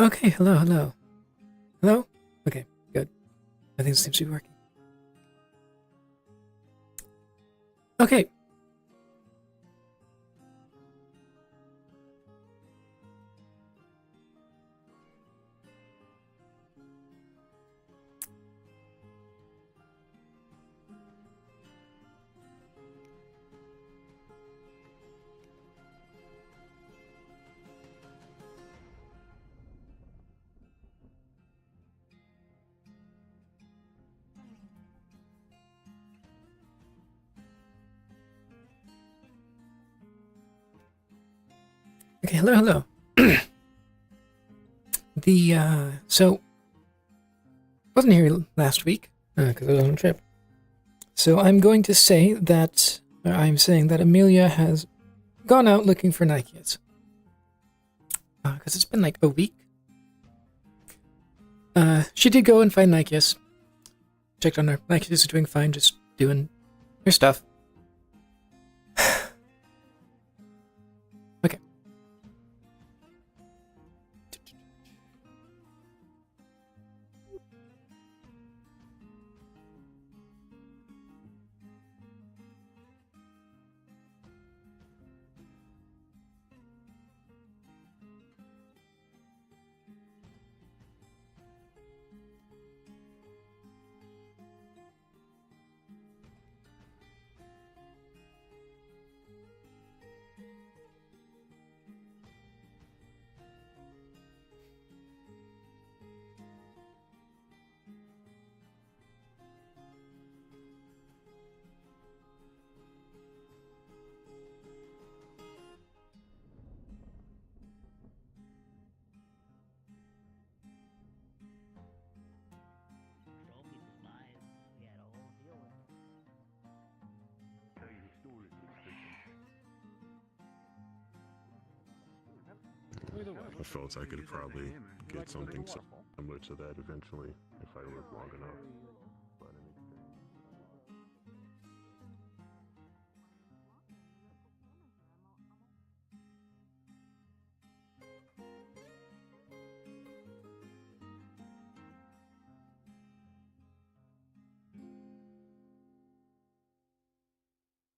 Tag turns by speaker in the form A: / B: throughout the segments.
A: Okay, hello, hello. Hello? Okay, good. I think it seems to be working. Okay. Okay, hello, hello. So, wasn't here last week, because I was on a trip. So I'm going to say that, I'm saying that Amelia has gone out looking for Nikeas. Because it's been like a week. She did go and find Nikeas. Checked on her. Nikeas are doing fine, just doing her stuff. Okay.
B: I felt I could probably get something similar to that eventually if I lived long enough.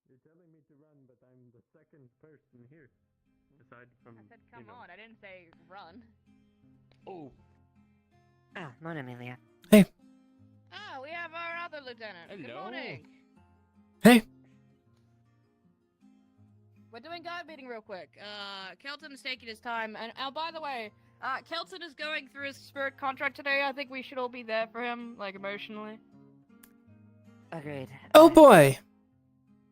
C: You're telling me to run, but I'm the second person here. Aside from,
D: I said, come on. I didn't say run.
C: Oh.
E: Oh, morning, Amelia.
A: Hey.
D: Oh, we have our other lieutenant. Good
C: Hello.
D: morning.
A: Hey.
D: We're doing guard meeting real quick. Kelton is taking his time. And by the way, Kelton is going through his spirit contract today. I think we should all be there for him, like, emotionally.
E: Agreed.
A: Oh boy.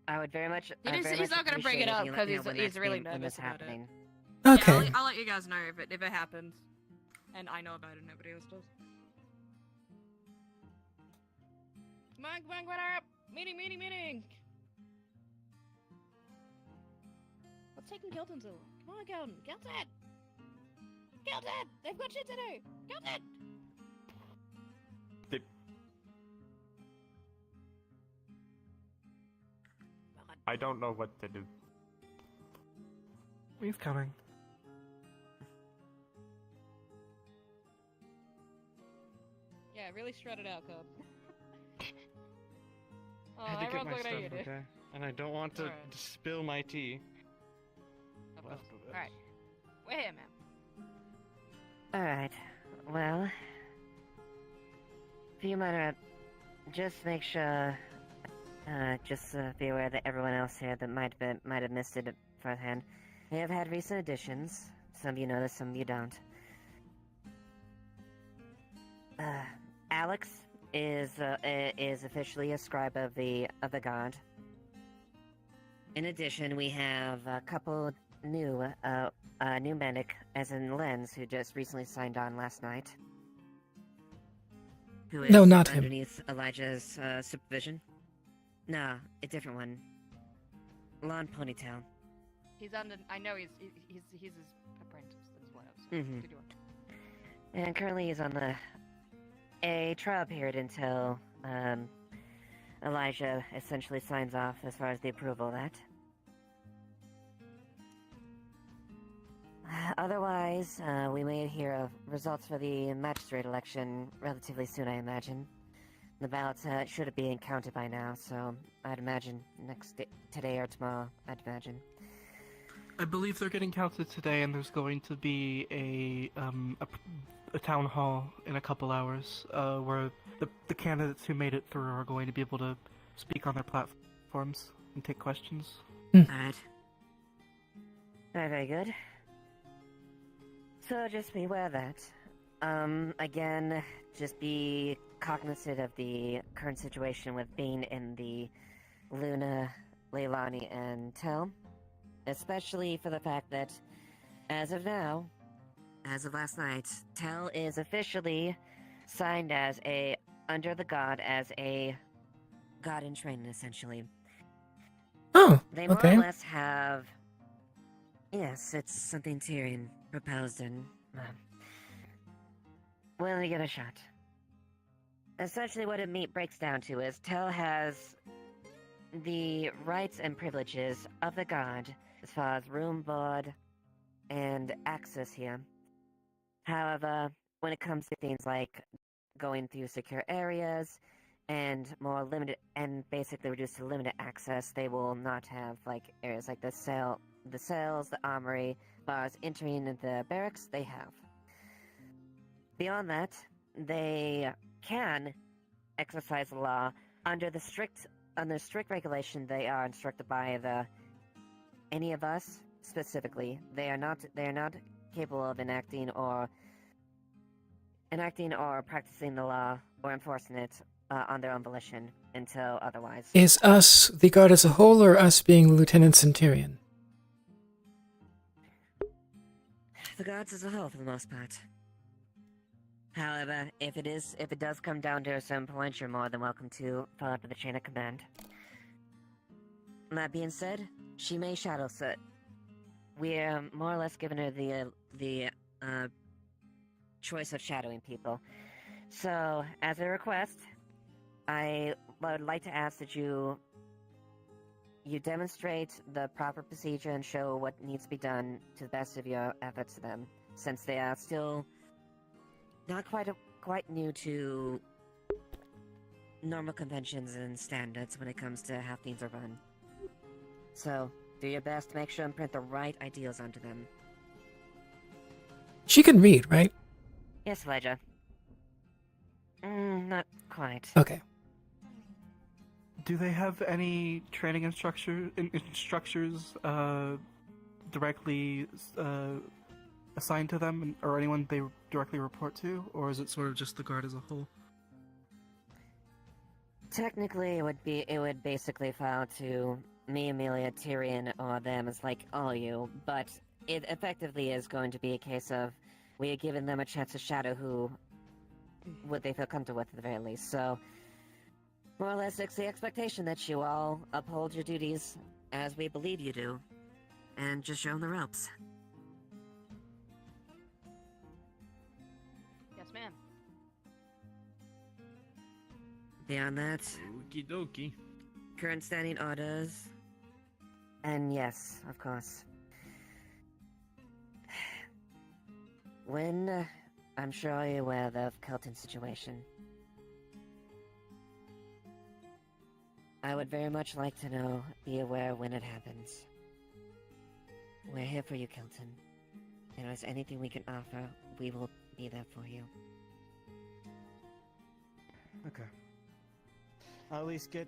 E: I would very much.
D: He's not gonna bring it up because he's really
E: when
D: nervous
E: that's
D: about it.
E: happening.
A: Okay.
D: Yeah, I'll let you guys know if it happens. And I know about it, nobody else does. Come on, what up? Meeting! What's taking Kelton so long? Come on, Kelton! Kelton! They've got shit to do! Kelton!
C: I don't know what to do.
F: He's coming.
D: Yeah, really strut it out, Cub.
F: I had to get my stuff, okay? And I don't want to spill my tea.
D: Alright. We're here, man.
E: Alright. Well, if you might just make sure, just be aware that everyone else here that might have missed it firsthand. We have had recent additions. Some of you know this, some of you don't. Alex is officially a scribe of the guard. In addition, we have a couple new medic, as in Lenz, who just recently signed on last night. Who is
A: No, not him.
E: underneath Elijah's supervision. No, a different one. Blonde ponytail.
D: He's under. I know he's his apprentice. That's what I was saying.
E: Mhm.
D: Good one.
E: And currently he's on a trial period until Elijah essentially signs off as far as the approval of that. Otherwise, we may hear of results for the magistrate election relatively soon, I imagine. The ballots should be counted by now, so I'd imagine today or tomorrow, I'd imagine.
G: I believe they're getting counted today, and there's going to be a town hall in a couple hours, where the candidates who made it through are going to be able to speak on their platforms and take questions.
E: Alright. Very, very good. So just be aware of that. Again, just be cognizant of the current situation with being in the Luna, Leilani, and Tel. Especially for the fact that, as of now, as of last night, Tel is officially signed as under the god, as a god in training, essentially.
A: Oh,
E: They more
A: okay.
E: or less have... Yes, it's something Tyrion proposed and... willing to give it a shot. Essentially what it breaks down to is Tel has the rights and privileges of the god as far as room, board, and access here. However, when it comes to things like going through secure areas and more limited and basically reduced to limited access, they will not have like areas like the cells, the armory, bars entering the barracks. They have. Beyond that, they can exercise the law under strict regulation. They are instructed by any of us specifically. They are not capable of enacting or practicing the law or enforcing it on their own volition until otherwise.
A: Is us the guard as a whole, or us being Lieutenant Centurion?
E: The guards as a whole, for the most part. However, if it does come down to a certain point, you're more than welcome to follow up with the chain of command. That being said, she may shadow sit. We're more or less giving her the choice of shadowing people. So, as a request, I would like to ask that you demonstrate the proper procedure and show what needs to be done to the best of your efforts to them, since they are still not quite new to normal conventions and standards when it comes to how things are run. So, do your best to make sure and print the right ideals onto them.
A: She can read, right?
E: Yes, Elijah. Not quite.
A: Okay.
G: Do they have any training instructors directly assigned to them, or anyone they directly report to, or is it sort of just the guard as a whole?
E: Technically, it would basically fall to me, Amelia, Tyrion, or them as like all you, but it effectively is going to be a case of we are giving them a chance to shadow what they feel comfortable with at the very least. So, more or less, it's the expectation that you all uphold your duties as we believe you do, and just show them the ropes.
D: Yes, ma'am.
E: Beyond that,
F: Okie dokie.
E: current standing orders, and yes, of course. When, I'm sure you're aware of the Kelton situation. I would very much like to be aware when it happens. We're here for you, Kelton. If there's anything we can offer, we will be there for you.
F: Okay. I'll at least get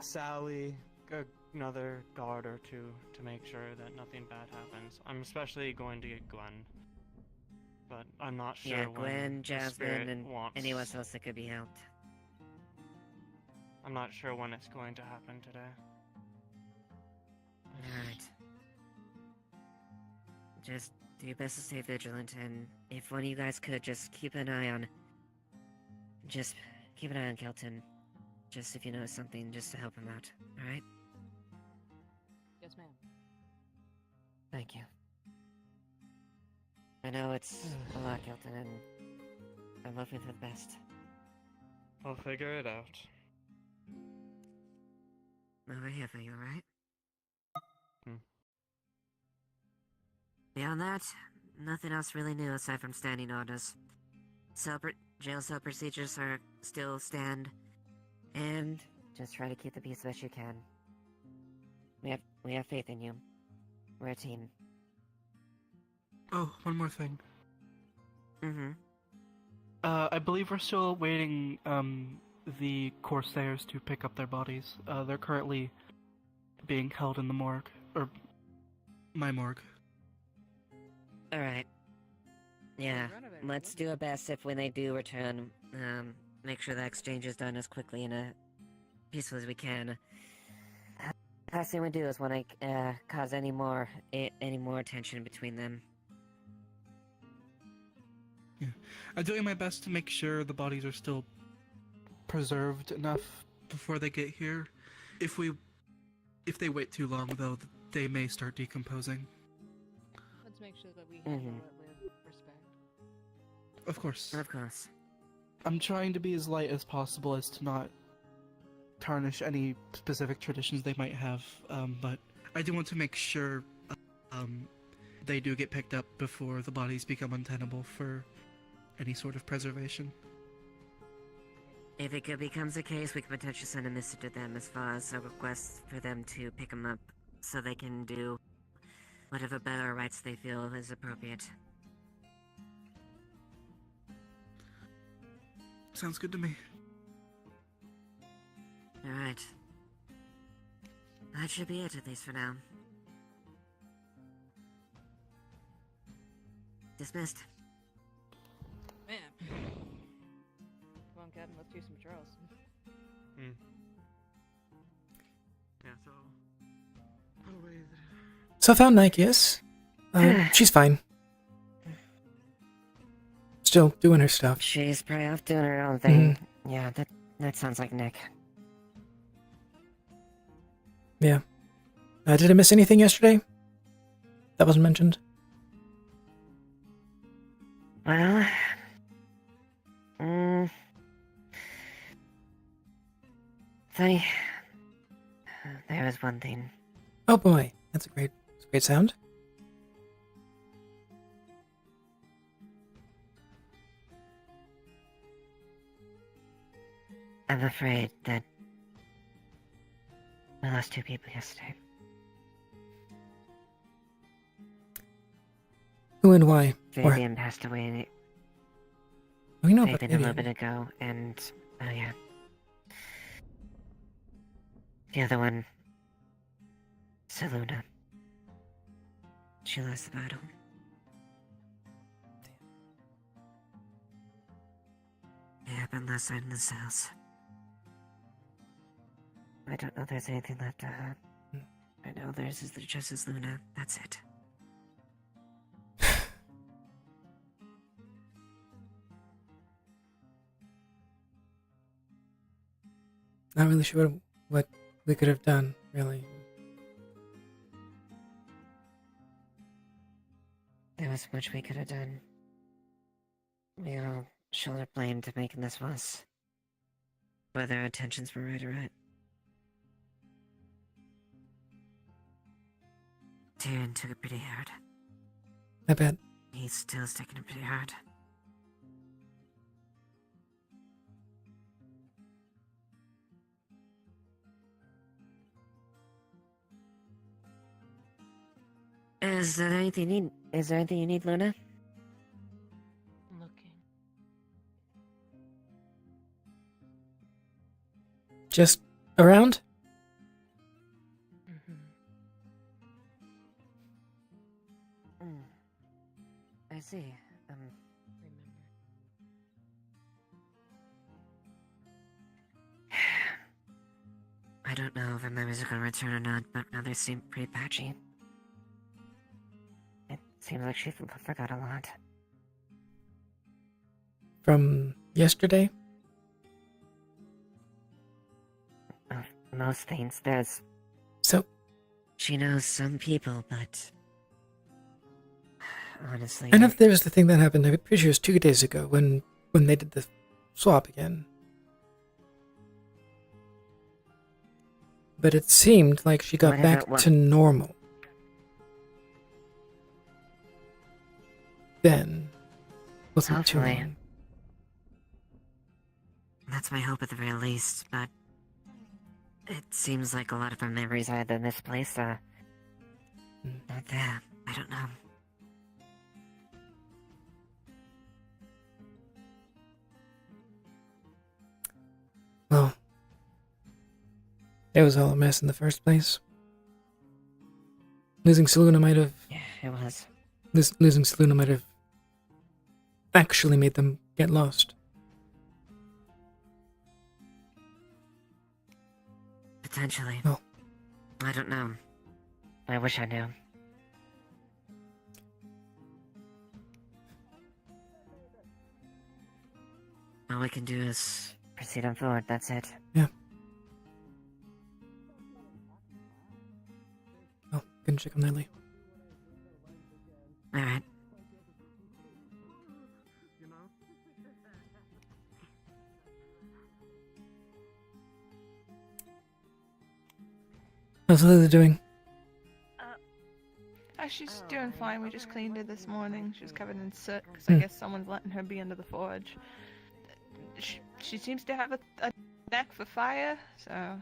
F: Sally another guard or two to make sure that nothing bad happens. I'm especially going to get Gwen. But I'm not sure
E: Yeah,
F: when
E: Gwen,
F: the
E: Jasmine,
F: spirit
E: and
F: wants...
E: anyone else that could be helped.
F: I'm not sure when it's going to happen today.
E: Alright. Just do your best to stay vigilant, and if one of you guys could, just keep an eye on Kelton. Just if you notice something, just to help him out. Alright?
D: Yes, ma'am.
E: Thank you. I know it's a lot, Kelton, and I'm hoping for the best.
F: I'll figure it out.
E: Over here for you, alright? Beyond that, nothing else really new aside from standing orders. Jail cell procedures are still stand, and just try to keep the peace best you can. We have faith in you. We're a team.
G: Oh, one more thing.
E: Mm-hmm.
G: I believe we're still waiting, the Corsairs to pick up their bodies. They're currently being held in the morgue. Or, my morgue.
E: Alright. Yeah, let's do our best if when they do return, make sure that exchange is done as quickly and peaceful as we can. Last thing we do is want to cause any more tension between them.
G: Yeah. I'm doing my best to make sure the bodies are still preserved enough before they get here. If they wait too long, though, they may start decomposing.
D: Let's make sure that we handle it with respect.
G: Of course.
E: Of course.
G: I'm trying to be as light as possible as to not tarnish any specific traditions they might have, but I do want to make sure they do get picked up before the bodies become untenable for any sort of preservation.
E: If it becomes a case, we can potentially send a message to them as far as a request for them to pick them up so they can do whatever better rights they feel is appropriate.
G: Sounds good to me.
E: Alright. That should be it, at least for now. Dismissed.
D: Man. Come on, Captain, let's do some churros.
F: Yeah, so... Oh, wait.
A: So I found Nikeus. She's fine. Still doing her stuff.
E: She's probably off doing her own thing. Yeah, that sounds like Nick.
A: Yeah. Did I miss anything yesterday? That wasn't mentioned?
E: Well... Funny. There was one thing.
A: Oh boy, that's a great sound.
E: I'm afraid that we lost 2 people yesterday.
A: Who and why?
E: Fabian passed away
A: We know about
E: a little
A: Fabian.
E: bit ago, and oh yeah. The other one, Seluna. She lost the battle. It happened last night in the cells. I don't know if there's anything left to her. I know there's just as Luna. That's it.
A: Not really sure what we could have done, really.
E: There was much we could have done. We all shoulder blame to making this fuss. Whether our intentions were right or right. Tyrion took it pretty hard.
A: I bet.
E: He's still sticking it pretty hard. Is there anything you need, Luna?
D: Looking.
A: Just around?
E: I see.
D: Remember.
E: I don't know if our memories are gonna return or not, but now they seem pretty patchy. It seems like she forgot a lot.
A: From yesterday?
E: Of most things, there's...
A: So,
E: She knows some people, but... Honestly...
A: I know there was the thing that happened, I'm pretty sure it was 2 days ago, when they did the swap again. But it seemed like she got
E: What
A: back
E: about what-
A: to normal. then wasn't too
E: Hopefully.
A: long.
E: That's my hope at the very least, but it seems like a lot of our memories are either in this place or not there. I don't know.
A: Well, it was all a mess in the first place. Losing Seluna might have
E: Yeah, it was.
A: losing Seluna might have actually made them get lost.
E: Potentially.
A: Oh.
E: I don't know. I wish I knew. All we can do is proceed on forward, that's it.
A: Oh, gonna check on Lily.
E: Alright.
A: How's Lily doing?
H: She's doing fine. We just cleaned her this morning. She was covered in soot because I guess someone's letting her be under the forge. She seems to have a knack for fire, so.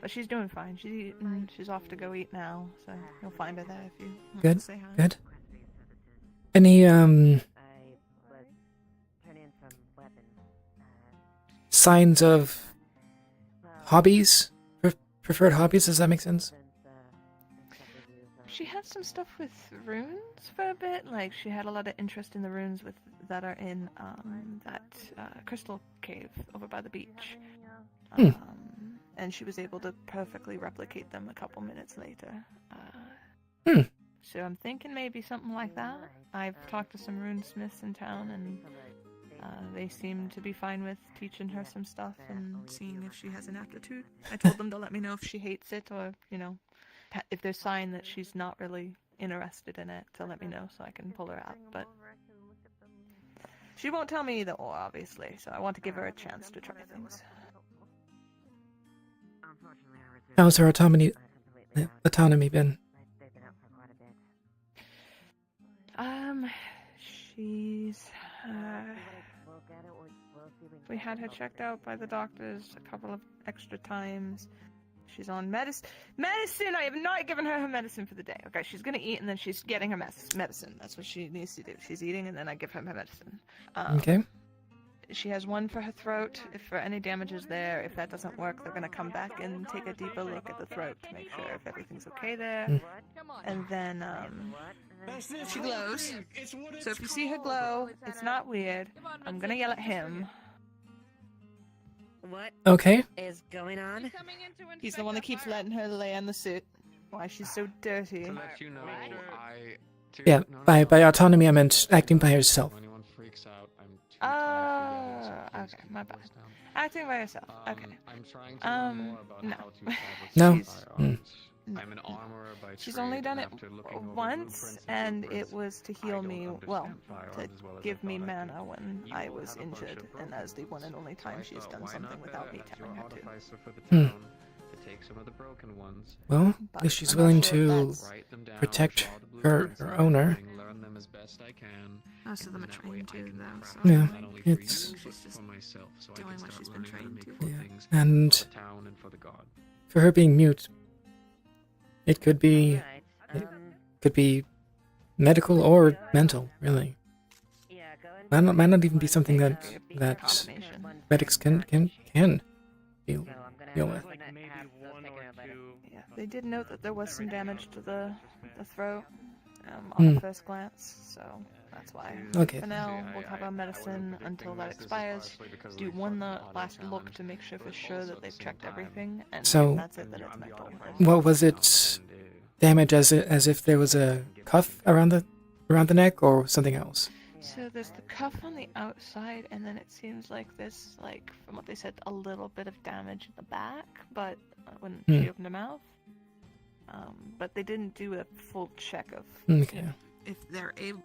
H: But she's doing fine. She's eating. She's off to go eat now, so you'll find her there if you want
A: Good,
H: to say hi.
A: good. Any
E: I was turning in some weapons.
A: signs of hobbies? Preferred hobbies? Does that make sense?
H: She had some stuff with runes for a bit. Like she had a lot of interest in the runes that are in that crystal cave over by the beach. And she was able to perfectly replicate them a couple minutes later. So I'm thinking maybe something like that. I've talked to some runesmiths in town, and they seem to be fine with teaching her some stuff and seeing if she has an aptitude. I told them to let me know if she hates it or, if there's sign that she's not really interested in it, to let me know so I can pull her out. But she won't tell me either or, obviously, so I want to give her a chance to try things.
A: How's her autonomy been?
H: She's we had her checked out by the doctors a couple of extra times. She's on medicine. I have not given her medicine for the day. Okay, she's gonna eat and then she's getting her medicine. That's what she needs to do. She's eating and then I give her my medicine.
A: Okay.
H: She has one for her throat. If for any damage is there, if that doesn't work, they're gonna come back and take a deeper look at the throat to make sure if everything's okay there. And then she glows. So if you see her glow, it's not weird. I'm gonna yell at him.
E: What
A: Okay.
E: is going on?
H: He's the one that keeps letting her lay on the suit. Why she's so dirty.
C: To let you know,
A: Yeah, by autonomy I meant acting by herself.
C: When anyone freaks out, I'm too tired to yell, so please
H: Okay,
C: keep
H: my
C: the
H: bad.
C: voice down.
H: Acting by herself. Okay.
C: I'm trying to learn more about
H: no.
C: how to establish
A: No.
C: firearms. I'm an armorer by
H: She's
C: trade,
H: only done
C: and
H: it
C: after looking over
H: once,
C: blueprints
H: and
C: blueprints,
H: it was to
C: I
H: heal
C: don't
H: me,
C: understand
H: well,
C: firearms
H: to
C: as well as
H: give
C: I
H: me
C: thought I
H: mana
C: did.
H: when
C: You
H: I
C: all
H: was
C: have a bunch
H: injured,
C: of
H: and as the
C: broken
H: one and only
C: ones.
H: time
C: So I
H: she's
C: thought,
H: done
C: why
H: something
C: not
H: without me
C: bet
H: telling
C: your
H: her to.
C: artificer for the
A: Hmm.
C: town to take some of the broken ones,
A: Well,
H: But
A: if she's
H: I'm not
A: willing
H: sure if
A: to
H: that's-
C: write them down,
A: protect
C: draw the
A: her
C: blueprints and
A: owner.
C: everything, learn them as best I can.
H: Most of them are
C: and that way
H: trained
C: I
H: too,
C: can
H: though,
C: craft
H: so
A: Yeah,
C: not only for
A: it's-
C: you,
H: She's
C: but
H: just
C: for myself, so I
H: doing
C: can
H: what
C: start
H: she's been
C: learning how to
H: trained
C: make
H: to.
C: good
A: Yeah,
C: things
A: and
C: for the town and for the god.
A: for her being mute, it could be
E: Alright,
A: medical or mental, really.
E: yeah, go and
A: Might not even be something
H: It
A: that
H: could be a
A: that
H: combination.
A: medics can deal
E: So
A: with.
E: I'm gonna
A: Deal
E: have
A: with.
E: to
F: Like maybe
E: have those
F: one
E: taken
F: or
E: care of later.
F: two.
H: Yeah, they did note that there was some damage to the throat on the first glance, so that's why.
A: Okay.
H: For now, we'll have our medicine until that expires. Do one last look to make sure for sure that they've checked everything, and
A: So-
H: if that's it, then it's mental.
A: What was it? Damage as if there was a cuff around the neck or something else.
H: So there's the cuff on the outside, and then it seems like there's, like, from what they said, a little bit of damage in the back, but when she opened her mouth. But they didn't do a full check of
A: Okay.
H: if they're able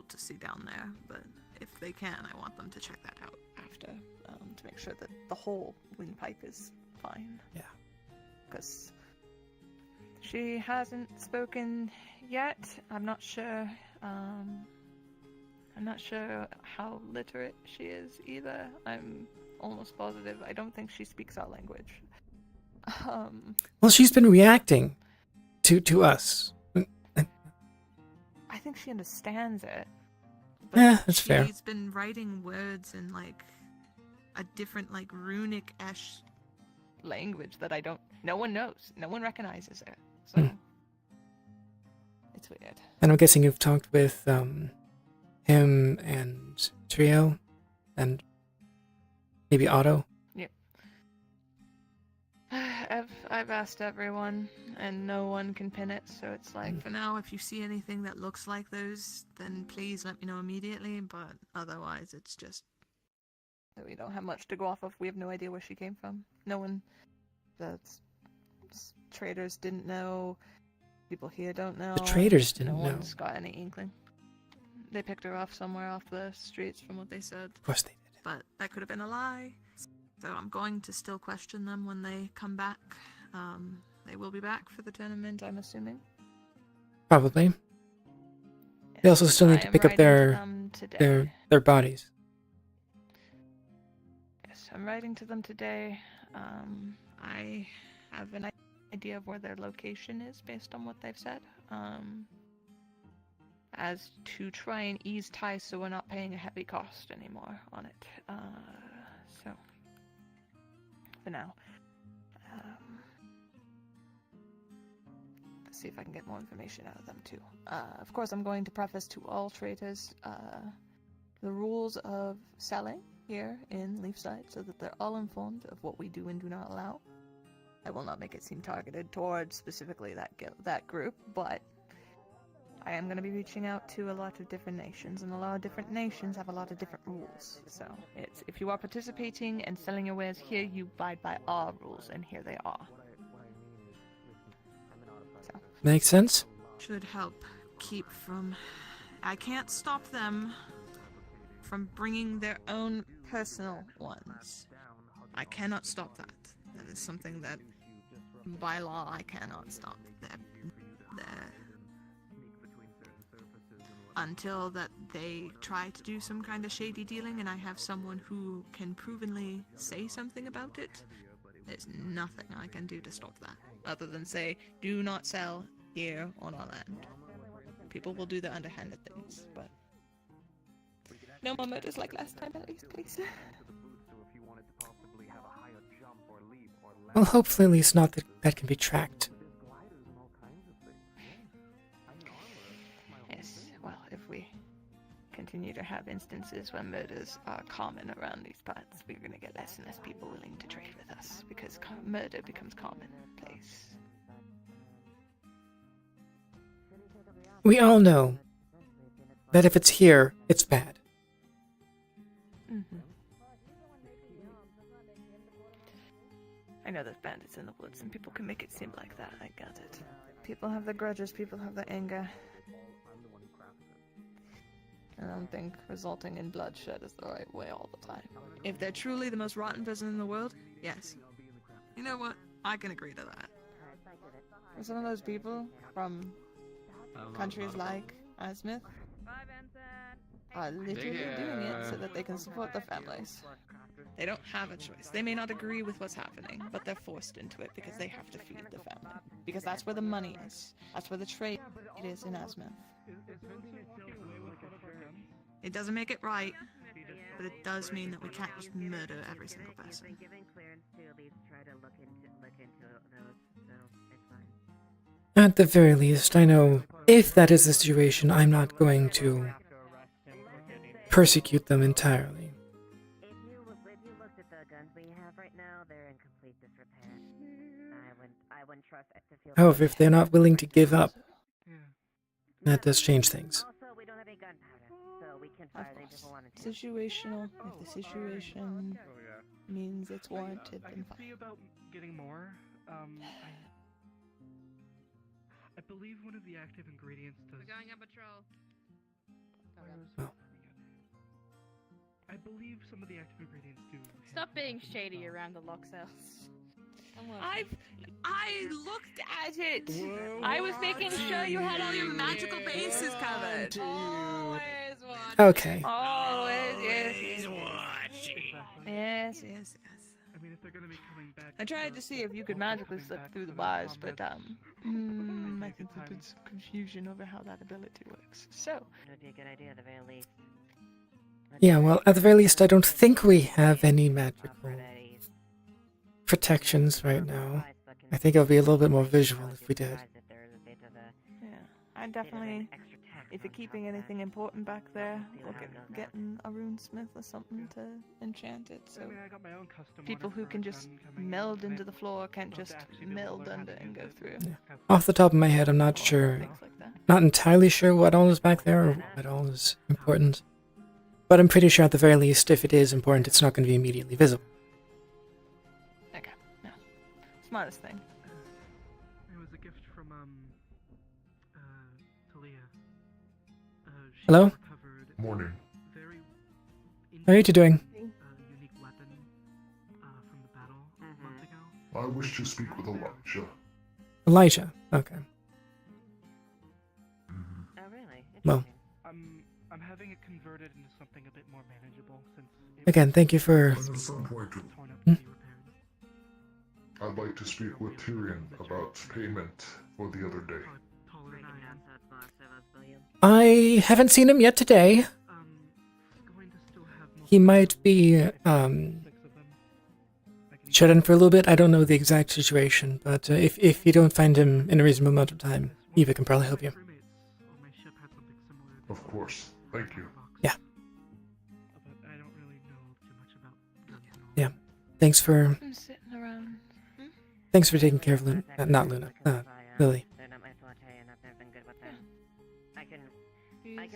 H: to see down there. But if they can, I want them to check that out after to make sure that the whole windpipe is fine.
A: Yeah.
H: Because she hasn't spoken yet. I'm not sure I'm not sure how literate she is either. I'm almost positive. I don't think she speaks our language.
A: Well, she's been reacting to us.
H: I think she understands it.
A: Yeah, that's fair.
I: She's been writing words in like a different like runic-esh
H: Language that no one knows. No one recognizes it. So it's weird.
A: And I'm guessing you've talked with him and Trio and maybe Otto.
H: Yep. I've asked everyone, and no one can pin it. So it's like,
I: For now, if you see anything that looks like those, then please let me know immediately, but otherwise it's just...
H: we don't have much to go off of. We have no idea where she came from. No one, the traders didn't know. People here don't know.
A: The traders didn't
H: No
A: know.
H: one's got any inkling. They picked her off somewhere off the streets from what they said.
A: Of course they did.
I: But that could have been a lie. So I'm going to still question them when they come back. They will be back for the tournament, I'm assuming.
A: Probably. They also still need to pick up their bodies.
H: Yes, I'm writing to them today. I have an idea of where their location is based on what they've said. As to try and ease ties so we're not paying a heavy cost anymore on it. So, for now. Let's see if I can get more information out of them too. Of course, I'm going to preface to all traders the rules of selling here in Leafside so that they're all informed of what we do and do not allow. I will not make it seem targeted towards specifically that group, but I am going to be reaching out to a lot of different nations, and a lot of different nations have a lot of different rules. So, if you are participating and selling your wares here, you abide by our rules, and here they are. So.
A: Makes sense?
I: Should help keep from... I can't stop them from bringing their own personal ones. I cannot stop that. That is something that, by law, I cannot stop. Until that they try to do some kind of shady dealing and I have someone who can provenly say something about it, there's nothing I can do to stop that. Other than say, do not sell here on our land. People will do the underhanded things, but... No more murders like last time, at least, please.
A: Well, hopefully at least not that can be tracked.
H: Yes, well, if we continue to have instances where murders are common around these parts, we're going to get less and less people willing to trade with us, because murder becomes commonplace.
A: We all know that if it's here, it's bad.
H: Mm-hmm. I know there's bandits in the woods, and people can make it seem like that. I got it. People have their grudges, people have their anger. I don't think resulting in bloodshed is the right way all the time.
I: If they're truly the most rotten person in the world, yes. You know what? I can agree to that.
H: For some of those people from countries like Asmith are literally doing it so that they can support their families.
I: They don't have a choice. They may not agree with what's happening, but they're forced into it because they have to feed the family. Because that's where the money is. That's where the trade is in Asmith. It doesn't make it right, but it does mean that we can't just murder every single person.
A: At the very least, I know if that is the situation, I'm not going to persecute them entirely.
E: If you looked at the guns we have right now, they're in complete disrepair. I wouldn't trust it to feel.
A: However, if they're not willing to give up, that does change things.
E: Also, we don't have any gunpowder, so we can fire them if we wanted to.
H: Situational. If the situation means it's warranted,
G: I
H: then
G: can see
H: fine.
G: about getting more. I believe one of the active ingredients does.
D: We're going on patrol.
A: Oh.
G: I believe some of the active ingredients do.
D: Stop being shady around the lock cells.
I: I looked at it.
H: I was making sure you had all your
I: magical bases covered.
D: Always watch.
A: Okay.
H: Always, yes,
G: Exactly.
H: yes.
I: Yes.
G: I mean, if they're gonna be coming back,
H: I tried to see if you could magically slip through the bars, but I think there's been some confusion over how that ability works. So,
E: It would be a good idea at the very least.
A: Yeah, well, at the very least, I don't think we have any magical protections right now. I think it'll be a little bit more visual if we did.
H: yeah, I definitely, if you're keeping anything important back there, look at getting a runesmith or something to enchant it. So
G: I mean, I got my own custom
H: people
G: order
H: who
G: for
H: can
G: a
H: just
G: gun coming in
H: meld
G: to
H: into
G: make
H: the floor can't
G: us
H: just
G: actually be able to
H: meld
G: learn how
H: under
G: to
H: and
G: use
H: go
G: it.
H: through.
G: Have
A: Off the top of my head, I'm not sure,
H: Things like that.
A: not entirely sure what all is back there or what all is important. But I'm pretty sure at the very least, if it is important, it's not going to be immediately visible.
H: Okay, no. Smartest thing.
G: It was a gift from Talia. She
A: Hello?
G: recovered a
B: Morning.
G: very
A: How are you two doing?
G: unique weapon from the battle a month ago.
B: I wish to speak with Elijah.
A: Elijah. Okay.
E: Oh, really?
A: Well.
E: Interesting.
G: I'm having it converted into something a bit more manageable since it
A: Again, thank you for...
B: And at some point,
G: was torn up
A: Hmm?
G: to be repaired.
B: I'd like to speak with Tyrion about payment for the other day.
G: Probably taller than I am.
A: I haven't seen him yet today.
G: Going to still have most
A: He
G: of
A: might
G: them.
A: be,
G: 6 of them. I can
A: shut in for a little bit. I don't know the exact situation, but if you don't find him in a reasonable amount of time, Eva can probably help you.
B: Of course. Thank you.
A: Yeah.
G: But I don't really know too much about guns and all
A: Yeah.
G: that.
A: Thanks for
H: I'm sitting around.
A: taking care of Luna. Not Luna. Lily.
E: They're not my forte, and I've never been good with them. I can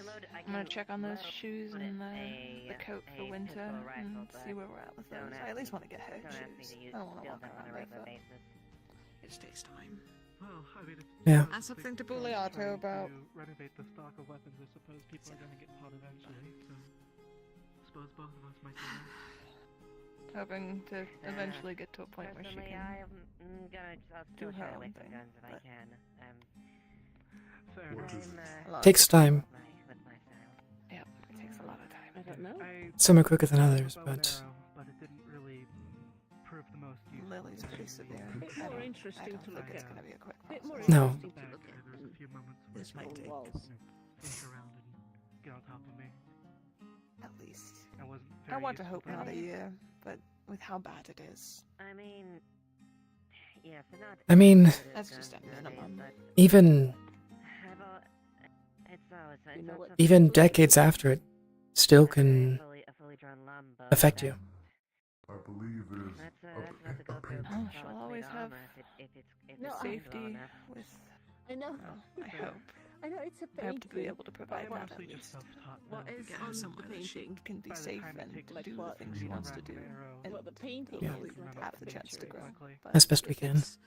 E: load.
H: I'm gonna check on those shoes
E: put
H: and
E: a
H: the coat for
E: pistol
H: winter
E: rifle,
H: and see
E: but
H: where we're at with
E: don't
H: those.
E: ask
H: I at least
E: me-
H: want to get her
E: Don't ask me
H: shoes.
E: to use
H: I don't want to
E: steal
H: walk
E: them on
H: around
E: a regular
H: barefoot.
E: basis.
I: It just takes time.
G: Well, I mean,
A: Yeah.
I: That's something to
H: bully
G: trying
H: Otto about.
G: To renovate the stock of weapons, I suppose people are gonna get taught eventually. So, I suppose both of us might do that.
H: Hoping to eventually get to a point where she
E: Personally,
H: can.
E: I'll
H: do
E: still
H: her
E: shy
H: own
E: away from
H: thing,
E: guns if I
H: but-
E: can.
G: Fair
B: What
G: enough.
B: is it?
H: A lot
A: Takes time.
E: With my style.
H: Yep, it takes a lot of time.
J: I don't know.
A: Some are quicker than others,
G: Bow and
A: but
G: arrow, but it didn't really prove the most useful.
H: Lily's pretty severe.
J: Bit
H: I
J: more
H: don't
J: interesting to
H: think
J: look
H: it's
J: at.
H: gonna be a quick
J: Bit more
H: process.
A: No.
J: interesting to
G: Back,
J: look at.
G: there's a few moments where
I: This might take.
J: walls.
G: think around and get on top of me.
H: At least.
G: I wasn't
H: I
G: very
H: want to
G: useful
H: hope
G: for
H: not a
G: me.
H: year, but with how bad it is.
E: I mean, yeah, for not.
A: I mean-
E: good at
H: That's just
E: guns
H: a
E: nowadays,
H: minimum.
E: but
A: even
E: I've al- it's always
J: You know
E: not
J: what?
E: something
A: even
E: that
A: decades after it still can
E: a fully drawn lumb, but
A: affect you.
B: I believe it is
E: That's about to go
B: a
E: through.
B: painting.
H: Oh,
E: solid
H: she'll
E: plate
H: always have
E: armor if it's
J: No, I-
E: well
H: Safety
E: enough.
H: with.
J: I know.
H: Well, I hope.
J: I know it's a
H: I hope to be
J: painting.
H: able to provide
G: I'm
H: that at
G: honestly just
H: least.
G: self-taught
J: What
G: now.
J: is
I: Yeah,
J: on the
I: somewhere that she
J: painting?
H: Can be
G: By the
H: safe
G: time it
H: and
G: takes
J: Like
H: do the
J: what?
H: things she wants to do. And
J: What the painting
A: Yeah.
J: is like
H: have the
J: a
H: chance to
J: picture.
H: grow.
G: Exactly.
H: But
A: as best we
I: If
A: can.
I: it's-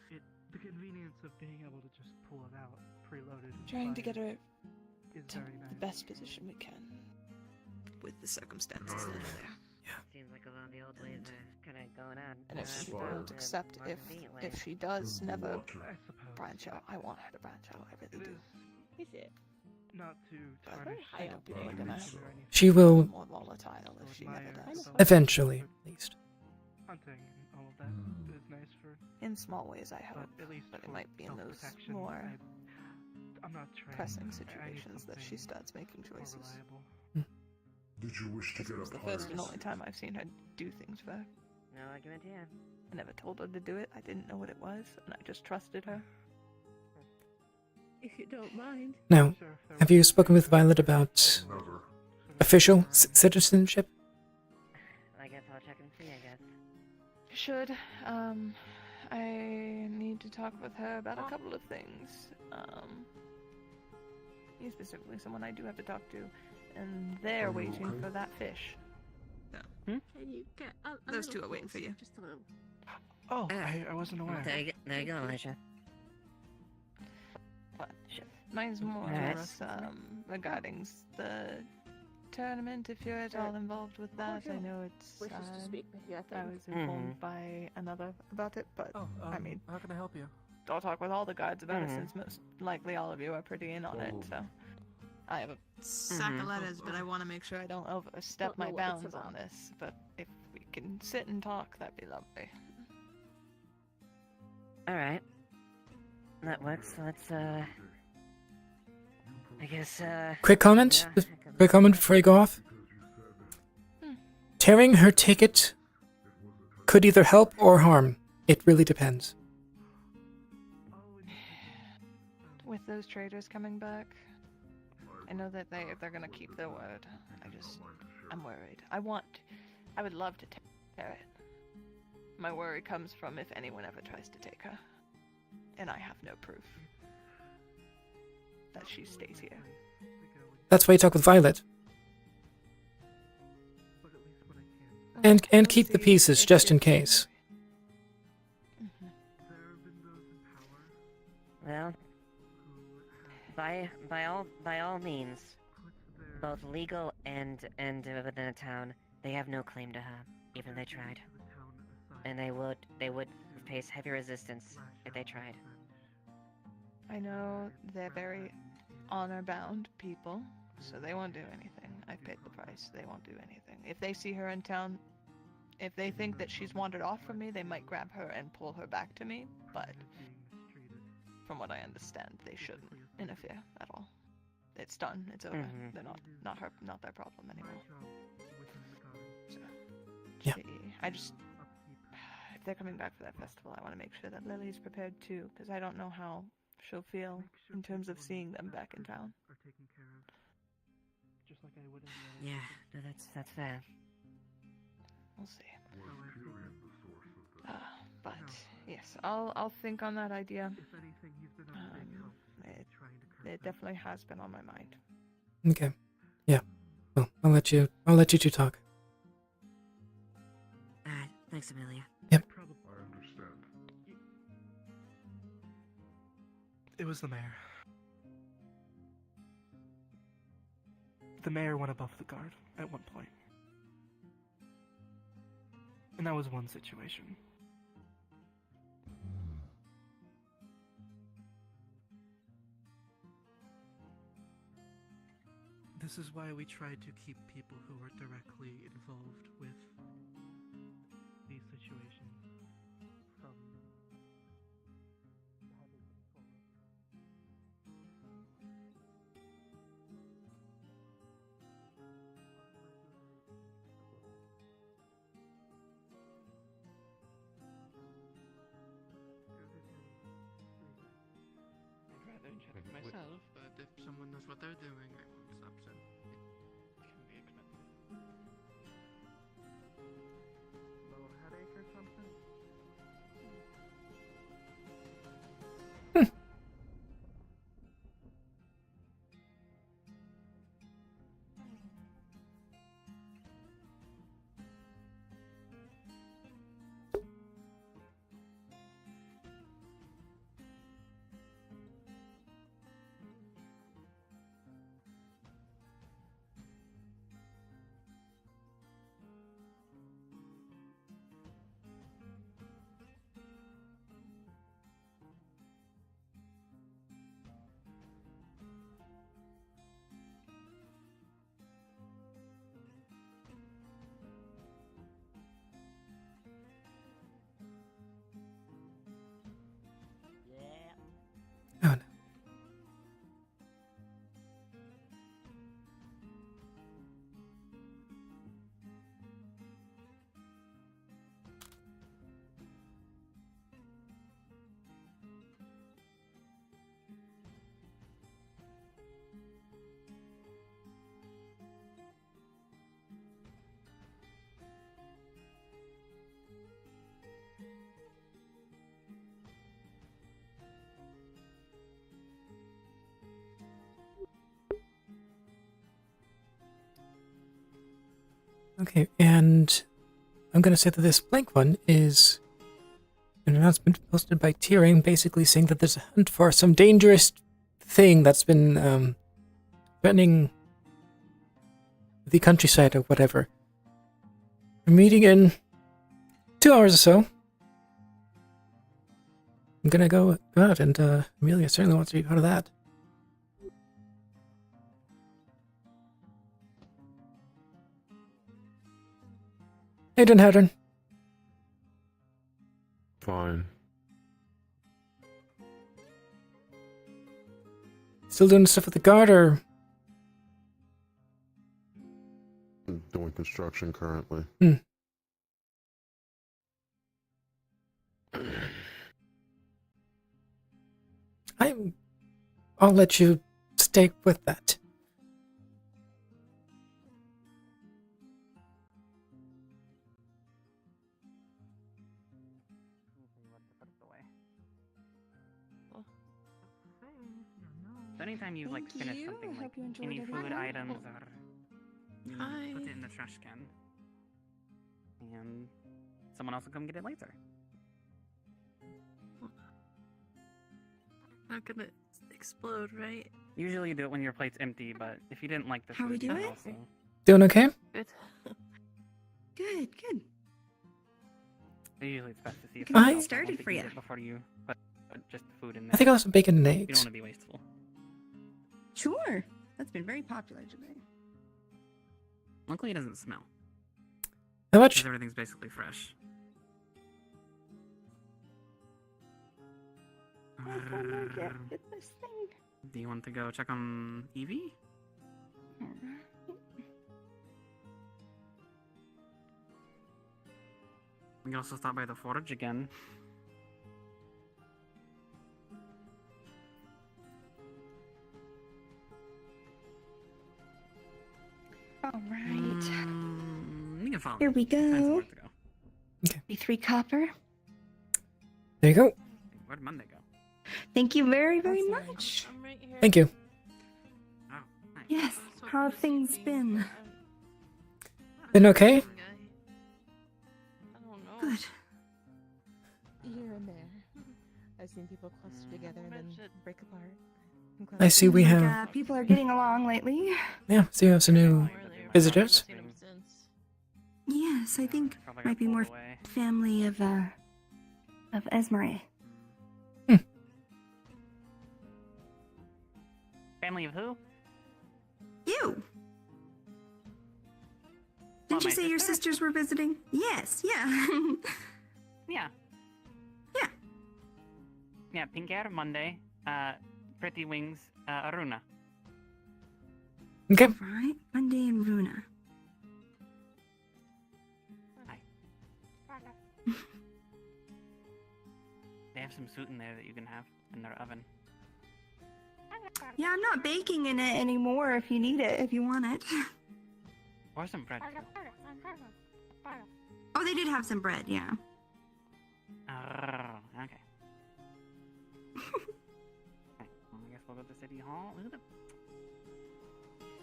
G: The convenience of being able to just pull it out, preloaded, and
H: trying to get
G: fired
H: her
G: is
H: to
G: very nice.
H: the best position we can.
I: with the circumstances that are there.
E: Seems like a lot of the old ways are kind of going on.
H: And if she
B: Spoiled.
H: won't accept
E: more convenient way.
H: if she does never
B: Water.
G: I suppose.
H: branch out, I want her to branch out. I
G: It
H: really do.
G: is
J: Is it?
G: not to
H: But
G: tarnish
H: I know people are gonna
B: so.
A: She will
H: more volatile if she never does.
A: eventually, at least.
G: Hunting and all of that
B: Hmm.
G: is nice for,
H: In small ways, I
G: but
H: hope.
G: at least
H: But it
G: for
H: might be in those
G: self-protection,
H: more
G: I'm not trained.
H: pressing
G: I need
H: situations that she
G: something
H: starts making
G: more
H: choices.
G: reliable.
B: Did you wish to
H: This
B: get
H: was
B: a
H: the first and
B: pirate's?
H: only time I've seen her do things for her.
E: No argument here.
H: I never told her to do it. I didn't know what it was, and I just trusted her.
J: If you don't mind.
A: Now,
G: Sure, if there
A: have
G: was
A: you
G: a
A: spoken with
G: way to
A: Violet about
B: Never.
G: sort of
A: official
G: find-
A: citizenship?
E: I guess I'll check and see, I guess.
H: Should. I need to talk with her about a couple of things. He's specifically someone I do have to talk to, and they're
B: Are you
H: waiting
B: okay?
H: for that fish.
J: Can you get a
I: Those
J: little
I: two are waiting for
J: closer,
I: you.
J: Just a little.
G: Oh, I wasn't aware.
E: There you go, Elijah.
H: But mine's more or
E: Alright.
H: less regarding the tournament if you're at all involved with that. I know it's.
J: Wishes to speak with you, I
H: I
J: think.
H: was informed by another about it, but
G: Oh,
H: I mean,
G: how can I help you?
H: I'll talk with all the guards about it since most likely all of you are pretty in on it. So I have a
I: Sack of letters, but I want to make sure I don't.
H: don't overstep
J: Don't know
H: my
J: what it's
H: bounds on
J: about.
H: this. But if we can sit and talk, that'd be lovely.
E: Alright. That works. Let's, I guess,
A: Quick comment?
E: yeah, I can-
A: Quick comment before you go off. Tearing her ticket could either help or harm. It really depends.
H: With those traders coming back, I know that they're gonna keep their word. I'm worried. I would love to tear it. My worry comes from if anyone ever tries to take her, and I have no proof that she stays here.
A: That's why you talk with Violet. And
H: We'll
A: keep the
H: see.
A: pieces
H: It's
A: just in
H: good.
A: case.
H: Mhm.
E: Well, by all means, both legal and within a town, they have no claim to her, even if they tried. And they would face heavy resistance if they tried.
H: I know they're very honor-bound people, so they won't do anything. I've paid the price. They won't do anything. If they see her in town, if they think that she's wandered off from me, they might grab her and pull her back to me, but from what I understand, they shouldn't interfere at all. It's done. It's over.
E: Mhm.
H: They're not their problem anymore. So,
A: Yeah.
H: if they're coming back for that festival, I want to make sure that Lily's prepared too, because I don't know how she'll feel in terms of seeing them back in town.
E: Yeah, no, that's fair.
H: We'll see. But yes, I'll think on that idea. It definitely has been on my mind.
A: Okay. Yeah. Well, I'll let you two talk.
E: Alright, thanks, Amelia.
A: Yep.
B: I understand.
G: It was the mayor. The mayor went above the guard at one point. And that was one situation. This is why we try to keep people who are directly involved with these situations from having I'd rather check it myself, but if someone knows what they're doing, I won't stop, so it can be expensive. Little headache or something?
A: Oh no. Okay, and I'm going to say that this blank one is an announcement posted by Tearing, basically saying that there's a hunt for some dangerous thing that's been threatening the countryside or whatever. We're meeting in 2 hours or so. I'm gonna go out, and Amelia certainly wants to be part of that. How you doing, Hadron?
B: Fine.
A: Still doing stuff with the guard, or?
B: I'm doing construction currently.
A: I'll let you stay with that.
K: So anytime you like
H: Thank
K: finish
H: you.
K: something,
H: I
K: like
H: hope you enjoyed
K: any
H: everything.
K: food items or you know,
I: Hi.
K: put it in the trash can, and someone else will come get it later.
I: Not gonna explode, right?
K: Usually you do it when your plate's empty, but if you didn't like the
I: How we
K: food, you
I: do
K: can
I: it?
K: also.
A: Doing okay?
I: Good. Good.
K: Usually it's best to see if
I: Can
K: someone
A: I-
K: else
I: started
K: wants to
I: for
K: eat
I: ya.
K: it before you put just the food in there.
A: I think I'll have some bacon and
K: You don't
A: eggs.
K: want to be wasteful.
J: Sure. That's been very popular today.
K: Luckily, it doesn't smell
A: How
K: because
A: much?
K: everything's basically fresh.
H: Get this thing.
K: Do you want to go check on Evie? We can also stop by the forge again.
H: All right.
K: You can follow
J: Here
K: me.
J: we
K: Find
J: go.
K: somewhere to go.
H: 3 copper.
A: There you go.
K: Where'd Monday go?
J: Thank you very, very
I: That's
J: much.
D: I'm right here.
A: Thank you.
K: Oh, nice.
J: Yes. How have things been?
A: Been okay?
D: I don't know.
J: Good.
L: Here and there. I've seen people cluster together and then break apart. and
A: I see we
J: Like,
A: have,
J: people are getting along lately.
A: yeah, so you have some new visitors.
D: Seen him since.
J: Yes, I think
K: Probably
J: might
K: got
J: be
K: pulled
J: more
K: away.
J: family of Esmeralda.
K: Family of who?
J: You.
K: What,
J: Didn't you
K: my
J: say your
K: sister?
J: sisters were visiting? Yes, yeah.
K: Yeah.
J: Yeah.
K: Yeah, pink hair, Monday. Pretty wings, Aruna.
A: Okay.
J: Right, Monday and Runa.
K: They have some suit in there that you can have in their oven.
J: Yeah, I'm not baking in it anymore if you need it, if you want it.
K: Or some bread.
J: Oh, they did have some bread, yeah.
K: Okay. Okay, well, I guess we'll go to City Hall. Look at the...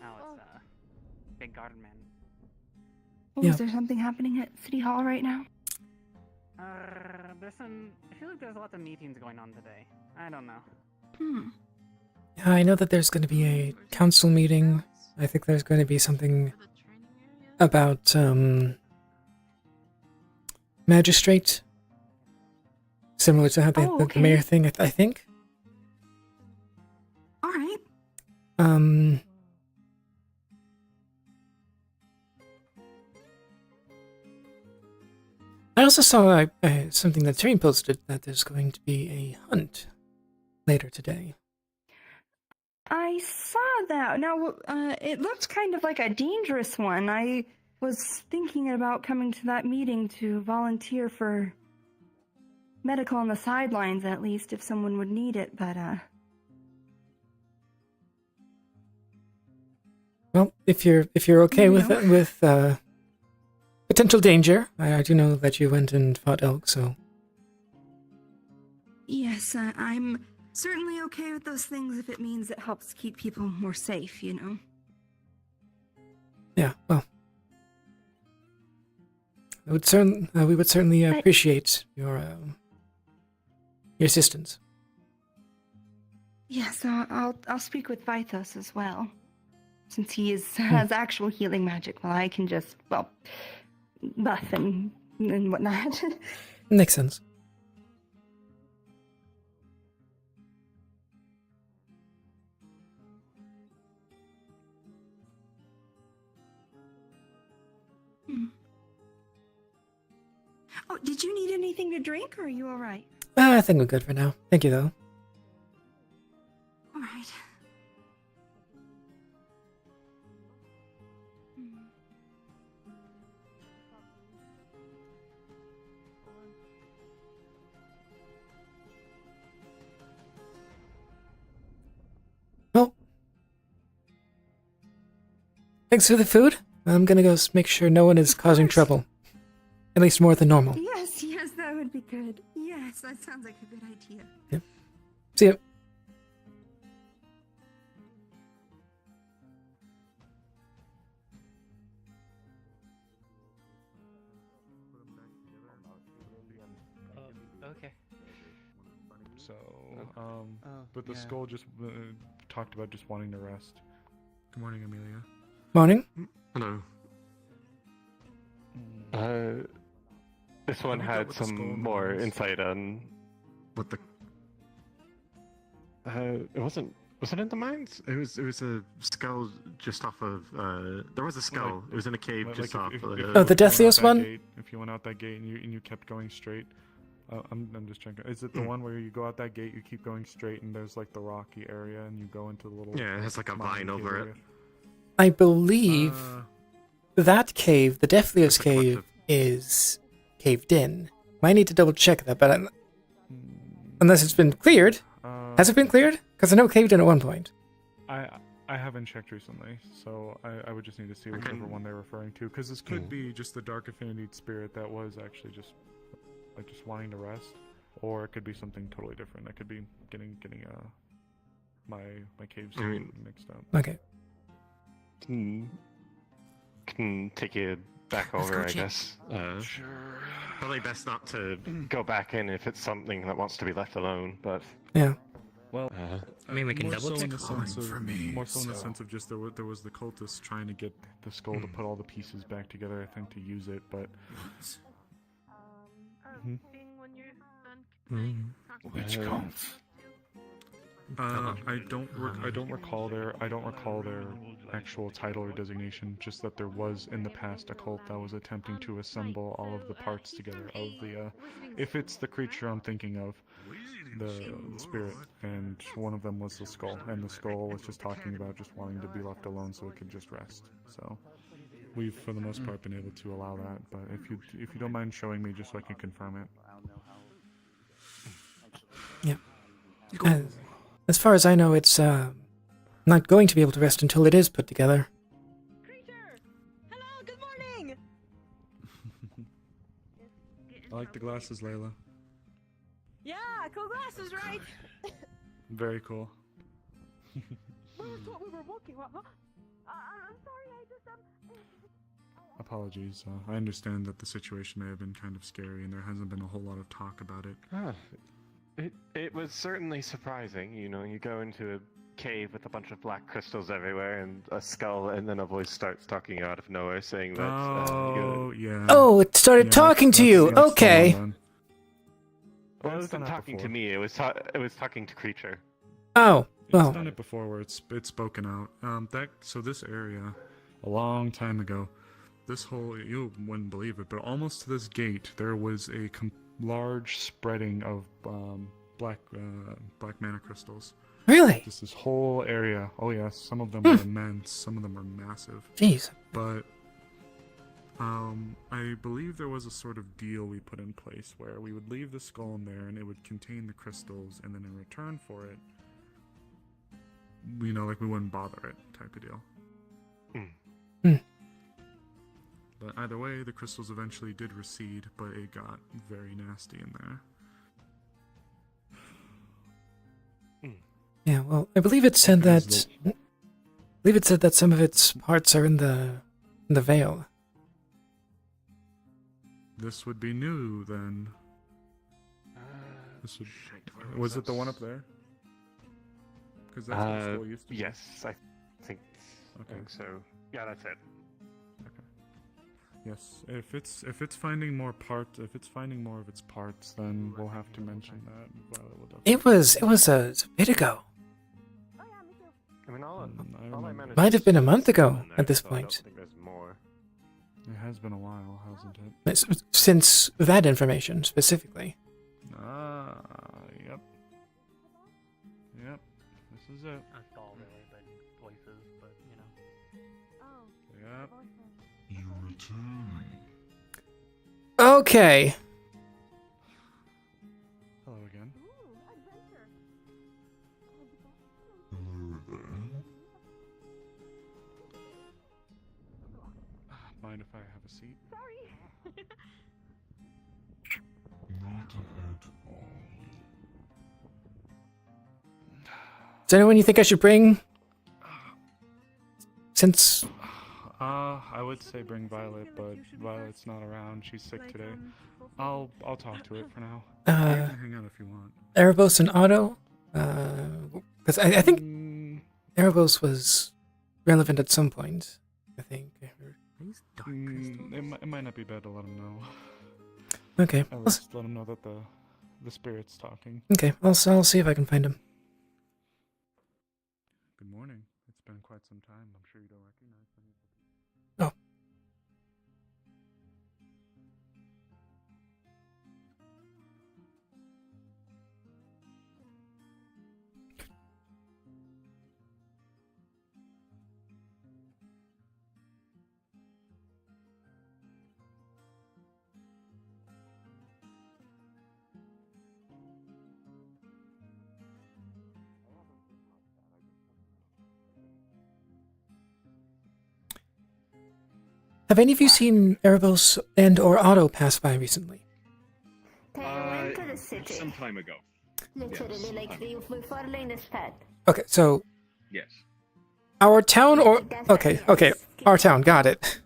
K: Oh, it's Big Garden Man.
J: Oh,
A: Yeah.
J: is there something happening at City Hall right now?
K: There's some... I feel like there's lots of meetings going on today. I don't know.
A: Yeah, I know that there's going to be a council meeting. I think there's going to be something about, magistrate. Similar to how the,
J: Oh,
A: the mayor
J: okay.
A: thing, I think.
J: All right.
A: I also saw something that Tyrion posted that there's going to be a hunt later today.
J: I saw that. Now, it looked kind of like a dangerous one. I was thinking about coming to that meeting to volunteer for medical on the sidelines, at least, if someone would need it, but,
A: Well, if you're okay with
J: No.
A: potential danger, I do know that you went and fought elk, so
J: yes, I'm certainly okay with those things if it means it helps keep people more safe, you know?
A: yeah. Well, we would certainly
J: But-
A: appreciate your assistance.
J: Yes, I'll speak with Vithos as well. since he has actual healing magic, while I can just, well, buff and whatnot.
A: Makes sense.
J: Oh, did you need anything to drink, or are you all right?
A: I think we're good for now. Thank you, though.
J: All right.
A: Well, thanks for the food. I'm gonna go make sure no one is causing trouble. At least more than normal.
J: Yes, yes, that would be good. Yes, that sounds like a good idea.
A: Yep. See ya.
K: Okay.
M: So, but the skull just talked about just wanting to rest. Good morning, Amelia.
A: Morning.
B: Hello.
N: This one had some more insight on
B: what the.
N: It wasn't. Was it in the mines?
B: It was a skull just off of. There was a skull. It was in a cave just off.
A: Oh, the Deathliest one.
M: If you went out that gate and you kept going straight, I'm just checking. Is it the one where you go out that gate, you keep going straight, and there's like the rocky area, and you go into the little.
B: Yeah, it has like a vine over it.
A: I believe that cave, the Deathliest cave, is caved in. Might need to double check that, but unless it's been cleared. Has it been cleared? Because I know it caved in at one point.
M: I haven't checked recently, so I would just need to see whichever one they're referring to, because this could be just the Dark Affinity spirit that was actually just wanting to rest, or it could be something totally different. I could be getting my caves mixed up.
A: Okay.
N: Can take you back over, I guess.
B: Sure. Probably best not to
N: go back in if it's something that wants to be left alone, but
A: yeah.
M: Well,
O: I mean, we can
M: more
O: double
M: so
O: check.
M: in the sense of, more so in the sense of just there was the cultists trying to get the skull to put all the pieces back together, I think, to use it, but.
O: Which cult?
M: I don't recall their actual title or designation. Just that there was in the past a cult that was attempting to assemble all of the parts together of the. If it's the creature I'm thinking of, the spirit, and one of them was the skull, and the skull was just talking about just wanting to be left alone so it could just rest. So we've for the most part been able to allow that. But if you don't mind showing me just so I can confirm it.
A: Yeah. As far as I know, it's not going to be able to rest until it is put together.
D: Hello, good morning.
M: I like the glasses, Layla.
D: Yeah, cool glasses, right?
M: Very cool.
D: Well, that's what we were walking. What? I'm sorry, I just
M: Apologies. I understand that the situation may have been kind of scary, and there hasn't been a whole lot of talk about it.
N: It was certainly surprising. You know, you go into a cave with a bunch of black crystals everywhere and a skull, and then a voice starts talking out of nowhere saying that.
M: Yeah.
A: Oh, it started talking to you. Okay.
N: Well, it wasn't talking to me. It was talking to creature.
A: Oh.
M: It's done it before where it's spoken out. So this area, a long time ago, this whole, you wouldn't believe it, but almost to this gate, there was a large spreading of black mana crystals.
A: Really?
M: Just this whole area. Oh yes, some of them are immense, some of them are massive.
A: Jeez.
M: But I believe there was a sort of deal we put in place where we would leave the skull in there and it would contain the crystals, and then in return for it, you know, like we wouldn't bother it type of deal. But either way, the crystals eventually did recede, but it got very nasty in there.
A: Yeah, well, I believe it said that some of its parts are in the veil.
M: This would be new then. Was it the one up there? Because that's what the skull used to be.
N: Yes, I think. I think so. Yeah, that's it.
M: Yes, if it's finding more parts, if it's finding more of its parts, then we'll have to mention that. Violet will definitely.
A: It was a bit ago.
N: I mean, all I managed
A: Might have been a month
N: to
A: ago
N: in there,
A: at this
N: so I
A: point.
N: don't think there's more.
M: It has been a while, hasn't it?
A: Since that information specifically.
M: Ah, yep. Yep, this is it.
K: That's all really, but voices, but you know.
M: Yep.
B: You return.
A: Okay.
M: Hello again.
B: Hello there.
M: Mind if I have a seat?
B: Not at all.
A: Is there anyone you think I should bring? Since
M: I would say bring Violet, but Violet's not around. She's sick today. I'll talk to it for now. You can hang out if you want.
A: Erebos and Otto? Because I think Erebos was relevant at some point. I think.
M: It might not be bad to let him know.
A: Okay.
M: At least let him know that the spirit's talking.
A: Okay, I'll see if I can find him.
M: Good morning. It's been quite some time. I'm sure you don't recognize me.
A: Oh. Have any of you seen Erebos and or Otto pass by recently?
P: Went to the city.
Q: Some time ago.
P: Literally,
Q: Yes.
P: like before Lena's pet.
A: Okay, so
Q: Yes.
A: our town or okay, our town, got it.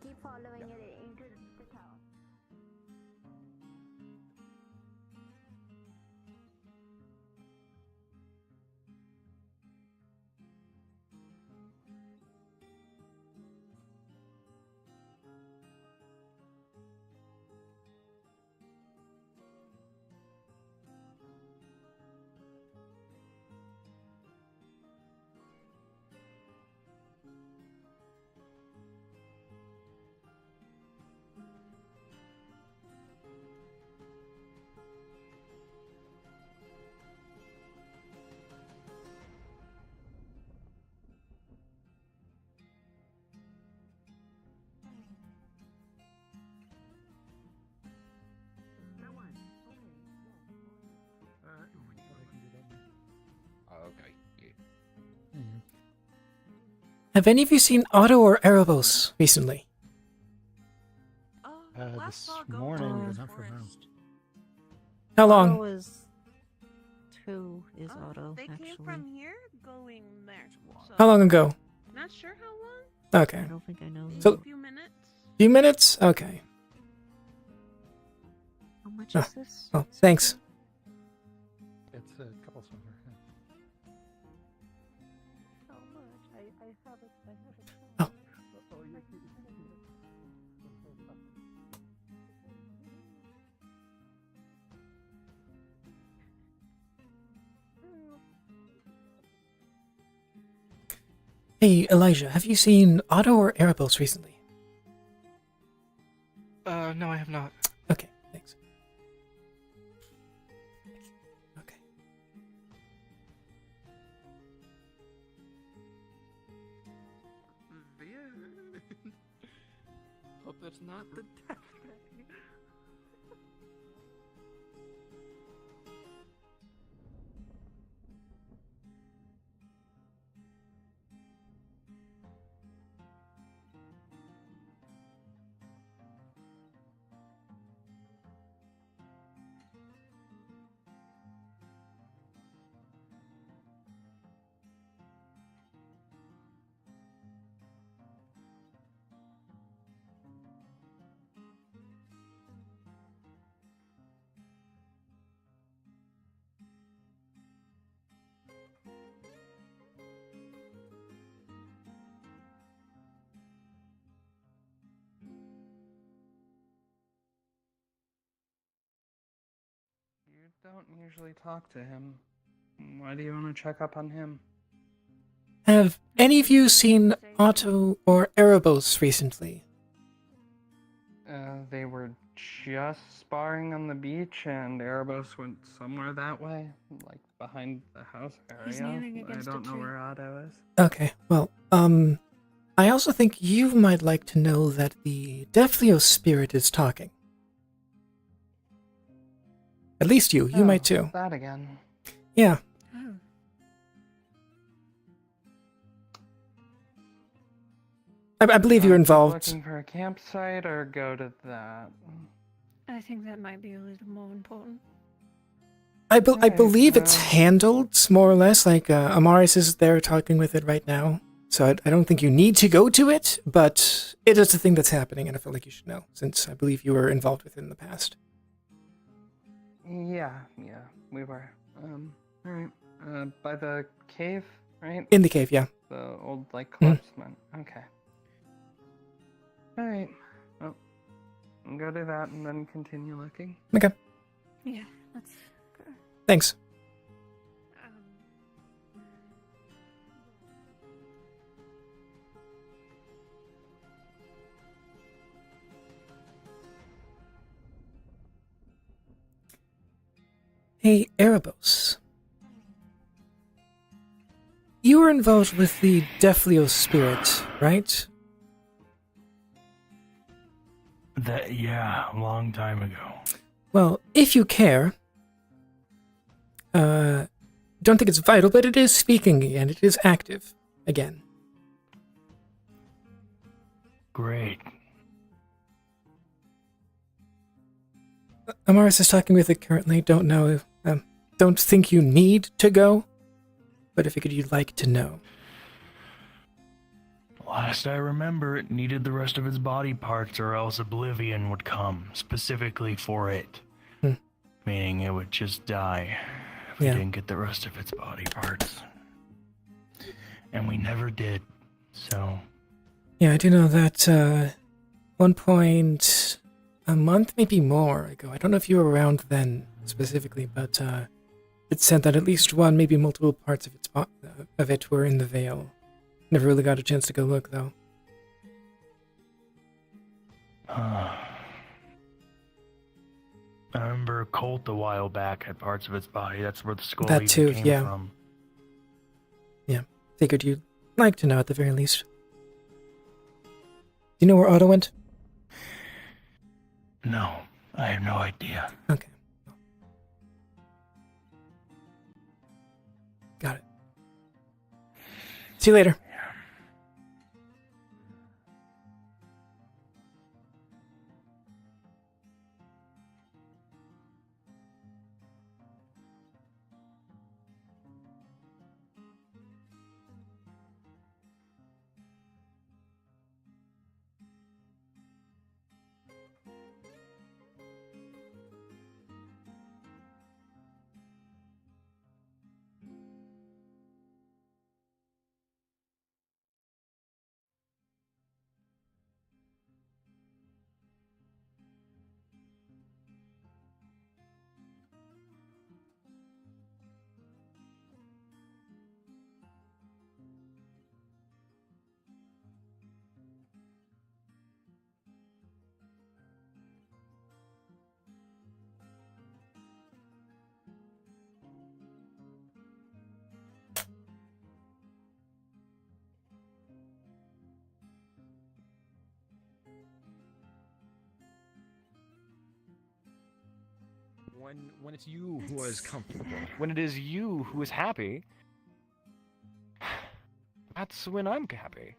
Q: Okay.
A: Have any of you seen Otto or Erebos recently?
R: This morning.
A: How long?
R: Auto is 2 is auto,
I: They
R: actually.
I: came from here going there. So
A: How long ago?
I: Not sure how long.
A: Okay.
R: I don't think I know.
A: So,
I: A few minutes.
A: few minutes? Okay.
R: How much
A: Ah,
R: is this?
A: Oh, thanks.
S: It's a couple silver.
I: How much? I have it.
A: Oh. Hey, Elijah, have you seen Otto or Erebos recently?
G: No, I have not.
A: Okay, thanks. Okay.
G: Hope that's not the death.
F: don't usually talk to him. Why do you want to check up on him?
A: Have any of you seen Otto or Erebos recently?
F: They were just sparring on the beach, and Erebos went somewhere that way, like behind the house area.
H: He's kneeling
F: I
H: against a
F: don't know
H: tree.
F: where Otto is.
A: Okay, well, I also think you might like to know that the Defleo spirit is talking. At least you might too.
F: That again.
A: Yeah.
H: Oh.
A: I believe you're involved.
F: Looking for a campsite or go to that?
H: I think that might be a little more important.
A: I believe it's handled, more or less, like Amaris is there talking with it right now. So I don't think you need to go to it, but it is a thing that's happening, and I feel like you should know, since I believe you were involved with it in the past.
F: Yeah, we were. Alright. By the cave, right?
A: In the cave, yeah.
F: The old, collapsement. Okay. Alright. Well, I'll go do that and then continue looking.
A: Okay.
H: Yeah, let's go.
A: Thanks. Hey, Erebos. You were involved with the Defleo spirit, right?
O: Yeah, a long time ago.
A: Well, if you care, don't think it's vital, but it is speaking again. It is active again.
O: Great.
A: Amaris is talking with it currently. Don't know. Don't think you need to go, but I figured you'd like to know.
O: Last I remember, it needed the rest of its body parts or else oblivion would come, specifically for it. Meaning it would just die if we didn't get the rest of its body parts. And we never did, so...
A: Yeah, I do know that, one point, a month, maybe more ago, I don't know if you were around then specifically, but, it said that at least one, maybe multiple parts of it were in the Vale. Never really got a chance to go look, though.
O: I remember a cult a while back had parts of its body. That's where the skull
A: That
O: even
A: too,
O: came
A: yeah.
O: from.
A: Yeah, figured you'd like to know at the very least. Do you know where Otto went?
O: No, I have no idea.
A: Okay. Got it. See you later.
Q: When it's you who is comfortable, when it is you who is happy, that's when I'm happy.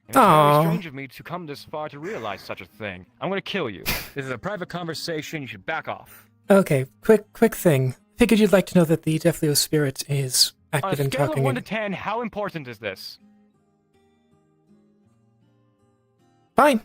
Q: And it's
A: Aww.
Q: very strange of me to come this far to realize such a thing. I'm gonna kill you. This is a private conversation. You should back off.
A: Okay, quick thing. Figured you'd like to know that the Defleo spirit is
Q: On
A: active
Q: a
A: and
Q: scale of
A: talking.
Q: 1 to 10, how important is this?
A: Fine.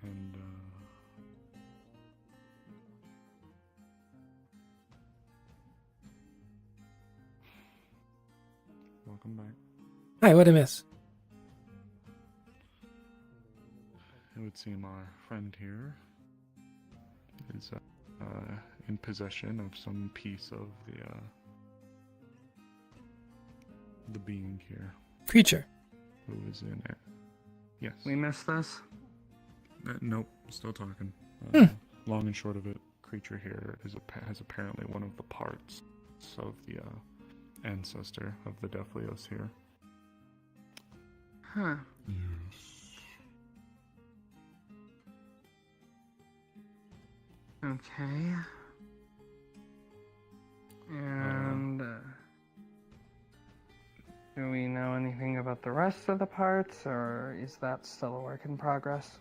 M: And, welcome back.
A: Hi, what a miss.
M: It would seem our friend here is in possession of some piece of the being here.
A: Creature.
M: Who is in it? Yes.
F: We missed this?
M: Nope, still talking. Long and short of it, creature here has apparently one of the parts of the ancestor of the Deathlios here.
F: Huh.
M: Yes.
F: Okay. And do we know anything about the rest of the parts, or is that still a work in progress?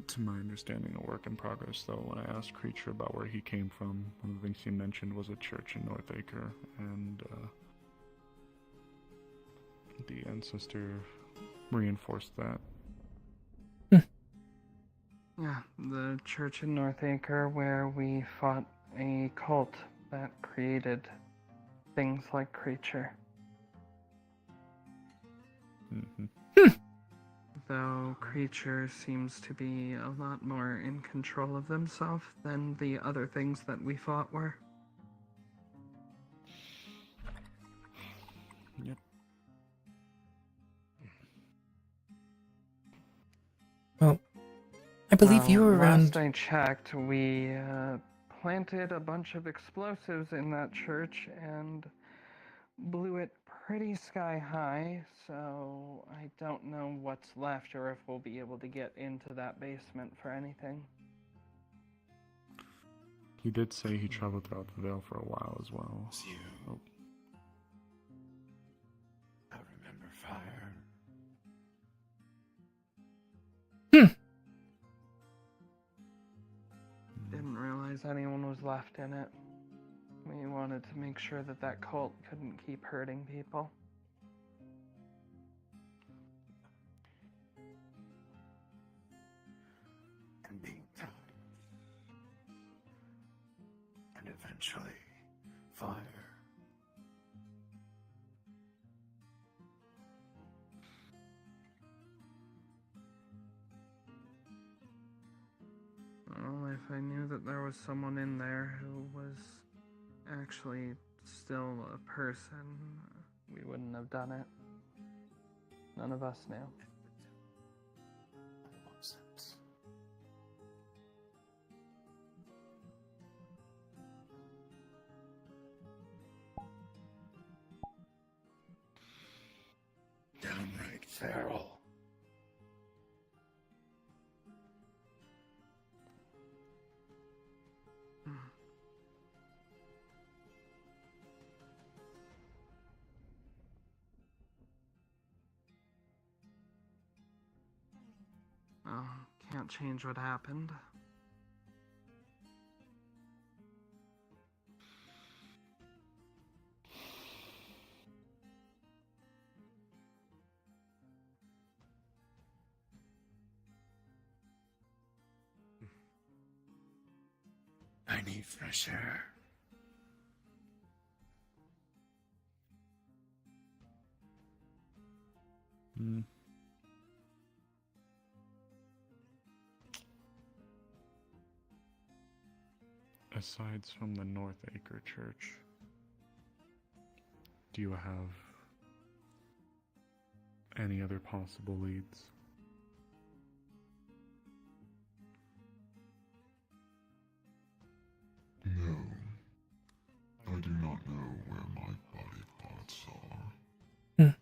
M: To my understanding, a work in progress, though. When I asked Creature about where he came from, one of the things he mentioned was a church in Northacre, and the ancestor reinforced that.
F: Yeah, the church in Northacre where we fought a cult that created things like Creature. Though Creature seems to be a lot more in control of themselves than the other things that we fought were.
M: Yep.
A: Well, I believe you were around.
F: Last I checked, we planted a bunch of explosives in that church and blew it pretty sky high, so I don't know what's left or if we'll be able to get into that basement for anything.
M: He did say he traveled throughout the Vale for a while as well.
T: It's you.
M: Oh.
T: I remember fire.
F: Didn't realize anyone was left in it. We wanted to make sure that that cult couldn't keep hurting people.
T: And being time. And eventually, fire.
F: Well, if I knew that there was someone in there who was actually still a person, we wouldn't have done it. None of us knew.
T: Nonsense. Downright feral.
F: Well, can't change what happened.
T: I need fresh air.
M: Aside from the Northacre Church, do you have any other possible leads?
T: No. I do not know where my body parts are.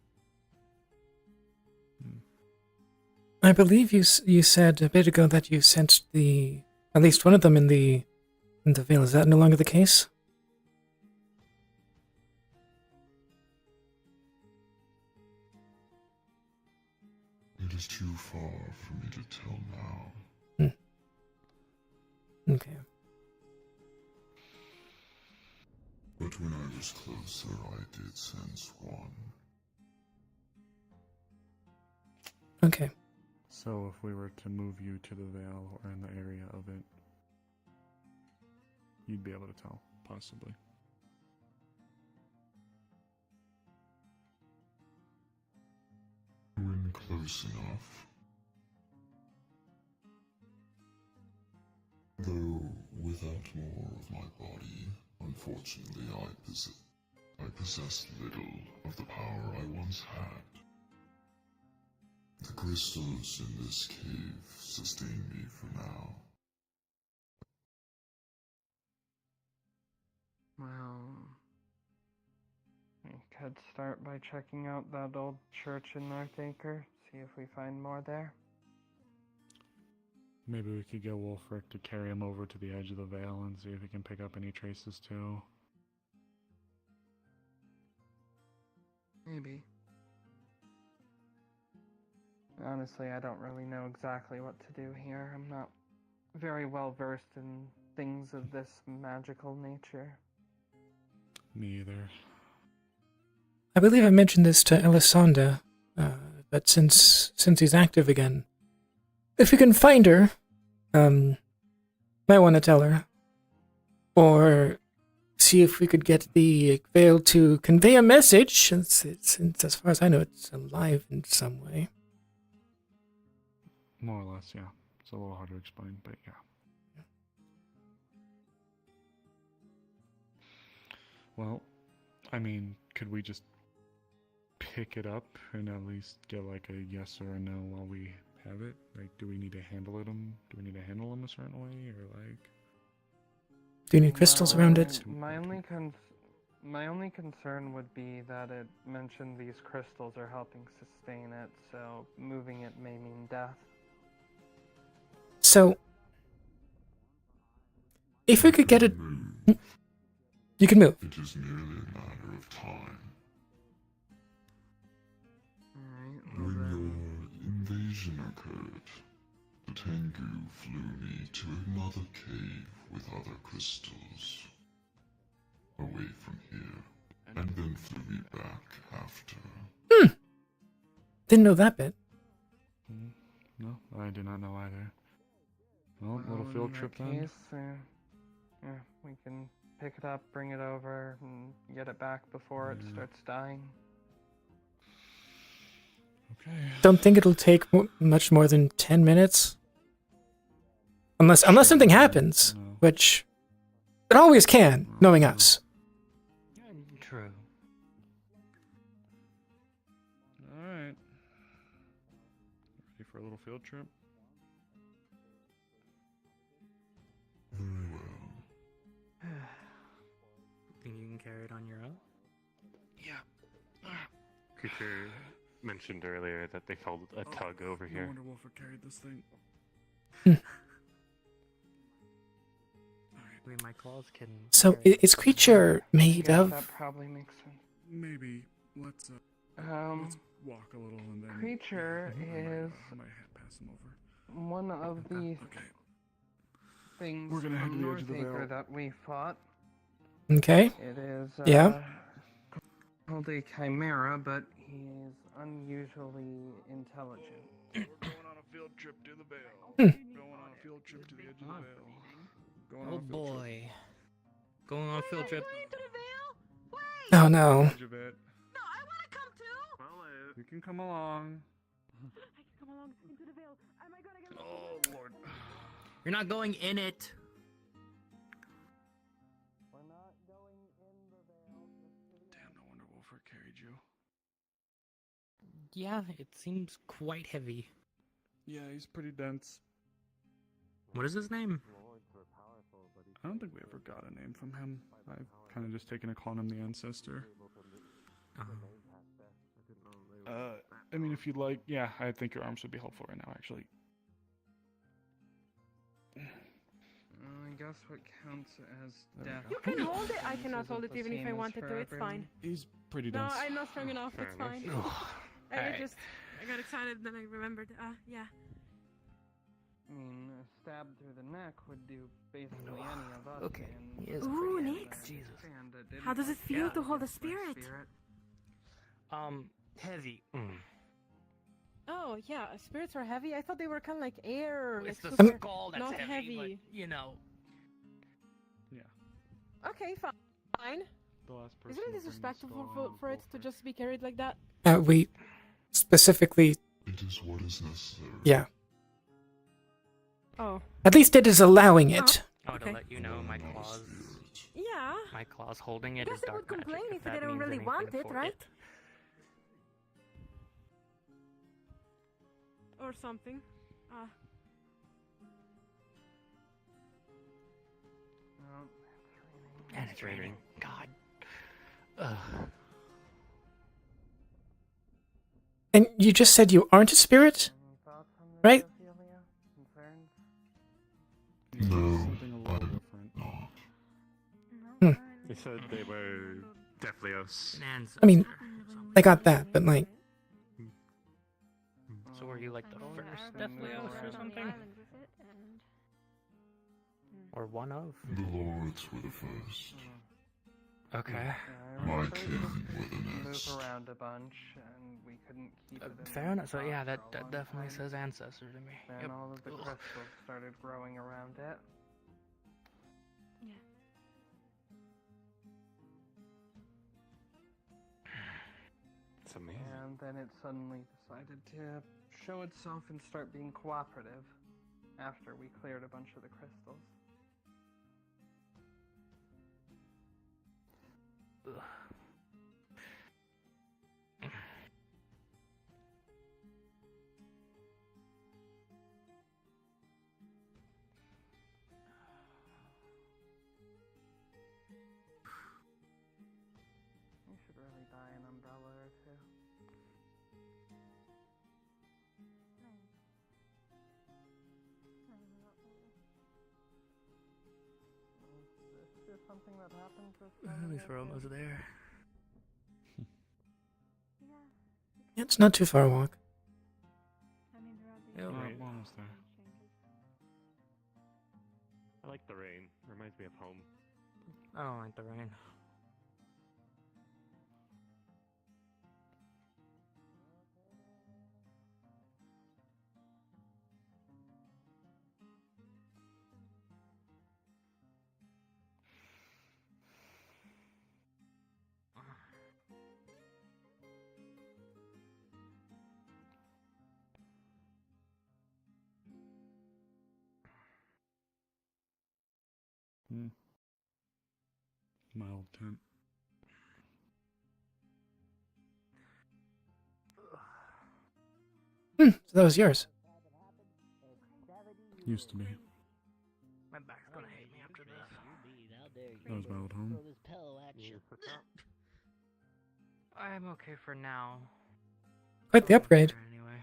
A: I believe you said a bit ago that you sensed at least one of them in the Vale. Is that no longer the case?
T: It is too far for me to tell now.
A: Okay.
T: But when I was closer, I did sense one.
A: Okay.
M: So if we were to move you to the Vale or in the area of it, you'd be able to tell, possibly.
T: When close enough. Though without more of my body, unfortunately I possess little of the power I once had. The crystals in this cave sustain me for now.
F: Well, we could start by checking out that old church in Northacre, see if we find more there.
M: Maybe we could get Wolfric to carry him over to the edge of the Vale and see if he can pick up any traces too.
F: Maybe. Honestly, I don't really know exactly what to do here. I'm not very well versed in things of this magical nature.
M: Me either.
A: I believe I mentioned this to Elisanda, but since he's active again, if you can find her, might want to tell her, or see if we could get the Veil to convey a message, since as far as I know, it's alive in some way.
M: More or less, yeah. It's a little hard to explain, but yeah. Well, I mean, could we just pick it up and at least get like a yes or a no while we have it? Like, do we need to handle them? Do we need to handle them a certain way, or like?
A: Do you need crystals around it?
F: My only concern would be that it mentioned these crystals are helping sustain it, so moving it may mean death.
A: So, if we could get it, you can move.
T: It is merely a matter of time. When your invasion occurred, the Tengu flew me to another cave with other crystals, away from here, and then flew me back after.
A: Didn't know that bit.
M: No, I did not know either. Well, little field trip then.
F: Yeah, we can pick it up, bring it over, and get it back before it starts dying.
M: Okay.
A: Don't think it'll take much more than 10 minutes. Unless something happens, which it always can, knowing us.
K: True.
M: Alright. Ready for a little field trip?
T: Very well.
K: Think you can carry it on your own?
N: Yeah. Creature mentioned earlier that they felt a tug over here.
M: No wonder Wolfric carried this thing.
K: I mean, my claws can.
A: So, is creature made of?
F: That probably makes sense.
M: Maybe let's walk a little and then.
F: Creature is
M: I might pass him over.
F: one of the things
M: We're gonna head to
F: from
M: the edge of the
F: Northacre
M: Vale.
F: that we fought.
A: Okay.
F: It is
A: Yeah.
F: called a chimera, but he is unusually intelligent.
M: We're going on a field trip to the Vale. Going on a field trip to the edge of the Vale. Going on
K: Oh
M: a field trip.
K: boy. Going on a field trip.
A: Oh no.
M: Edge of it.
D: No, I want to come too.
M: You can come along.
D: I can come along into the veil. Am I gonna get
M: Oh Lord.
K: You're not going in it.
F: We're not going in the veil.
M: Damn, no wonder Wolfric carried you.
K: Yeah, it seems quite heavy.
M: Yeah, he's pretty dense.
K: What is his name?
M: I don't think we ever got a name from him. I've kind of just taken a call him the ancestor. I mean, if you'd like, yeah, I think your arms would be helpful right now, actually.
F: I guess what counts as
M: There we
F: death.
M: go.
L: You can hold it. I cannot hold it even if I wanted to. It's fine.
M: He's pretty
L: No,
M: dense.
L: I'm not strong enough.
N: Fair
L: It's
N: enough.
L: fine. I
K: Alright.
L: just I got excited, then I remembered. Yeah.
F: I mean, a stab through the neck would do basically any of us.
K: Okay.
F: And
K: He is
L: Ooh,
K: pretty
L: Nix.
K: heavy. Jesus.
L: How does it feel to hold a spirit?
K: Heavy.
L: Oh yeah, spirits are heavy. I thought they were kind of like air, or like
K: It's the
L: super,
K: skull that's
L: not
K: heavy,
L: heavy.
K: but, you know.
M: Yeah.
L: Okay, fine.
M: The last person
L: Isn't it
M: to bring the
L: disrespectful
M: skull
L: for,
M: and
L: for it to just be carried like that?
A: We specifically,
T: It is what is necessary.
A: yeah.
L: Oh.
A: At least it is allowing it.
K: Oh, to let you know, my claws.
L: Yeah.
K: My claws holding it
L: I guess
K: is
L: they
K: dark
L: would complain
K: magic,
L: if
K: that
L: they don't
K: means
L: really
K: anything
L: want it,
K: for
L: right? Or something.
K: And it's raining. God. Ugh.
A: And you just said you aren't a spirit? Right?
T: No,
M: Something a little different.
A: Hmm.
N: They said they were Deathlios.
A: I mean, I got that, but like,
K: So were you like the first Deathlios or something? Or one of?
T: The Lords were the first.
K: Okay.
T: My kin were the
F: Move
T: next.
F: around a bunch, and we couldn't keep it in
K: Fair
F: one
K: enough. So
F: spot
K: yeah,
F: for
K: that
F: a long
K: definitely
F: time.
K: says ancestor to me.
F: Then
K: Yep.
F: all of the
K: Ugh.
F: crystals started growing around it.
N: It's amazing.
F: And then it suddenly decided to show itself and start being cooperative after we cleared a bunch of the crystals.
K: Ugh.
F: You should really buy an umbrella or two. Is this something that happens this time
K: At
F: of
K: least
F: year
K: we're
F: too?
K: almost there.
A: yeah, it's not too far a walk.
K: Yep.
M: Alright, we're almost there.
N: I like the rain. Reminds me of home.
K: I don't like the rain.
M: Mild temp.
A: So that was yours.
M: Used to be.
K: My back's gonna hate me after this.
M: That was my old home.
K: I'm okay for now.
A: Quite the upgrade.
K: Anyway.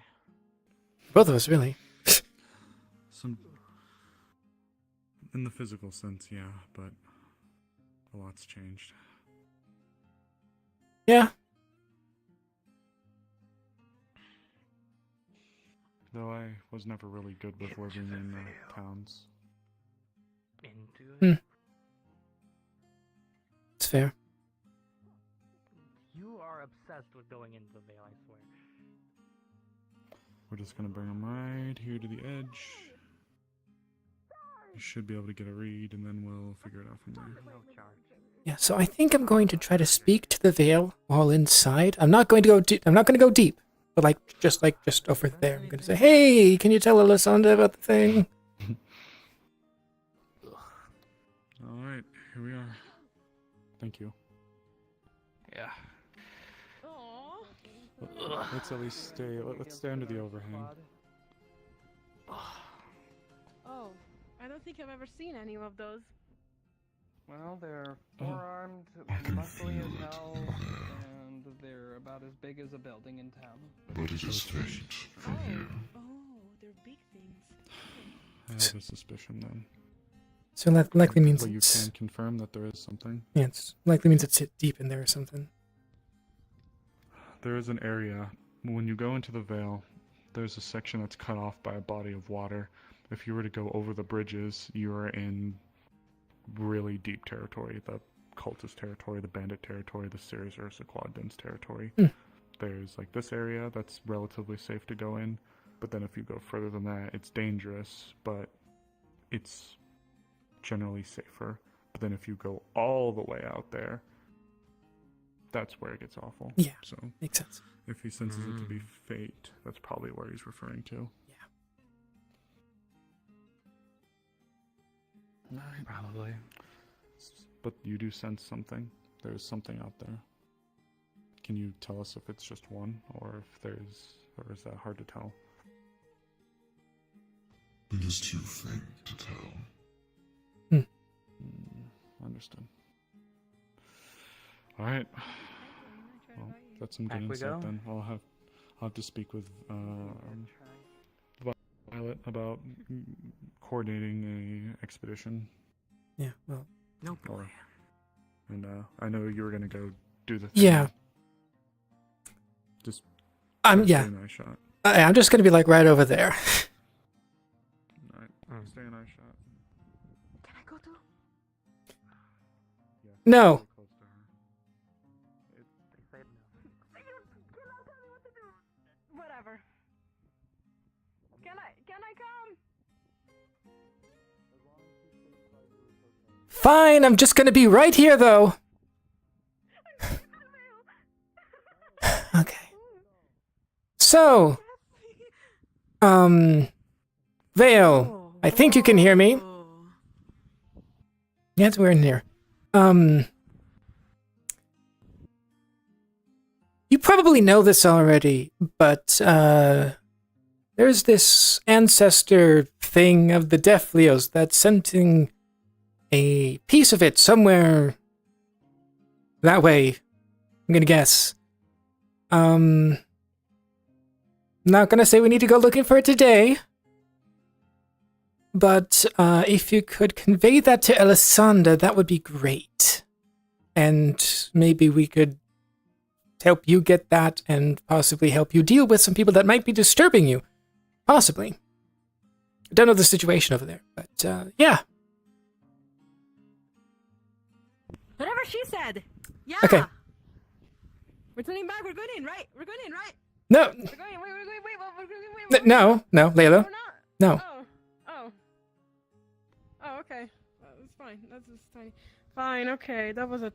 A: Both of us, really.
M: Some. In the physical sense, yeah, but a lot's changed.
A: Yeah.
M: Though I was never really good with living in towns.
K: Into
A: Hmm.
K: it.
A: It's fair.
K: You are obsessed with going into the veil, I swear.
M: We're just gonna bring them right here to the edge. You should be able to get a read, and then we'll figure it out from there.
K: No charge.
A: Yeah, so I think I'm going to try to speak to the veil while inside. I'm not going to go deep. I'm not going to go deep, but just over there. I'm going to say, "Hey, can you tell Alessandra about the thing?"
M: All right, here we are. Thank you.
K: Yeah.
M: Let's at least stay. Let's stay under the overhang.
L: Oh, I don't think I've ever seen any of those.
F: Well, they're
M: Oh.
F: four-armed, muscly as hell, and they're about as big as a building in town.
T: But it is faint from here.
L: Oh, they're big things.
M: I have a suspicion then.
A: So that likely means
M: But you
A: it's
M: can confirm that there is something.
A: yeah, it's likely means it's deep in there or something.
M: There is an area, when you go into the Vale, there's a section that's cut off by a body of water. If you were to go over the bridges, you are in really deep territory. The cultist territory, the bandit territory, the Sirius Ursa Quadbins territory. there's like this area that's relatively safe to go in, but then if you go further than that, it's dangerous, but it's generally safer. But then if you go all the way out there, that's where it gets awful.
A: Yeah,
M: so
A: makes sense.
M: If he senses it to be fate, that's probably where he's referring to.
K: Probably.
M: But you do sense something. There's something out there. Can you tell us if it's just one, or is that hard to tell?
T: It is too faint to tell.
M: Understood. All right. Well, that's some good
K: Back we
M: insight
K: go.
M: then. I'll have to speak with Violet about coordinating a expedition.
A: Yeah. Well.
I: No boy.
M: And I know you were gonna go do the thing.
A: Yeah.
M: Just.
A: Yeah.
M: Stay in eye shot.
A: I'm just gonna be like right over there.
M: All right. Stay in eye shot.
I: Can I go too?
A: No.
D: Whatever. Can I come?
A: Fine, I'm just gonna be right here though. Okay. So, Vale, I think you can hear me. Yeah, we're in here. You probably know this already, but, there's this ancestor thing of the Deathlios that's sending a piece of it somewhere that way. I'm gonna guess. Not gonna say we need to go looking for it today, but if you could convey that to Elisanda, that would be great. And maybe we could help you get that and possibly help you deal with some people that might be disturbing you. Possibly. I don't know the situation over there, but yeah.
L: Whatever she said. Yeah.
A: Okay.
L: We're turning back. We're going in, right? We're going in, right?
A: No.
L: We're going. Wait.
A: No, Layla. No.
L: Oh, okay. That's fine. That's just tiny. Fine. Okay. That was the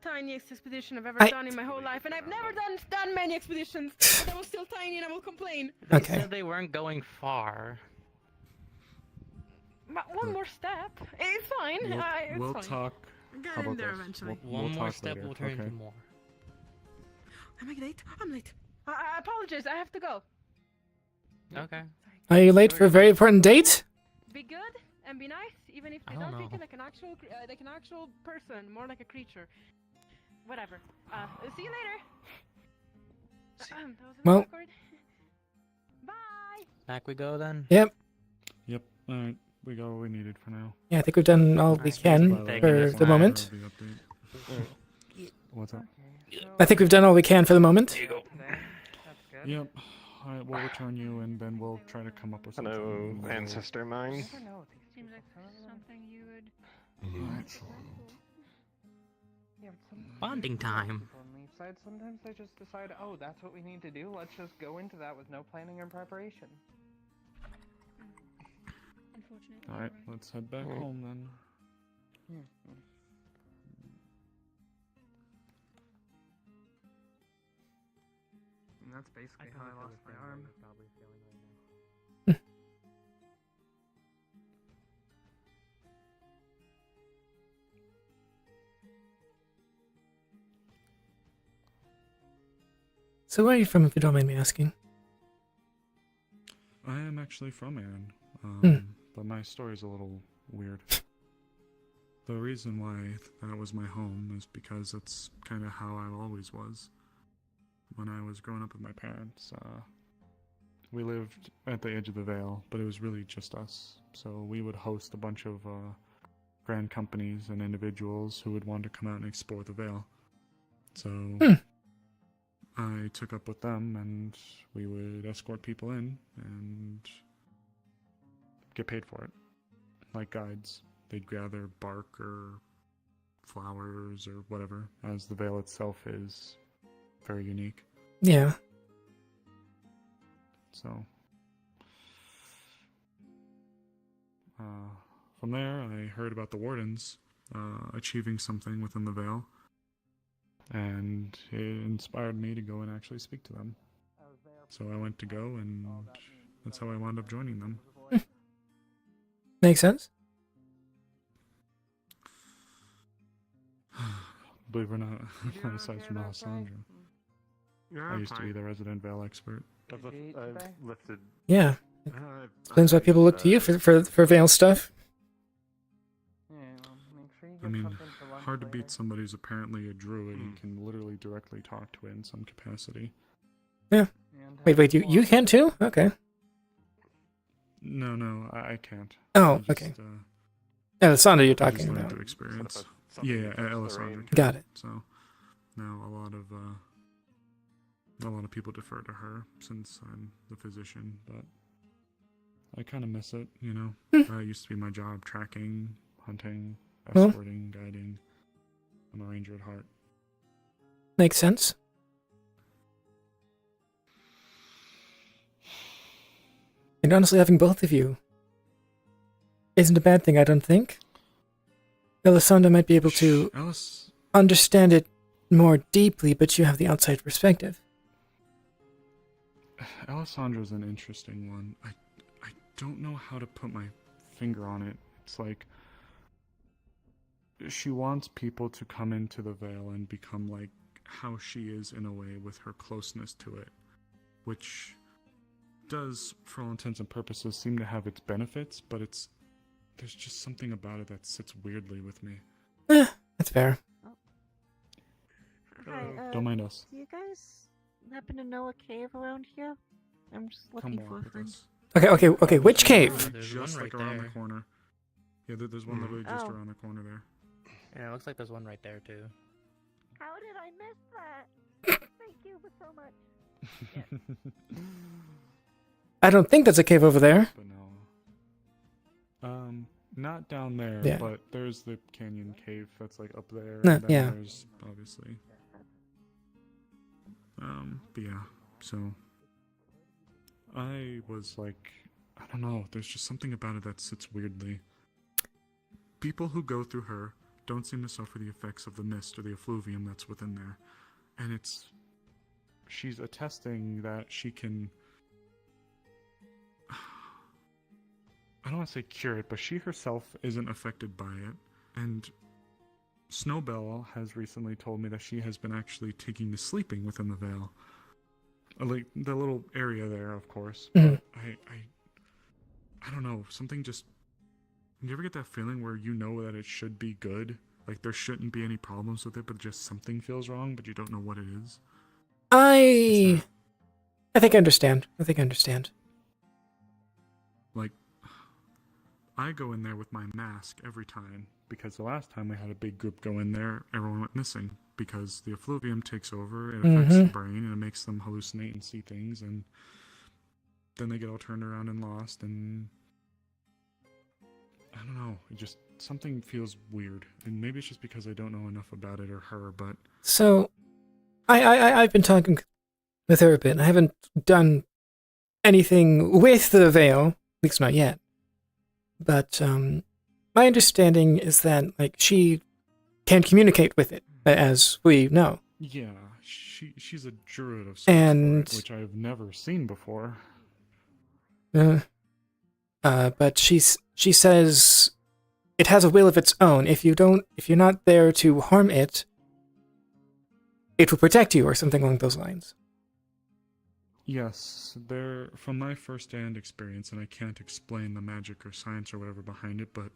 L: tiniest expedition I've ever done in my whole life, and I've never done many expeditions. But that was still tiny, and I will complain.
K: They said they weren't going far.
L: But one more step. It's fine. It's
M: We'll
L: fine.
M: talk.
I: Get
M: How
I: in
M: about
I: there
M: this?
I: eventually.
K: One more
M: talk
K: step
M: later,
K: will turn
M: okay?
K: into more.
I: Am I late? I'm late.
L: I apologize. I have to go.
K: Okay.
A: Are you late for a very important date?
L: Be good and be nice, even if they
K: I
L: don't
K: don't
L: treat you
K: know.
L: like an actual person, more like a creature. Whatever. See you later. That was a bit
A: Well-
L: awkward. Bye.
K: Back we go then.
A: Yep.
M: Yep. All right. We got what we needed for now.
A: Yeah, I think we've done all we can for the moment.
M: What's up?
A: I think we've done all we can for the moment.
M: Yep. All right. We'll return you, and then we'll try to come up with
N: Hello,
M: something.
N: ancestor mine.
D: Seems like something you would.
T: Hello, child.
K: Bonding time.
F: On leaf side, sometimes I just decide, oh, that's what we need to do. Let's just go into that with no planning or preparation.
D: Unfortunately.
M: All right. Let's head back home then.
F: And that's basically how I lost my arm.
A: So where are you from, if you don't mind me asking?
M: I am actually from Aaron, but my story's a little weird. The reason why that was my home is because that's kind of how I always was. When I was growing up with my parents, we lived at the edge of the Vale, but it was really just us. So we would host a bunch of grand companies and individuals who would want to come out and explore the Vale. So I took up with them, and we would escort people in and get paid for it, like guides. They'd gather bark or flowers or whatever, as the Vale itself is very unique.
A: Yeah.
M: So, from there, I heard about the Wardens achieving something within the Vale, and it inspired me to go and actually speak to them. So I went to go, and that's how I wound up joining them.
A: Makes sense.
M: Believe it or not, aside from Alessandra, I used to be the resident Vale expert.
N: I've lifted.
A: Yeah. Explains why people look to you for Vale stuff.
M: I mean, hard to beat somebody who's apparently a druid and can literally directly talk to it in some capacity.
A: Yeah. Wait, you can too? Okay.
M: No, I can't.
A: Oh,
M: I just,
A: okay. Alessandra you're
M: I just
A: talking
M: learned
A: about.
M: through experience. Yeah, Alessandra.
A: Got it.
M: So now a lot of people defer to her since I'm the physician, but I kind of miss it, you know. It used to be my job, tracking, hunting, escorting, guiding. I'm a ranger at heart.
A: Makes sense. And honestly, having both of you isn't a bad thing, I don't think. Alessandra might be able to understand it more deeply, but you have the outside perspective.
M: Alessandra's an interesting one. I don't know how to put my finger on it. It's like she wants people to come into the Vale and become like how she is in a way with her closeness to it, which does, for all intents and purposes, seem to have its benefits, but there's just something about it that sits weirdly with me.
A: That's fair.
R: Hi,
M: Don't mind us.
R: Do you guys happen to know a cave around here? I'm just looking for a friend.
A: Okay, which cave?
M: Just like around the corner. Yeah, there's one literally just
R: Oh.
M: around the corner there.
U: Yeah, it looks like there's one right there too.
R: How did I miss that? Thank you so much.
A: I don't think that's a cave over there.
M: But no. Not down there,
A: Yeah.
M: but there's the canyon cave that's like up there.
A: No,
M: and then
A: yeah.
M: there's obviously. But yeah, so I was like, I don't know, there's just something about it that sits weirdly. People who go through her don't seem to suffer the effects of the mist or the effluvium that's within there. And she's attesting that she can, I don't want to say cure it, but she herself isn't affected by it. And Snowbell has recently told me that she has been actually taking to sleeping within the Vale. Like, the little area there, of course.
A: Mhm.
M: But I don't know, something just... You ever get that feeling where you know that it should be good? Like, there shouldn't be any problems with it, but just something feels wrong, but you don't know what it is?
A: I think I understand.
M: Like, I go in there with my mask every time, because the last time we had a big group go in there, everyone went missing, because the effluvium takes over, it affects the brain, and it makes them hallucinate and see things, and then they get all turned around and lost, and I don't know, it just, something feels weird, and maybe it's just because I don't know enough about it or her, but...
A: So, I've been talking with her a bit, and I haven't done anything with the Veil, at least not yet. But my understanding is that like she can communicate with it, as we know.
M: Yeah, she's a druid of some sort, which I've never seen before.
A: But she says it has a will of its own. If you're not there to harm it, it will protect you, or something along those lines.
M: Yes, from my first-hand experience, and I can't explain the magic or science or whatever behind it, but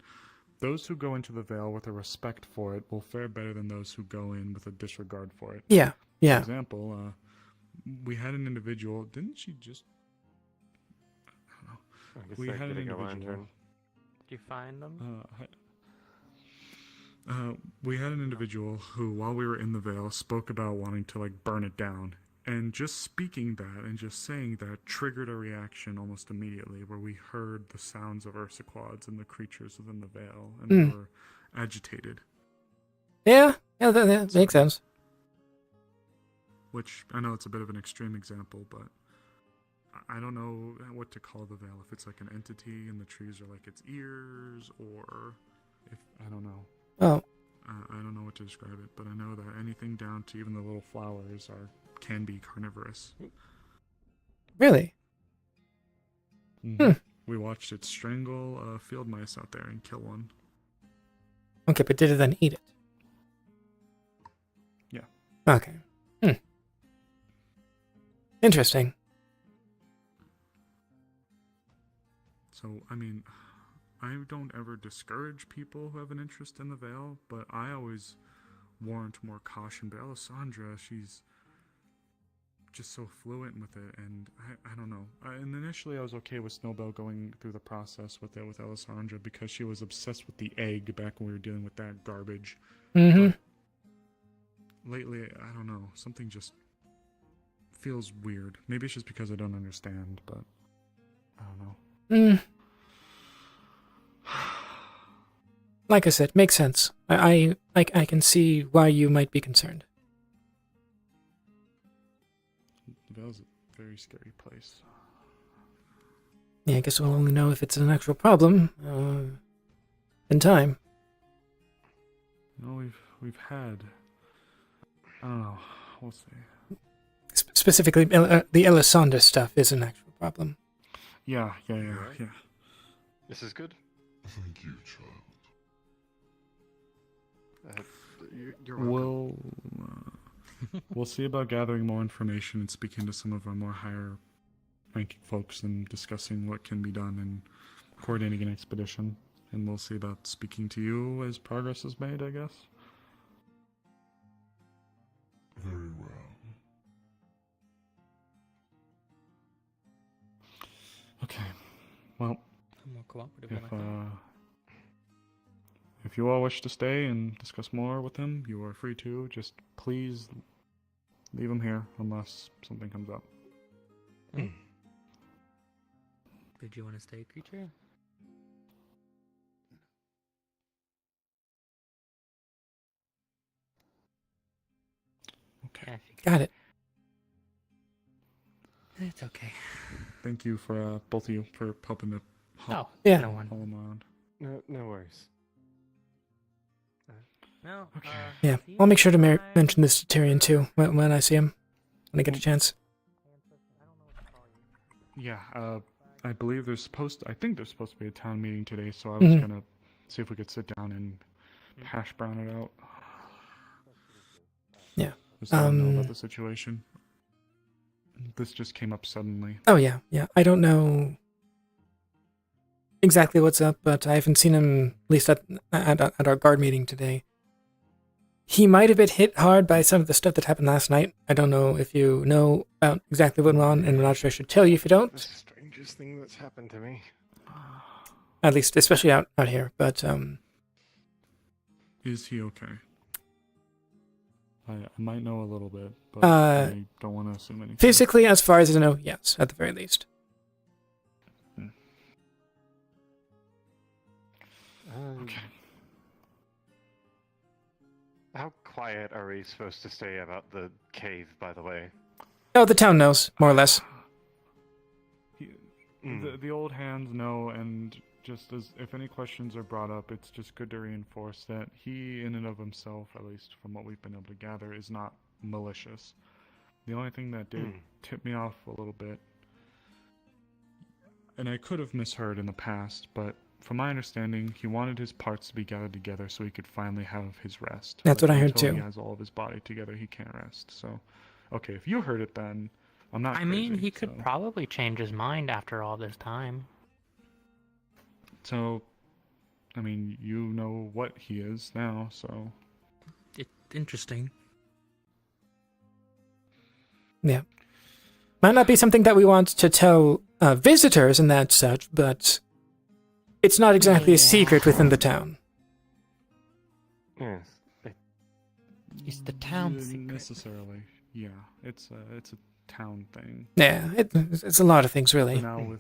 M: those who go into the Veil with a respect for it will fare better than those who go in with a disregard for it.
A: Yeah.
M: For example, we had an individual, didn't she just... I don't know. We had an individual...
K: Did you find them?
M: We had an individual who, while we were in the Veil, spoke about wanting to, like, burn it down. And just speaking that and just saying that triggered a reaction almost immediately, where we heard the sounds of Ursaquads and the creatures within the Veil, and they were agitated.
A: Yeah, that makes sense.
M: which I know it's a bit of an extreme example, but I don't know what to call the veil. If it's like an entity and the trees are like its ears, or if I don't know.
A: Oh.
M: I don't know what to describe it, but I know that anything down to even the little flowers can be carnivorous.
A: Really?
M: Mm-hmm. We watched it strangle field mice out there and kill one.
A: Okay, but did it then eat it?
M: Yeah.
A: Okay. Interesting.
M: So, I mean, I don't ever discourage people who have an interest in the veil, but I always warrant more caution. But Alessandra, she's just so fluent with it, and I don't know. And initially I was okay with Snowbell going through the process with it with Alessandra because she was obsessed with the egg back when we were dealing with that garbage.
A: Mm-hmm.
M: But lately, I don't know. Something just feels weird. Maybe it's just because I don't understand, but I don't know.
A: Like I said, makes sense. I can see why you might be concerned.
M: The Veil's a very scary place.
A: Yeah, I guess we'll only know if it's an actual problem in time.
M: No, we've had. I don't know. We'll see.
A: Specifically, the Elisandra stuff is an actual problem.
M: Yeah.
N: This is good.
T: Thank you, child.
N: You're welcome.
M: We'll see about gathering more information and speaking to some of our more higher-ranking folks and discussing what can be done and coordinating an expedition. And we'll see about speaking to you as progress is made, I guess.
T: Very well.
M: Okay. Well,
U: I'm more cooperative than I thought.
M: If you all wish to stay and discuss more with him, you are free to. Just please leave him here unless something comes up.
U: Did you want to stay, creature?
M: Okay.
A: Got it.
U: It's okay.
M: Thank you for both of you for helping to
U: Oh,
A: yeah.
U: No one.
M: haul him around.
N: No worries.
U: No.
A: Yeah, I'll make sure to mention this to Tyrion too when I see him, when I get a chance.
M: Yeah, I believe I think there's supposed to be a town meeting today, so I was gonna see if we could sit down and hash brown it out.
A: Yeah.
M: Just let them know about the situation. This just came up suddenly.
A: Oh yeah. I don't know exactly what's up, but I haven't seen him, at least at our guard meeting today. He might have been hit hard by some of the stuff that happened last night. I don't know if you know about exactly what went on, and I'm not sure I should tell you if you don't.
N: The strangest thing that's happened to me.
A: At least, especially out here. But
M: Is he okay? I might know a little bit, but I don't want to assume anything.
A: Physically, as far as I know, yes, at the very least.
M: Okay.
N: How quiet are we supposed to stay about the cave, by the way?
A: Oh, the town knows, more or less.
M: The old hands know, and just as if any questions are brought up, it's just good to reinforce that he, in and of himself, at least from what we've been able to gather, is not malicious. The only thing that did tip me off a little bit, and I could have misheard in the past, but from my understanding, he wanted his parts to be gathered together so he could finally have his rest.
A: That's what I heard
M: until
A: too.
M: He has all of his body together, he can't rest. So, okay, if you heard it, then I'm not.
U: I mean, he could probably change his mind after all this time.
M: So, I mean, you know what he is now, so.
U: It's interesting.
A: Yeah. Might not be something that we want to tell visitors and that such, but it's not exactly a secret within the town.
N: Yes.
U: It's the town secret.
M: Necessarily, yeah. It's a town thing.
A: Yeah, it's a lot of things, really.
M: But now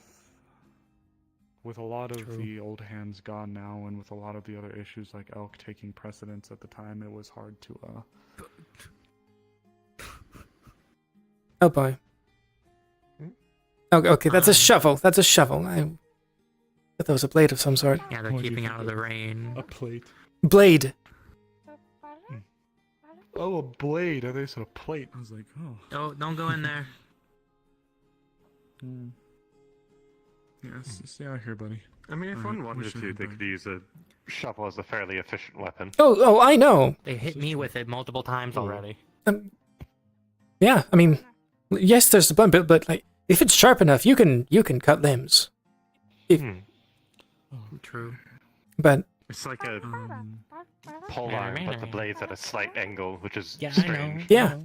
M: with a lot of the old hands gone now, and with a lot of the other issues like elk taking precedence at the time, it was hard to
A: Oh boy. Okay, that's a shovel. That's a shovel. I thought that was a blade of some sort.
U: Yeah, they're keeping out of the rain.
M: A plate.
A: Blade.
M: Oh, a blade. I thought you said a plate. I was like, oh.
U: Don't go in there.
M: Yes, stay out here, buddy.
N: I mean, if
M: Alright,
N: one wanted to, they could use a shovel as a fairly efficient weapon.
A: Oh, I know.
U: They hit me with it multiple times already.
A: Yeah, I mean, yes, there's the blunt, but like, if it's sharp enough, you can cut limbs.
U: True.
A: But
N: it's like a pole arm, but the blade's at a slight angle, which is
U: Yeah,
N: strange.
A: yeah,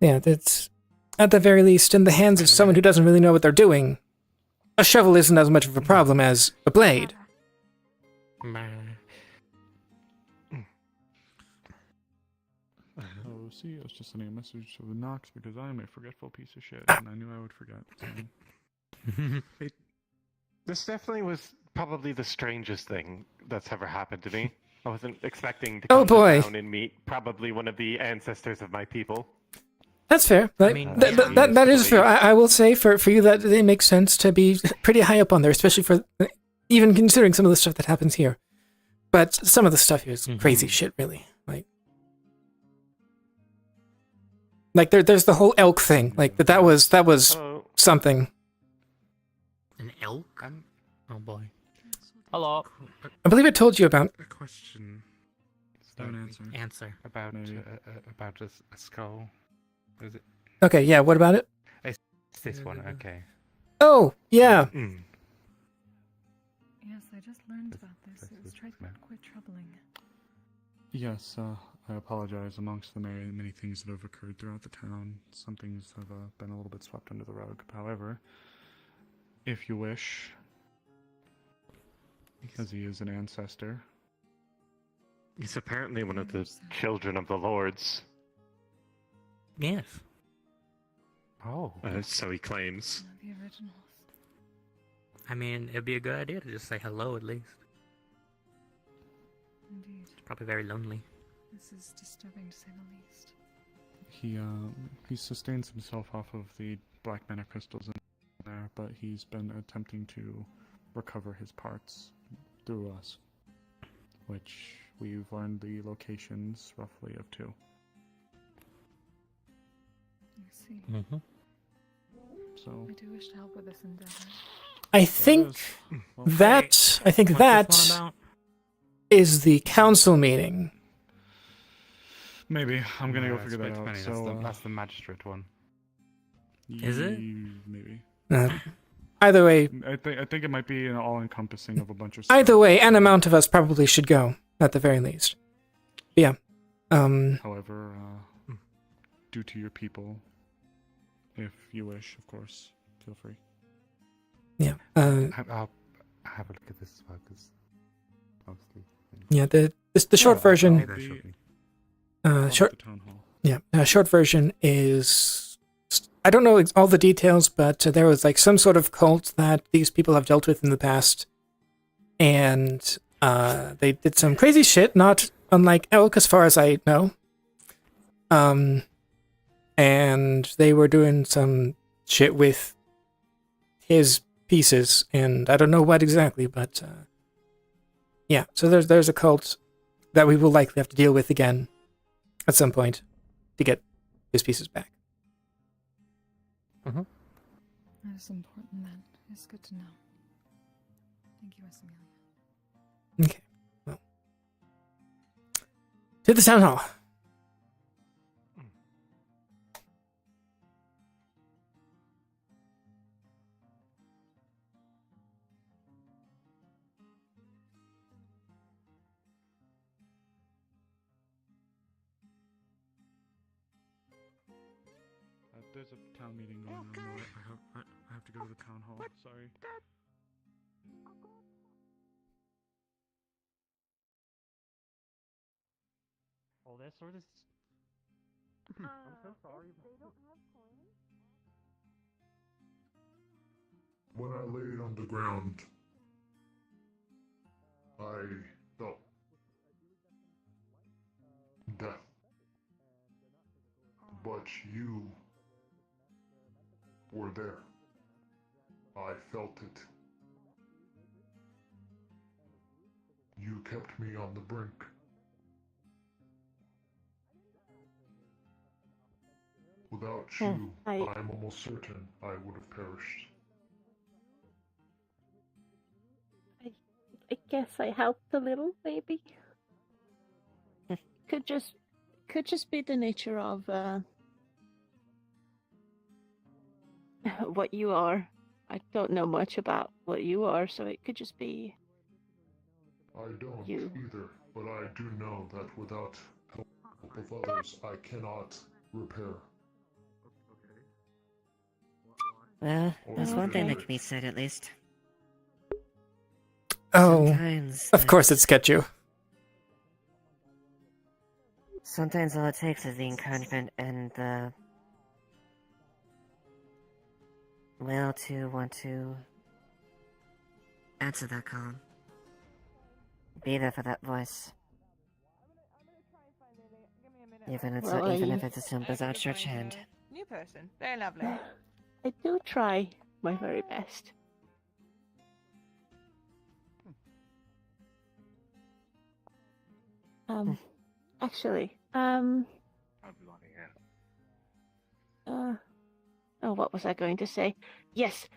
A: yeah, that's at the very least in the hands of someone who doesn't really know what they're doing. A shovel isn't as much of a problem as a blade.
M: Oh, see, I was just sending a message to Nox because I'm a forgetful piece of shit, and I knew I would forget. So.
N: This definitely was probably the strangest thing that's ever happened to me. I wasn't expecting to come to town and meet probably one of the ancestors of my people.
A: That's fair. Like, that is fair. I will say for you that it makes sense to be pretty high up on there, especially for even considering some of the stuff that happens here. But some of the stuff here is crazy shit, really. Like there's the whole elk thing. Like that was something.
U: An elk? Oh boy. Hello.
A: I believe I told you about.
M: A question. Don't answer.
U: Answer.
K: About a skull. Was it?
A: Okay, yeah. What about it?
K: It's this one. Okay.
A: Oh, yeah.
C: Yes, I just learned about this. It was quite troubling.
M: Yes, I apologize. Amongst the many things that have occurred throughout the town, some things have been a little bit swept under the rug. However, if you wish, as he is an ancestor.
N: He's apparently one of the children of the lords.
U: Yes.
K: Oh.
N: So he claims.
C: The originals.
U: I mean, it'd be a good idea to just say hello at least.
C: Indeed.
U: It's probably very lonely.
C: This is disturbing to say the least.
M: He sustains himself off of the black mana crystals in there, but he's been attempting to recover his parts through us, which we've learned the locations roughly of 2.
C: I see.
M: So
C: I do wish to help with this endeavor.
A: I think that is the council meeting.
M: Maybe. I'm gonna go figure that out.
K: Funny.
M: So
K: That's the magistrate one.
U: Is it?
M: Maybe.
A: Either way.
M: I think it might be an all-encompassing of a bunch of
A: Either
M: stuff.
A: way, an amount of us probably should go, at the very least. But yeah.
M: However, due to your people, if you wish, of course, feel free.
A: Yeah.
K: I'll have a look at this as well, because obviously.
A: Yeah. The short version. Short version is. I don't know all the details, but there was like some sort of cult that these people have dealt with in the past, and they did some crazy shit, not unlike elk as far as I know. And they were doing some shit with his pieces, and I don't know what exactly, but yeah. So there's a cult that we will likely have to deal with again at some point to get his pieces back.
C: That is important then. It's good to know. Thank you, Amelia.
A: Okay. Well. To the town hall.
M: There's a town meeting going on. I have to go to the town hall. Sorry.
K: All that sort of. I'm so sorry.
R: They don't have coins.
T: When I laid on the ground, I felt death. but you were there. I felt it. You kept me on the brink. Without you, I'm almost certain I would have perished.
R: I guess I helped a little, maybe. Could just be the nature of what you are. I don't know much about what you are, so it could just be.
T: I don't
R: you.
T: either, but I do know that without help of others, I cannot repair.
E: Well, there's one thing that can be said at least.
A: Oh,
E: Sometimes,
A: of course it's Sketchu.
E: Sometimes all it takes is the encouragement and the will to want to answer that call. Be there for that voice. Even if it's as simple as outstretched hand.
H: New person. Very lovely.
R: I do try my very best. Actually, oh, what was I going to say? Yes,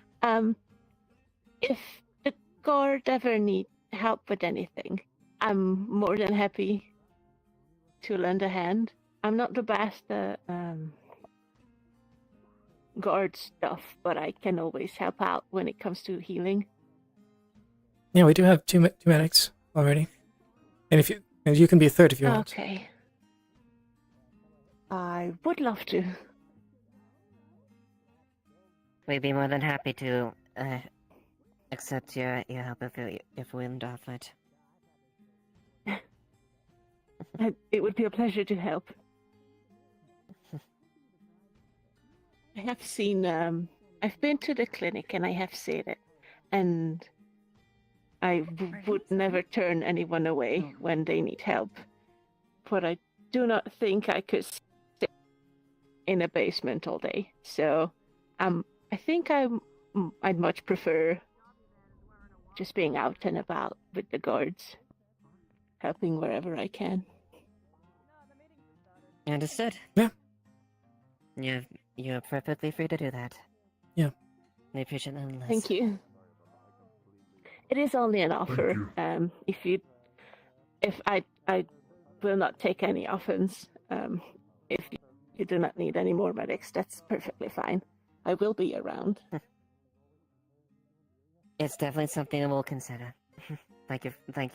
R: if the guard ever need help with anything, I'm more than happy to lend a hand. I'm not the best at guard stuff, but I can always help out when it comes to healing.
A: Yeah, we do have two medics already. And you can be a third if you want.
R: Okay. I would love to.
E: We'd be more than happy to accept your help if Wind offered.
R: It would be a pleasure to help. I have seen, I've been to the clinic and I have seen it, and I would never turn anyone away when they need help. But I do not think I could stay in a basement all day. So, I think I'd much prefer just being out and about with the guards, helping wherever I can.
E: Understood.
A: Yeah.
E: You're perfectly free to do that.
A: Yeah.
E: I appreciate that nonetheless.
R: Thank you. It is only an offer. If I will not take any offers. If you do not need any more medics, that's perfectly fine. I will be around.
E: It's definitely something that we'll consider. Thank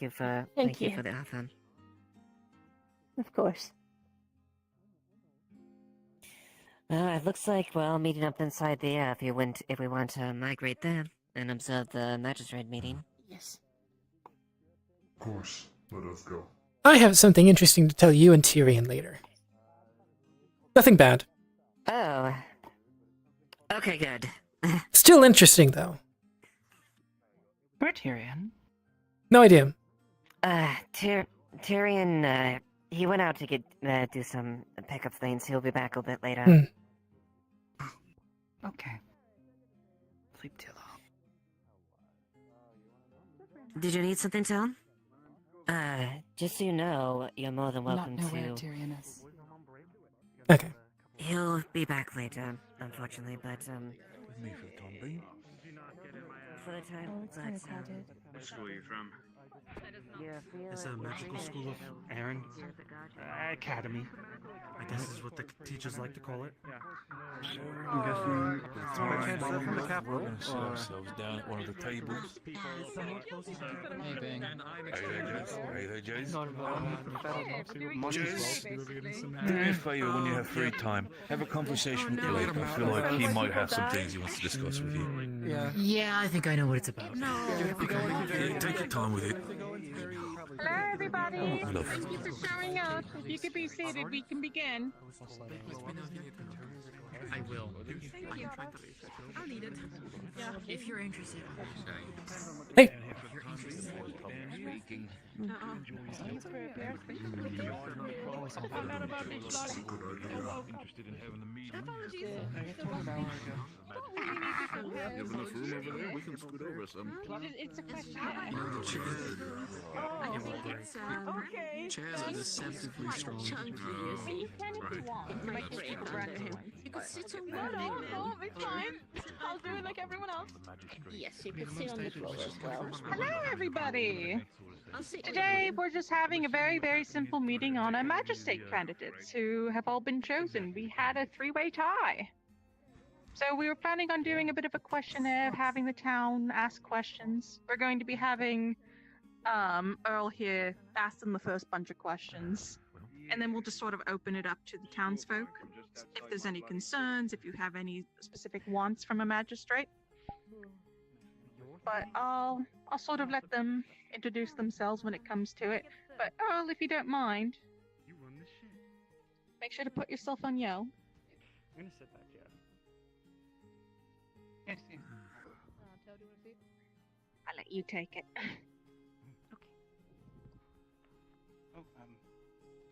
E: you for the offer.
R: Of course.
E: It looks like we're all meeting up inside the if we want to migrate there and observe the magistrate meeting.
R: Yes.
T: Of course, let us go.
A: I have something interesting to tell you and Tyrion later. Nothing bad.
E: Oh. Okay, good.
A: Still interesting, though.
G: Where Tyrion?
A: No idea.
E: Tyrion, he went out to do some pickup things. He'll be back a bit later.
G: Okay. Sleep till.
E: Did you need something, Tom? Just so you know, you're more than welcome
C: Not know
E: to.
C: where Tyrion is.
A: Okay.
E: He'll be back later, unfortunately, but
V: Me for the time being.
E: for the time.
C: Oh, it's kind of crowded.
V: What school are you from?
F: It's a magical school of Aaron. Academy.
V: I guess is what the teachers like to call it.
F: I'm guessing it's
V: Alright,
F: by chance they're from the
V: we're
F: capital.
V: gonna sit ourselves down at one of the tables.
U: Hey, Bing.
V: Hey there, Jace.
F: Jace.
V: Do me a favour when you have free time. Have a conversation with Blake. I feel like he might have some things he wants to discuss with you.
U: Yeah, I think I know what it's about.
V: Yeah, take your time with it.
L: Hello, everybody.
V: Love.
L: Thank you for showing up. If you could be seated, we can begin.
U: I will.
I: Thank you. I'll need it. Yeah.
U: If you're interested.
A: Hey.
U: If you're interested in public speaking.
L: found out about this bloody.
V: Interested in having a meeting?
L: Apologies.
G: I told an hour ago.
L: Don't really need to compare.
V: You have enough room over there? We can scoot over some.
L: It's a question. Okay.
B: Chairs are deceptively strong.
L: You can if you want.
B: It might break brand new. You could sit on that.
L: No, it's fine. I'll do it like everyone else.
R: Yes, you could sit on the floor as well.
J: Hello, everybody. Today, we're just having a very, very simple meeting on our magistrate candidates who have all been chosen. We had a three-way tie. So we were planning on doing a bit of a questionnaire, having the town ask questions. We're going to be having Earl here ask them the first bunch of questions.
I: And then we'll just sort of open it up to the townsfolk. If there's any concerns, if you have any
J: Specific wants from a magistrate. But I'll sort of let them introduce themselves when it comes to it. But Earl, if you don't mind, make sure to put yourself on Yo.
F: I'm gonna sit back here.
J: Yes, yes.
D: Tell, do you want to see?
J: I'll let you take it.
F: Oh,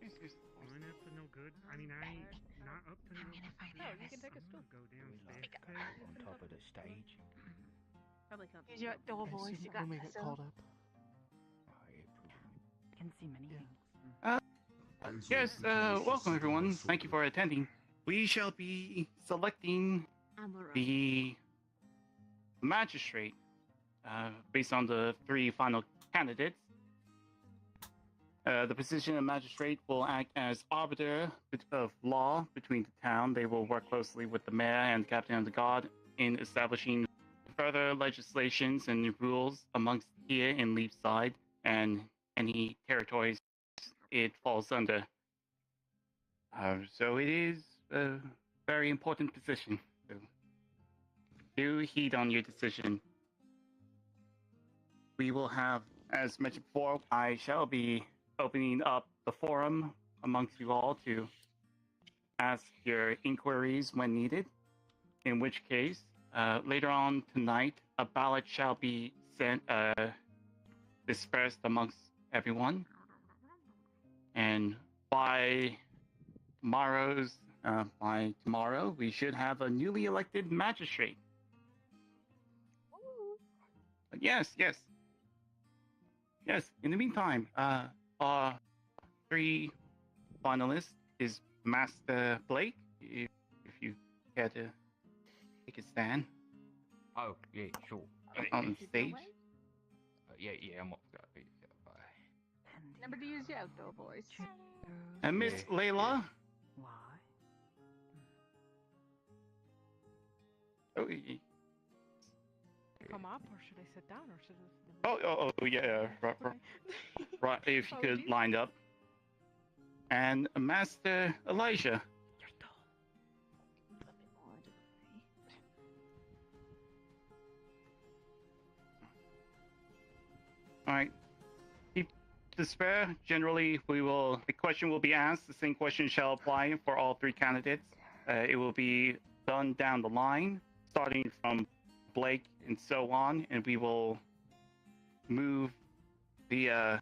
F: this is going up to no good. I mean, I ain't not up to no good.
D: No, you can take a stool.
F: Go downstairs.
V: On top of the stage.
D: Probably can't.
J: Use your door voice. You got
G: When we get
J: this, Earl.
G: called up.
K: I can see many things.
W: Yes, welcome everyone. Thank you for attending. We shall be selecting the magistrate based on the three final candidates. The position of magistrate will act as arbiter of law between the town. They will work closely with the mayor and the captain of the guard in establishing further legislations and rules amongst here in Leafside and any territories it falls under. So it is a very important position. So do heed on your decision. We will have, as mentioned before, I shall be opening up the forum amongst you all to ask your inquiries when needed. In which case, later on tonight, a ballot shall be sent, dispersed amongst everyone. And by tomorrow, we should have a newly elected magistrate. Yes. In the meantime, our three finalists is Master Blake. If you care to take a stand.
Q: Oh, yeah, sure.
W: On the stage.
Q: Yeah, I'm up.
J: Remember to use your outdoor voice.
W: And Miss Layla.
K: Why?
W: Oh,
L: Come up, or should I sit down, or should I?
W: oh, yeah, right. If you could line up. And Master Elijah. All right. Keep the spare. Generally, the question will be asked. The same question shall apply for all three candidates. It will be done down the line, starting from Blake and so on, and we will move the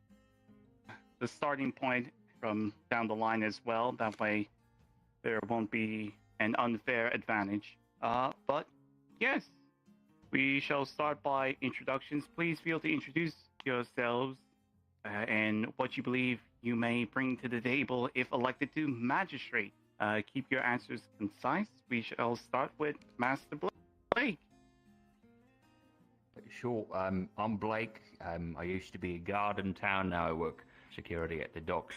W: starting point from down the line as well. That way, there won't be an unfair advantage. But yes, we shall start by introductions. Please feel to introduce yourselves and what you believe you may bring to the table if elected to magistrate. Keep your answers concise. We shall start with Master Blake.
Q: Sure. I'm Blake. I used to be a guard in town. Now I work security at the docks.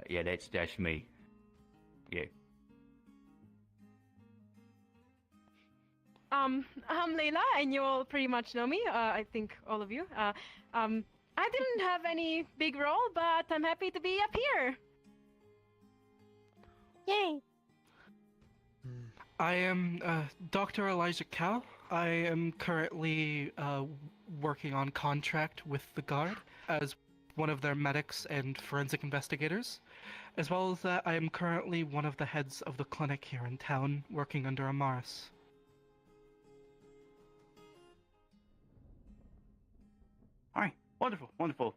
Q: Yeah, that's me. Yeah.
L: I'm Layla, and you all pretty much know me. I think all of you. I didn't have any big role, but I'm happy to be up here. Yay!
G: I am Dr. Elijah Cal. I am currently working on contract with the Guard as one of their medics and forensic investigators. As well as that, I am currently one of the heads of the clinic here in town, working under Amaris.
W: All right, wonderful.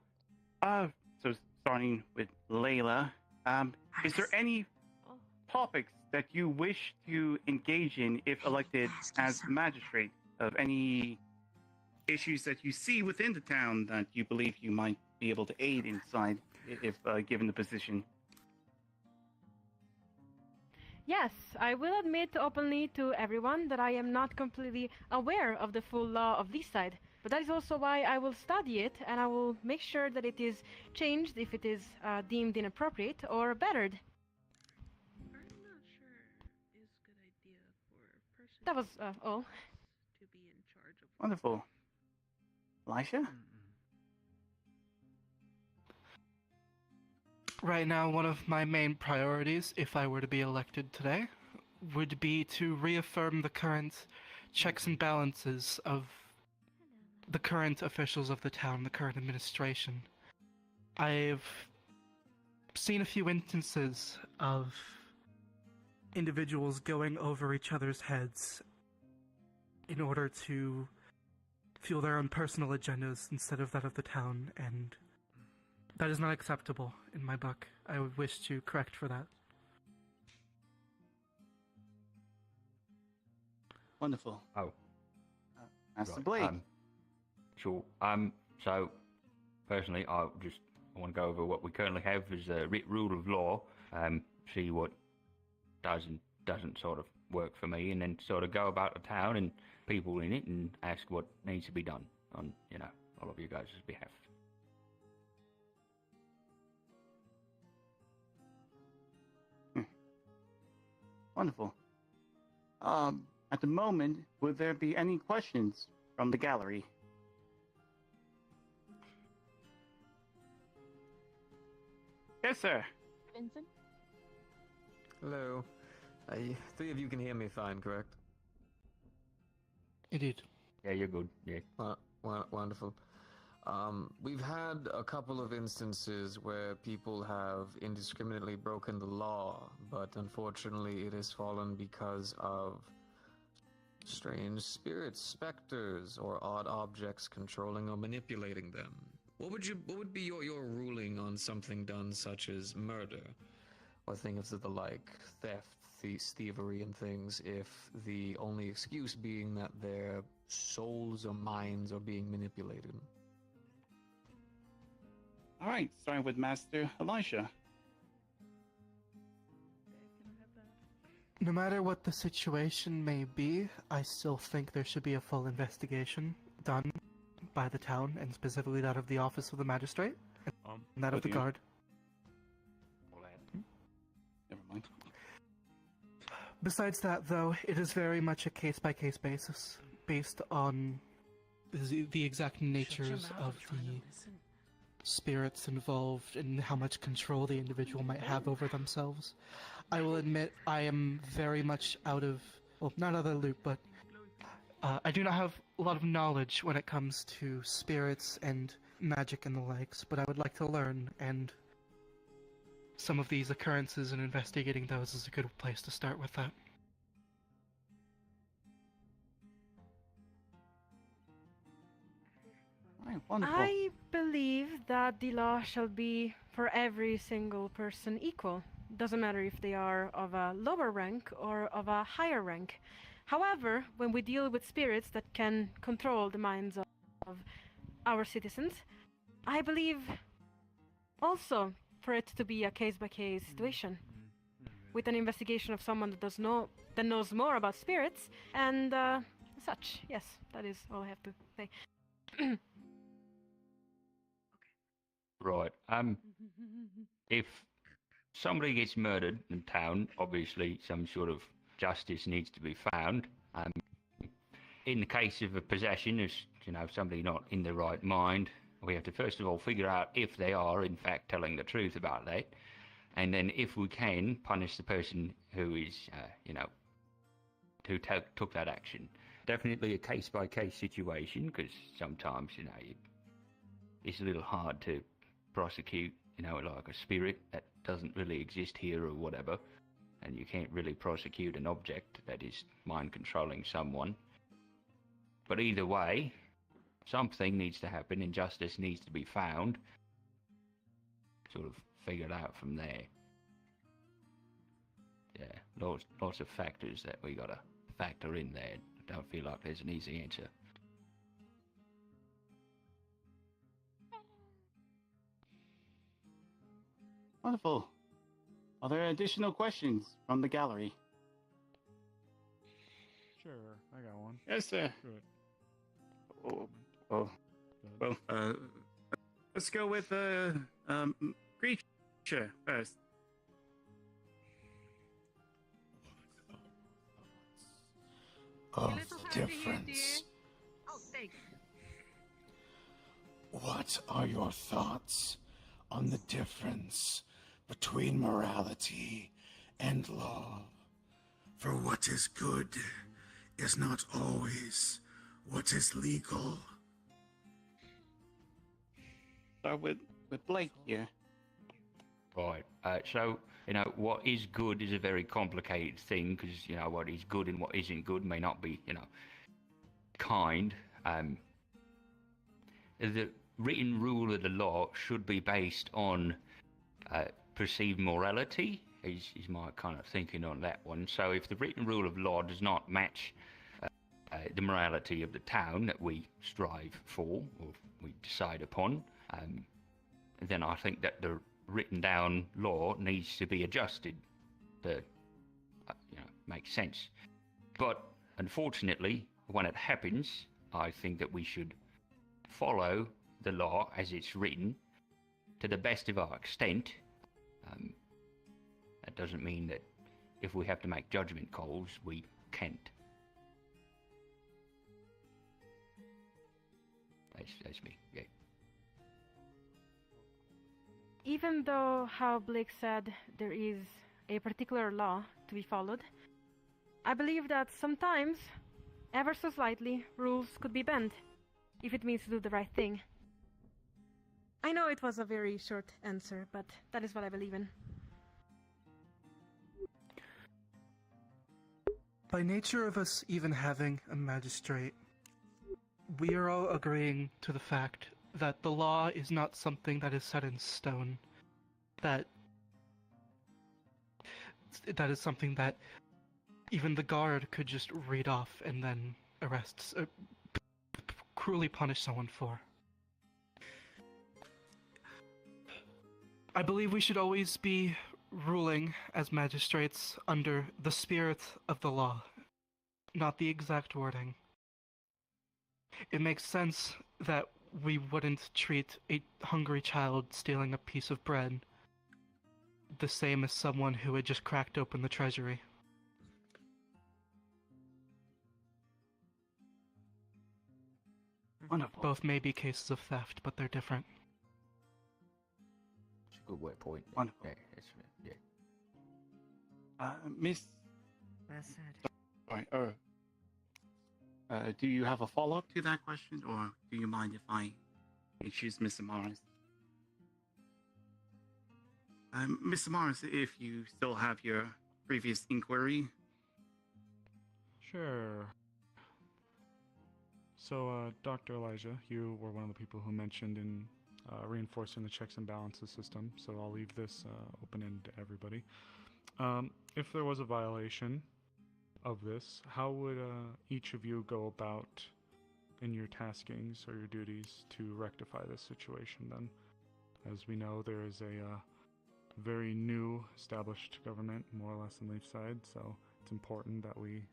W: So starting with Layla. Is there any topics that you wish to engage in if elected as magistrate? Of any issues that you see within the town that you believe you might be able to aid inside if given the position?
L: Yes, I will admit openly to everyone that I am not completely aware of the full law of this side. But that is also why I will study it, and I will make sure that it is changed if it is deemed inappropriate or bettered. That was all.
W: Wonderful. Elisha?
G: Right now, one of my main priorities, if I were to be elected today, would be to reaffirm the current checks and balances of the current officials of the town, the current administration. I've seen a few instances of individuals going over each other's heads in order to fuel their own personal agendas instead of that of the town, and that is not acceptable in my book. I would wish to correct for that.
W: Wonderful.
Q: Oh.
W: Master
Q: Right,
W: Blake.
Q: Sure. So, personally, I want to go over what we currently have as a rule of law, see what does and doesn't sort of work for me, and then sort of go about the town and people in it and ask what needs to be done on, all of you guys' behalf.
W: Wonderful. At the moment, would there be any questions from the gallery? Yes, sir.
B: Vincent?
O: Hello. Three of you can hear me fine, correct?
G: Indeed.
Q: Yeah, you're good. Yeah.
O: Wonderful. We've had a couple of instances where people have indiscriminately broken the law, but unfortunately it has fallen because of strange spirits, specters, or odd objects controlling or manipulating them. What would be your ruling on something done such as murder, or things of the like, theft, thievery, and things, if the only excuse being that their souls or minds are being manipulated?
W: All right, starting with Master Elisha.
G: No matter what the situation may be, I still think there should be a full investigation done by the town, and specifically that of the Office of the Magistrate, and that of the guard.
W: Never mind.
G: Besides that, though, it is very much a case-by-case basis, based on the exact natures of the spirits involved and how much control the individual might have over themselves. I will admit I am very much out of, well, not out of the loop, but I do not have a lot of knowledge when it comes to spirits and magic and the likes, but I would like to learn, and some of these occurrences and investigating those is a good place to start with that.
W: Wonderful.
L: I believe that the law shall be for every single person equal. Doesn't matter if they are of a lower rank or of a higher rank. However, when we deal with spirits that can control the minds of our citizens, I believe also for it to be a case-by-case situation, with an investigation of someone that knows more about spirits and such. Yes, that is all I have to say.
Q: Right. If somebody gets murdered in town, obviously some sort of justice needs to be found. In the case of a possession, if somebody not in their right mind, we have to first of all figure out if they are in fact telling the truth about that, and then if we can, punish the person who is, who took that action. Definitely a case-by-case situation, because sometimes, it's a little hard to prosecute, like a spirit that doesn't really exist here or whatever, and you can't really prosecute an object that is mind-controlling someone. But either way, something needs to happen and justice needs to be found. sort of figure it out from there. Yeah, lots of factors that we gotta factor in there. I don't feel like there's an easy answer.
W: Wonderful. Are there additional questions from the gallery?
M: Sure, I got one.
W: Yes, sir.
M: Good.
W: Oh. Well, let's go with creature first.
N: Of the difference.
D: Oh, thanks.
N: What are your thoughts on the difference between morality and law? For what is good is not always what is legal.
W: Start with Blake here.
Q: Right. So, what is good is a very complicated thing because, what is good and what isn't good may not be, kind. The written rule of the law should be based on perceived morality, is my kind of thinking on that one. So if the written rule of law does not match the morality of the town that we strive for or we decide upon, then I think that the written down law needs to be adjusted to make sense. But unfortunately, when it happens, I think that we should follow the law as it's written to the best of our extent. That doesn't mean that if we have to make judgment calls, we can't. That's me, yeah.
L: Even though how Blake said there is a particular law to be followed, I believe that sometimes, ever so slightly, rules could be bent, if it means to do the right thing. I know it was a very short answer, but that is what I believe in.
G: By nature of us even having a magistrate, we are all agreeing to the fact that the law is not something that is set in stone. That is something that even the guard could just read off and then arrest, cruelly punish someone for. I believe we should always be ruling as magistrates under the spirit of the law, not the exact wording. It makes sense that we wouldn't treat a hungry child stealing a piece of bread the same as someone who had just cracked open the treasury.
W: Wonderful.
G: Both may be cases of theft, but they're different.
Q: It's a good way of point.
W: Wonderful.
Q: Yeah.
W: Miss.
E: Well said.
W: Sorry. Do you have a follow-up to that question, or do you mind if I choose Miss Amaris? Miss Amaris, if you still have your previous inquiry.
M: Sure. So, Dr. Elijah, you were one of the people who mentioned in reinforcing the checks and balances system, so I'll leave this open-ended to everybody. If there was a violation of this, how would each of you go about in your taskings or your duties to rectify this situation then? As we know, there is a very new established government, more or less in Leafside, so it's important that we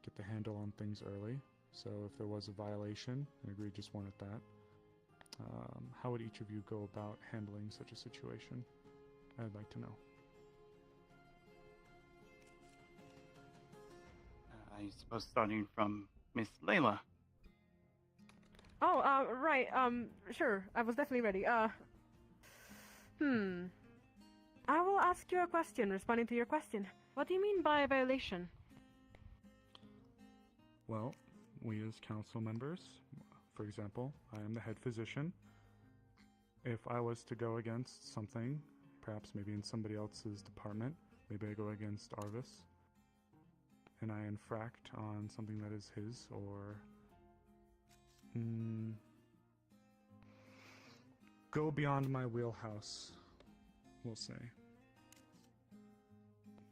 M: get the handle on things early. So if there was a violation, an egregious one at that, how would each of you go about handling such a situation? I'd like to know.
W: I suppose starting from Miss Layla.
L: Oh, right, sure, I was definitely ready. I will ask you a question, responding to your question. What do you mean by a violation?
M: Well, we as council members, for example, I am the head physician. If I was to go against something, perhaps maybe in somebody else's department, maybe I go against Arvis, and I infract on something that is his, or go beyond my wheelhouse we'll say.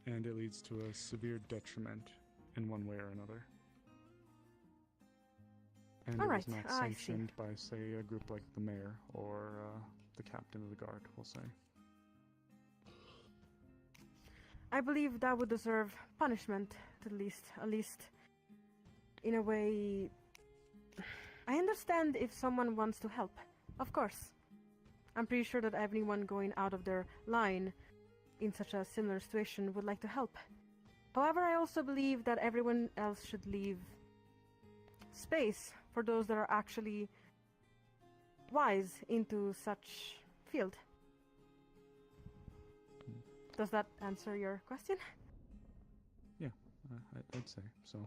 M: And it leads to a severe detriment in one way or another. And
L: All
M: it
L: right,
M: is not
L: I see.
M: sanctioned by, say, a group like the mayor or the captain of the guard, we'll say.
L: I believe that would deserve punishment, at least in a way. I understand if someone wants to help, of course. I'm pretty sure that anyone going out of their line in such a similar situation would like to help. However, I also believe that everyone else should leave space for those that are actually wise into such field. Does that answer your question?
M: Yeah, I'd say so.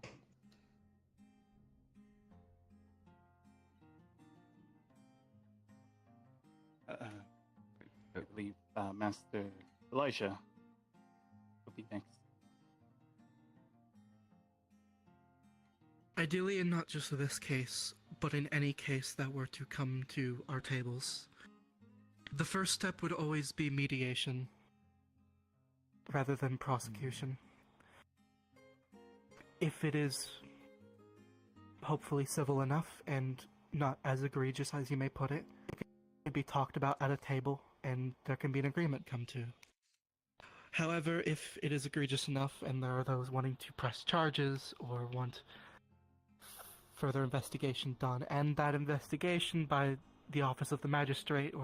W: I believe Master Elijah will be next.
G: Ideally, in not just this case, but in any case that were to come to our tables, the first step would always be mediation, rather than prosecution. If it is hopefully civil enough and not as egregious as you may put it, it can be talked about at a table and there can be an agreement come to. However, if it is egregious enough and there are those wanting to press charges or want further investigation done, and that investigation by the office of the magistrate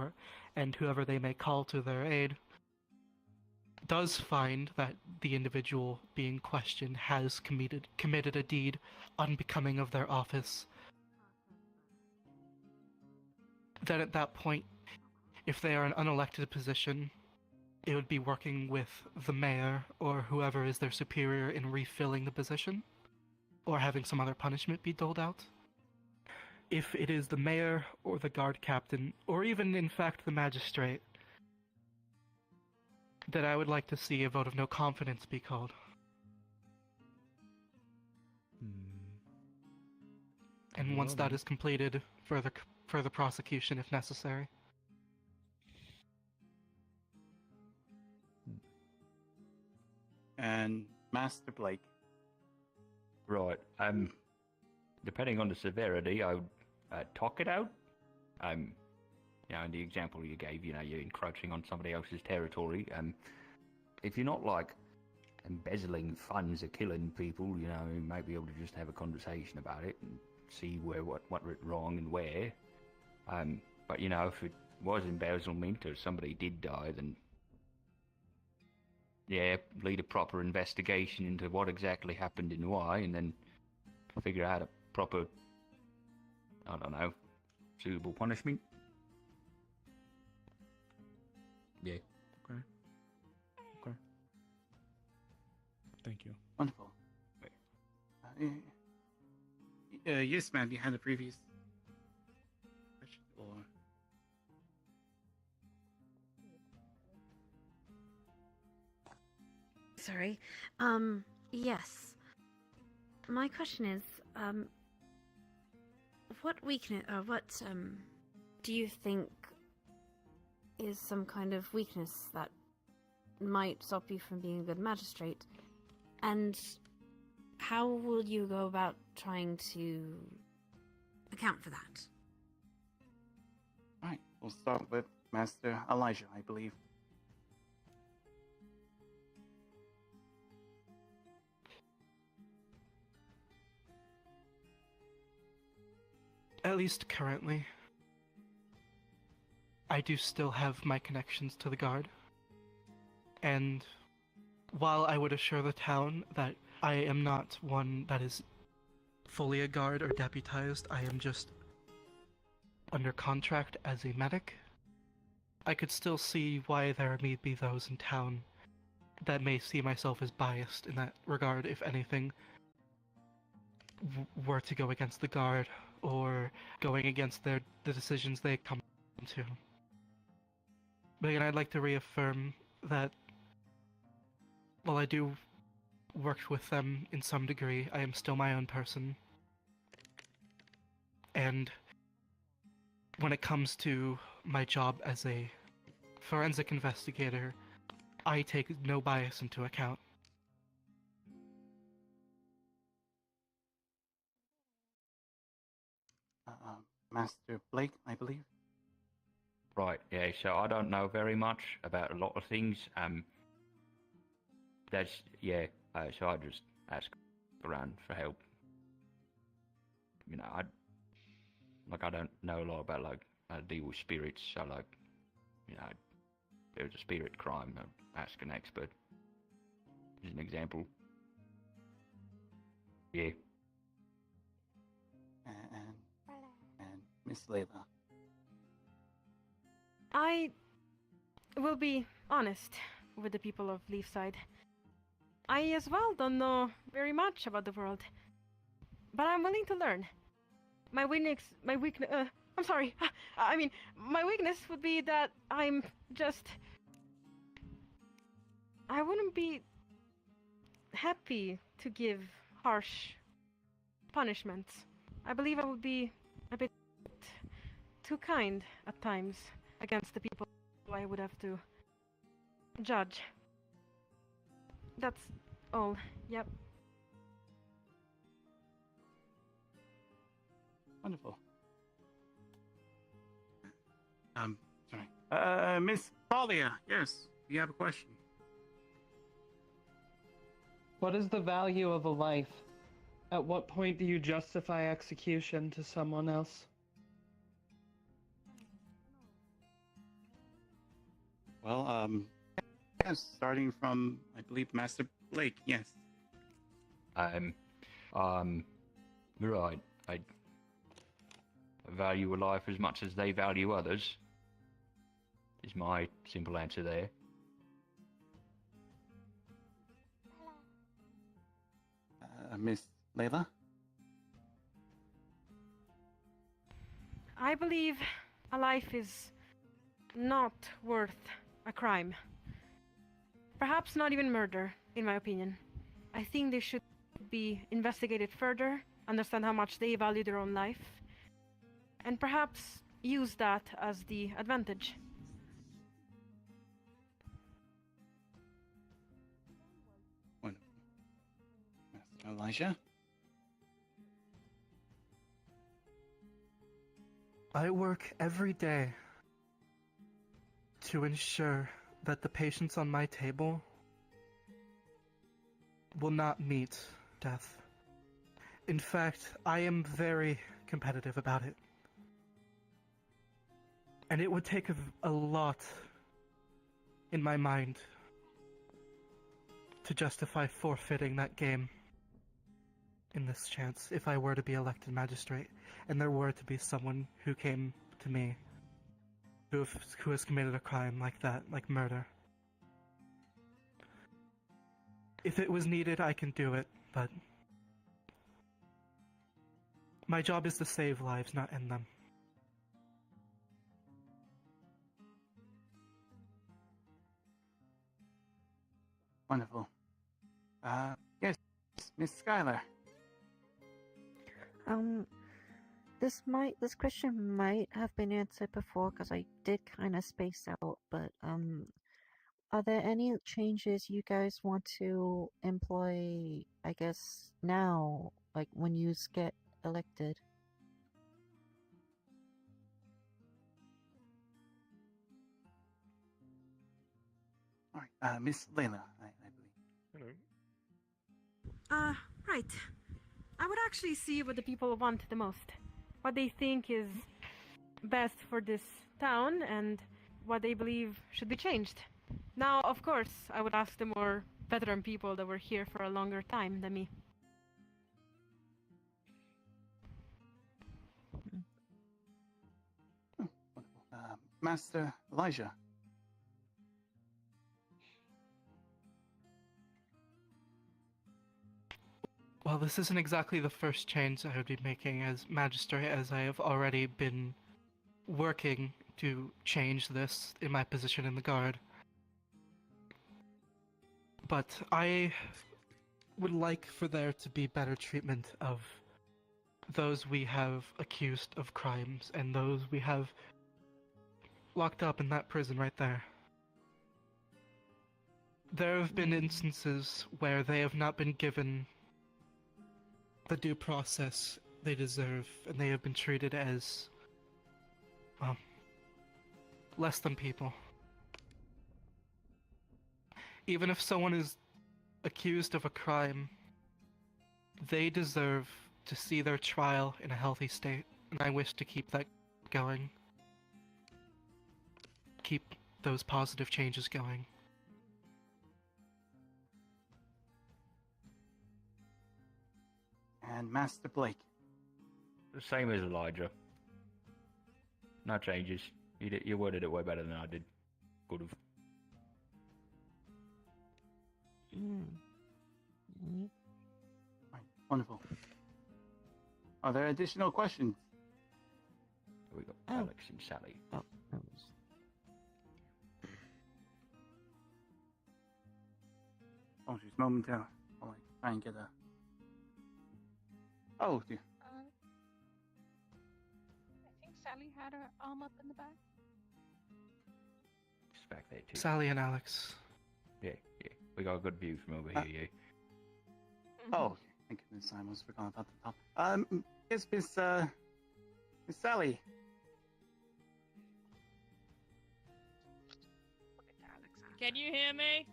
G: and whoever they may call to their aid does find that the individual being questioned has committed a deed unbecoming of their office, then at that point, if they are an unelected position, it would be working with the mayor or whoever is their superior in refilling the position, or having some other punishment be doled out. If it is the mayor or the guard captain, or even in fact the magistrate, then I would like to see a vote of no confidence be called. And once that is completed, further prosecution if necessary.
W: And Master Blake.
Q: Right. Depending on the severity, I would talk it out. In the example you gave, you're encroaching on somebody else's territory. If you're not like embezzling funds or killing people, you might be able to just have a conversation about it and see what went wrong and where. But if it was embezzlement or somebody did die, then yeah, lead a proper investigation into what exactly happened and why, and then figure out a proper, suitable punishment. Yeah.
M: Okay. Thank you.
W: Wonderful. Yes, ma'am, you had a previous question, or...
H: Sorry. Yes. My question is, what do you think is some kind of weakness that might stop you from being a good magistrate? And how will you go about trying to account for that?
W: Alright, we'll start with Master Elijah, I believe.
G: At least currently, I do still have my connections to the guard. And while I would assure the town that I am not one that is fully a guard or deputized, I am just under contract as a medic, I could still see why there may be those in town that may see myself as biased in that regard if anything were to go against the guard or going against the decisions they come to. But again, I'd like to reaffirm that while I do work with them in some degree, I am still my own person. And when it comes to my job as a forensic investigator, I take no bias into account.
W: Master Blake, I believe.
Q: Right, yeah, so I don't know very much about a lot of things. That's, yeah, so I just ask around for help. You know, I don't know a lot about, like, how to deal with spirits, so, like, you know, if there's a spirit crime, I'd ask an expert. As an example. Yeah.
W: And Miss Layla.
L: I will be honest with the people of Leafside. I as well don't know very much about the world, but I'm willing to learn. My weakness, I'm sorry, I mean, my weakness would be that I wouldn't be happy to give harsh punishments. I believe I would be a bit too kind at times against the people I would have to judge. That's all, yep.
W: Wonderful. Sorry. Miss Talia, yes, you have a question.
P: What is the value of a life? At what point do you justify execution to someone else?
W: Well, yes, starting from, I believe, Master Blake, yes.
Q: Right, I value a life as much as they value others, is my simple answer there.
W: Miss Layla?
L: I believe a life is not worth a crime. Perhaps not even murder, in my opinion. I think they should be investigated further, understand how much they value their own life, and perhaps use that as the advantage.
W: Wonderful. Master Elijah?
G: I work every day to ensure that the patients on my table will not meet death. In fact, I am very competitive about it. And it would take a lot in my mind to justify forfeiting that game in this chance if I were to be elected magistrate and there were to be someone who came to me who has committed a crime like that, like murder. If it was needed, I can do it, but my job is to save lives, not end them.
W: Wonderful. Yes, Miss Skylar.
S: This question might have been answered before because I did kind of space out, but are there any changes you guys want to employ, I guess, now, like when you get elected?
W: All right, Miss Layla, I believe.
M: Hello.
L: Right. I would actually see what the people want the most. What they think is best for this town and what they believe should be changed. Now, of course, I would ask the more veteran people that were here for a longer time than me.
W: Master Elijah.
G: Well, this isn't exactly the first change I would be making as magistrate, as I have already been working to change this in my position in the guard. But I would like for there to be better treatment of those we have accused of crimes and those we have locked up in that prison right there. There have been instances where they have not been given the due process they deserve, and they have been treated as, well, less than people. Even if someone is accused of a crime, they deserve to see their trial in a healthy state, and I wish to keep that going. Keep those positive changes going.
W: And Master Blake.
Q: The same as Elijah. No changes. You worded it way better than I did. Could have.
W: Right, wonderful. Are there additional questions?
Q: We got Alex and Sally.
W: Oh, just momentarily. I'll try and get a. Oh, dear.
J: I think Sally had her arm up in the back.
Q: Just back there too.
G: Sally and Alex.
Q: Yeah. We got a good view from over here, yeah.
W: Oh, thank goodness, I almost forgot about the top. Yes, Miss Sally.
D: Can you hear me?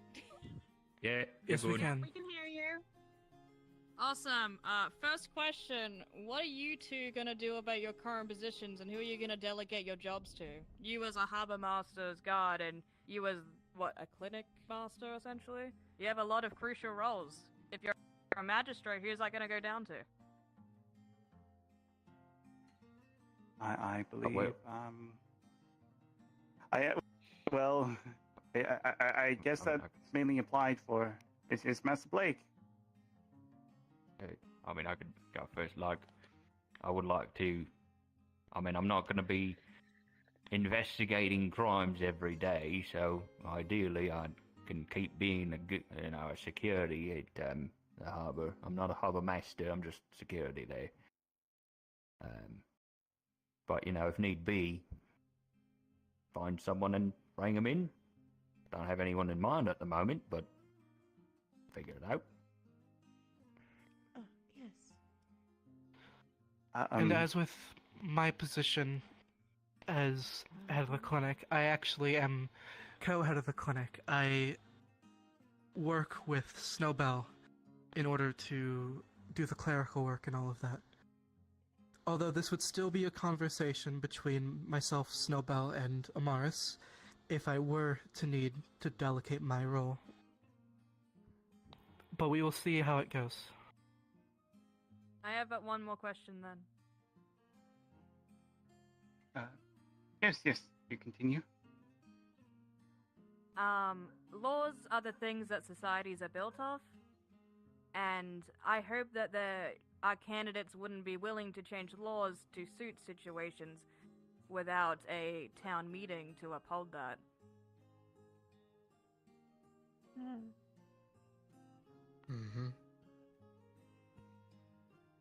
Q: Yeah,
G: yes, we can.
J: We can hear you.
D: Awesome. First question. What are you two gonna do about your current positions, and who are you gonna delegate your jobs to? You as a harbor master's guard, and you as, what, a clinic master, essentially? You have a lot of crucial roles. If you're a magistrate, who's that gonna go down to?
W: I believe, I guess that's mainly applied for is Master Blake.
Q: I mean, I could go first. Like, I would like to. I mean, I'm not going to be investigating crimes every day, so ideally, I can keep being a good, a security at the harbor. I'm not a harbor master. I'm just security there. But if need be, find someone and bring them in. Don't have anyone in mind at the moment, but figure it out.
G: And as with my position as head of the clinic, I actually am co-head of the clinic. I work with Snowbell in order to do the clerical work and all of that. Although this would still be a conversation between myself, Snowbell, and Amaris, if I were to need to delegate my role. But we will see how it goes.
D: I have but one more question then.
W: Yes, you continue.
D: Laws are the things that societies are built of, and I hope that our candidates wouldn't be willing to change laws to suit situations without a town meeting to uphold that.
Q: Mm-hmm.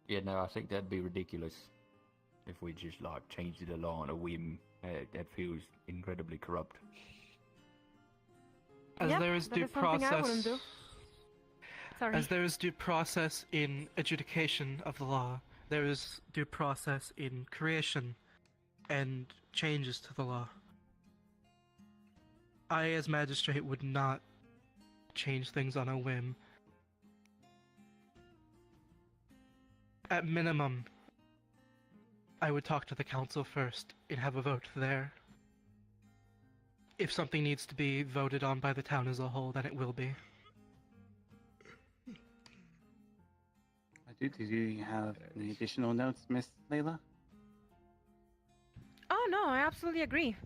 Q: Yeah, no, I think that'd be ridiculous if we just changed the law on a whim. That feels incredibly corrupt.
G: As there is due process.
L: Sorry.
G: As there is due process in adjudication of the law, there is due process in creation and changes to the law. I, as magistrate, would not change things on a whim. At minimum, I would talk to the council first and have a vote there. If something needs to be voted on by the town as a whole, then it will be.
W: Do you have any additional notes, Miss Layla?
L: Oh no, I absolutely agree.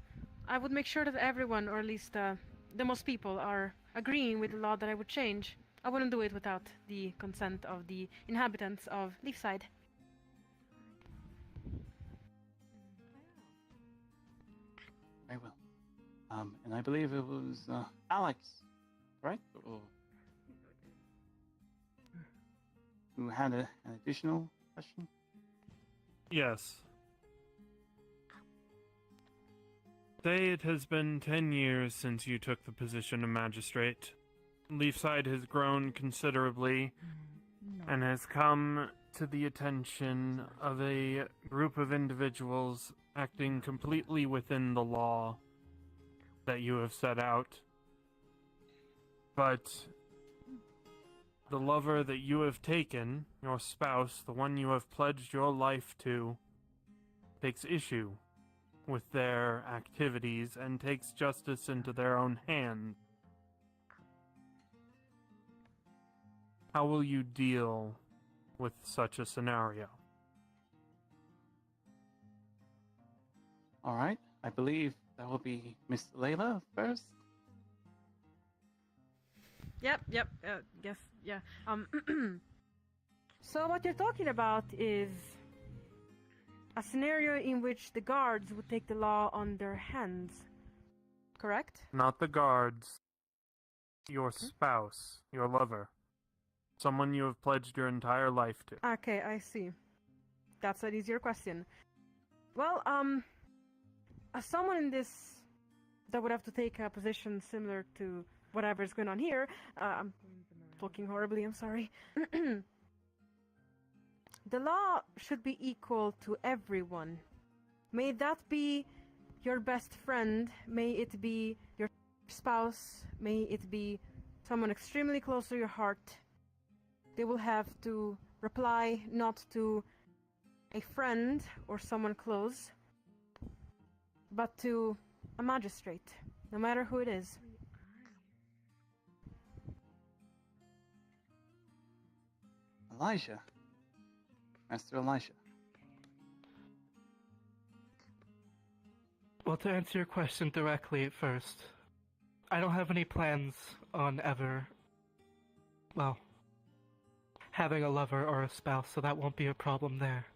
L: I would make sure that everyone, or at least the most people, are agreeing with the law that I would change. I wouldn't do it without the consent of the inhabitants of Leafside.
W: Very well. And I believe it was Alex, right? Or who had an additional question?
A: Yes. Say it has been 10 years since you took the position of magistrate. Leafside has grown considerably and has come to the attention of a group of individuals acting completely within the law that you have set out. But the lover that you have taken, your spouse, the one you have pledged your life to, takes issue with their activities and takes justice into their own hands. How will you deal with such a scenario?
W: All right. I believe that will be Miss Layla first.
L: Yep. Guess, yeah. So what you're talking about is a scenario in which the guards would take the law on their hands, correct?
A: Not the guards. Your spouse, your lover. Someone you have pledged your entire life to.
L: Okay, I see. That's an easier question. Well, as someone in this that would have to take a position similar to whatever's going on here, I'm talking horribly, I'm sorry. The law should be equal to everyone. May that be your best friend, may it be your spouse, may it be someone extremely close to your heart. They will have to reply not to a friend or someone close, but to a magistrate, no matter who it is.
W: Elijah. Master Elijah.
G: Well, to answer your question directly at first, I don't have any plans on ever, well, having a lover or a spouse, so that won't be a problem there.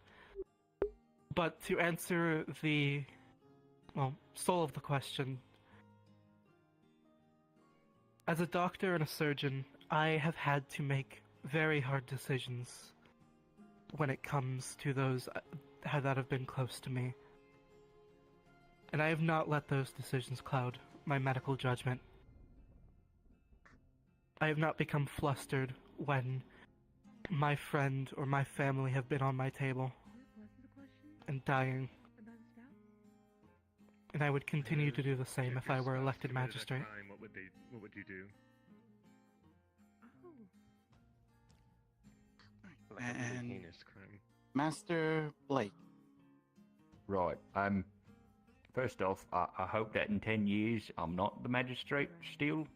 G: But to answer the, well, soul of the question, as a doctor and a surgeon, I have had to make very hard decisions when it comes to those that have been close to me. And I have not let those decisions cloud my medical judgment. I have not become flustered when my friend or my family have been on my table and dying. And I would continue to do the same if I were elected magistrate.
M: What would you do?
W: And Master Blake.
Q: Right. First off, I hope that in 10 years I'm not the magistrate still,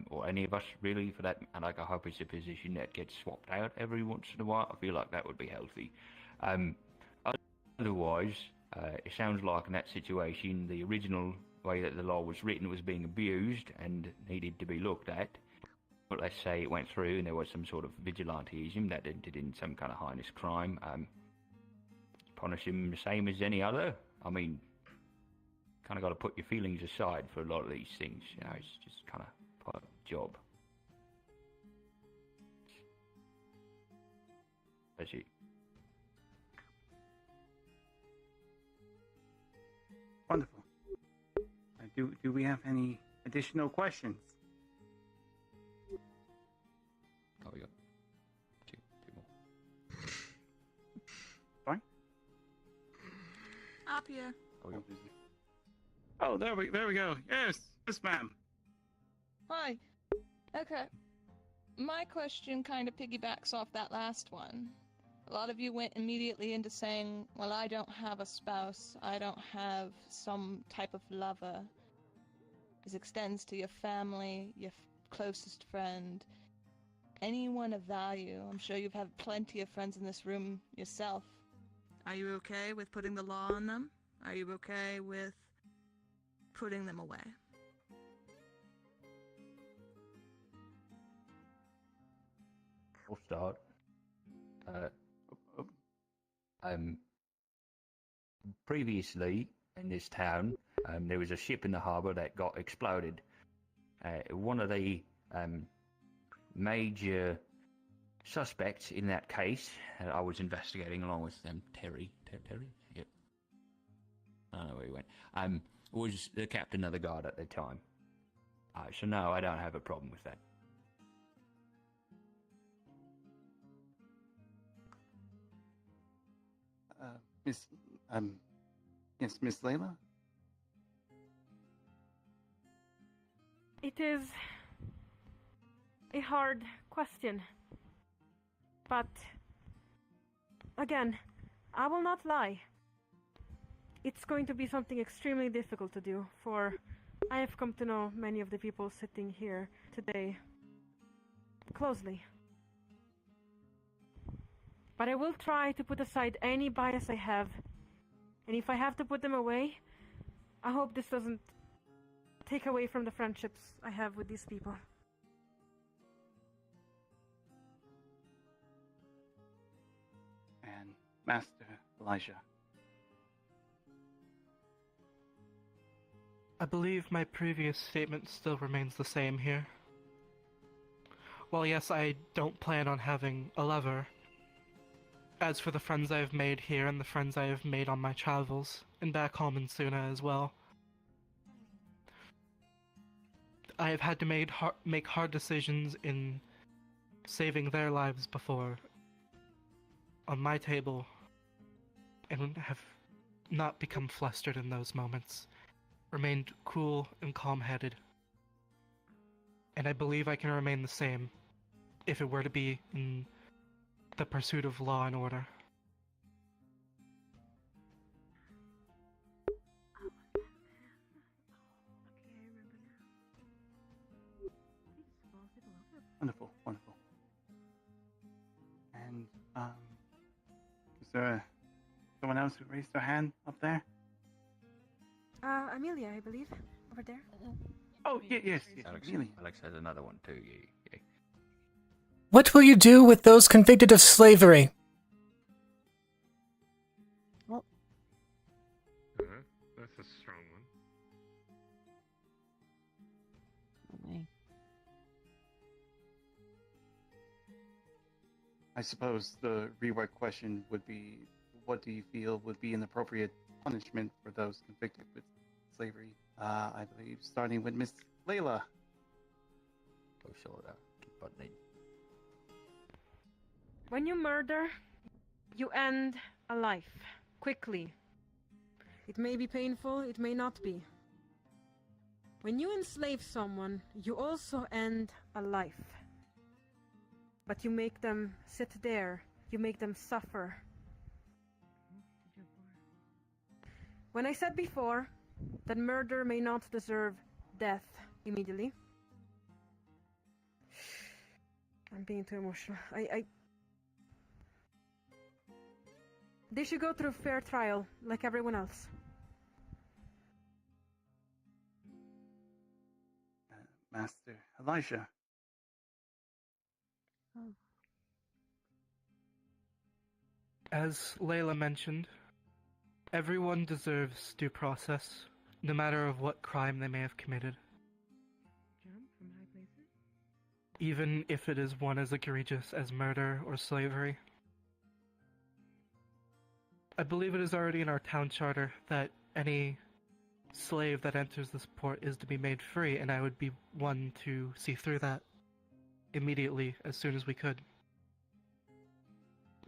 Q: or any of us really for that. And I hope it's a position that gets swapped out every once in a while. I feel like that would be healthy. Otherwise, it sounds like in that situation, the original way that the law was written was being abused and needed to be looked at. But let's say it went through and there was some sort of vigilantism that entered in some kind of heinous crime. Punish him the same as any other. I mean, kind of got to put your feelings aside for a lot of these things. You know, it's just kind of part of the job. That's it.
W: Wonderful. Do we have any additional questions?
Q: Oh, we got two more.
W: Fine.
I: Up here.
W: Oh, there we go. Yes, ma'am.
C: Hi. Okay. My question kind of piggybacks off that last one. A lot of you went immediately into saying, well, I don't have a spouse, I don't have some type of lover. This extends to your family, your closest friend, anyone of value. I'm sure you've had plenty of friends in this room yourself.
I: Are you okay with putting the law on them? Are you okay with putting them away?
Q: I'll start. Previously in this town, there was a ship in the harbour that got exploded. One of the major suspects in that case I was investigating along with Terry? Yep. I don't know where he went. Was the captain of the guard at the time. So no, I don't have a problem with that.
W: Miss, yes, Miss Layla?
L: It is a hard question. But, again, I will not lie. It's going to be something extremely difficult to do, for I have come to know many of the people sitting here today closely. But I will try to put aside any bias I have, and if I have to put them away, I hope this doesn't take away from the friendships I have with these people.
W: And Master Elijah.
G: I believe my previous statement still remains the same here. While yes, I don't plan on having a lover, as for the friends I have made here and the friends I have made on my travels, and back home in Suna as well, I have had to make hard decisions in saving their lives before on my table, and have not become flustered in those moments, remained cool and calm-headed. And I believe I can remain the same if it were to be in the pursuit of law and order.
W: Wonderful, wonderful. And, is there someone else who raised their hand up there?
L: Amelia, I believe, over there.
W: Oh, yes.
Q: Alex has another one too, yeah.
R: What will you do with those convicted of slavery?
S: Well,
A: That's a strong one.
S: okay.
W: I suppose the rework question would be, what do you feel would be an appropriate punishment for those convicted with slavery? I believe starting with Miss Layla.
Q: Oh, sure, keep buttoning.
L: When you murder, you end a life, quickly. It may be painful, it may not be. When you enslave someone, you also end a life. But you make them sit there, you make them suffer. When I said before that murder may not deserve death immediately, I'm being too emotional. They should go through fair trial, like everyone else.
W: Master Elijah.
G: As Layla mentioned, everyone deserves due process, no matter of what crime they may have committed. Even if it is one as egregious as murder or slavery. I believe it is already in our town charter that any slave that enters this port is to be made free, and I would be one to see through that immediately, as soon as we could.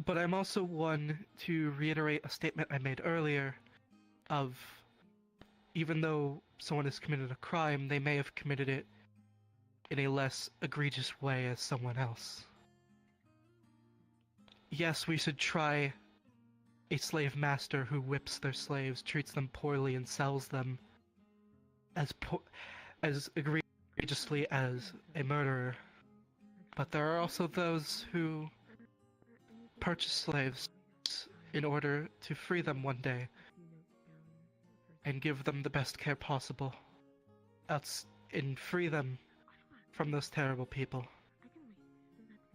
G: But I'm also one to reiterate a statement I made earlier of, even though someone has committed a crime, they may have committed it in a less egregious way as someone else. Yes, we should try a slave master who whips their slaves, treats them poorly, and sells them as egregiously as a murderer. But there are also those who purchase slaves in order to free them one day and give them the best care possible, and free them from those terrible people.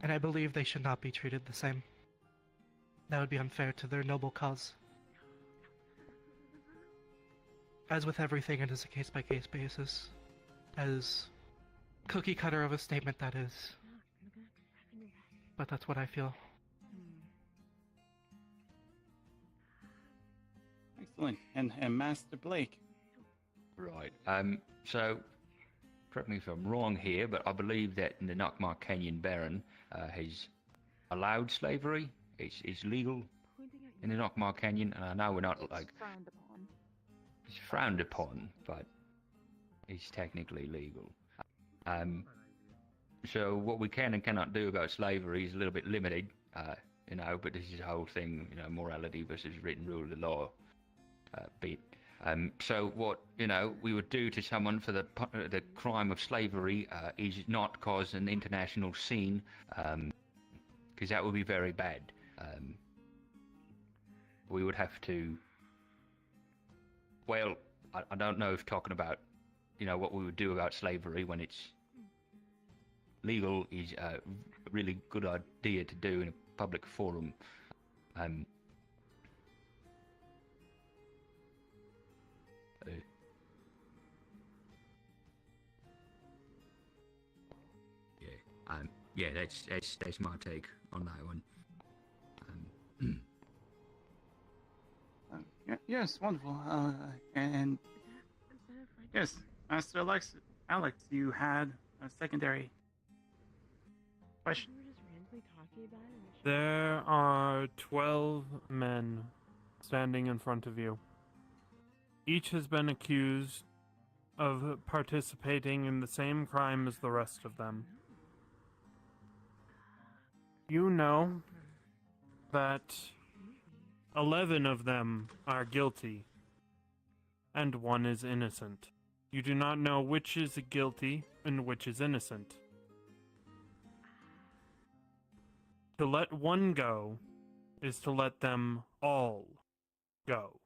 G: And I believe they should not be treated the same. That would be unfair to their noble cause. As with everything, it is a case-by-case basis. As cookie-cutter of a statement, that is. But that's what I feel.
W: Excellent. And Master Blake.
Q: Right. So, correct me if I'm wrong here, but I believe that the Nakmar Canyon Baron has allowed slavery. It's legal in the Lockheart Canyon, and I know we're not like
J: Frowned upon.
Q: it's frowned upon, but it's technically legal. So what we can and cannot do about slavery is a little bit limited, but this is the whole thing, morality versus written rule of the law bit. So what, we would do to someone for the crime of slavery is not cause an international scene, because that would be very bad. We would have to, well, I don't know if talking about, what we would do about slavery when it's legal is a really good idea to do in a public forum. That's my take on that one.
W: Yes, wonderful. And yes, Master Alex, you had a secondary question.
A: There are 12 men standing in front of you. Each has been accused of participating in the same crime as the rest of them. You know that 11 of them are guilty, and 1 is innocent. You do not know which is guilty and which is innocent. To let 1 go is to let them all go.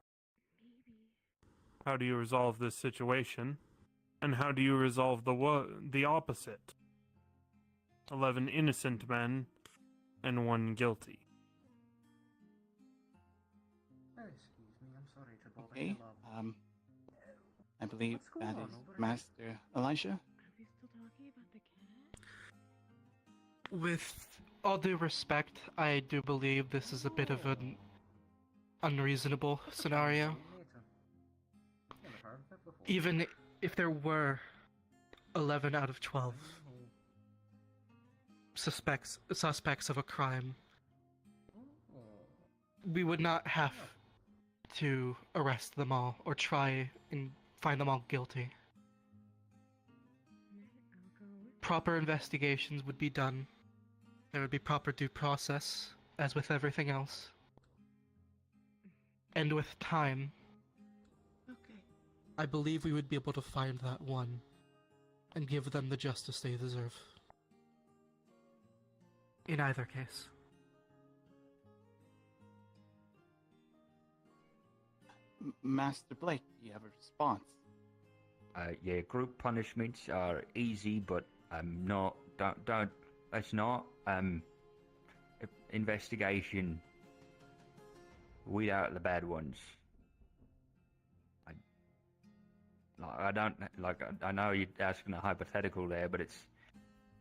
A: How do you resolve this situation? And how do you resolve the opposite? 11 innocent men and 1 guilty.
K: Excuse me, I'm sorry to bother
W: Okay.
K: you, love.
W: I believe
K: What's going
W: that
K: on
W: is
K: over there?
W: Master Elisha.
G: With all due respect, I do believe this is a bit of an unreasonable scenario. Even if there were 11 out of 12 suspects of a crime, we would not have to arrest them all or try and find them all guilty. Proper investigations would be done. There would be proper due process, as with everything else. And with time, I believe we would be able to find that 1 and give them the justice they deserve. In either case.
W: Master Blake, do you have a response?
Q: Group punishments are easy, but let's not investigation. Weed out the bad ones. I know you're asking a hypothetical there, but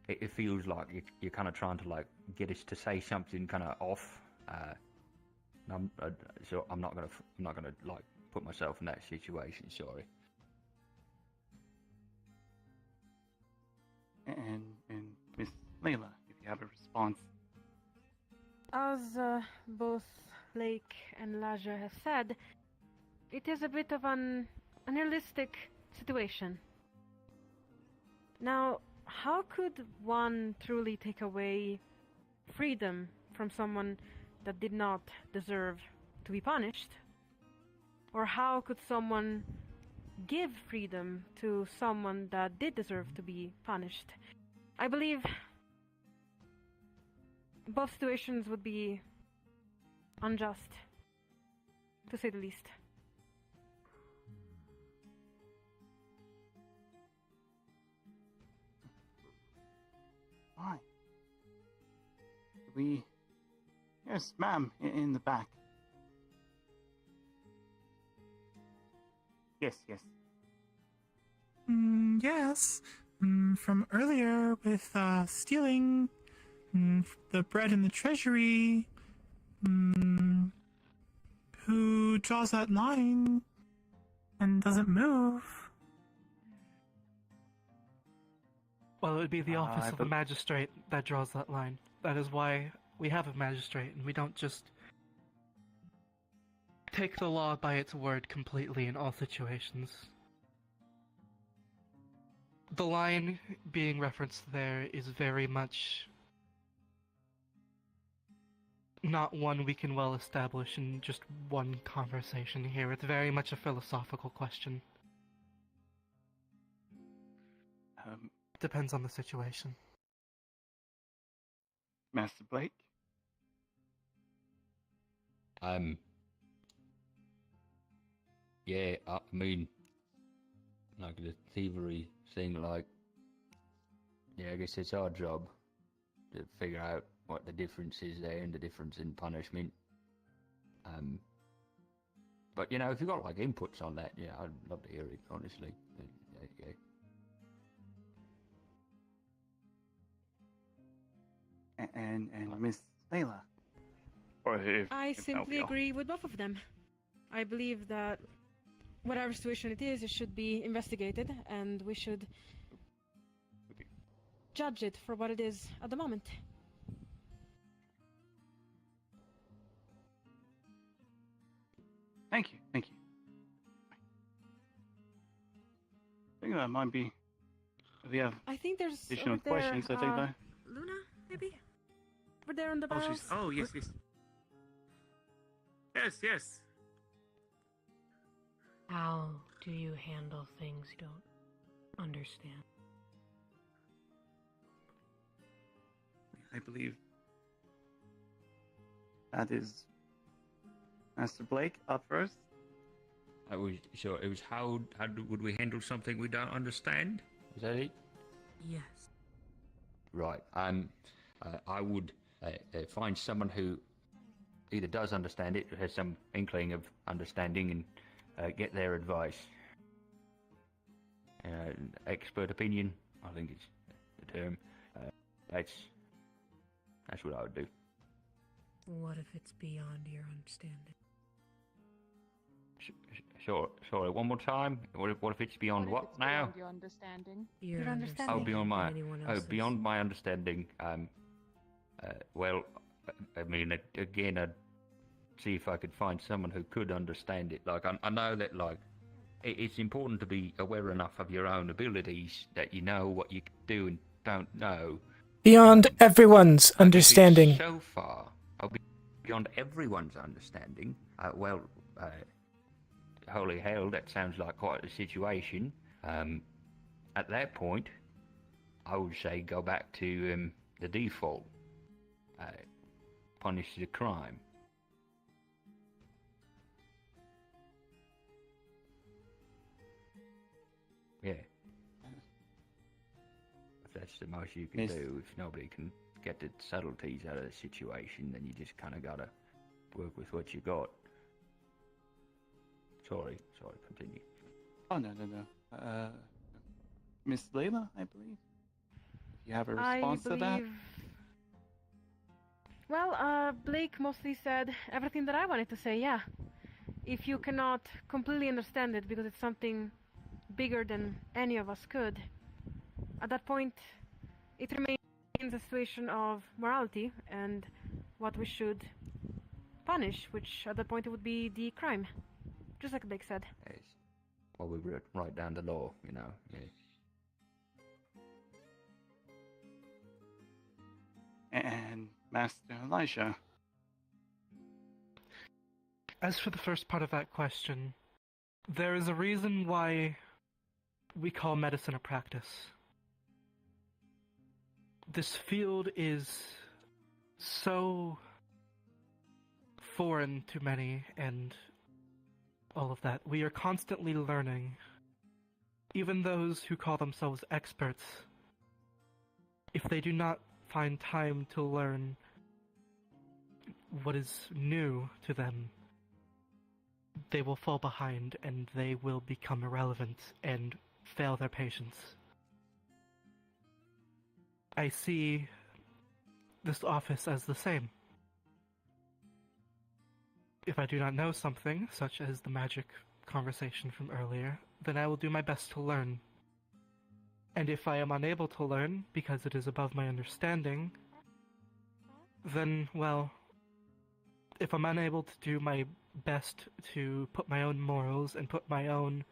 Q: it feels like you're kind of trying to get us to say something kind of off. So I'm not gonna put myself in that situation. Sorry.
W: And Miss Layla, if you have a response.
L: As both Lake and Laja have said, it is a bit of an unrealistic situation. Now, how could one truly take away freedom from someone that did not deserve to be punished? Or how could someone give freedom to someone that did deserve to be punished? I believe both situations would be unjust, to say the least.
W: Why? Yes, ma'am, in the back. Yes.
F: Yes. From earlier with stealing the bread in the treasury. Who draws that line and doesn't move?
G: Well, it would be the office of the magistrate that draws that line. That is why we have a magistrate, and we don't just take the law by its word completely in all situations. The line being referenced there is very much not one we can well establish in just one conversation here. It's very much a philosophical question. Depends on the situation.
W: Master Blake?
Q: Yeah, I mean, like the thievery thing, like, yeah, I guess it's our job to figure out what the difference is there and the difference in punishment. But, you know, if you've got, like, inputs on that, yeah, I'd love to hear it, honestly. Yeah.
W: And Miss Layla? Or if
L: I
W: if
L: simply
W: nobody else.
L: agree with both of them. I believe that whatever situation it is, it should be investigated, and we should judge it for what it is at the moment.
W: Thank you. I think that might be. If we have
L: I think there's
W: additional
L: over there,
W: questions, I think that.
L: Luna, maybe? Over there on the
W: Oh,
L: barrels?
W: yes. Yes.
T: How do you handle things you don't understand?
W: I believe that is Master Blake up first.
Q: It was how would we handle something we don't understand? Is that it?
T: Yes.
Q: Right. I would find someone who either does understand it or has some inkling of understanding and get their advice. Expert opinion, I think it's the term. That's what I would do.
T: What if it's beyond your understanding?
Q: Sorry, one more time. What if it's beyond what
J: it's
Q: now?
J: beyond your understanding?
T: Your understanding.
Q: Oh, beyond my
T: else's.
Q: beyond my understanding. Well, I mean, again, I'd see if I could find someone who could understand it. Like, I know that, like, it's important to be aware enough of your own abilities that you know what you can do and don't know.
R: Beyond everyone's understanding.
Q: So far, I'll be beyond everyone's understanding. Holy hell, that sounds like quite a situation. At that point, I would say go back to the default. Punish the crime. Yeah. If that's the most you can
W: Yes.
Q: do, if nobody can get the subtleties out of the situation, then you just kind of gotta work with what you got. Sorry, continue.
W: Oh, no. Miss Layla, I believe. If you have a response to that?
L: Well, Blake mostly said everything that I wanted to say, yeah. If you cannot completely understand it because it's something bigger than any of us could, at that point, it remains a situation of morality and what we should punish, which at that point it would be the crime. Just like Blake said.
Q: Yes. Well, we write down the law, you know. Yeah.
W: And Master Elijah.
G: As for the first part of that question, there is a reason why we call medicine a practice. This field is so foreign to many and all of that. We are constantly learning. Even those who call themselves experts, if they do not find time to learn what is new to them, they will fall behind and they will become irrelevant and fail their patients. I see this office as the same. If I do not know something, such as the magic conversation from earlier, then I will do my best to learn. And if I am unable to learn, because it is above my understanding, then, well, if I'm unable to do my best to put my own morals and put my own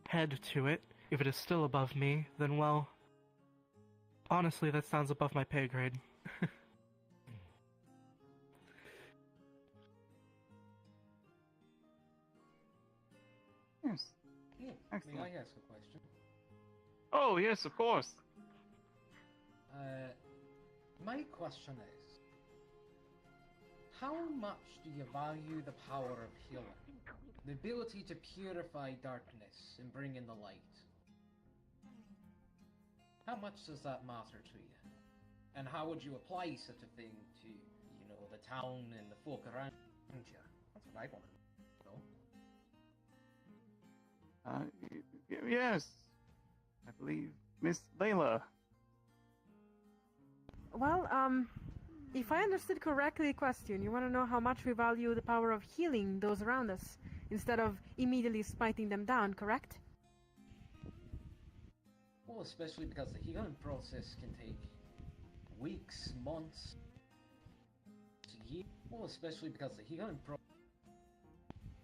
G: head to it, if it is still above me, then well, honestly, that sounds above my pay grade.
W: Yes.
B: May
W: Excellent.
B: I ask a question?
W: Oh, yes, of course.
B: My question is, how much do you value the power of healing? The ability to purify darkness and bring in the light. How much does that matter to you? And how would you apply such a thing to, you know, the town and the folk around you? That's what I want to know.
W: Yes. I believe Miss Layla.
L: Well, if I understood correctly the question, you want to know how much we value the power of healing those around us, instead of immediately spiting them down, correct?
B: Well, especially because the healing process can take weeks, months, years. Well, especially because the healing process.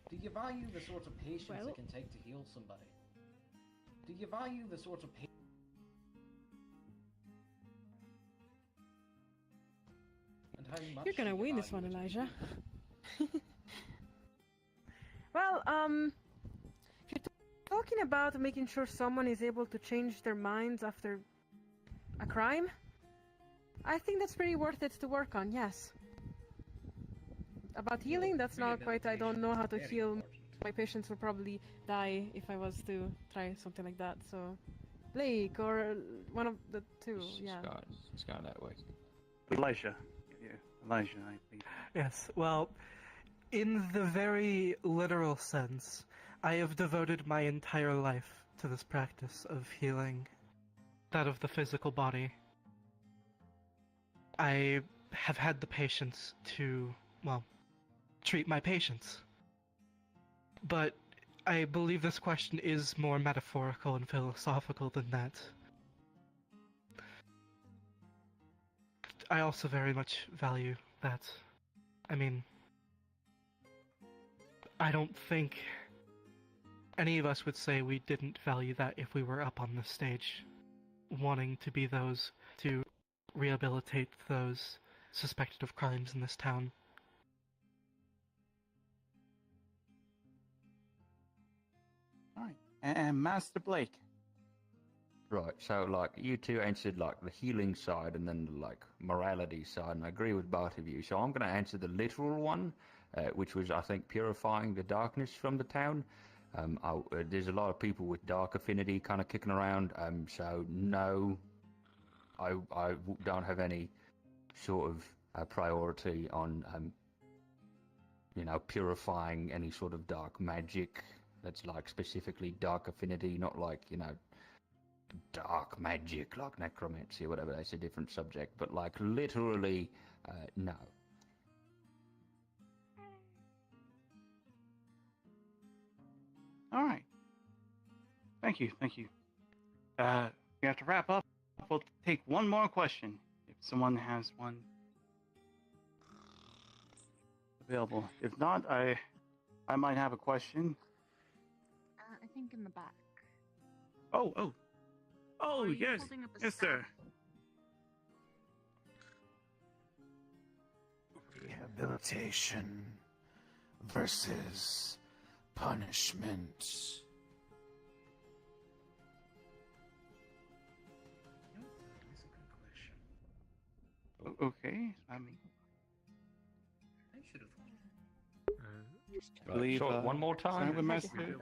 B: Do you value the sort of patience it can take to heal somebody? Do you value the sort of patience? And how much
L: You're gonna
B: do you
L: win this
B: value
L: one,
B: it?
L: Elijah. Well, if you're talking about making sure someone is able to change their minds after a crime, I think that's pretty worth it to work on, yes. About healing, that's not quite, I don't know how to heal. My patients would probably die if I was to try something like that, so... Blake, or one of the two, yeah.
Q: It's gone that way.
W: Elijah. Yeah, Elijah, I believe.
G: Yes, well, in the very literal sense, I have devoted my entire life to this practice of healing, that of the physical body. I have had the patience to, well, treat my patients. But I believe this question is more metaphorical and philosophical than that. I also very much value that. I mean, I don't think any of us would say we didn't value that if we were up on the stage, wanting to be those to rehabilitate those suspected of crimes in this town.
W: Alright. And Master Blake.
Q: Right, so like you two answered like the healing side and then the like morality side, and I agree with both of you. So I'm going to answer the literal one, which was I think purifying the darkness from the town. There's a lot of people with dark affinity kind of kicking around, so no, I don't have any sort of priority on you know, purifying any sort of dark magic that's like specifically dark affinity, not like, you know, dark magic like necromancy or whatever. That's a different subject, but like literally no.
W: All right. Thank you. We have to wrap up. We'll take one more question if someone has one available. If not, I might have a question.
J: I think in the back.
W: Oh,
J: Are you
W: yes,
J: holding up a
W: yes, sir.
N: Rehabilitation versus punishment.
W: Okay, I mean,
B: I should have.
W: I believe,
Q: so one more time.
W: Cyber Master.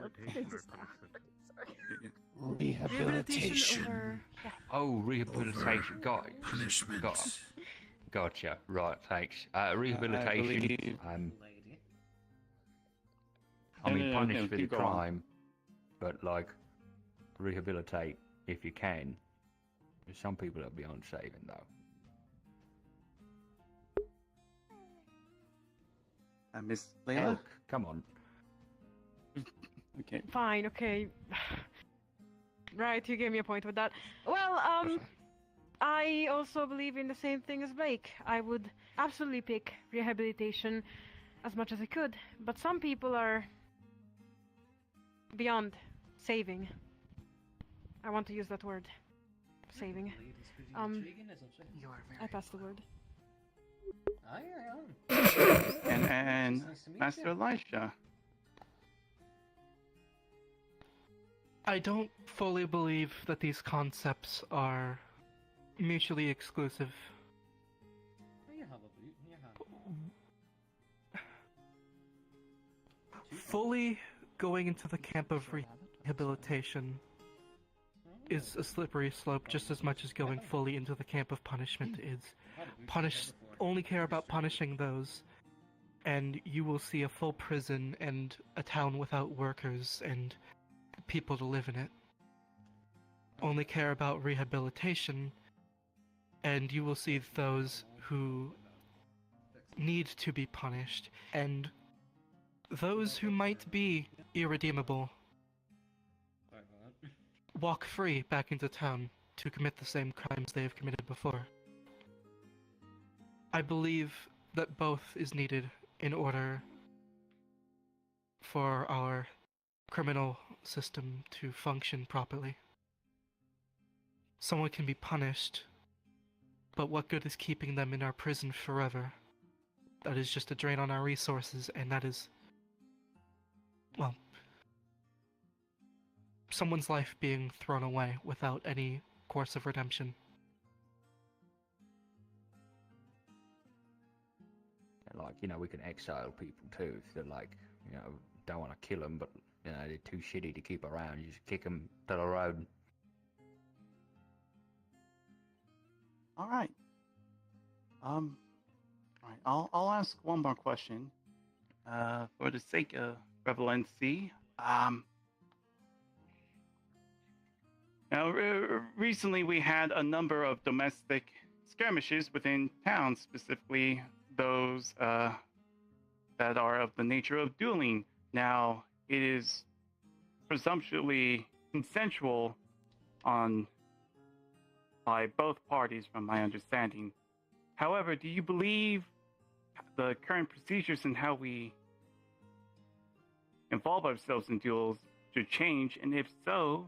N: Rehabilitation.
Q: Oh, rehabilitation. Got it.
N: Punishment.
Q: Gotcha. Right, thanks. Rehabilitation.
W: believe-
Q: I mean,
W: No,
Q: punish for the
W: keep going.
Q: crime, but like, rehabilitate if you can. There's some people that are beyond saving, though.
W: Miss Layla.
Q: Elk, come on.
W: Okay.
L: Fine, okay. Right, you gave me a point with that. Well, I also believe in the same thing as Blake. I would absolutely pick rehabilitation. as much as I could, but some people are beyond saving. I want to use that word. Saving. I passed the word.
W: And
B: Nice to meet
W: Master
B: you.
W: Elisha.
G: I don't fully believe that these concepts are mutually exclusive. Fully going into the camp of rehabilitation is a slippery slope just as much as going fully into the camp of punishment is. Only care about punishing those, and you will see a full prison and a town without workers and people to live in it. Only care about rehabilitation, and you will see those who need to be punished, and those who might be irredeemable walk free back into town to commit the same crimes they have committed before. I believe that both is needed in order for our criminal system to function properly. Someone can be punished, but what good is keeping them in our prison forever? That is just a drain on our resources, and that is, well, someone's life being thrown away without any course of redemption.
Q: Like, you know, we can exile people too if they're like, you know, don't want to kill them, but, you know, they're too shitty to keep around. You just kick them to the road.
W: All right. All right. I'll ask one more question. For the sake of relevancy. Now, recently we had a number of domestic skirmishes within towns, specifically those that are of the nature of dueling. Now, it is presumptuously consensual by both parties, from my understanding. However, do you believe the current procedures and how we involve ourselves in duels should change? And if so,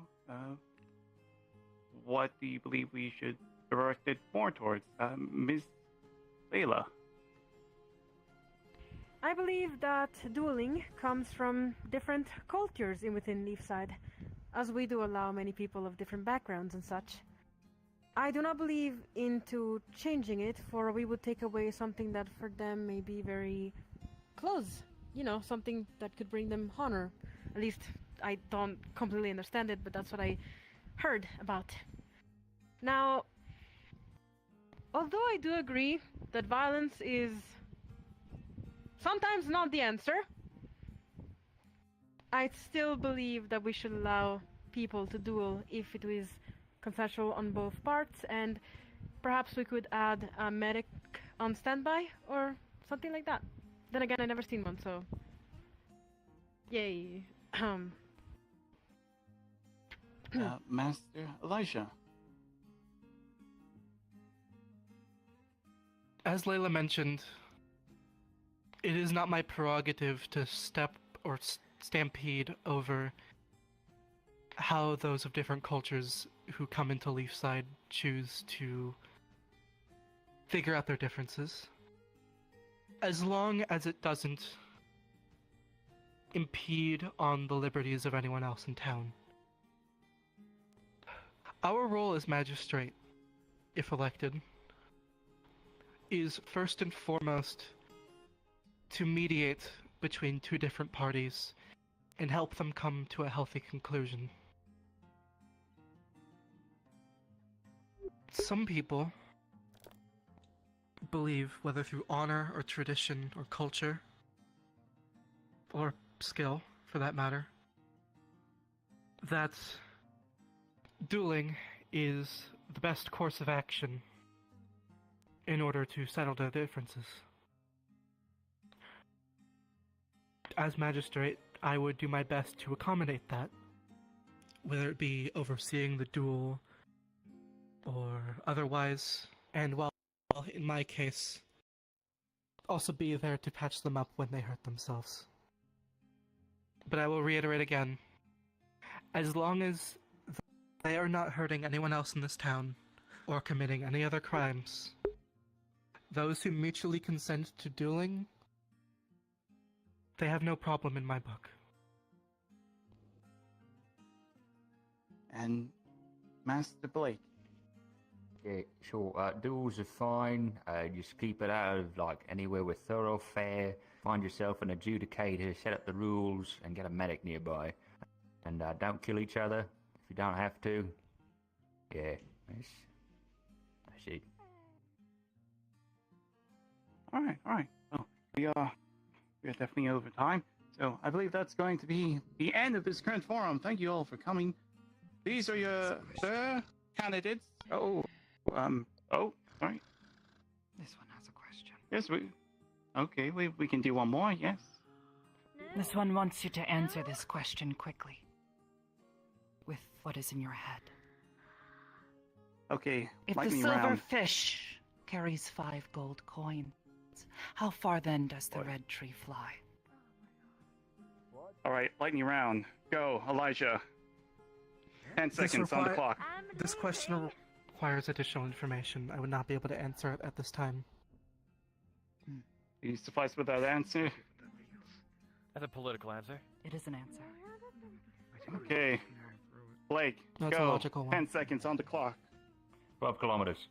W: what do you believe we should direct it more towards? Ms. Layla.
L: I believe that dueling comes from different cultures within Leafside, as we do allow many people of different backgrounds and such. I do not believe into changing it, for we would take away something that for them may be very close. You know, something that could bring them honor. At least, I don't completely understand it, but that's what I heard about. Now, although I do agree that violence is sometimes not the answer, I still believe that we should allow people to duel if it is consensual on both parts, and perhaps we could add a medic on standby or something like that. Then again, I never seen one, so yay.
W: Master Elijah.
G: As Layla mentioned, it is not my prerogative to step or stampede over how those of different cultures who come into Leafside choose to figure out their differences. As long as it doesn't impede on the liberties of anyone else in town. Our role as magistrate, if elected, is first and foremost to mediate between two different parties and help them come to a healthy conclusion. Some people believe, whether through honor or tradition or culture, or skill for that matter, that dueling is the best course of action in order to settle their differences. As magistrate, I would do my best to accommodate that, whether it be overseeing the duel or otherwise, and while in my case, also be there to patch them up when they hurt themselves. But I will reiterate again, as long as they are not hurting anyone else in this town, or committing any other crimes, those who mutually consent to dueling, they have no problem in my book.
W: And Master Blake.
Q: Yeah, sure. Duels are fine. Just keep it out of like anywhere with thoroughfare. Find yourself an adjudicator, set up the rules, and get a medic nearby. And don't kill each other if you don't have to. Yeah, that's it.
W: All right. Oh, we are definitely over time. So I believe that's going to be the end of this current forum. Thank you all for coming. These are your candidates. Oh, sorry.
K: This one has a question.
W: Yes, we can do one more. Yes.
K: This one wants you to answer this question quickly. With what is in your head.
W: Okay.
K: If the silver fish carries 5 gold coins, how far then does the red tree fly?
W: All right, lightning round. Go, Elijah. 10 seconds on the clock.
G: This question requires additional information. I would not be able to answer it at this time.
W: You suffice with that answer.
O: That's a political answer.
K: It is an answer.
W: Okay. Blake,
G: That's a
W: go.
G: logical one.
W: 10 seconds on the clock.
Q: 12 kilometers.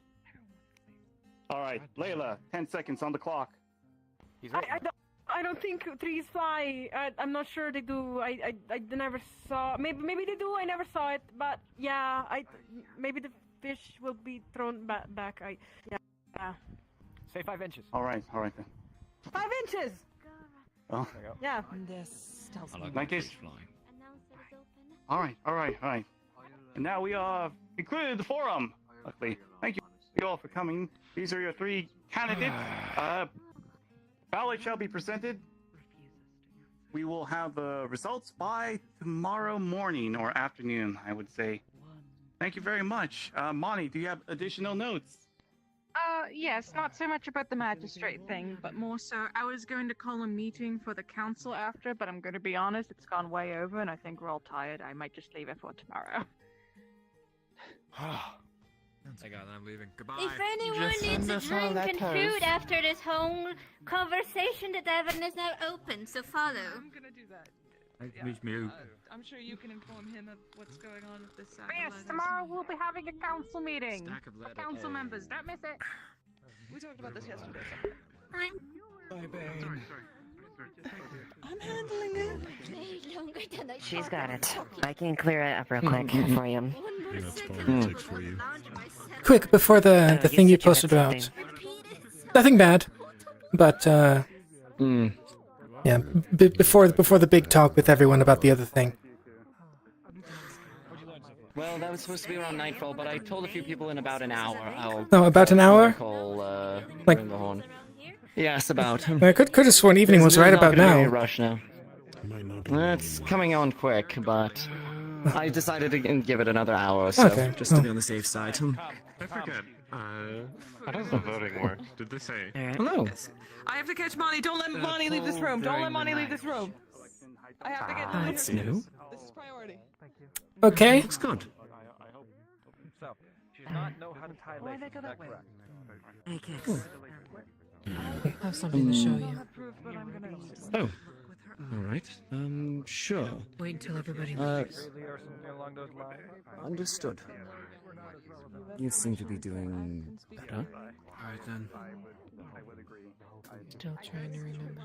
W: All right, Layla, 10 seconds on the clock.
L: I don't think trees fly. I'm not sure they do. I never saw. Maybe they do. I never saw it. But yeah, maybe the fish will be thrown back. Yeah.
O: Say 5 inches.
W: All right then.
L: 5 inches.
W: Oh.
L: Yeah.
K: This tells me
W: In that case. All right. And now we are concluded the forum. Luckily, thank you all for coming. These are your 3 candidates. Ballot shall be presented. We will have the results by tomorrow morning or afternoon, I would say. Thank you very much. Monty, do you have additional notes?
J: Yes, not so much about the magistrate thing, but more so, I was going to call a meeting for the council after, but I'm going to be honest, it's gone way over, and I think we're all tired. I might just leave it for tomorrow.
O: I got it, I'm leaving. Goodbye.
U: If anyone needs a drink and food after this whole conversation, the tavern is now open, so follow.
J: I'm gonna do that. I'm sure you can inform him of what's going on with this. Yes, tomorrow we'll be having a council meeting. For council members, don't miss it. We talked about this yesterday.
U: I'm
J: handling it.
U: way longer than I
E: She's
U: thought.
E: got it. I can clear it up real quick for you.
R: Quick, before the thing you posted about. Nothing bad, but yeah, before the big talk with everyone about the other thing.
V: Well, that was supposed to be around nightfall, but I told a few people in about an hour.
R: Oh, about an hour?
V: Call,
R: like
V: ring the horn. Yes, about.
R: I could have sworn evening was right about now.
V: Rush now. It's coming on quick, but I decided to give it another hour or so, just to be on the safe side.
M: I forget. How does the voting work? Did they say?
V: Hello.
J: I have to catch Monty. Don't let Monty leave this room. Don't let Monty leave this room. I have to get.
V: That's new.
J: This is priority.
R: Okay.
V: Looks good.
O: So, she does not know how to tie laces. Is that correct?
T: I have something to show you.
V: Oh. Alright. Sure.
T: Wait until everybody leaves.
V: Understood. You seem to be doing better.
O: Alright then.
T: Still trying to remember.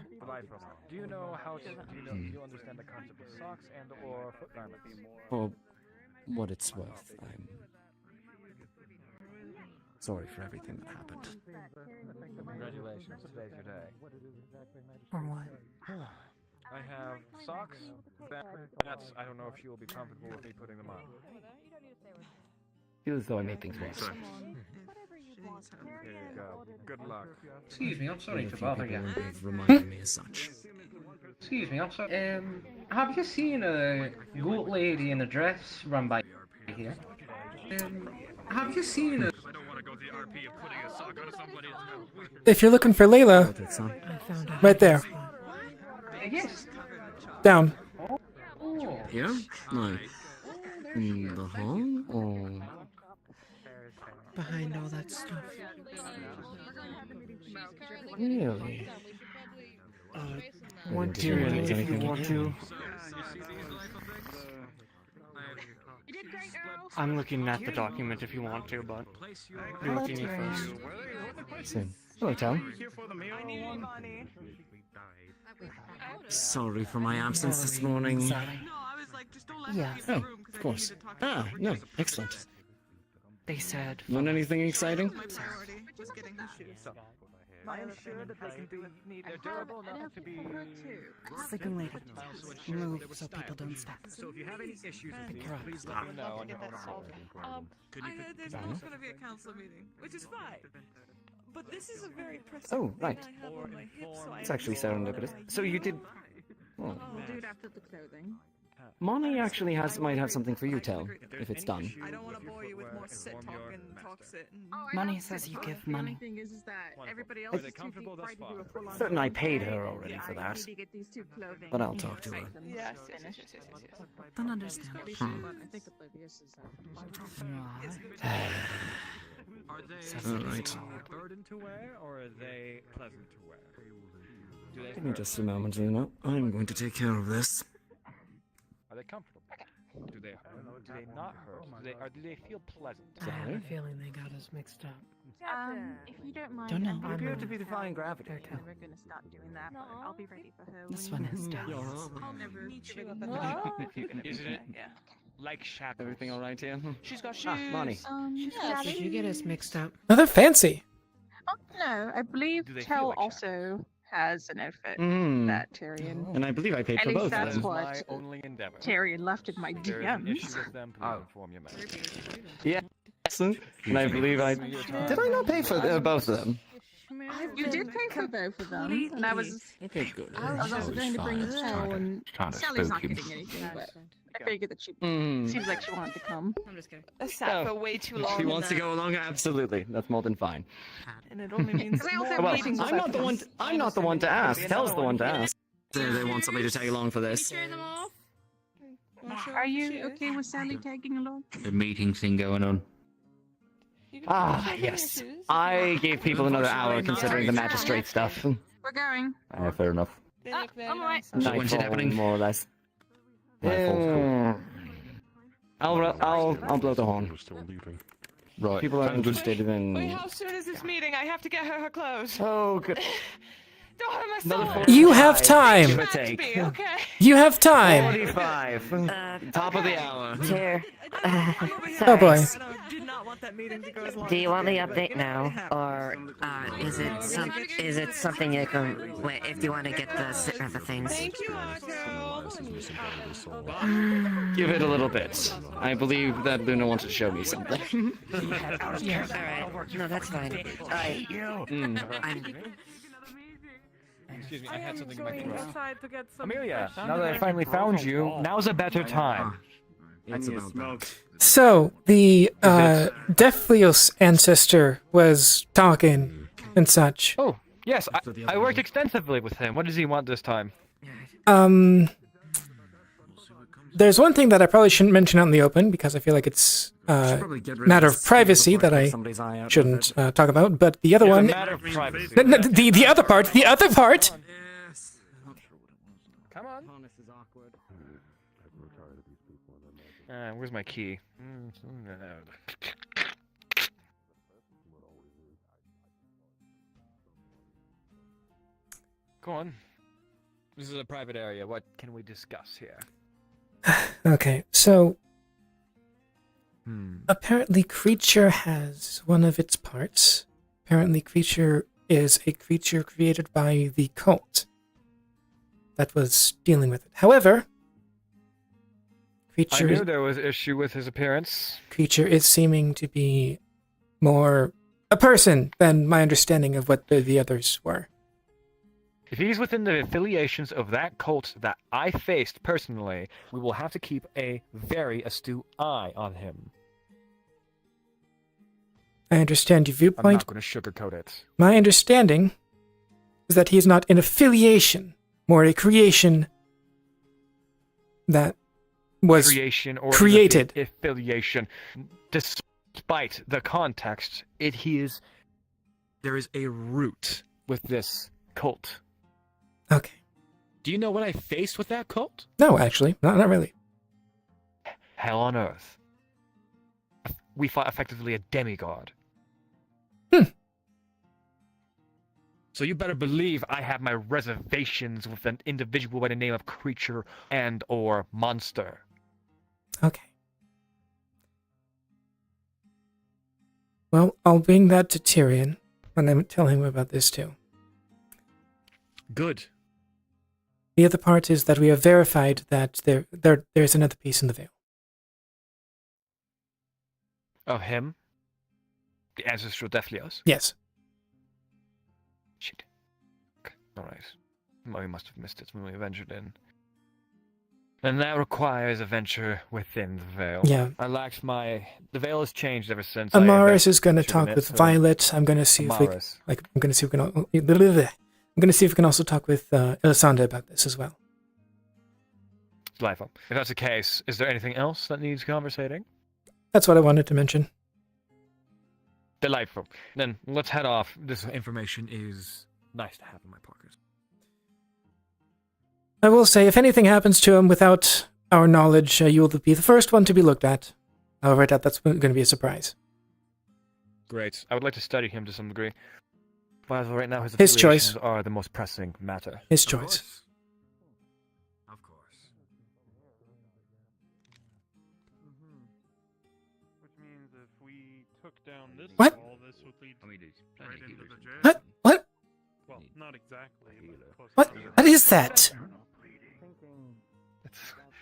O: Do you know how to, do you understand the concept of socks and or foot garments?
V: For what it's worth, I'm sorry for everything that happened.
O: Congratulations, today's your day.
T: For what?
O: I have socks, bats. I don't know if she will be comfortable with me putting them on.
V: Feels as though I made things worse.
O: Here you go. Good luck.
B: Excuse me, I'm sorry to bother you.
V: Reminded me as such.
B: Excuse me, I'm sorry. Have you seen a goat lady in a dress run by here? Have you seen a
R: If you're looking for Layla, right there.
B: Yes.
R: Down.
V: Here? No. In the hall? Or...
K: Behind all that stuff.
V: Really?
G: One
V: Did you
G: Tyrion,
V: want
G: if you want to. I'm looking at the document if you want to, but you're looking at me first.
V: Same. Hello, Tom. Sorry for my absence this morning.
K: Yeah.
V: Oh, of course. Ah, no, excellent.
K: They said.
V: Want anything exciting?
O: I am sure that they can be neither durable enough to be.
K: Sleeping lady. Move so people don't step.
O: So if you have any issues with
K: Pick
O: me,
K: her up.
O: please let me know. and
I: I heard there's not going to be a council meeting, which is fine. But this is a very pressing
V: Oh, right.
I: thing I have on my hip, so I
V: It's actually serendipitous. So you did... Oh.
I: I'll do it after the clothing.
V: Monty actually might have something for you, Tel, if it's done.
I: I don't want to bore you with more sit talk and talk sit.
K: Money says you give money.
I: The only thing is that everybody else is too deep fried to do a full-on
V: Certain I
I: clothing.
V: paid her already for that.
I: I need to get these two clothing.
V: But I'll talk to her.
I: Yes.
K: Don't understand.
I: I think oblivious is
O: Are they
V: Alright.
O: a burden to wear, or are they pleasant to wear? Do they
V: Give me
O: hurt?
V: just a moment, Luna. I'm going to take care of this.
O: Are they comfortable? Do they hurt? Do they not hurt? Do they feel pleasant?
K: I have a feeling they got us mixed up.
I: If you don't mind,
K: Don't know.
V: You appear to be defying gravity.
I: we're going to start doing that, but I'll be ready for her.
K: This one is tough.
I: I'll never meet you up
O: Isn't it?
I: Yeah.
O: Like shackles.
V: Everything alright here?
J: She's got shoes.
V: Ah, Monty.
K: Did you get us mixed up?
R: Oh, they're fancy.
J: No, I believe
O: Do they feel
J: Tel
O: like
J: also has an outfit
V: Mm.
J: that Tyrion.
V: And I believe I paid
J: At
V: for
J: least
V: both of
J: that's
V: them.
J: what
O: My only endeavor.
J: Tyrion left in my
O: If there is an issue
J: DMs.
O: with them, please inform your man.
V: Yes. And I believe I... Did I not pay for both of them?
J: You did pay for both of them, and I was
V: Okay, good.
J: I was also going to bring Tel, and
Q: kinda
J: Sally's not
Q: spooky.
J: getting anything, but I figured that she
V: Mm.
J: seems like she wanted to come.
I: I'm just kidding.
C: I sat
V: Oh,
C: for way too long.
V: She
C: in
V: wants to
C: that.
V: go along? Absolutely. That's more than fine.
C: And it only means
J: Because I also
C: more
J: have
V: Well,
J: meetings
V: I'm not the one. I'm not the one to ask. Tel's the one to ask. They want somebody to tag along for this.
J: Are you okay with Sally tagging along?
Q: The meeting thing going on.
V: Ah, yes. I gave people another hour considering the magistrate stuff.
J: We're going.
V: Fair enough.
J: I'm alright.
V: So when's it happening? More or less. I'll blow the horn.
Q: Right.
V: People are interested
C: Wait,
V: in.
C: how soon is this meeting? I have to get her clothes.
V: Oh, good.
C: Don't hurt my
V: Another
C: soul.
V: 45,
R: You have time.
V: Give or
C: Back to
V: take.
C: me, okay?
R: You have time.
V: 45. Top of the hour.
E: Here.
R: Oh boy.
L: Did not want that meeting to go as long
E: Do you
L: as
E: want
L: it
E: the
L: did, but
E: update now, or is it something you can wait if you want to get the other things?
L: Thank you, Otto.
V: Give it a little bit. I believe that Luna wanted to show me something.
E: Yeah, alright. No, that's fine.
O: Excuse me, I had something in my
L: Going
O: throat.
L: inside to get some
O: Amelia,
L: fresh
O: now that I finally found you, now's a better time.
V: It's about that.
R: So, the Deflios ancestor was talking and such.
O: Oh, yes, I worked extensively with him. What does he want this time?
R: There's one thing that I probably shouldn't mention out in the open because I feel like it's matter of privacy that I shouldn't talk about. But the other
O: It's a
R: one,
O: matter of privacy.
R: the other part,
O: Come on. Where's my key? Go on. This is a private area. What can we discuss here?
R: Okay, so apparently creature has one of its parts. Apparently creature is a creature created by the cult that was dealing with it. However,
O: I
R: creature
O: knew there was issue with his appearance.
R: creature is seeming to be more a person than my understanding of what the others were.
O: If he's within the affiliations of that cult that I faced personally, we will have to keep a very astute eye on him.
R: I understand your
O: I'm
R: viewpoint.
O: not going to sugarcoat it.
R: My understanding is that he is not an affiliation, more a creation that was
O: Creation or
R: created.
O: affiliation. Despite the context, there is a root with this cult.
R: Okay.
O: Do you know what I faced with that cult?
R: No, actually, not really.
O: Hell on earth. We fought effectively a demigod. So you better believe I have my reservations with an individual by the name of creature and or monster.
R: Okay. Well, I'll bring that to Tyrion, and then tell him about this too.
O: Good.
R: The other part is that we have verified that there's another piece in the veil.
O: Of him? The ancestral Deathlios?
R: Yes.
O: Shit. Okay, alright. Well, we must have missed it when we ventured in. And that requires a venture within the veil.
R: Yeah.
O: The veil has changed ever since.
R: Amaris is going to talk with Violet. I'm going to see if we can also talk with Elisanda about this as well.
O: Delightful. If that's the case, is there anything else that needs conversating?
R: That's what I wanted to mention.
O: Delightful. Then let's head off. This information is nice to have in my pocket.
R: I will say, if anything happens to him without our knowledge, you will be the first one to be looked at. However, I doubt that's going to be a surprise.
O: Great. I would like to study him to some degree. But right now, his
R: His
O: affiliations
R: choice.
O: are the most pressing matter.
R: His choice.
O: Of course.
A: Which means if we took down this
R: What?
A: wall, this would lead right into the jail.
R: What? What?
A: Well, not exactly. But close
R: What?
A: enough.
R: What is that?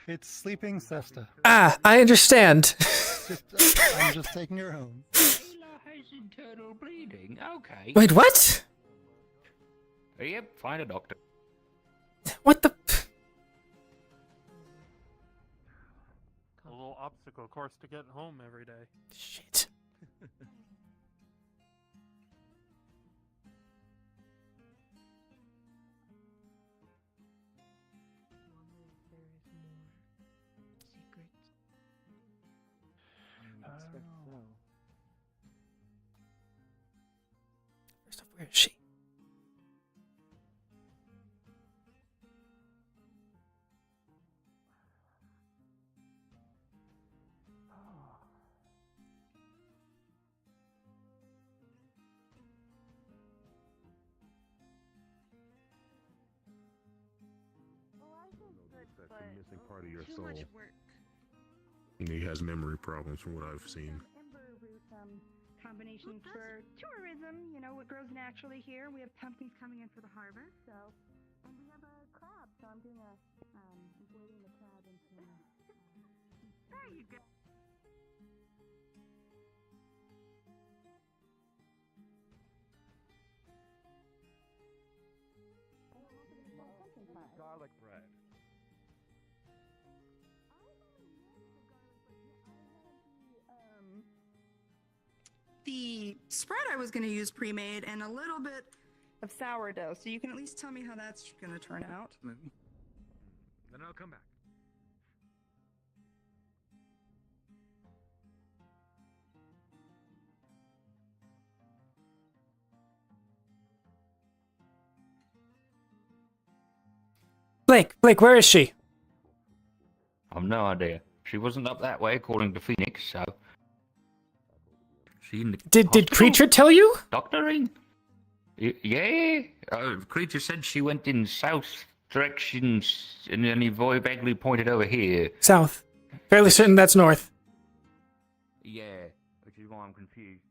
D: It's sleeping siesta.
R: Ah, I understand.
D: I'm just taking her home.
Q: Has internal bleeding. Okay.
R: Wait, what?
Q: Yep, find a doctor.
R: What the?
A: A little obstacle course to get home every day.
R: Shit. First off, where is she?
H: That's the missing part of your soul. He has memory problems from what I've seen.
P: Ember root combinations for tourism. You know, it grows naturally here. We have pumpkins coming in for the harvest, so. And we have a crab, so I'm doing boiling the crab into. There you go.
O: Garlic bread.
P: The spread I was going to use pre-made and a little bit of sourdough, so you can at least tell me how that's going to turn out.
O: Then I'll come back.
R: Blake, where is she?
Q: I've no idea. She wasn't up that way, according to Phoenix, so. She in the
R: Did Creature tell you?
Q: Doctoring? Yeah. Creature said she went in south directions, and then he very vaguely pointed over here.
R: South. Fairly certain that's north.
Q: Yeah, which is why I'm confused.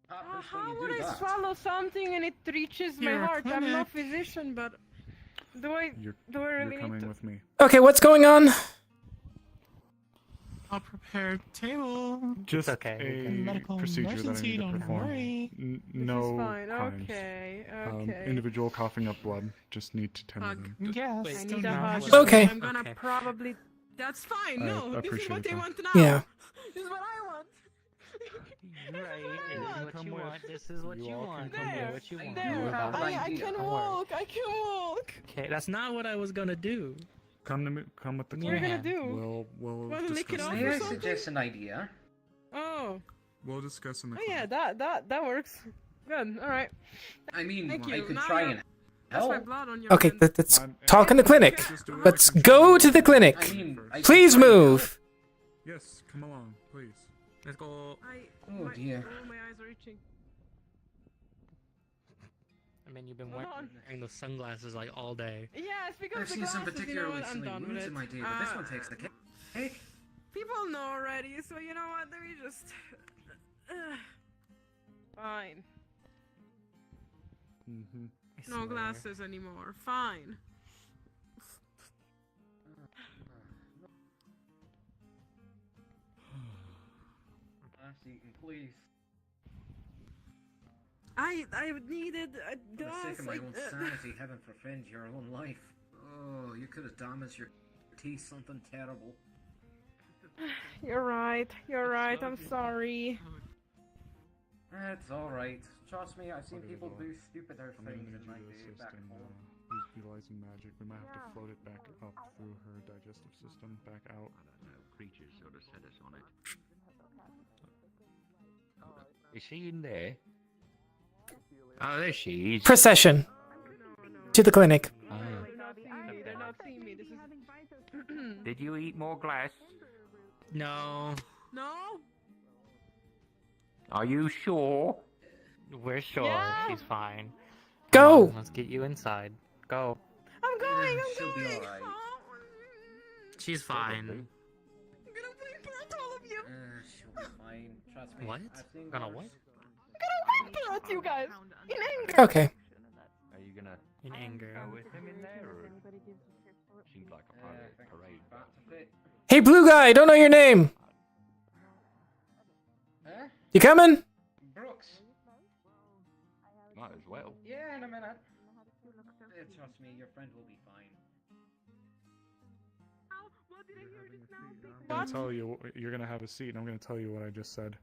L: How would I swallow something and it reaches my
M: You're a
L: heart? I'm no
M: clinic.
L: physician, but do I really
M: You're coming
L: need to?
M: with me.
R: Okay, what's going on?
A: A prepared table.
M: Just
F: okay.
M: a
A: Medical
M: procedure that I
A: emergency,
M: need to
A: don't
M: perform.
A: worry.
M: No
L: fine.
M: crimes.
L: Okay, okay.
M: Individual coughing up blood. Just need to tend to them.
A: Yes.
L: I
A: don't
L: need a
A: know
L: hug.
A: what-
R: Okay.
L: I'm gonna probably. That's fine.
M: I
L: No, this is
M: appreciate
L: what they
M: that.
L: want now.
R: Yeah.
L: This is what I want.
F: Right, this is what you want. This is what you
M: all
F: want.
M: can come
F: There,
M: with-
F: what you want.
L: There, I can walk. I can walk.
F: Okay, that's not what I was gonna do.
M: Come to me. Come with the
L: What are you
M: clinic.
L: gonna do?
M: We'll
L: Wanna lick it
M: discuss
L: off
M: in
L: or
B: May I
M: the-
L: something?
B: suggest an idea?
L: Oh.
M: We'll discuss in the
L: Oh
M: clinic.
L: yeah, that works. Good. All right.
B: I mean,
L: Thank
B: I
L: you.
B: could
L: Now
B: try
L: you're-
B: and
L: That's my
B: help.
L: blood on your
R: Okay,
L: hand.
R: let's talk in the clinic. Let's go to the clinic.
B: I mean, I could
R: Please
B: try and help.
R: move.
M: Yes, come along, please.
F: Let's go.
B: Oh dear.
L: Oh, my eyes are itching.
F: I mean, you've been
L: Hold
F: wearing those sunglasses like all day.
L: Yeah, it's because
B: I've
L: the
B: seen some
L: glasses, you know
B: particularly
L: what? I'm
B: silly
L: done with
B: moves
L: it.
B: in my day, but this one takes the cake.
L: People know already, so you know what? Let me just. Fine.
M: Mm-hmm.
L: No glasses anymore. Fine.
B: Please.
L: I needed a
B: For the
L: glass.
B: sake of my
L: like,
B: own sanity, heaven forfend your own life. Oh, you could have damaged your teeth something terrible.
L: You're right. You're right. I'm sorry.
B: It's alright. Trust me, I've seen people do stupider
M: I'm gonna
B: things
M: need
B: in my
M: you to
B: day
M: assist
B: back
M: in
B: home.
M: utilizing magic. We might have to float it back up through her digestive system, back out.
Q: I don't know. Creatures sort of set us on it. Is she in there? Oh, there she is.
R: Procession to the clinic.
Q: Oh.
L: They're not seeing me. This is.
Q: Did you eat more glass?
F: No,
L: No.
Q: Are you sure?
F: we're sure
L: Yeah.
F: she's fine.
R: Go.
F: Come on, let's get you inside. Go.
L: I'm going. I'm
B: She'll be
L: going.
B: alright.
F: She's fine.
L: I'm gonna wait for all of you.
B: She'll be fine. Trust me.
F: What?
B: I've seen
F: Gonna
B: worse.
F: what?
L: I'm gonna wait for you guys. In anger.
R: Okay.
Q: Are you gonna
F: In anger.
Q: go with him in there, or seems like a parade?
B: Back to fit.
R: Hey, blue guy, I don't know your name.
B: Huh?
R: You coming?
B: Brooks.
Q: Might as well.
B: Yeah, in a minute. Trust me, your friend will be fine.
L: What did I hear just now?
M: I'm gonna tell you. You're gonna have a seat, and I'm gonna tell you what I just said.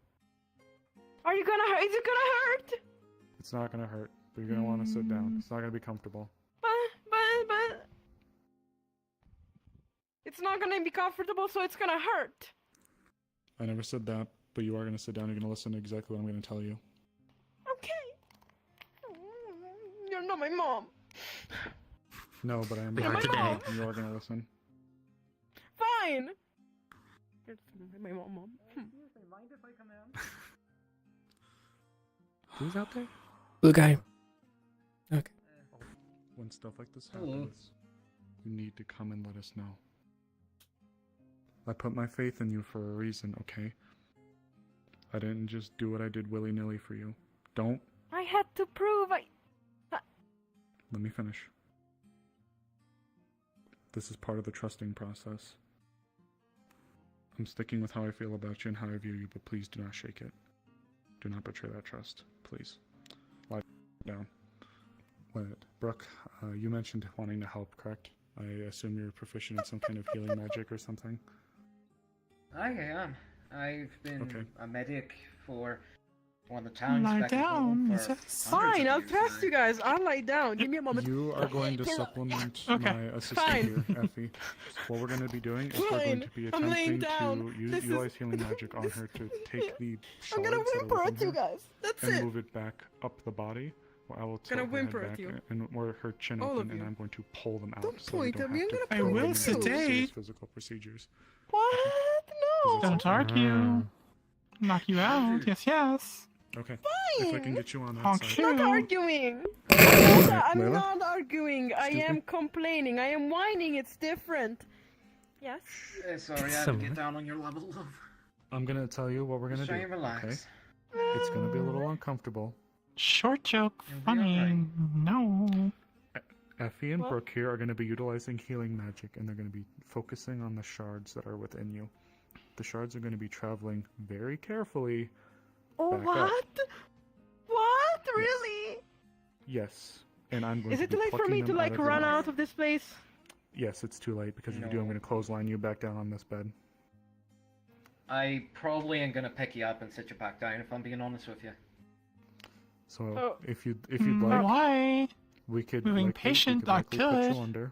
L: Are you gonna hurt? Is it gonna hurt?
M: It's not gonna hurt, but you're gonna want to sit down. It's not gonna be comfortable.
L: But. It's not gonna be comfortable, so it's gonna hurt.
M: I never said that, but you are gonna sit down. You're gonna listen to exactly what I'm gonna tell you.
L: Okay. You're not my mom.
M: No, but I am.
F: We are
M: gonna
F: today.
M: listen, and you are gonna listen.
L: Fine. You're my mom.
B: Mind if I come in?
F: Who's out there?
R: Blue guy. Okay.
M: When stuff like this
B: Hello.
M: happens, you need to come and let us know. I put my faith in you for a reason, okay? I didn't just do what I did willy-nilly for you. Don't.
L: I had to prove
M: Let me finish. This is part of the trusting process. I'm sticking with how I feel about you and how I view you, but please do not shake it. Do not betray that trust, please. Lie down. Wait, Brooke, you mentioned wanting to help, correct? I assume you're proficient in some kind of healing magic or something?
B: I am. I've been
M: Okay.
B: a medic for one of the towns
A: Lie
B: back at home
A: down,
B: for
A: yes.
B: hundreds
L: Fine,
B: of
L: I'll
B: years
L: trust
B: now.
L: you guys. I'll lie down. Give me a moment.
M: You are going to supplement
A: Okay.
M: my assistant
L: Fine.
M: here, Effie. What we're going to be doing is we're going
L: Fine.
M: to be
L: I'm laying
M: attempting
L: down.
M: to use,
L: This is-
M: utilize healing magic on her to take the
L: I'm gonna
M: shards that are
L: whimper
M: within
L: at you
M: her
L: guys. That's
M: and
L: it.
M: move it back up the body. Well, I will tilt
L: Gonna
M: her head
L: whimper at
M: back
L: you.
M: and where her chin
L: All
M: open,
L: of
M: and
L: you.
M: I'm going to pull them out.
L: Don't
M: so we
L: point
M: don't
L: at me,
M: have
L: I'm
M: to
L: gonna
A: I
L: point
A: will
L: at
M: perform
L: you.
A: sedate.
M: serious physical procedures.
L: What? No.
A: Don't argue. Knock you out. Yes, yes.
M: Okay. If I can get you on that
A: Honk
M: side.
A: shoe.
L: I'm not arguing. I'm
M: Layla?
L: not arguing. I
M: Excuse
L: am
M: me?
L: complaining. I am whining. It's different. Yes.
B: Sorry, I had to get down on your level, love.
M: I'm going to tell you what we're going to
B: Just try
M: do.
B: and relax.
M: Okay? It's gonna be a little uncomfortable.
G: Short joke, funny. No.
M: Effie and
G: What?
M: Brooke here are gonna be utilizing healing magic, and they're gonna be focusing on the shards that are within you. The shards are gonna be traveling very carefully.
L: Oh,
M: back
L: what?
M: up.
L: What? Really?
M: Yes, and I'm going
L: Is
M: to
L: it
M: be
L: too late for
M: plucking
L: me
M: them
L: to
M: out
L: like
M: of your
L: run
M: mouth.
L: out of this place?
M: Yes, it's too late because if you do, I'm going to clothesline you back down on this bed.
B: I probably am gonna pick you up and sit you back down if I'm being honest with you.
M: So if you'd like,
G: Why?
M: we could
G: Moving
M: likely,
G: patient,
M: we could
G: not
M: likely put
G: good.
M: you under.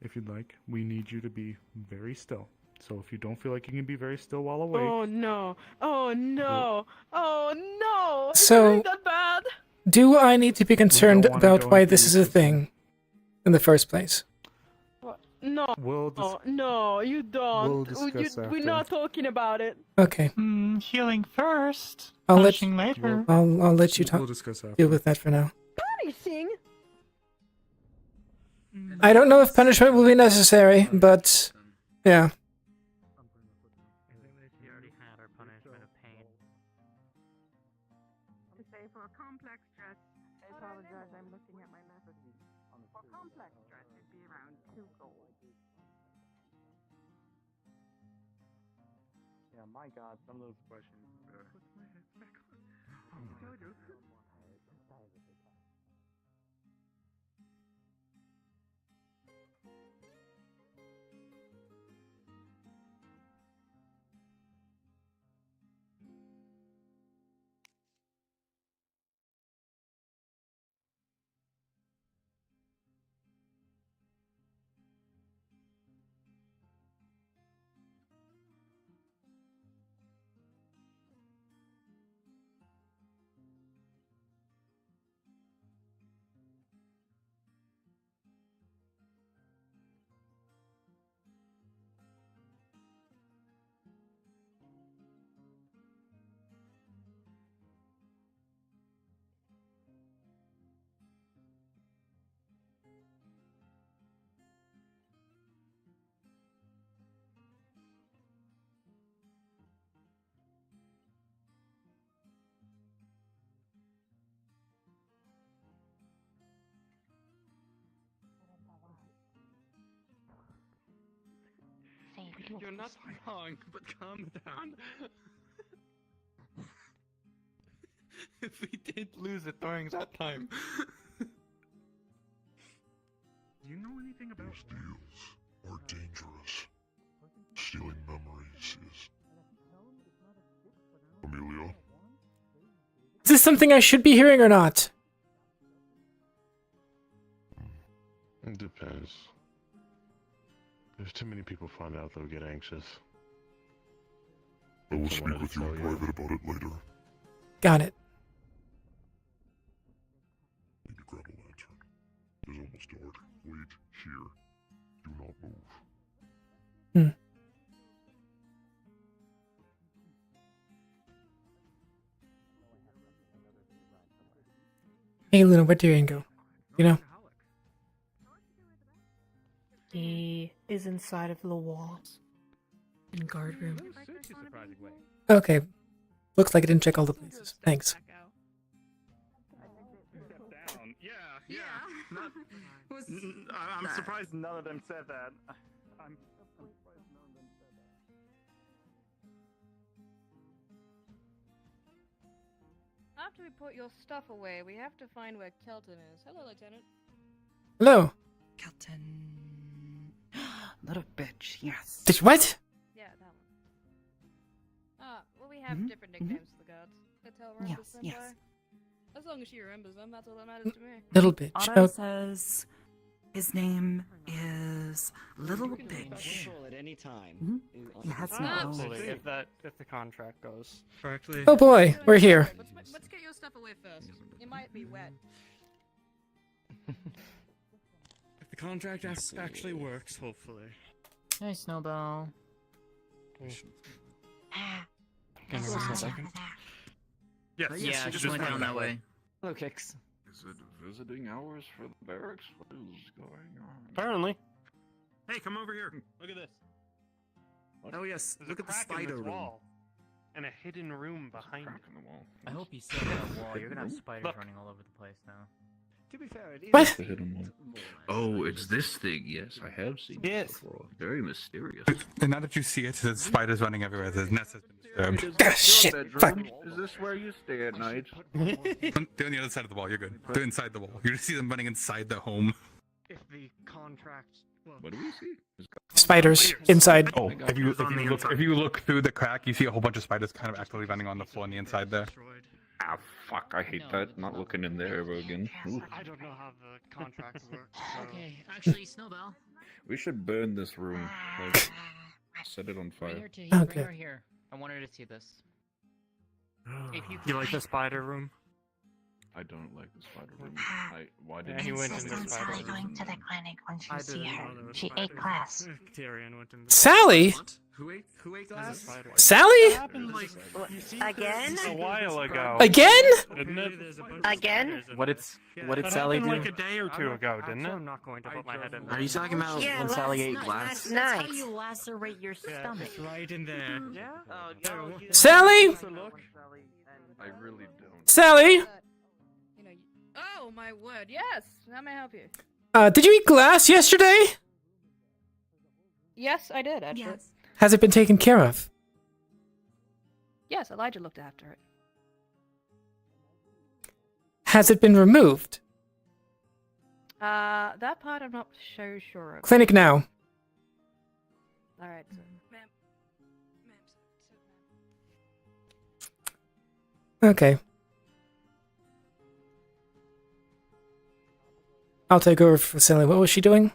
M: If you'd like, we need you to be very still. So if you don't feel like you can be very still while awake,
L: Oh no! Oh no! Oh no! Is
R: So-
L: it really that bad?
R: Do I need to be concerned
M: wanna
R: about
M: go
R: why
M: into
R: this is a thing in the first place?
L: No. No, you don't.
M: we'll discuss
L: We're
M: after.
L: not talking about it.
R: Okay.
G: Healing first.
R: I'll let
G: punishing later.
R: I'll let you talk.
M: We'll discuss after.
R: Deal with that for now.
L: Punishing?
R: I don't know if punishment will be necessary, but yeah.
J: To say for a complex stress, I apologize, I'm looking at my messages. For complex stress, it'd be around 2 gold.
F: Yeah, my god, some of those questions. Put my head back on. You're not wrong, but calm down.
G: If we did lose it during that time.
H: Do you know anything about these deals are dangerous. Stealing memories is. Amelia?
R: Is this something I should be hearing or not?
H: It depends. There's too many people find out they'll get anxious. I will speak with you in private about it later.
R: Got it.
H: Need to grab a lantern. It's almost dark. Wait here. Do not move.
R: Hey Luna, where'd Tyrion go? You know?
T: He is inside of the walls. In guard room.
R: Okay. Looks like I didn't check all the places. Thanks.
F: I'm surprised none of them said that. I'm surprised none of them said that.
N: After we put your stuff away, we have to find where Kelton is. Hello, Lieutenant.
R: Hello.
K: Kelton. Little bitch, yes.
R: Did what?
N: Yeah, that one. Well, we have different nicknames for the guards. Hotel room
K: Yes, yes.
N: As long as she remembers them, that's all that matters to me.
R: Little bitch.
K: Otto says his name is Little Bitch.
V: At any time.
K: He has
F: Absolutely, if the contract goes correctly.
R: Oh boy, we're here.
N: Let's get your stuff away first. It might be wet.
F: If the contract actually works, hopefully.
S: Hey, Snowball.
F: Yes,
S: Yeah, just went down that way.
V: Hello, Kix.
M: Is it visiting hours for the barracks? What is going on?
A: Apparently.
F: Hey, come over here. Look at this.
V: Oh yes,
F: There's
V: look
F: a
V: at the
F: crack in
V: spider
F: this
V: room.
F: wall.
A: and a hidden room behind it.
S: I hope you see that wall. You're gonna have spiders running all over the place now.
I: To be fair, it is
R: What?
I: the hidden one. Oh, it's this thing. Yes, I have seen
A: Yes.
I: it before. Very mysterious.
M: And now that you see it, there's spiders running everywhere. The nest has been disturbed.
R: Ah, shit! Fuck!
I: Is this where you stay at night?
M: They're on the other side of the wall. You're good. They're inside the wall. You just see them running inside the home.
F: If the contract. Well,
I: What do we see?
R: Spiders inside.
M: Oh, if you look through the crack, you see a whole bunch of spiders kind of actively running on the floor on the inside there.
I: Ah, fuck! I hate that. Not looking in there ever again. Ooh.
F: I don't know how the contract works. So.
S: Okay, actually, Snowbell.
I: We should burn this room. Like, set it on
S: Bring
I: fire.
S: her to here.
R: Okay.
S: Bring her here. I want her to see this. If you,
A: You like the spider room?
I: I don't like the spider room. Why
A: Yeah,
I: did
A: he went in the
U: Insisted
A: spider
U: Sally
A: room.
U: going to the clinic once
A: I
U: you see
A: didn't
U: her.
A: know there was
U: She ate
A: spiders.
U: glass.
A: Tyrion went in the
R: Sally?
F: Who ate glass?
R: Sally?
U: Again?
A: A while ago.
R: Again?
A: Didn't it?
U: Again?
W: What did
A: That
W: Sally
A: happened
W: do?
A: like a day or two ago, didn't it?
F: I'm not going to put my head in
W: Are you talking about when Sally ate glass?
U: That's how you lacerate your stomach.
F: It's right in there. Yeah.
R: Sally?
I: I really don't.
R: Sally?
N: Oh my word! Yes. How may I help you?
R: Did you eat glass yesterday?
N: Yes, I did actually.
U: Yes.
R: Has it been taken care of?
N: Yes, Elijah looked after it.
R: Has it been removed?
N: That part I'm not so sure of.
R: Clinic now.
N: All right. So.
R: Okay. I'll take over for Sally. What was she doing?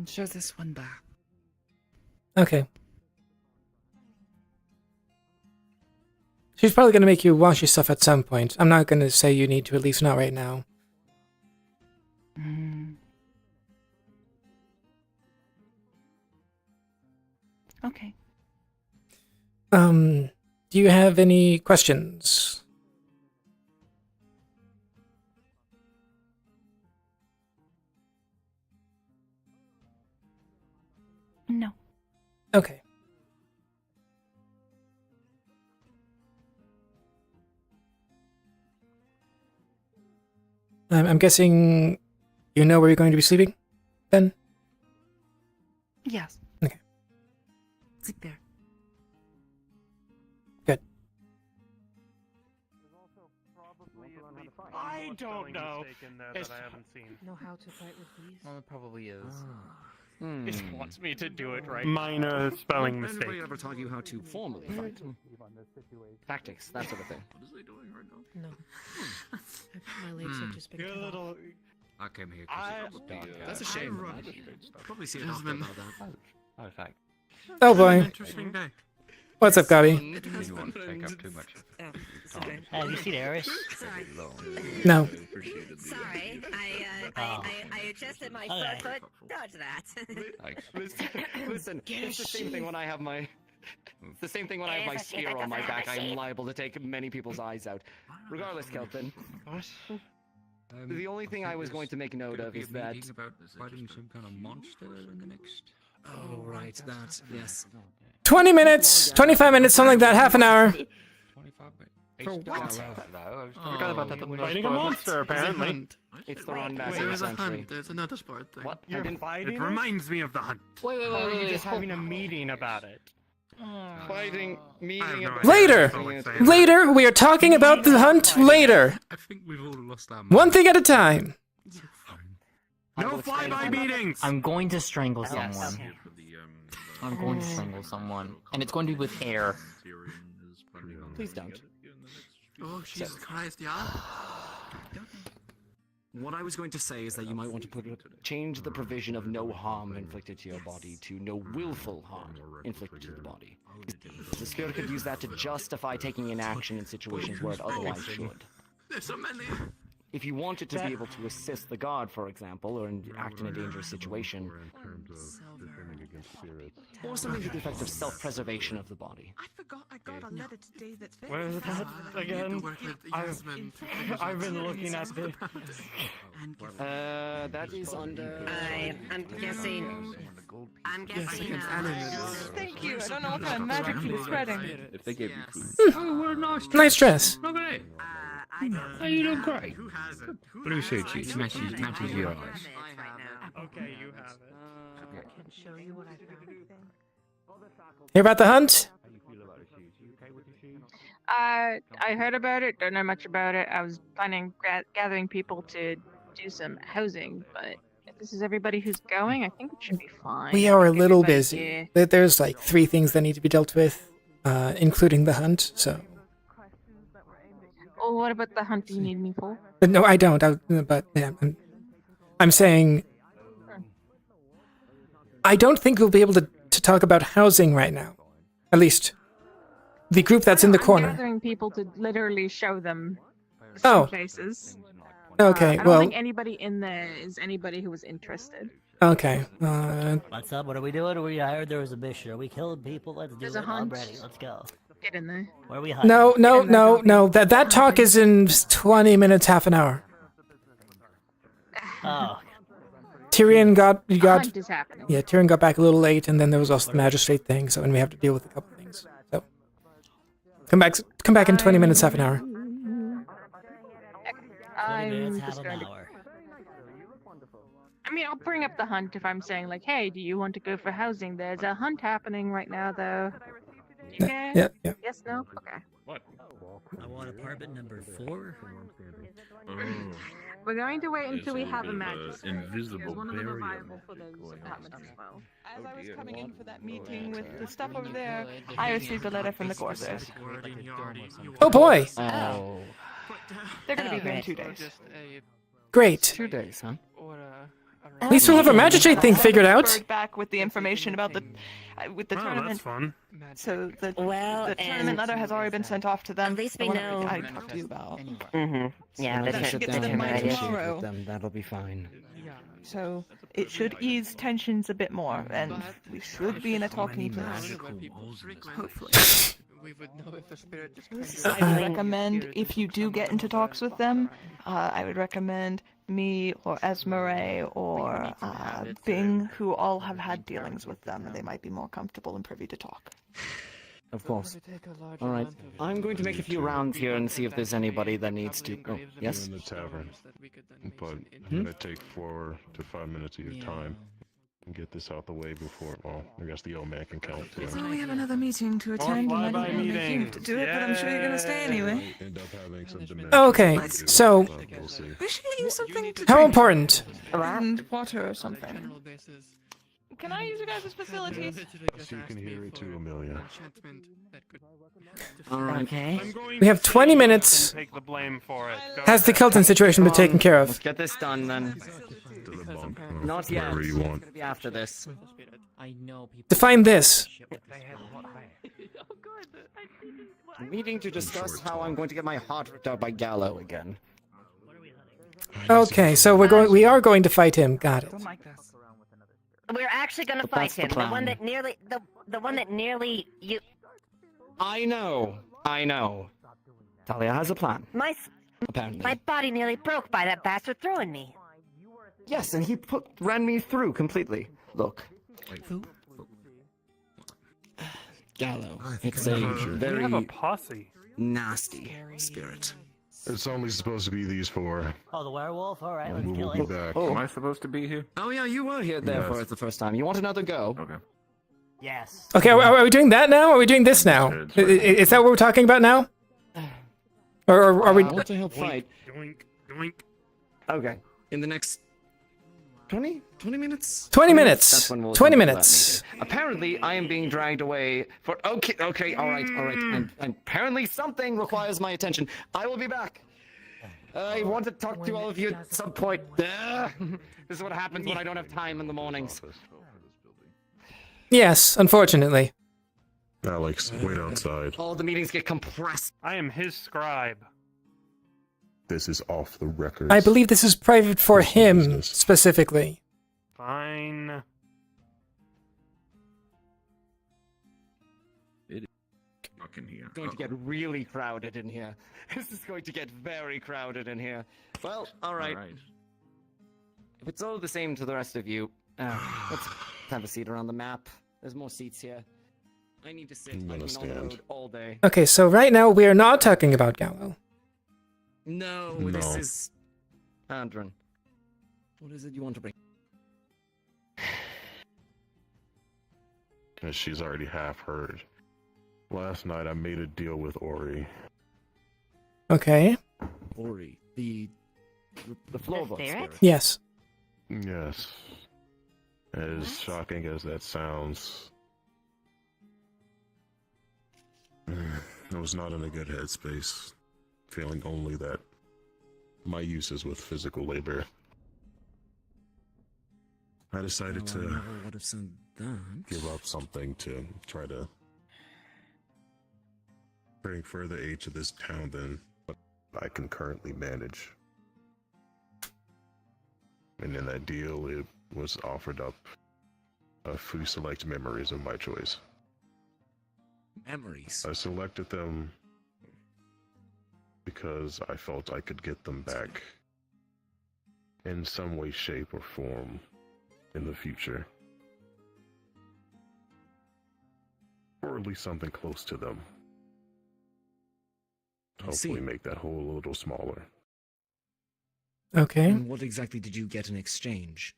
K: Show this one back.
R: Okay. She's probably going to make you wash your stuff at some point. I'm not going to say you need to, at least not right now.
K: Okay.
R: Do you have any questions?
K: No.
R: Okay. I'm guessing you know where you're going to be sleeping, Ben?
K: Yes.
R: Okay.
K: Sleep there.
R: Good.
A: I don't know. That I haven't seen.
N: Know how to fight with bees?
S: Well, it probably is.
A: It wants me to do it right. Minor spelling mistake.
V: Anybody ever taught you how to formally fight? Tactics, that sort of thing.
I: What is they doing right now?
T: No. My legs have just been
A: You're a
T: cut off.
A: little.
I: I came here because
V: That's a shame.
I: Probably see
S: a doctor about that.
O: Oh, thanks.
R: Oh boy.
A: Interesting day.
R: What's up, Gabi?
O: I didn't want to take up too much.
S: Have you seen Eris?
R: No.
U: Sorry, I adjusted my foot. Dodge that.
V: Listen, it's the same thing when I have my... It's the same thing when I have my spear on my back. I'm liable to take many people's eyes out. Regardless, Kelton.
A: What?
V: The only thing I was going to make note of is that...
I: about fighting some kind of monster in the next. Oh right, that yes.
R: 20 minutes, 25 minutes, something like that, half an hour.
I: 25 minutes.
V: For what?
A: Forgot about that. Fighting a monster, apparently.
V: It's the Ron
S: Wait,
V: Massey
S: there's a
V: essentially.
S: hunt. There's another sport thing.
V: What?
A: You're fighting? It reminds me of the hunt.
S: Wait,
A: How are you just having a meeting about it?
V: Fighting, meeting...
R: Later! Later! We are talking about the hunt later!
I: I think we've all lost our
R: One thing at a time!
A: No flyby meetings!
S: I'm going to strangle someone. I'm going to strangle someone. And it's going to be with air.
V: Please don't.
S: Oh, Jesus Christ, yeah.
V: What I was going to say is that you might want to change the provision of no harm inflicted to your body to no willful harm inflicted to the body. The spirit could use that to justify taking an action in situations where it otherwise should.
S: There's so many.
V: If you wanted to be able to assist the god, for example, or act in a dangerous situation, Or something to the effect of self-preservation of the body.
C: I forgot I got a letter today that's very
A: Where is that again? I've been looking at this.
V: That is under...
U: I'm guessing...
J: Thank you. I don't know what kind of magic he's spreading.
Q: If they gave you food.
H: Oh, what a nice dress.
Q: Look at it. Oh, you look great. Blue suit, it matches your eyes.
A: Okay, you have it.
R: Hear about the hunt?
J: I heard about it. Don't know much about it. I was planning gathering people to do some housing, but if this is everybody who's going, I think it should be fine.
R: We are a little busy. There's like 3 things that need to be dealt with, including the hunt, so...
J: Oh, what about the hunt do you need me for?
R: No, I don't. But yeah, I'm saying... I don't think we'll be able to talk about housing right now. At least, the group that's in the corner.
J: I'm gathering people to literally show them some places.
R: Okay,
J: I don't
R: well...
J: think anybody in there is anybody who was interested.
R: Okay,
D: What's up? What are we doing? I heard there was a mission. Are we killing people? Let's do
J: There's
D: it.
J: a hunt.
D: I'm ready. Let's go.
J: Get in there.
D: Where are we hunting?
R: No. That talk is in 20 minutes, half an hour.
D: Oh.
R: Tyrion got
J: Hunt is happening.
R: yeah, Tyrion got back a little late, and then there was also the magistrate thing, so and we have to deal with a couple things. So come back in 20 minutes, half an hour.
J: I'm just going to... I mean, I'll bring up the hunt if I'm saying, like, hey, do you want to go for housing? There's a hunt happening right now, though. Okay?
R: Yeah.
J: Yes, no? Okay.
Q: What?
D: I want apartment number 4.
J: We're going to wait until we have a magistrate.
H: Invisible
J: One of them are
H: barrier
J: viable for those apartments as well.
E: As I was coming in for that meeting with the stuff over there, I received a letter from the Corsairs.
R: Oh boy!
V: Oh.
E: They're gonna be here in 2 days.
R: Great.
V: 2 days, huh?
R: At least we'll have a magistrate thing figured out.
E: Back with the information about the tournament.
A: That's fun.
E: So the
U: Well,
E: tournament letter has already been sent off to them.
U: At least
E: the
U: we
E: one
U: know.
E: I talked to you about.
U: Yeah,
V: That
U: that's
V: should
E: get
V: get
E: to them by tomorrow.
V: with them. That'll be fine.
E: So it should ease tensions a bit more, and we should be in a talking place. Hopefully.
C: We would know if the spirit is
E: I would recommend, if you do get into talks with them, I would recommend me or Esmeralda or Bing, who all have had dealings with them, and they might be more comfortable and privy to talk.
V: Of course. All right. I'm going to make a few rounds here and see if there's anybody that needs to... Oh, yes?
H: in the tavern, but I'm gonna take 4 to 5 minutes of your time and get this out the way before. Well, I guess the old man can count too.
E: So we have another meeting to attend, and I don't want to make you to do it, but I'm sure you're going to stay anyway.
H: End up having some dementia.
R: Okay, so
H: We'll see.
E: We should get you something to
R: how
E: drink.
R: important?
E: And water or something. Can I use your guys' facilities?
H: So you can hear it too, Amelia.
V: Okay.
R: We have 20 minutes.
A: Take the blame for it. Go
R: Has the
A: ahead.
R: Kelton situation been taken care
V: Let's
R: of?
V: get this done then. Not yet.
H: Wherever you
V: It's
H: want.
V: gonna be after this.
D: I know people.
R: Define this.
V: Meeting to discuss how I'm going to get my heart ripped out by Gallo again.
R: Okay, so we are going to fight him. Got it.
U: We're actually gonna
V: But
U: fight
V: that's the
U: him. The one
V: plan.
U: that nearly the one that nearly you
V: I know. Talia has a plan,
U: my
V: apparently.
U: my body nearly broke by that bastard throwing me.
V: Yes, and he ran me through completely. Look. Gallo. It's a
A: We have a
V: very
A: posse.
V: nasty spirit.
H: It's only supposed to be these 4.
D: Oh, the werewolf? Alright, let's
H: We
D: kill
H: will be
D: him.
H: back.
V: Oh.
Q: Am I supposed to be here?
V: Oh yeah, you were here there
H: Yes.
V: for it the first time. You want another go?
Q: Okay.
D: Yes.
R: Okay, are we doing that now? Or are we doing this now? Is that what we're talking about now? Or are we...
V: I want to help fight.
A: Doink, doink.
V: Okay. In the next 20 minutes?
R: 20 minutes.
V: That's when we'll
R: 20
V: come to that
R: minutes.
V: meeting. Apparently, I am being dragged away for... Okay, all right. And apparently something requires my attention. I will be back. I want to talk to all of you at some point. This is what happens when I don't have time in the mornings.
R: Yes, unfortunately.
H: Alex, wait outside.
V: All the meetings get compressed.
A: I am his scribe.
H: This is off the record.
R: I believe this is private for him, specifically.
A: Fine.
V: in here. It's going to get really crowded in here. This is going to get very crowded in here. Well, all right. If it's all the same to the rest of you, let's have a seat around the map. There's more seats here. I need to sit. I've been on the road all day.
R: Okay, so right now we are not talking about Gallo.
V: No, this is... Andron, what is it you want to bring?
H: As she's already half heard. Last night I made a deal with Ori.
R: Okay.
V: Ori, the floorbox spirit?
R: Yes.
H: Yes. As shocking as that sounds, I was not in a good headspace, feeling only that my uses with physical labor. I decided to
V: would have said that.
H: give up something to try to bring further aid to this town than what I can currently manage. And in that deal, it was offered up a few select memories of my choice.
V: Memories?
H: I selected them because I felt I could get them back in some way, shape, or form in the future. Or at least something close to them. Hopefully make that hole a little smaller.
R: Okay.
V: And what exactly did you get in exchange?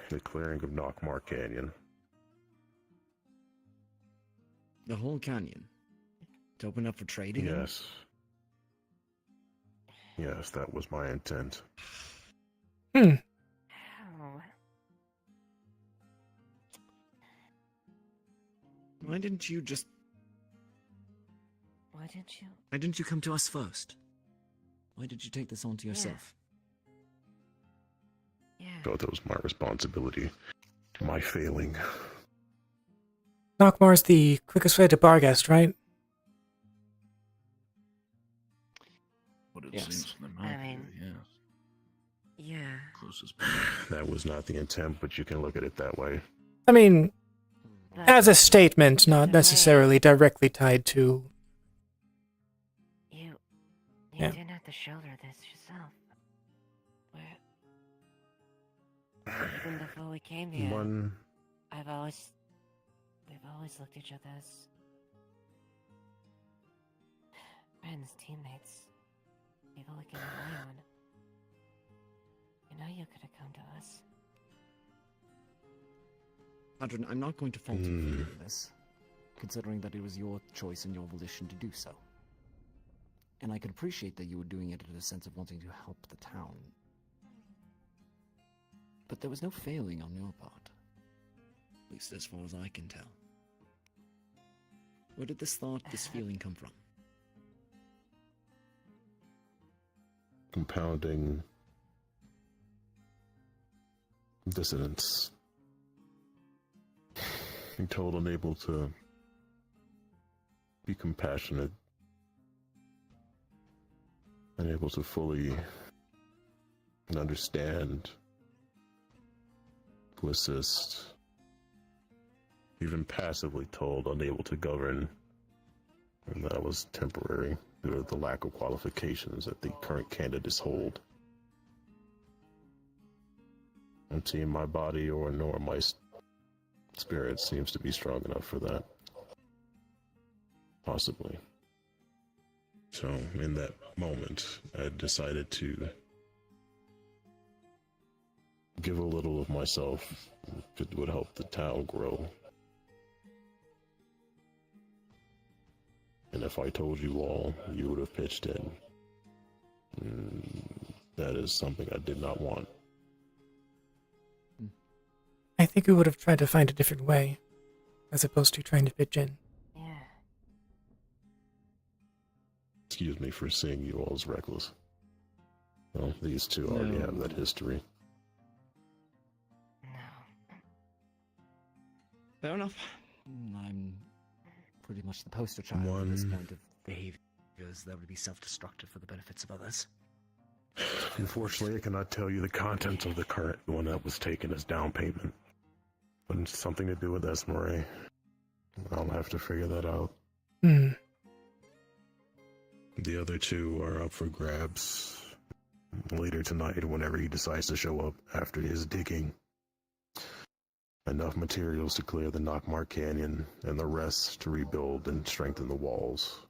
H: The clearing of Lockheart Canyon.
V: The whole canyon? To open up for trading?
H: Yes. Yes, that was my intent.
R: Hmm.
V: Why didn't you just...
U: Why didn't you?
V: Why didn't you come to us first? Why did you take this on to yourself?
U: Yeah.
H: Felt it was my responsibility. My failing.
R: Knockmar's the quickest way to Barghest, right?
B: What it
V: Yes.
B: seems from the
U: I
B: map
U: mean,
B: here, yes.
U: Yeah.
B: Closest.
H: That was not the intent, but you can look at it that way.
R: I mean, as a statement, not necessarily directly tied to...
U: You
R: Yeah.
U: didn't have to shoulder this yourself. Even before we came here, we've always looked at each other as friends, teammates, people we can rely on. You know you could have come to us.
V: Adrian, I'm not going to fault you for doing this, considering that it was your choice and your volition to do so. And I could appreciate that you were doing it in a sense of wanting to help the town. But there was no failing on your part. At least as far as I can tell. Where did this thought, this feeling come from?
H: Compounding dissonance. Being told unable to be compassionate, unable to fully understand, to assist, even passively told unable to govern, and that was temporary due to the lack of qualifications that the current candidates hold. And seeing my body or nor my spirit seems to be strong enough for that. Possibly. So, in that moment, I decided to give a little of myself if it would help the town grow. And if I told you all, you would have pitched in. That is something I did not want.
R: I think we would have tried to find a different way, as opposed to trying to pitch in.
U: Yeah.
H: Excuse me for seeing you all as reckless. Well, these two already have that history.
V: Fair enough. I'm pretty much the poster child at this point of behaviors that would be self-destructive for the benefits of others.
H: Unfortunately, I cannot tell you the contents of the current one that was taken as down payment. But it's something to do with Esmeralda. I'll have to figure that out.
R: Hmm.
H: The other two are up for grabs later tonight whenever he decides to show up after his digging. Enough materials to clear the Knockmark Canyon, and the rest to rebuild and strengthen the walls.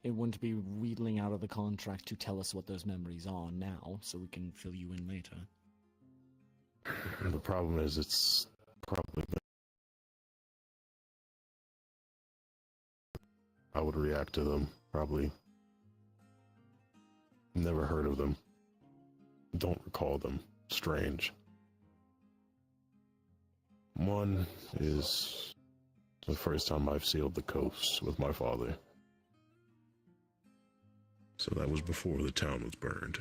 V: It wouldn't be wheedling out of the contract to tell us what those memories are now, so we can fill you in later.
H: The problem is, it's probably I would react to them, probably. Never heard of them. Don't recall them. Strange. One is the first time I've sailed the coast with my father. So that was before the town was burned.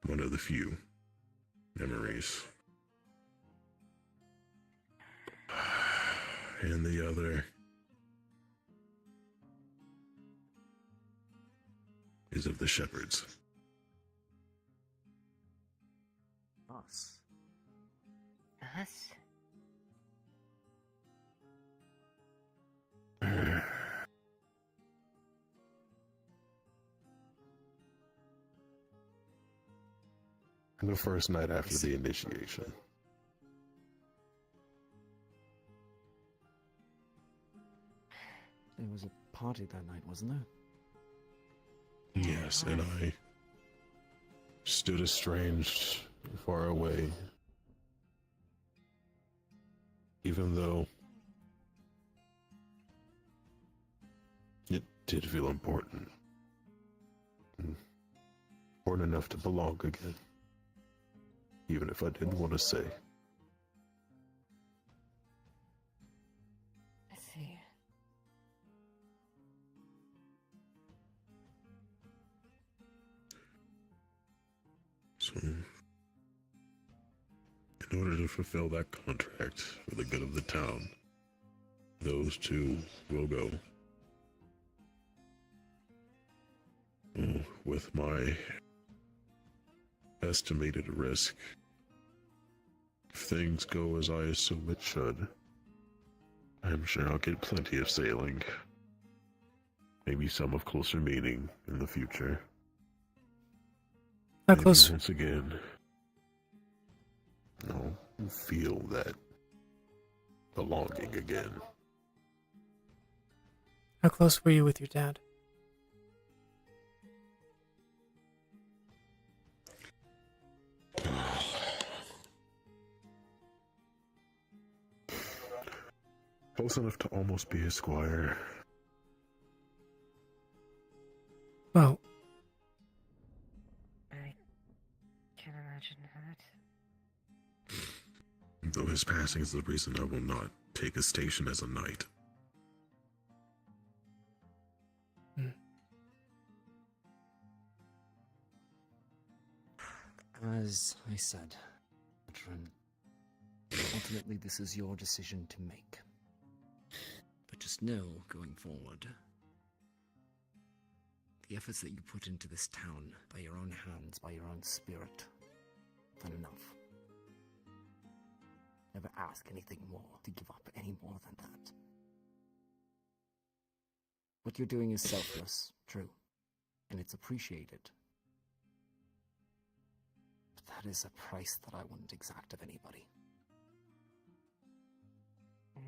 H: One of the few memories. And the other is of the shepherds.
S: Us.
U: Us?
H: The first night after the initiation.
V: There was a party that night, wasn't there?
H: Yes, and I stood estranged, far away. Even though it did feel important. Important enough to belong again. Even if I didn't want to say.
U: I see.
H: So, in order to fulfill that contract for the good of the town, those two will go. With my estimated risk, if things go as I assume it should, I'm sure I'll get plenty of sailing. Maybe some of closer meaning in the future.
R: How
H: Maybe
R: close?
H: once again, I'll feel that belonging again.
R: How close were you with your dad?
H: Close enough to almost be a squire.
R: Well,
U: I can imagine that.
H: Though his passing is the reason I will not take a station as a knight.
V: As I said, veteran, ultimately this is your decision to make. But just know, going forward, the efforts that you put into this town, by your own hands, by your own spirit, done enough. Never ask anything more, to give up any more than that. What you're doing is selfless, true, and it's appreciated. But that is a price that I wouldn't exact of anybody.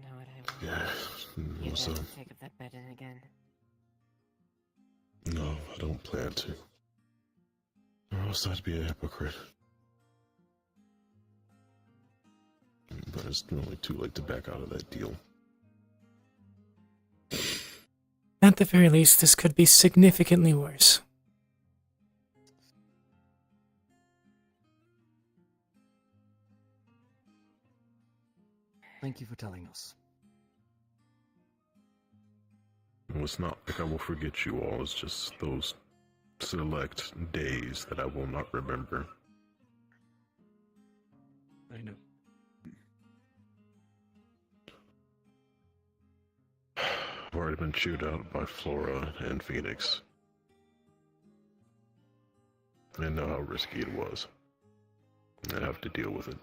U: No, I won't.
H: Yeah,
U: You'd
H: so,
U: have to take up that burden again.
H: no, I don't plan to. Or else I'd be a hypocrite. But it's really too late to back out of that deal.
R: at the very least, this could be significantly worse.
V: Thank you for telling us.
H: Well, it's not like I will forget you all, it's just those select days that I will not remember.
V: I know.
H: I've already been chewed out by Flora and Phoenix. I know how risky it was. I have to deal with it.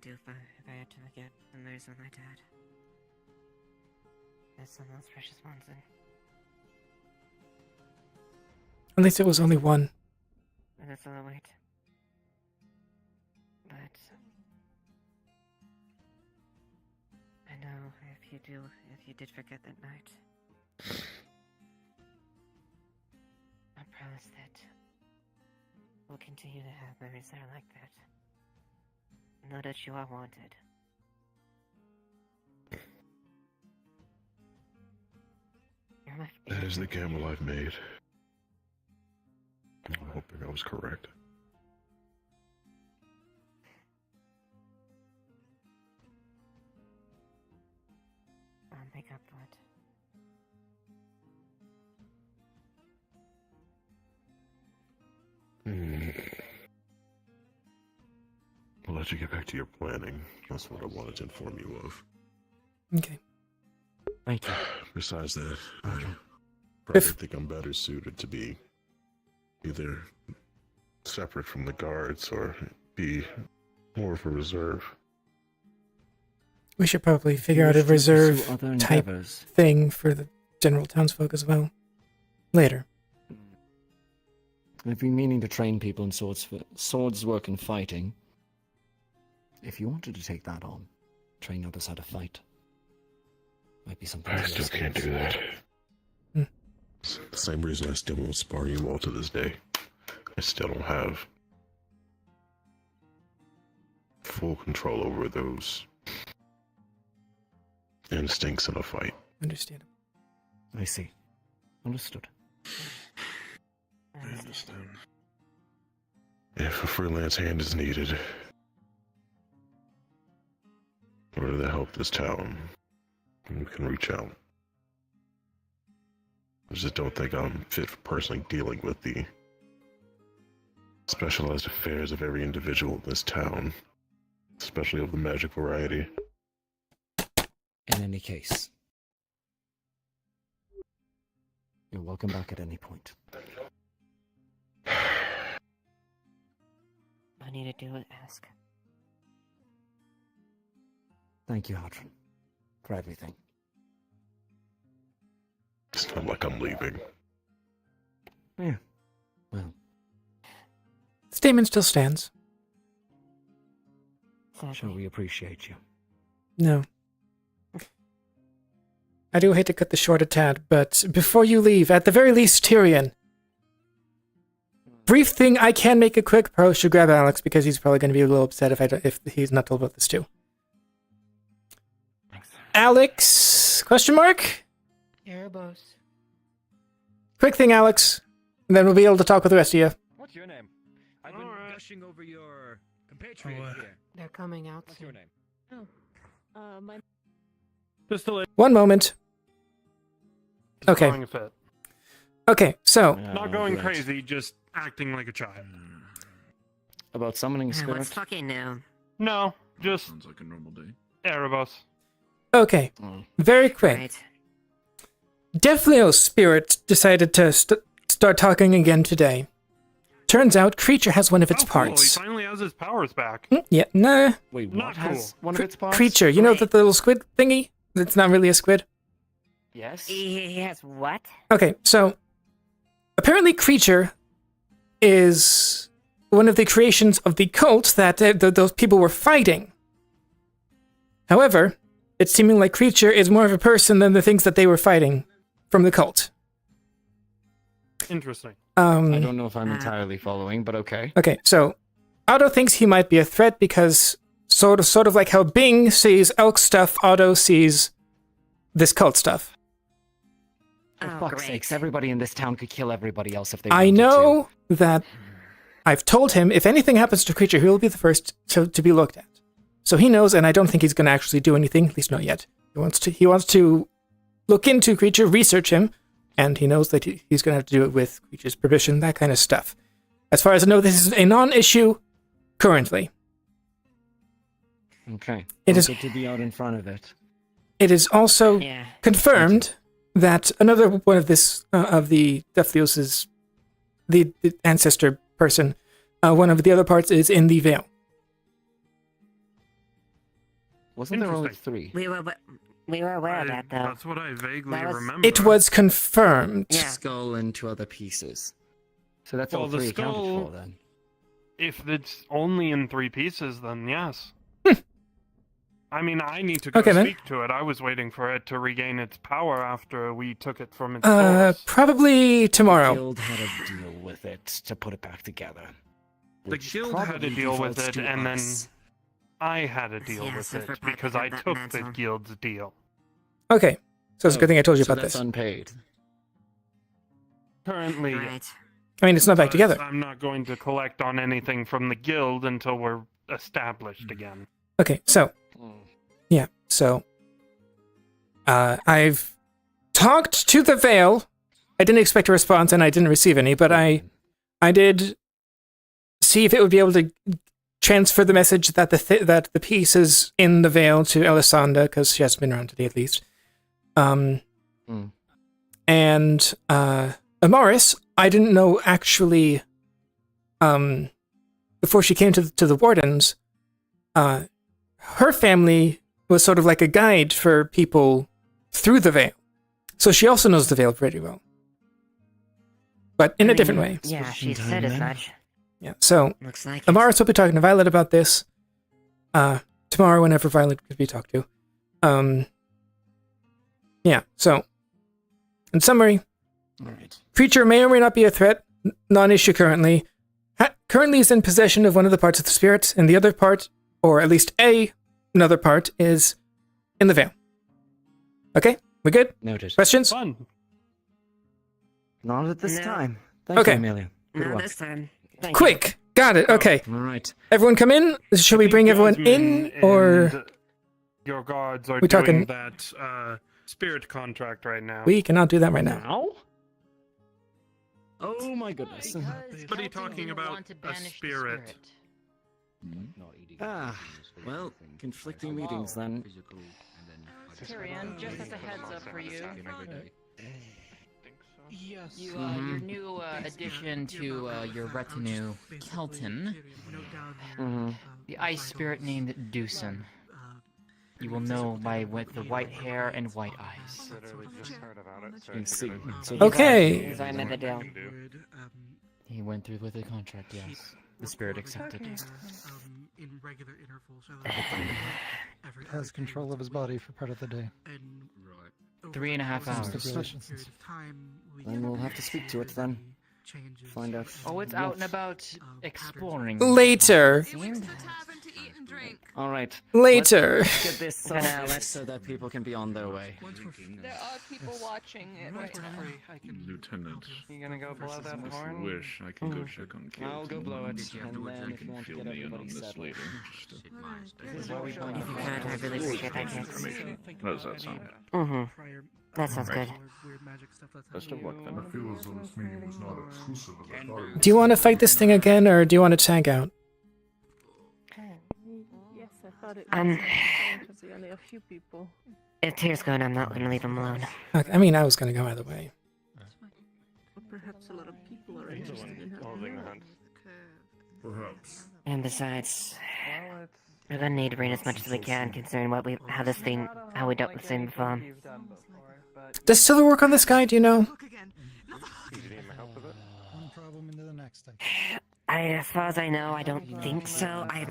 U: do if I had to forget and lose my dad? That's the most precious ones, and
R: At least it was only one.
U: that's a little late. But I know if you did forget that night, I promise that we'll continue to have memories that are like that. Know that you are wanted. You're my
H: That is the gamble I've made. I'm hoping I was correct.
U: I'll make up for it.
H: I'll let you get back to your planning. That's what I wanted to inform you of.
R: Okay.
S: Thank you.
H: Besides that, I probably think I'm better suited to be either separate from the guards or be more of a reserve.
R: We should probably figure out a
V: Wish to pursue
R: reserve
V: other
R: type
V: endeavors.
R: thing for the general townsfolk as well. Later.
V: I've been meaning to train people in swords work and fighting. If you wanted to take that on, train others how to fight. Might be something.
H: I still can't do that. It's the same reason I still won't spar you all to this day. I still don't have full control over those instincts in a fight.
R: Understandable.
V: I see. Understood.
H: I understand. If a freelance hand is needed, in order to help this town, we can reach out. I just don't think I'm fit for personally dealing with the specialized affairs of every individual in this town, especially of the magic variety.
V: In any case, you're welcome back at any point.
U: I need to do it, ask.
V: Thank you, Hadron, for everything.
H: It's not like I'm leaving.
V: Yeah. Well.
R: Statement still stands.
V: Shall we appreciate you?
R: No. I do hate to cut this short a tad, but before you leave, at the very least, Tyrion. Brief thing, I can make a quick approach to grab Alex because he's probably going to be a little upset if he's not told about this too.
S: Thanks.
R: Alex? Question mark?
T: Erebos.
R: Quick thing, Alex. And then we'll be able to talk with the rest of you.
O: What's your name? I've been gushing over your compatriot here.
T: They're coming out
O: What's
T: soon.
O: your name?
U: My
A: Pistol
R: One moment. Okay.
A: throwing a fit.
R: Okay, so.
A: Not going crazy, just acting like a child.
V: About summoning
U: What's
V: spirit?
U: talking now?
A: No, just
I: Sounds like a normal day.
A: Erebos.
R: Okay. Very quick.
U: Right.
R: Defleo's spirit decided to start talking again today. Turns out, creature has one of its
A: Cool,
R: parts.
A: he finally has his powers back.
R: Yeah, nah.
V: Wait,
A: Not
V: what has
A: cool.
V: one of its parts?
R: Creature, you know the little squid thingy? It's not really a squid.
V: Yes.
U: He has what?
R: Okay, so apparently creature is one of the creations of the cult that those people were fighting. However, it's seeming like creature is more of a person than the things that they were fighting from the cult.
A: Interesting.
V: I don't know if I'm entirely following, but okay.
R: Okay, so Otto thinks he might be a threat because sort of like how Bing sees elk stuff, Otto sees this cult stuff.
V: For fuck's sakes, everybody in this town could kill everybody else if they
R: I
V: wanted
R: know that I've told him if anything happens to creature, he will be the first to be looked at. So he knows, and I don't think he's going to actually do anything, at least not yet. He wants to look into creature, research him, and he knows that he's going to have to do it with creature's permission, that kind of stuff. As far as I know, this is a non-issue currently.
V: to. Okay.
R: It
V: Well,
R: is-
V: good to be out in front of it.
R: It is also confirmed that another one of the Defleos' the ancestor person, one of the other parts is in the Vale.
V: Wasn't there only 3?
U: We were aware of that, though.
A: That's what I vaguely
U: That was-
A: remember.
R: It was confirmed.
V: Skull and 2 other pieces. So that's all
A: the
V: 3
A: skull,
V: accounted for then.
A: If it's only in 3 pieces, then yes. I mean, I need to go
R: Okay, then.
A: speak to it. I was waiting for it to regain its power after we took it from its source.
R: Probably tomorrow.
V: The guild had a deal with it to put it back together.
A: The
V: which
A: guild had a
V: probably
A: deal with
V: defaults
A: it,
V: to
A: and then
V: us.
A: I had a deal
U: Yeah,
A: with
U: so for
A: it
U: part
A: because
U: of
A: I
U: that
A: took the
U: mantle.
A: guild's deal.
R: Okay, so it's a good thing I told you
V: so
R: about
V: that's
R: this.
V: unpaid.
A: Currently,
U: Right.
R: I mean, it's not back
A: but
R: together.
A: I'm not going to collect on anything from the guild until we're established again.
R: Okay, so yeah, so I've talked to the Veil. I didn't expect a response, and I didn't receive any, but I did see if it would be able to transfer the message that that the piece is in the Veil to Elisanda, because she hasn't been around today at least. And Amaris, I didn't know actually. Before she came to the Wardens, her family was sort of like a guide for people through the Veil, so she also knows the Veil pretty well, but in a different way.
U: Yeah, she said as much.
R: Yeah, so
U: Looks like it.
R: Amaris will be talking to Violet about this tomorrow, whenever Violet could be talked to. Yeah, so in summary, creature may or may not be a threat, non-issue currently. Currently is in possession of one of the parts of the spirit, and the other part, or at least another part, is in the Veil. Okay, we good?
V: Noted.
R: Questions?
A: Fun.
V: Not at this
U: No.
V: time. Thank
R: Okay.
V: you, Amelia. Good
U: Not
V: luck.
U: this time. Thank
R: Quick, got it. Okay,
V: All right.
R: everyone come in. Should we bring everyone in, or
A: Your guards are
R: We
A: doing
R: talking-
A: that spirit contract right now.
R: we cannot do that right now?
V: Now? Oh my goodness.
A: Somebody talking about a spirit.
V: Well, conflicting meetings then.
K: Tyrion, just as a heads up for you.
C: Yes.
K: Your new addition to your retinue, Kelton. The ice spirit named Deucin. You will know with the white hair and white eyes.
R: Okay.
U: I met the deal.
K: He went through with the contract, yes. The spirit accepted.
C: In regular intervals.
G: Has control of his body for part of the day.
K: 3.5 hours.
V: Then we'll have to speak to it then. Find out.
K: Oh, it's out and about exploring.
R: Later.
V: All right.
R: Later.
V: Let's get this solved so that people can be on their way.
J: There are people watching it right now.
L: Lieutenant,
C: You gonna go blow that
L: if
C: horn?
L: you wish, I can go check on Kate.
V: I'll go blow it,
L: You
V: and then if you
L: can
V: want to
L: fill
V: get
L: me in
V: everybody
L: on this
V: settled.
L: later.
U: If you could, I really appreciate that, Kix.
L: How does that sound?
U: That sounds good.
L: Best of luck then. I feel as though this meeting was not exclusive of the authority.
R: Do you want to fight this thing again, or do you want to tag out?
T: Yes, I thought it
U: Um,
T: was only a few people.
U: If Tyr's going, I'm not gonna leave him alone.
R: Okay, I mean, I was going to go either way.
C: Perhaps a lot of people are interested in
L: Perhaps.
U: And besides, we're gonna need to bring as much as we can, considering how we dealt with this thing before.
R: Does Silver work on this guy? Do you know?
G: One problem into the next.
U: As far as I know, I don't think so. I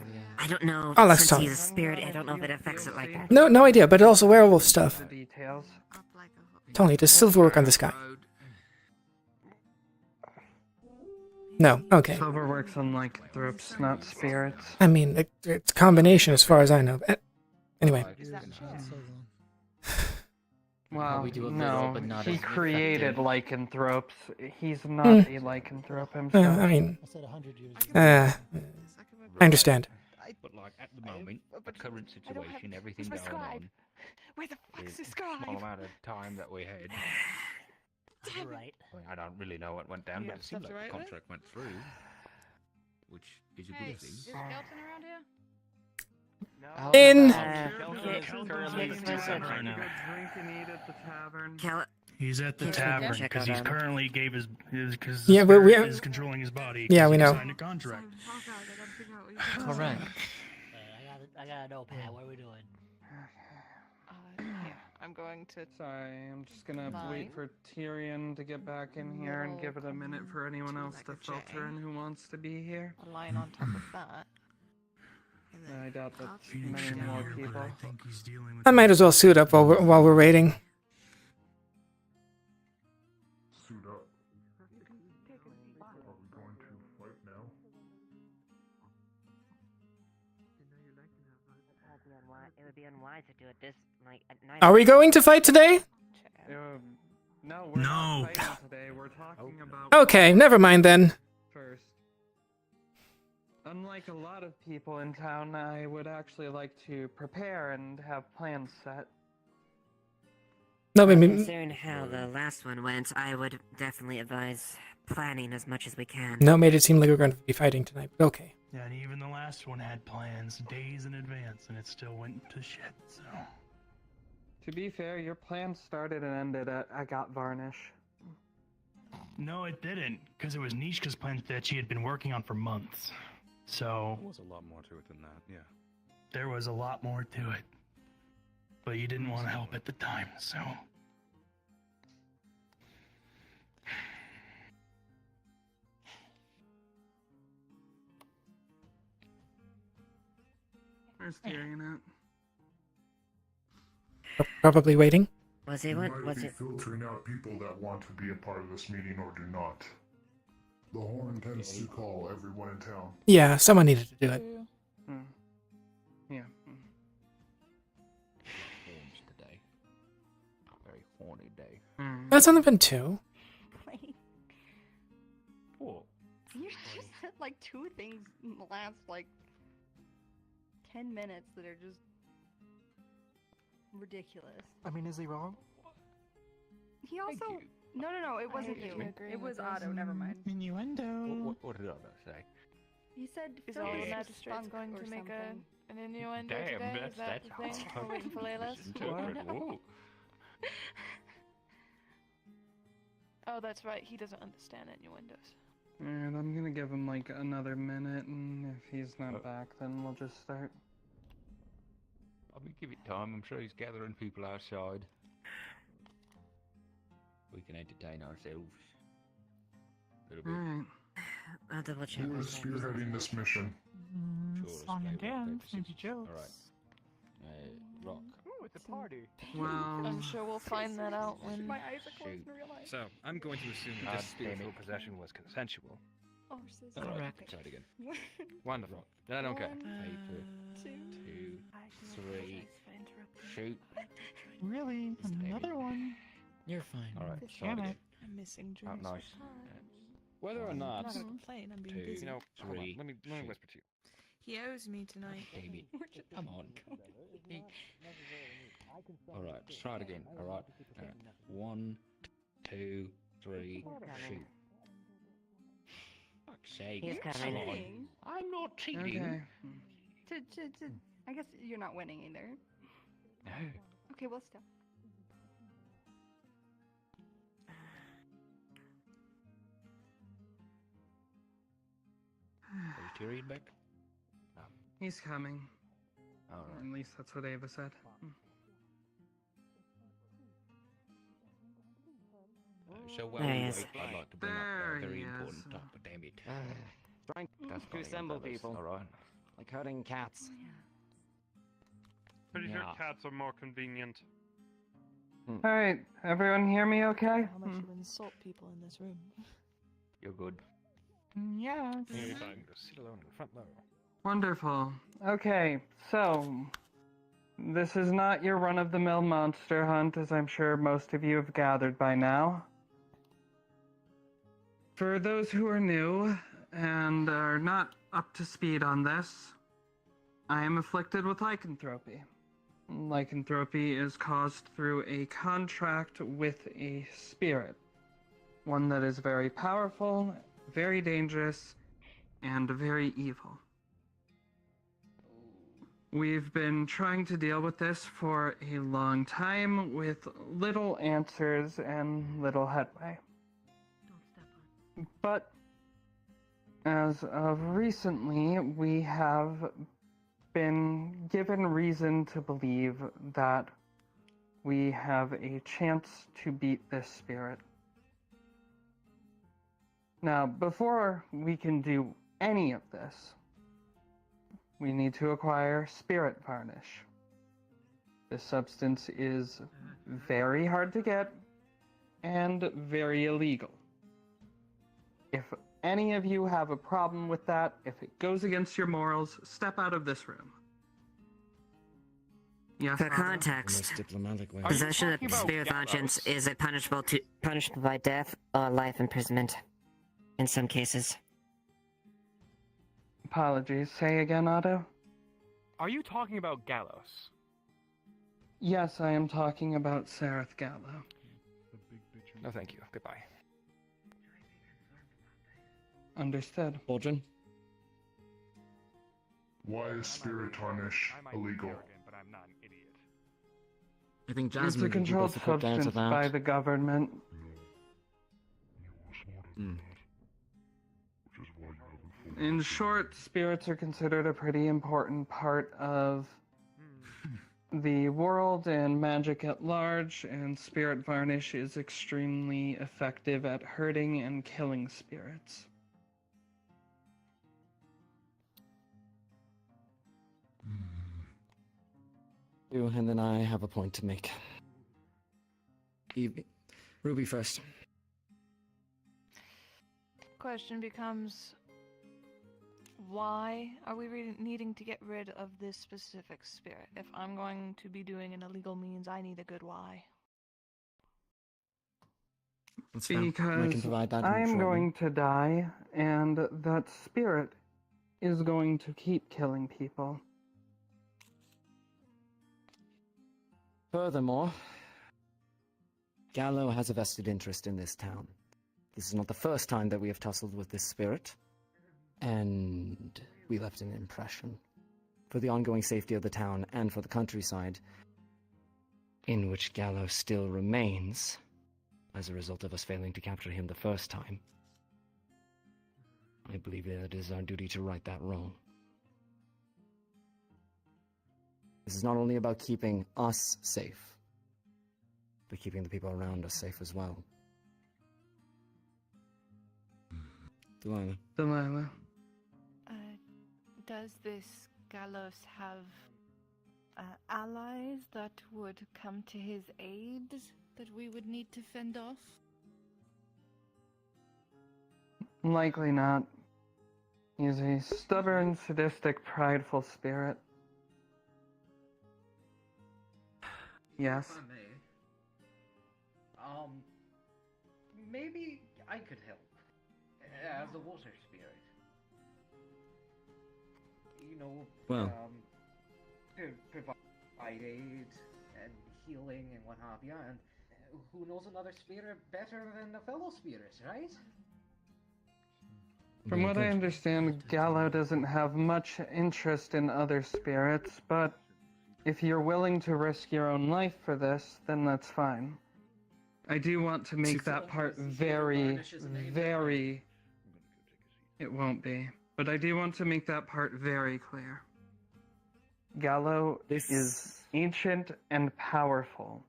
U: don't know.
R: Oh, let's
U: Since
R: talk.
U: he's a spirit, I don't know if it affects it like that.
R: No idea, but also werewolf stuff.
C: details.
R: Tony, does Silver work on this guy? No. Okay.
C: Silver works on like throps, not spirits.
R: I mean, it's a combination as far as I know. Anyway.
C: Well,
K: we do a little,
C: no,
K: but not
C: he
K: as
C: created
K: effective.
C: lycanthropes. He's not
R: Hmm.
C: a lycanthrope himself.
R: I mean, I understand.
Q: But like at the moment, the current situation, everything going on,
J: Where the fuck's
Q: is
J: this
Q: a
J: guy?
Q: small amount of time that we had.
U: Right.
Q: I mean, I don't really know what went down,
J: You
Q: but
J: have
Q: it seems
J: stuff
Q: like
J: to
Q: the
J: write with?
Q: contract went through, which is a
N: Hey,
Q: good
N: is
Q: thing.
N: Skelton around here?
R: In.
P: He's at the
U: Kix,
P: tavern
U: check
P: because
U: out
P: he's
U: him.
P: currently gave his because
R: Yeah, but we
P: is controlling his body.
R: Yeah,
P: 'cause
R: we
P: he
R: know.
P: Signed a contract.
K: Correct.
D: I got a notepad. What are we doing?
E: going to.
F: Sorry, I'm just gonna
E: Fine.
F: wait for Tyrion to get back in here and give it a minute for anyone else to filter in who wants to be here.
E: A line on top of that.
F: I doubt that many more people.
R: I might as well suit up while we're waiting.
L: Suit up. Are we going to fight now?
U: It would be unwise to do it this at night.
R: Are we going to fight today?
F: No, we're not fighting today. We're talking about.
R: Okay, never mind then.
F: First. Unlike a lot of people in town, I would actually like to prepare and have plans set.
R: No,
U: Considering how the last one went, I would definitely advise planning as much as we can.
R: No, it made it seem like we were going to be fighting tonight, but okay.
P: Yeah, and even the last one had plans days in advance, and it still went to shit, so...
F: To be fair, your plan started and ended at I got varnish.
P: No, it didn't, because it was Nishka's plans that she had been working on for months. So...
B: There was a lot more to it than that, yeah.
P: There was a lot more to it. But you didn't want to help at the time, so...
F: Where's Tyrion at?
R: Probably waiting.
U: Was it
L: You
U: what?
L: might
U: Was
L: be
U: it?
L: filtering out people that want to be a part of this meeting or do not. The horn tends to call everyone in town.
R: Yeah, someone needed to do it.
F: Yeah.
B: Horns today. Very horny day.
R: That's only been 2.
C: Wait.
B: What?
C: You just said like 2 things in the last like 10 minutes that are just ridiculous.
G: I mean, is he wrong?
C: He also no, it wasn't you. It was Otto. Never mind.
G: Innuendo.
B: What did I say?
C: You said
J: Is
C: Phil
J: all the
C: was
J: magistrates
C: spunk
J: going
C: or
J: to make
C: something.
J: an innuendo
B: Damn,
J: today?
B: that's
J: Is that the thing? We're waiting for Layla's?
B: misinterpreted. Whoa.
J: Oh, that's right. He doesn't understand innuendos.
F: And I'm gonna give him like another minute, and if he's not back, then we'll just start.
Q: I mean, give it time. I'm sure he's gathering people outside. We can entertain ourselves. A little bit.
F: Alright.
U: I'll double check.
L: Who is spearheading this mission?
G: Song and dance, maybe jokes.
Q: Alright. Rock.
O: Ooh, it's a party.
F: Well,
J: I'm sure we'll find that out when.
C: My eyes are closed
Q: Shoot.
C: in real life.
O: So, I'm going to assume that
Q: God
O: this
Q: damn it.
O: spiritual possession was consensual.
C: Oh, so
Q: Alright, try it again.
O: Wonderful. Then I don't care.
Q: Paper. 2, 3. Shoot.
G: Really? Another one?
S: You're fine.
Q: Alright,
G: Damn
Q: try it
G: it.
Q: again.
T: I'm missing
Q: Oh,
T: dreams.
Q: nice.
O: Whether or
T: I'm
O: not...
T: not gonna complain. I'm being
Q: 2,
T: busy.
O: You know, hold on.
Q: 3.
O: Let me whisper to you.
T: He owes me tonight.
Q: Damn it. Come on. Alright, let's try it again. Alright. 1, 2, 3. Shoot. Fuck's sake.
U: He's
Q: Come
U: coming.
Q: on. I'm not cheating.
F: Okay.
C: I guess you're not winning either.
Q: No.
C: Okay, well, still.
Q: Is Tyrion back? No.
F: He's coming.
Q: Alright.
F: At least that's what Ava said.
Q: So while
U: There
Q: we
U: he
Q: wait,
U: is.
Q: I'd like to bring up
F: There
Q: a very
F: he is.
Q: important topic, damn it.
V: Trying
Q: That's
V: to assemble people.
Q: Alright.
V: Like herding cats.
A: Pretty sure
Q: Yeah.
A: cats are more convenient.
F: Alright, everyone hear me okay?
T: How much you insult people in this room.
Q: You're good.
G: Yeah.
O: You're fine. Just sit alone in the front row.
F: Wonderful. Okay, so this is not your run-of-the-mill monster hunt, as I'm sure most of you have gathered by now. For those who are new and are not up to speed on this, I am afflicted with lycanthropy. Lycanthropy is caused through a contract with a spirit. One that is very powerful, very dangerous, and very evil. We've been trying to deal with this for a long time with little answers and little headway. But as of recently, we have been given reason to believe that we have a chance to beat this spirit. Now, before we can do any of this, we need to acquire spirit varnish. This substance is very hard to get and very illegal. If any of you have a problem with that, if it goes against your morals, step out of this room. Yes,
U: For
F: Otto?
U: context,
V: diplomatic way.
U: possession of
Q: talking about
U: spirit vengeance
Q: gallows?
U: is a punishable by death or life imprisonment. In some cases.
F: Apologies. Say again, Otto?
O: Are you talking about gallows?
F: Yes, I am talking about Sereth Gallo.
O: No, thank you. Goodbye.
F: Understood.
V: Aldrin?
L: Why is spirit tarnish illegal?
V: I think
F: It's
V: Jasmine
F: a
V: will give
F: controlled
V: us a quick answer
F: substance
V: to that.
F: by the government. In short, spirits are considered a pretty important part of the world and magic at large, and spirit varnish is extremely effective at hurting and killing spirits.
V: You and then I have a point to make. Evie. Ruby first.
E: Question becomes, why are we needing to get rid of this specific spirit? If I'm going to be doing an illegal means, I need a good why.
V: That's fair. I can
F: Because
V: provide that
F: I'm
V: shortly.
F: going to die, and that spirit is going to keep killing people.
V: Furthermore, Gallo has a vested interest in this town. This is not the first time that we have tussled with this spirit, and we left an impression. For the ongoing safety of the town and for the countryside, in which Gallo still remains, as a result of us failing to capture him the first time, I believe that it is our duty to right that wrong. This is not only about keeping us safe, but keeping the people around us safe as well.
F: Delilah.
H: Does this Gallos have allies that would come to his aid that we would need to fend off?
F: Likely not. He's a stubborn, sadistic, prideful spirit. Yes.
M: If I may, maybe I could help as a water spirit. You know,
V: Well.
M: Provide aid and healing and what have you, and who knows another spirit better than a fellow spirit, right?
F: From what I understand, Gallo doesn't have much interest in other spirits, but if you're willing to risk your own life for this, then that's fine. I do want to make that part very, very... It won't be. But I do want to make that part very clear. Gallo is ancient and powerful.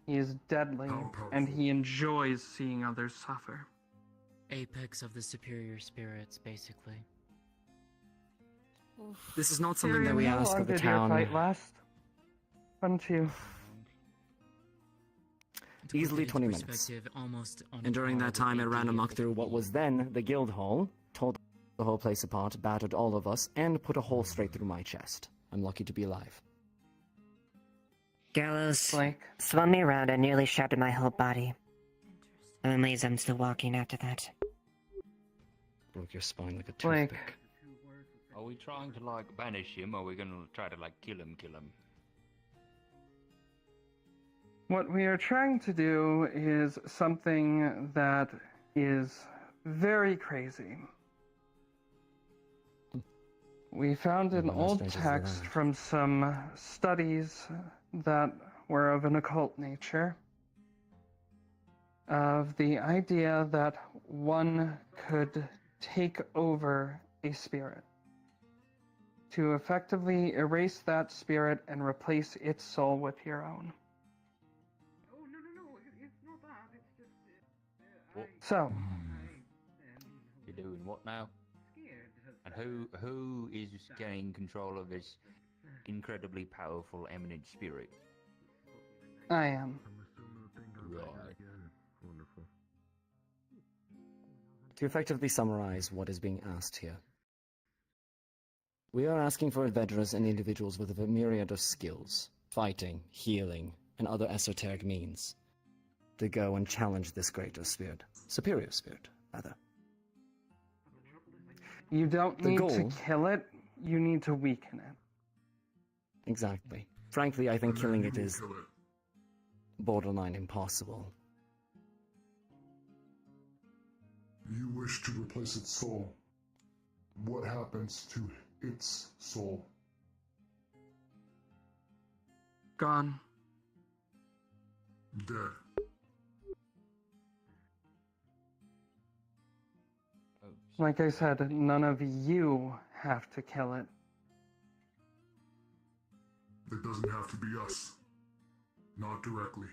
F: He is deadly, and he enjoys seeing others suffer.
K: Apex of the superior spirits, basically.
V: This is not something that we
F: Tyrion, how
V: ask
F: long
V: of the
F: did your
V: town.
F: fight last? Wouldn't you?
V: Easily
K: Into
V: 20 minutes.
K: perspective, almost on
V: And during
K: par
V: that
K: with
V: time, it
K: the
V: ran
K: idea
V: amok
K: of
V: through what was then the guild hall, tore the whole place apart, battered all of us, and put a hole straight through my chest. I'm lucky to be alive.
U: Gallows swung me around and nearly shattered my whole body. Only as I'm still walking after that.
V: Broke your spine like a
F: Blake.
V: toothpick.
Q: Are we trying to, like, banish him, or are we gonna try to, like, kill him?
F: What we are trying to do is something that is very crazy. We found an old text from some studies that were of an occult nature of the idea that one could take over a spirit to effectively erase that spirit and replace its soul with your own.
Q: What?
F: So,
Q: You're doing what now? And who is getting control of this incredibly powerful eminent spirit?
F: I am.
Q: Right.
V: To effectively summarize what is being asked here, we are asking for adventurers and individuals with a myriad of skills, fighting, healing, and other esoteric means, to go and challenge this greater spirit, superior spirit, rather.
F: You don't
V: The
F: need to
V: goal-
F: kill it, you need to weaken it.
V: Exactly. Frankly, I think
L: And
V: killing
L: then
V: it
L: you will
V: is
L: kill it.
V: borderline impossible.
L: You wish to replace its soul. What happens to its soul?
F: Gone.
L: Dead.
F: Like I said, none of you have to kill it.
L: It doesn't have to be us. Not directly.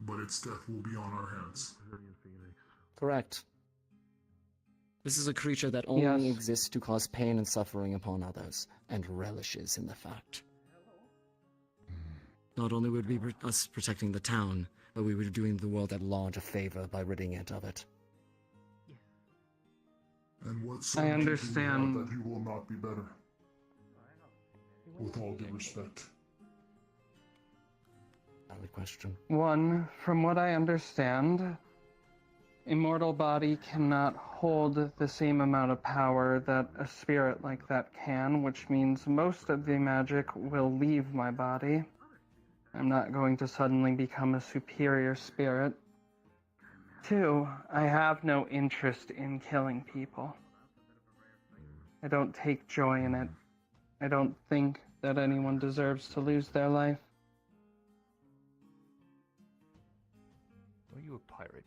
L: But its death will be on our hands.
V: Correct. This is a creature that only
F: Yes.
V: exists to cause pain and suffering upon others, and relishes in the fact. Not only would we be us protecting the town, but we would be doing the world at large a favor by ridding it of it.
L: And what
F: I
L: certainty do we
F: understand.
L: have that he will not be better? With all due respect.
V: Valid question.
F: One, from what I understand, a mortal body cannot hold the same amount of power that a spirit like that can, which means most of the magic will leave my body. I'm not going to suddenly become a superior spirit. Two, I have no interest in killing people. I don't take joy in it. I don't think that anyone deserves to lose their life.
Q: Were you a pirate?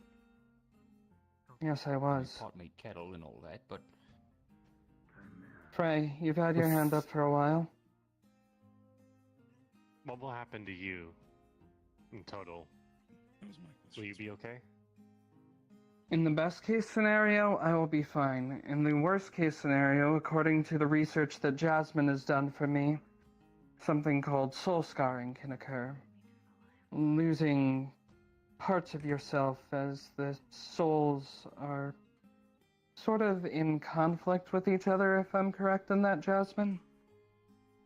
F: Yes, I was.
Q: Pot made kettle and all that, but
F: Frey, you've had your hand up for a while.
I: What will happen to you in total? Will you be okay?
F: In the best case scenario, I will be fine. In the worst case scenario, according to the research that Jasmine has done for me, something called soul scarring can occur. Losing parts of yourself as the souls are sort of in conflict with each other, if I'm correct in that, Jasmine?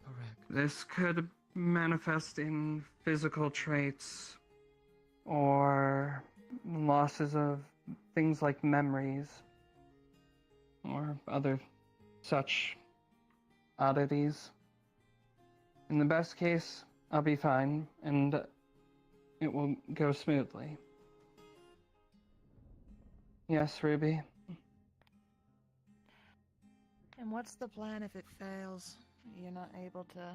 V: Correct.
F: This could manifest in physical traits or losses of things like memories or other such oddities. In the best case, I'll be fine and it will go smoothly. Yes, Ruby?
N: And what's the plan if it fails? You're not able to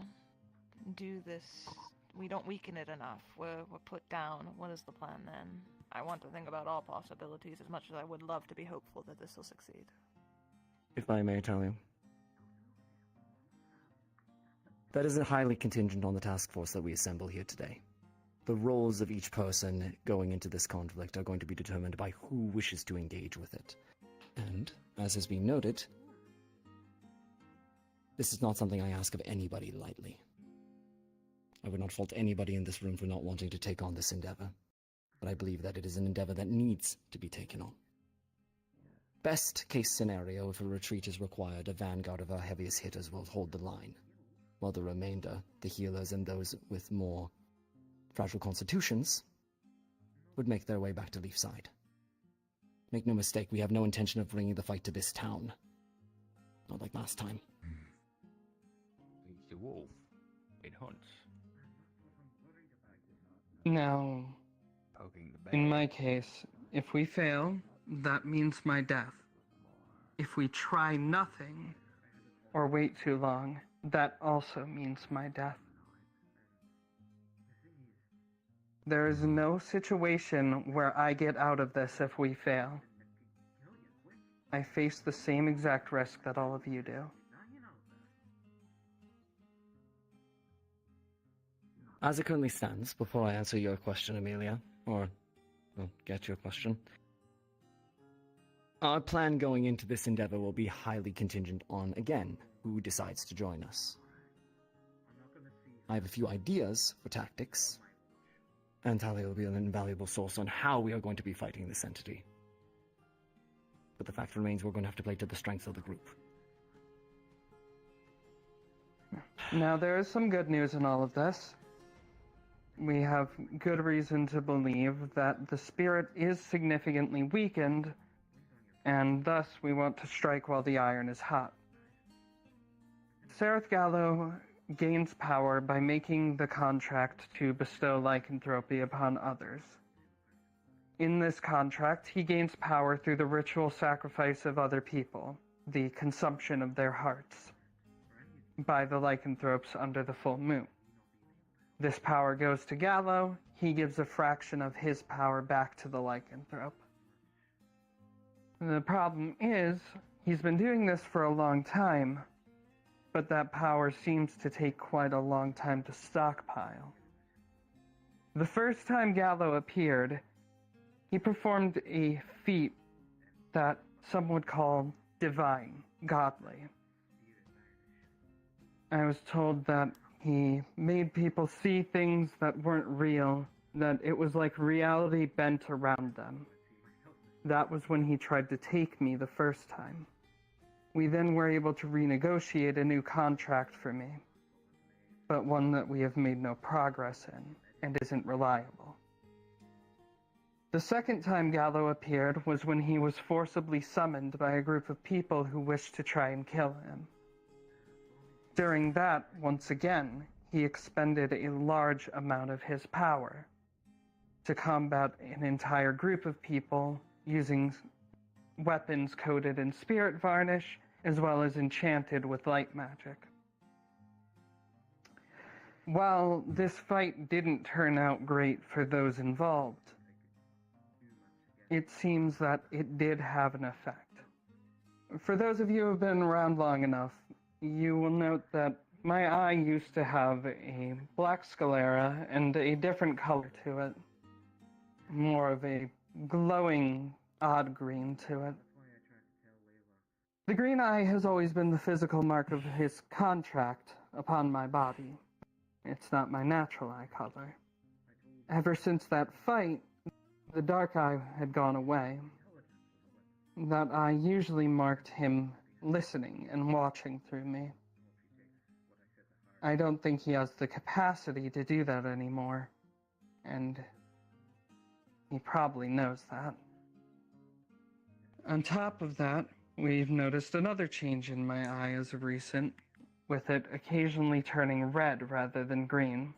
N: do this. We don't weaken it enough. We're put down. What is the plan then? I want to think about all possibilities as much as I would love to be hopeful that this will succeed.
V: If I may tell you. That is highly contingent on the task force that we assemble here today. The roles of each person going into this conflict are going to be determined by who wishes to engage with it. And, as has been noted, this is not something I ask of anybody lightly. I would not fault anybody in this room for not wanting to take on this endeavor, but I believe that it is an endeavor that needs to be taken on. Best case scenario, if a retreat is required, a vanguard of our heaviest hitters will hold the line, while the remainder, the healers and those with more fragile constitutions, would make their way back to Leafside. Make no mistake, we have no intention of bringing the fight to this town. Not like last time.
Q: he's the wolf. It hunts.
F: Now,
Q: Poking the bear.
F: in my case, if we fail, that means my death. If we try nothing, or wait too long, that also means my death. There is no situation where I get out of this if we fail. I face the same exact risk that all of you do.
V: As it currently stands, before I answer your question, Amelia, or I'll get to your question. Our plan going into this endeavor will be highly contingent on, again, who decides to join us. I have a few ideas for tactics, and Talia will be an invaluable source on how we are going to be fighting this entity. But the fact remains we're going to have to play to the strengths of the group.
F: Now, there is some good news in all of this. We have good reason to believe that the spirit is significantly weakened, and thus we want to strike while the iron is hot. Sereth Gallo gains power by making the contract to bestow lycanthropy upon others. In this contract, he gains power through the ritual sacrifice of other people, the consumption of their hearts, by the lycanthropes under the full moon. This power goes to Gallo, he gives a fraction of his power back to the lycanthrope. The problem is, he's been doing this for a long time, but that power seems to take quite a long time to stockpile. The first time Gallo appeared, he performed a feat that some would call divine, godly. I was told that he made people see things that weren't real, that it was like reality bent around them. That was when he tried to take me the first time. We then were able to renegotiate a new contract for me, but one that we have made no progress in and isn't reliable. The second time Gallo appeared was when he was forcibly summoned by a group of people who wished to try and kill him. During that, once again, he expended a large amount of his power to combat an entire group of people using weapons coated in spirit varnish as well as enchanted with light magic. While this fight didn't turn out great for those involved, it seems that it did have an effect. For those of you who have been around long enough, you will note that my eye used to have a black sclera and a different color to it. More of a glowing, odd green to it. The green eye has always been the physical mark of his contract upon my body. It's not my natural eye color. Ever since that fight, the dark eye had gone away. That eye usually marked him listening and watching through me. I don't think he has the capacity to do that anymore, and he probably knows that. On top of that, we've noticed another change in my eye as of recent, with it occasionally turning red rather than green.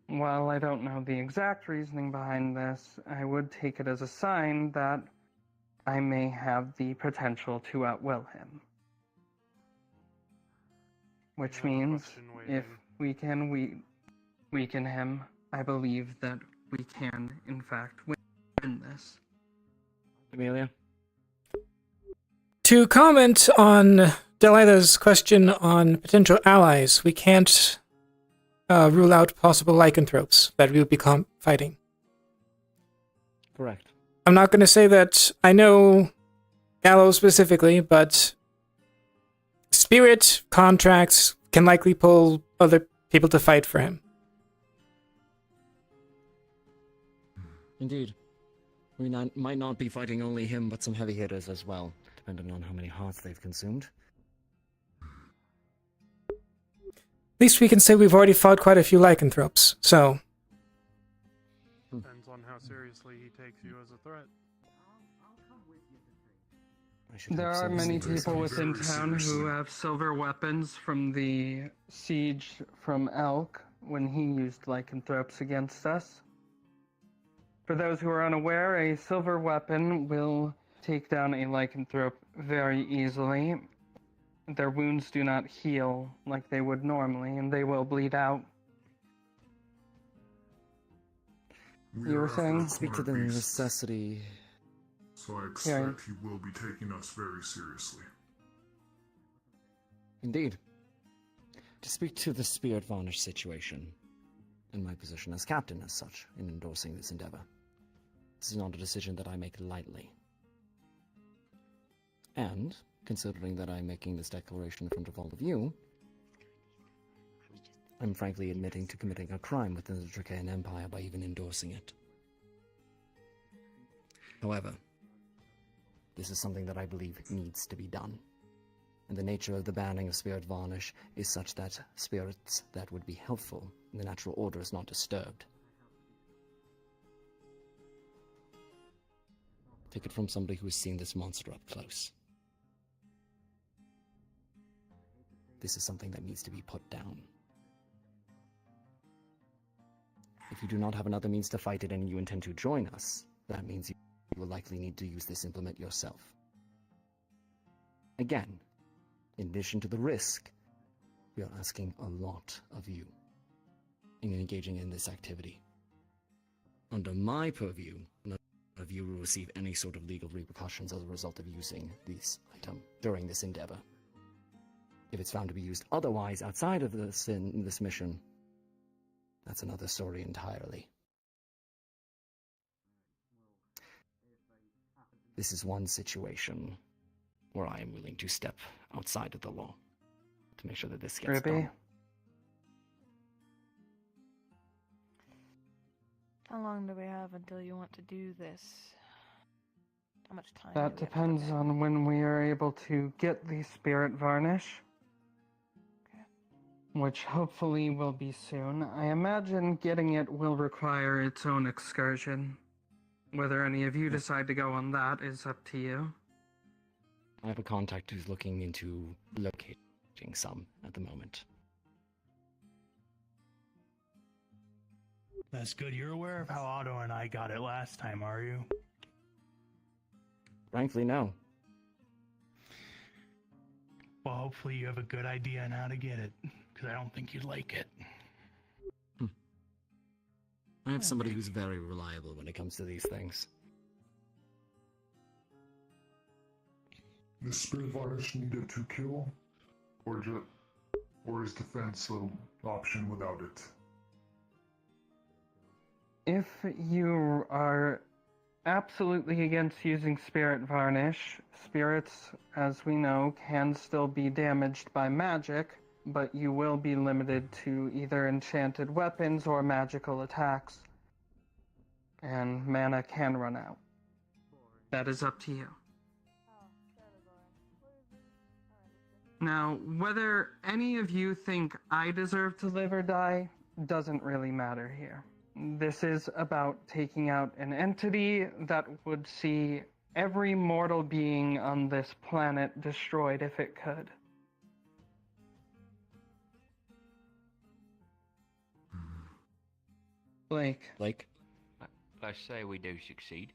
F: While I don't know the exact reasoning behind this, I would take it as a sign that I may have the potential to outwill him. Which means, if we can weaken him, I believe that we can, in fact, win this.
V: Amelia?
R: To comment on Delilah's question on potential allies, we can't rule out possible lycanthropes that we would be fighting.
V: Correct.
R: I'm not going to say that I know Gallo specifically, but spirit contracts can likely pull other people to fight for him.
V: Indeed. We might not be fighting only him, but some heavy hitters as well, depending on how many hearts they've consumed.
R: At least we can say we've already fought quite a few lycanthropes, so...
A: Depends on how seriously he takes you as a threat.
F: There are many people within town who have silver weapons from the siege from Elk when he used lycanthropes against us. For those who are unaware, a silver weapon will take down a lycanthrope very easily. Their wounds do not heal like they would normally, and they will bleed out. You were saying?
V: Speak to the necessity.
L: So I expect he will be taking us very seriously.
V: Indeed. To speak to the spirit varnish situation, and my position as captain as such, in endorsing this endeavor. This is not a decision that I make lightly. And, considering that I'm making this declaration in front of all of you, I'm frankly admitting to committing a crime within the Dracaean Empire by even endorsing it. However, this is something that I believe needs to be done. And the nature of the banning of spirit varnish is such that spirits that would be helpful in the natural order is not disturbed. Take it from somebody who has seen this monster up close. This is something that needs to be put down. If you do not have another means to fight it and you intend to join us, that means you will likely need to use this implement yourself. Again, in addition to the risk, we are asking a lot of you in engaging in this activity. Under my purview, none of you will receive any sort of legal repercussions as a result of using this item during this endeavor. If it's found to be used otherwise outside of this mission, that's another story entirely. This is one situation where I am willing to step outside of the law to make sure that this gets done.
N: How long do we have until you want to do this? How much time?
F: That depends on when we are able to get the spirit varnish. Which hopefully will be soon. I imagine getting it will require its own excursion. Whether any of you decide to go on that is up to you.
V: I have a contact who's looking into locating some at the moment.
D: That's good. You're aware of how Otto and I got it last time, are you?
V: Frankly, no.
D: Well, hopefully you have a good idea on how to get it, because I don't think you'd like it.
V: I have somebody who's very reliable when it comes to these things.
L: Is spirit varnish needed to kill, or is defense an option without it?
F: If you are absolutely against using spirit varnish, spirits, as we know, can still be damaged by magic, but you will be limited to either enchanted weapons or magical attacks. And mana can run out. That is up to you. Now, whether any of you think I deserve to live or die doesn't really matter here. This is about taking out an entity that would see every mortal being on this planet destroyed if it could.
V: Blake?
Q: Let's say we do succeed.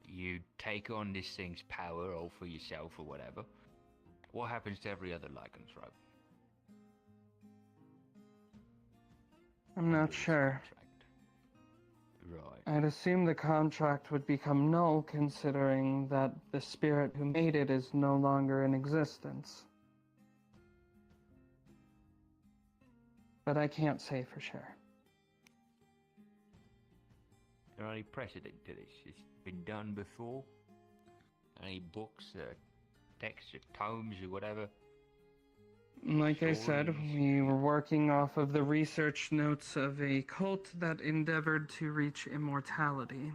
Q: You take on this thing's power all for yourself or whatever. What happens to every other lycanthrope?
F: I'm not sure.
Q: Right.
F: I'd assume the contract would become null considering that the spirit who made it is no longer in existence. But I can't say for sure.
Q: Is there any precedent to this? It's been done before? Any books, texts, or tomes, or whatever?
F: Like I said, we were working off of the research notes of a cult that endeavored to reach immortality,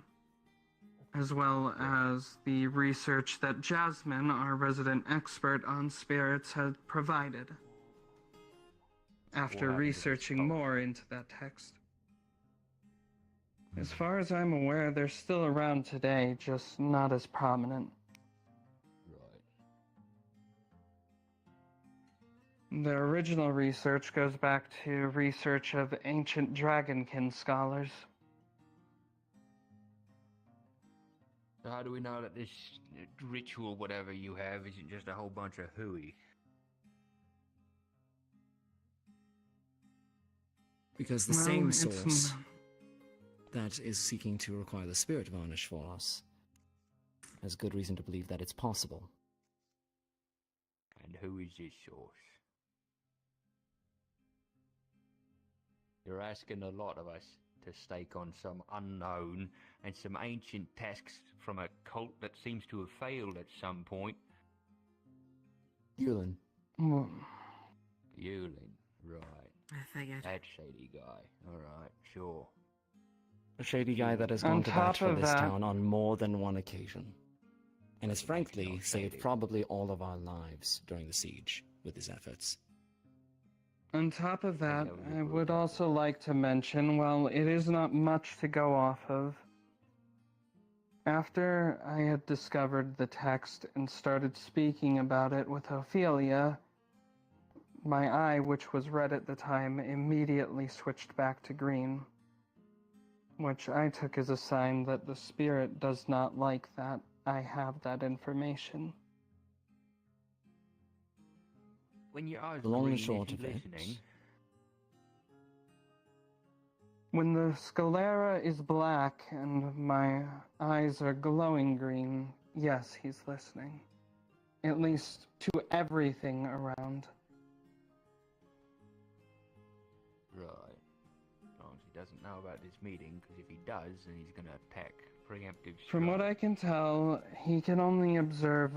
F: as well as the research that Jasmine, our resident expert on spirits, had provided. After researching more into that text. As far as I'm aware, they're still around today, just not as prominent. Their original research goes back to research of ancient dragonkin scholars.
Q: So how do we know that this ritual, whatever you have, isn't just a whole bunch of hooey?
V: Because the same source that is seeking to require the spirit varnish for us has good reason to believe that it's possible.
Q: And who is this source? You're asking a lot of us. to stake on some unknown and some ancient texts from a cult that seems to have failed at some point.
V: Yulin.
Q: Yulin, right.
U: I figured.
Q: That shady guy. Alright, sure.
V: A shady guy that has gone to bat for this town on more than one occasion. And has frankly saved probably all of our lives during the siege with his efforts.
F: On top of that, I would also like to mention, while it is not much to go off of, after I had discovered the text and started speaking about it with Ophelia, my eye, which was red at the time, immediately switched back to green, which I took as a sign that the spirit does not like that I have that information.
Q: When your eyes
V: The long and
Q: green,
V: short
Q: is he
V: of it.
Q: listening?
F: When the sclera is black and my eyes are glowing green, yes, he's listening. At least to everything around.
Q: Right. As long as he doesn't know about this meeting, because if he does, then he's gonna attack preemptive strike.
F: From what I can tell, he can only observe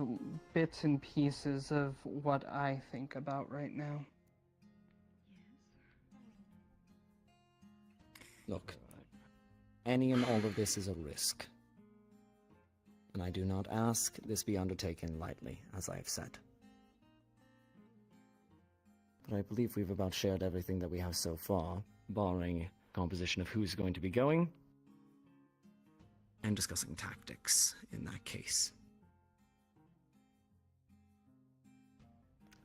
F: bits and pieces of what I think about right now.
V: Look, any and all of this is a risk. And I do not ask this be undertaken lightly, as I have said. But I believe we've about shared everything that we have so far, barring composition of who's going to be going, and discussing tactics in that case.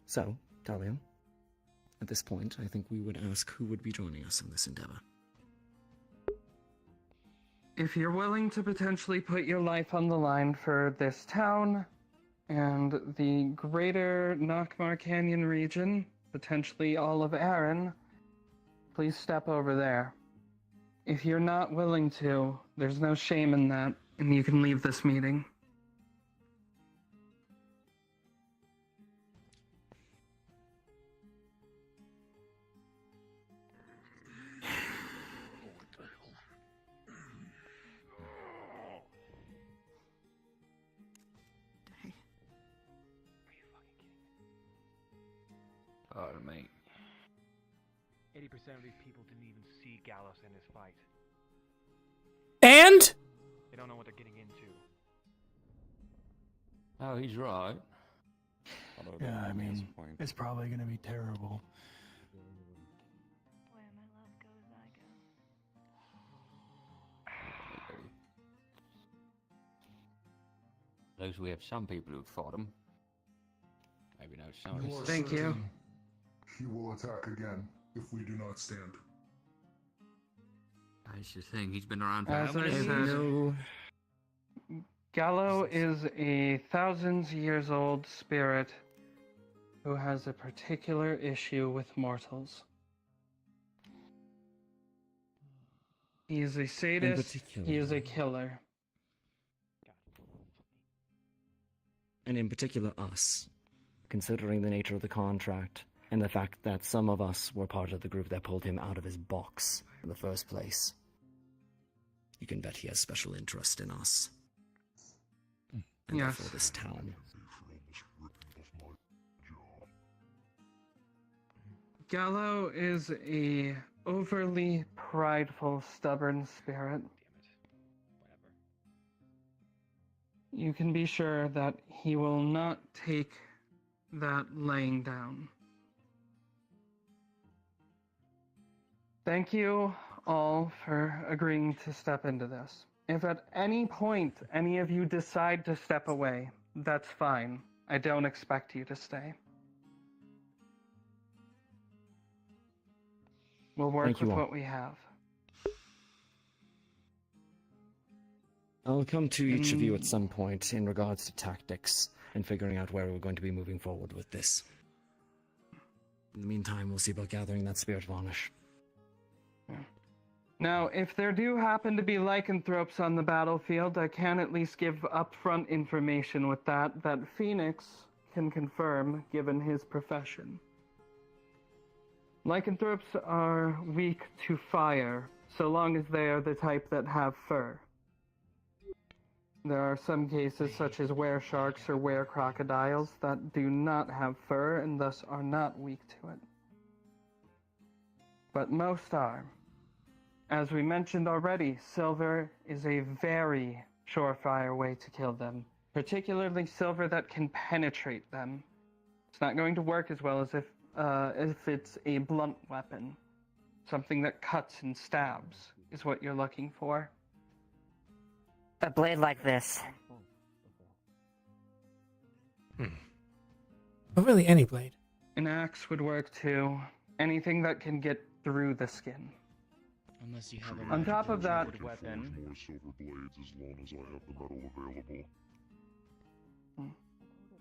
V: So, Talia, at this point, I think we would ask who would be joining us in this endeavor.
F: If you're willing to potentially put your life on the line for this town and the greater Nockmar Canyon region, potentially all of Erin, please step over there. If you're not willing to, there's no shame in that, and you can leave this meeting.
Q: Pardon me.
B: 80% of these people didn't even see Gallus in his fight.
R: And?
B: They don't know what they're getting into.
Q: Oh, he's right.
D: Yeah, I mean, it's probably going to be terrible.
Q: At least we have some people who've fought him. Maybe not some.
L: You are
F: Thank you.
L: certain he will attack again if we do not stand.
Q: That's the thing, he's been around for
F: As
Q: how
F: I
Q: many
F: said,
Q: years?
F: Gallo is a thousands years old spirit who has a particular issue with mortals. He is a sadist, he is a killer.
V: And in particular us, considering the nature of the contract and the fact that some of us were part of the group that pulled him out of his box in the first place. You can bet he has special interest in us. And
F: Yes.
V: therefore this town.
F: Gallo is a overly prideful, stubborn spirit. You can be sure that he will not take that laying down. Thank you all for agreeing to step into this. If at any point any of you decide to step away, that's fine. I don't expect you to stay. We'll work
V: Thank you
F: with
V: all.
F: what we have.
V: I'll come to each of you at some point in regards to tactics and figuring out where we're going to be moving forward with this. In the meantime, we'll see about gathering that spirit varnish.
F: Now, if there do happen to be lycanthropes on the battlefield, I can at least give upfront information with that Phoenix can confirm, given his profession. Lycanthropes are weak to fire, so long as they are the type that have fur. There are some cases, such as were sharks or were crocodiles, that do not have fur and thus are not weak to it. But most are. As we mentioned already, silver is a very surefire way to kill them, particularly silver that can penetrate them. It's not going to work as well as if it's a blunt weapon. Something that cuts and stabs is what you're looking for.
U: A blade like this.
R: But really, any blade.
F: An axe would work too. Anything that can get through the skin.
S: Unless you have a
F: On top of that,
L: weapon. More silver blades as long as I have the metal available.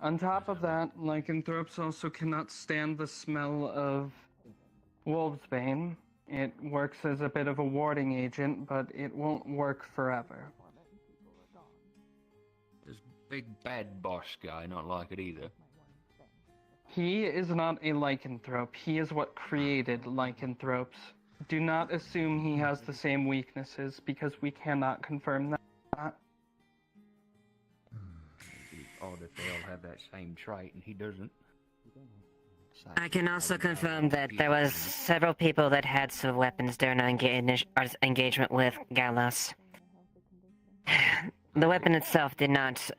F: On top of that, lycanthropes also cannot stand the smell of wolfsbane. It works as a bit of a warding agent, but it won't work forever.
Q: This big bad boss guy not like it either.
F: He is not a lycanthrope. He is what created lycanthropes. Do not assume he has the same weaknesses, because we cannot confirm that.
Q: Odd if they all have that same trait and he doesn't.
U: I can also confirm that there was several people that had some weapons during our engagement with Galos. The weapon itself did not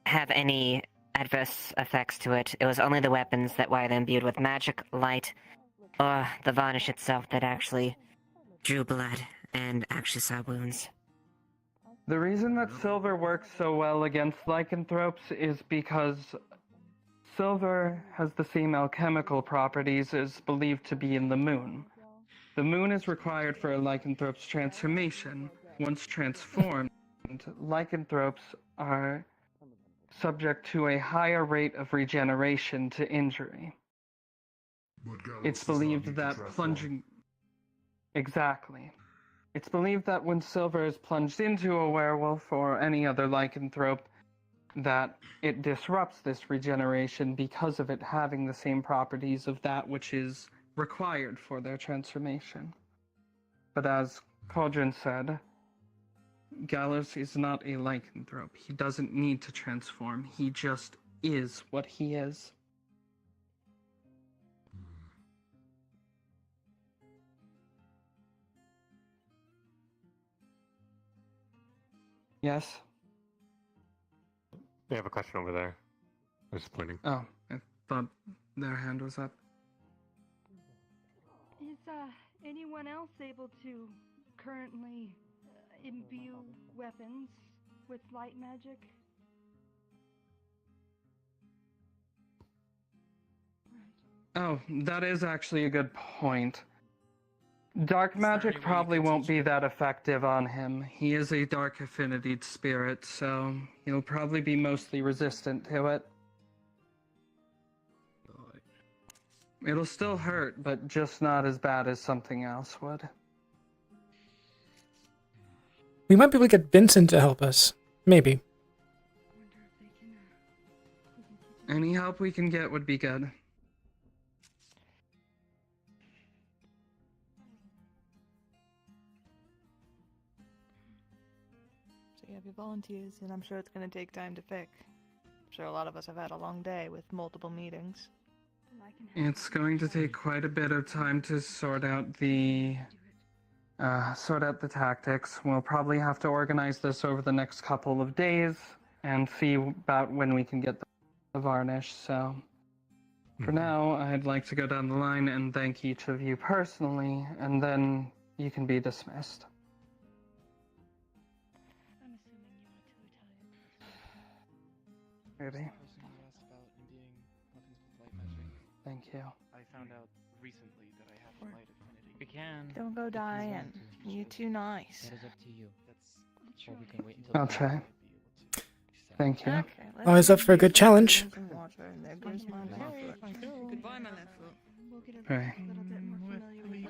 U: have any adverse effects to it. It was only the weapons that were either imbued with magic, light, or the varnish itself that actually drew blood and actually saw wounds.
F: The reason that silver works so well against lycanthropes is because silver has the same alchemical properties as believed to be in the moon. The moon is required for a lycanthrope's transformation. Once transformed, lycanthropes are subject to a higher rate of regeneration to injury. It's believed that plunging... Exactly. It's believed that when silver is plunged into a werewolf or any other lycanthrope, that it disrupts this regeneration because of it having the same properties of that which is required for their transformation. But as Cauldron said, Galos is not a lycanthrope. He doesn't need to transform. He just is what he is. Yes?
I: They have a question over there. I was pointing.
F: Oh, I thought their hand was up.
C: Is anyone else able to currently imbue weapons with light magic?
F: Oh, that is actually a good point. Dark magic probably won't be that effective on him. He is a dark affinity spirit, so he'll probably be mostly resistant to it. It'll still hurt, but just not as bad as something else would.
R: We might be able to get Vincent to help us. Maybe.
F: Any help we can get would be good.
E: So you have your volunteers, and I'm sure it's going to take time to pick. I'm sure a lot of us have had a long day with multiple meetings.
F: It's going to take quite a bit of time to sort out the tactics. We'll probably have to organize this over the next couple of days and see about when we can get the varnish. So for now, I'd like to go down the line and thank each of you personally, and then you can be dismissed. Maybe. Thank you.
B: I found out recently that I have a light affinity.
S: We can.
E: Don't go dying. You're too nice.
S: That is up to you. Or we can wait until
F: I'll try. Thank you.
E: Okay,
R: Always up for a good challenge.
N: Goodbye, my left foot.
F: Right.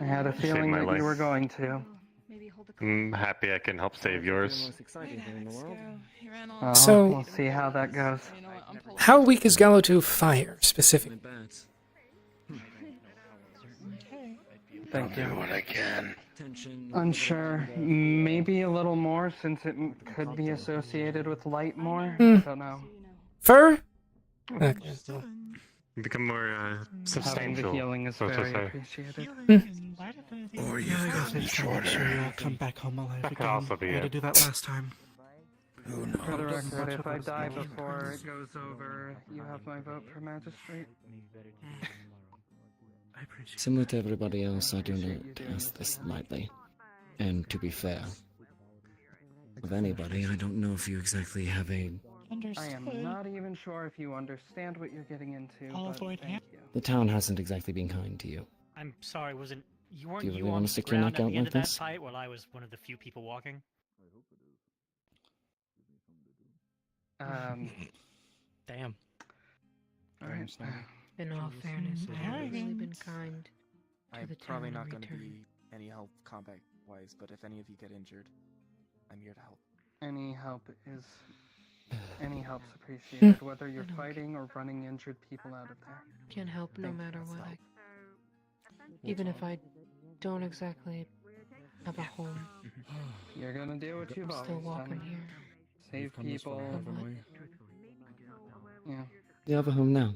F: I had a feeling
I: my
F: that
I: life.
F: you were going to.
I: I'm happy I can help save yours.
F: Well,
R: So-
F: we'll see how that goes.
R: How weak is Gallo to fire, specifically?
F: Thank you.
J: What I can.
V: attention.
F: Unsure. Maybe a little more since it could be associated with light more.
R: Hmm.
F: I don't know.
R: Fur? Okay.
I: Become more
F: Having the
I: substantial.
F: healing is
I: so to
F: very
I: say.
F: appreciated.
G: Or you guys need to make sure you all come back home alive
I: That could
G: again.
I: also be
G: I had to
I: it.
G: do that last time.
F: For the record, if I die before it goes over, you have my vote for magistrate.
V: Similar to everybody else, I do not ask this lightly. And to be fair, of anybody, I don't know if you exactly have a...
F: I am not even sure if you understand what you're getting into,
G: I'll
F: but
G: avoid
F: thank you.
V: The town hasn't exactly been kind to you.
J: I'm sorry, wasn't you weren't
V: Do you
J: you
V: really
J: on
V: wanna
J: the
V: stick your
J: ground
V: neck
J: at
V: out
J: the end
V: like
J: of
V: this?
J: that fight while I was one of the few people walking? Damn.
F: Alright.
T: In all fairness, I haven't really been kind to
P: I'm
T: the
P: probably
T: town
P: not
T: in
P: going to
T: return.
P: be any help combat-wise, but if any of you get injured, I'm here to help.
F: Any help's appreciated, whether you're fighting or running injured people out of there.
T: Can help no
F: Thank you.
T: matter what. Even if I don't exactly have a home.
F: You're gonna do what you've
T: I'm still
F: always
T: walking
F: done.
T: here.
F: Save people. Yeah.
V: You have a home now.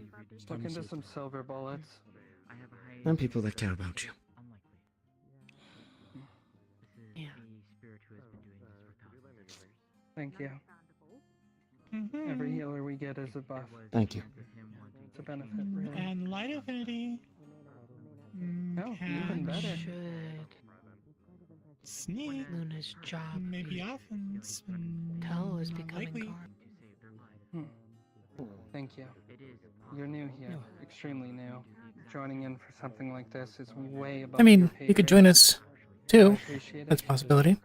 F: Look into some silver bullets.
V: And people that care about you.
T: Yeah.
F: Thank you. Every healer we get is a buff.
V: Thank you.
F: It's a benefit, really.
G: And light affinity.
F: No, even better.
T: Should
G: Sneak.
T: Luna's job.
G: Maybe offense.
T: Tell is
G: not
T: becoming
G: likely.
T: guard.
F: Thank you. You're new here, extremely new. Joining in for something like this is way above
R: I mean,
F: your pay
R: you could
F: grade.
R: join us too.
F: appreciate it.
R: That's a possibility.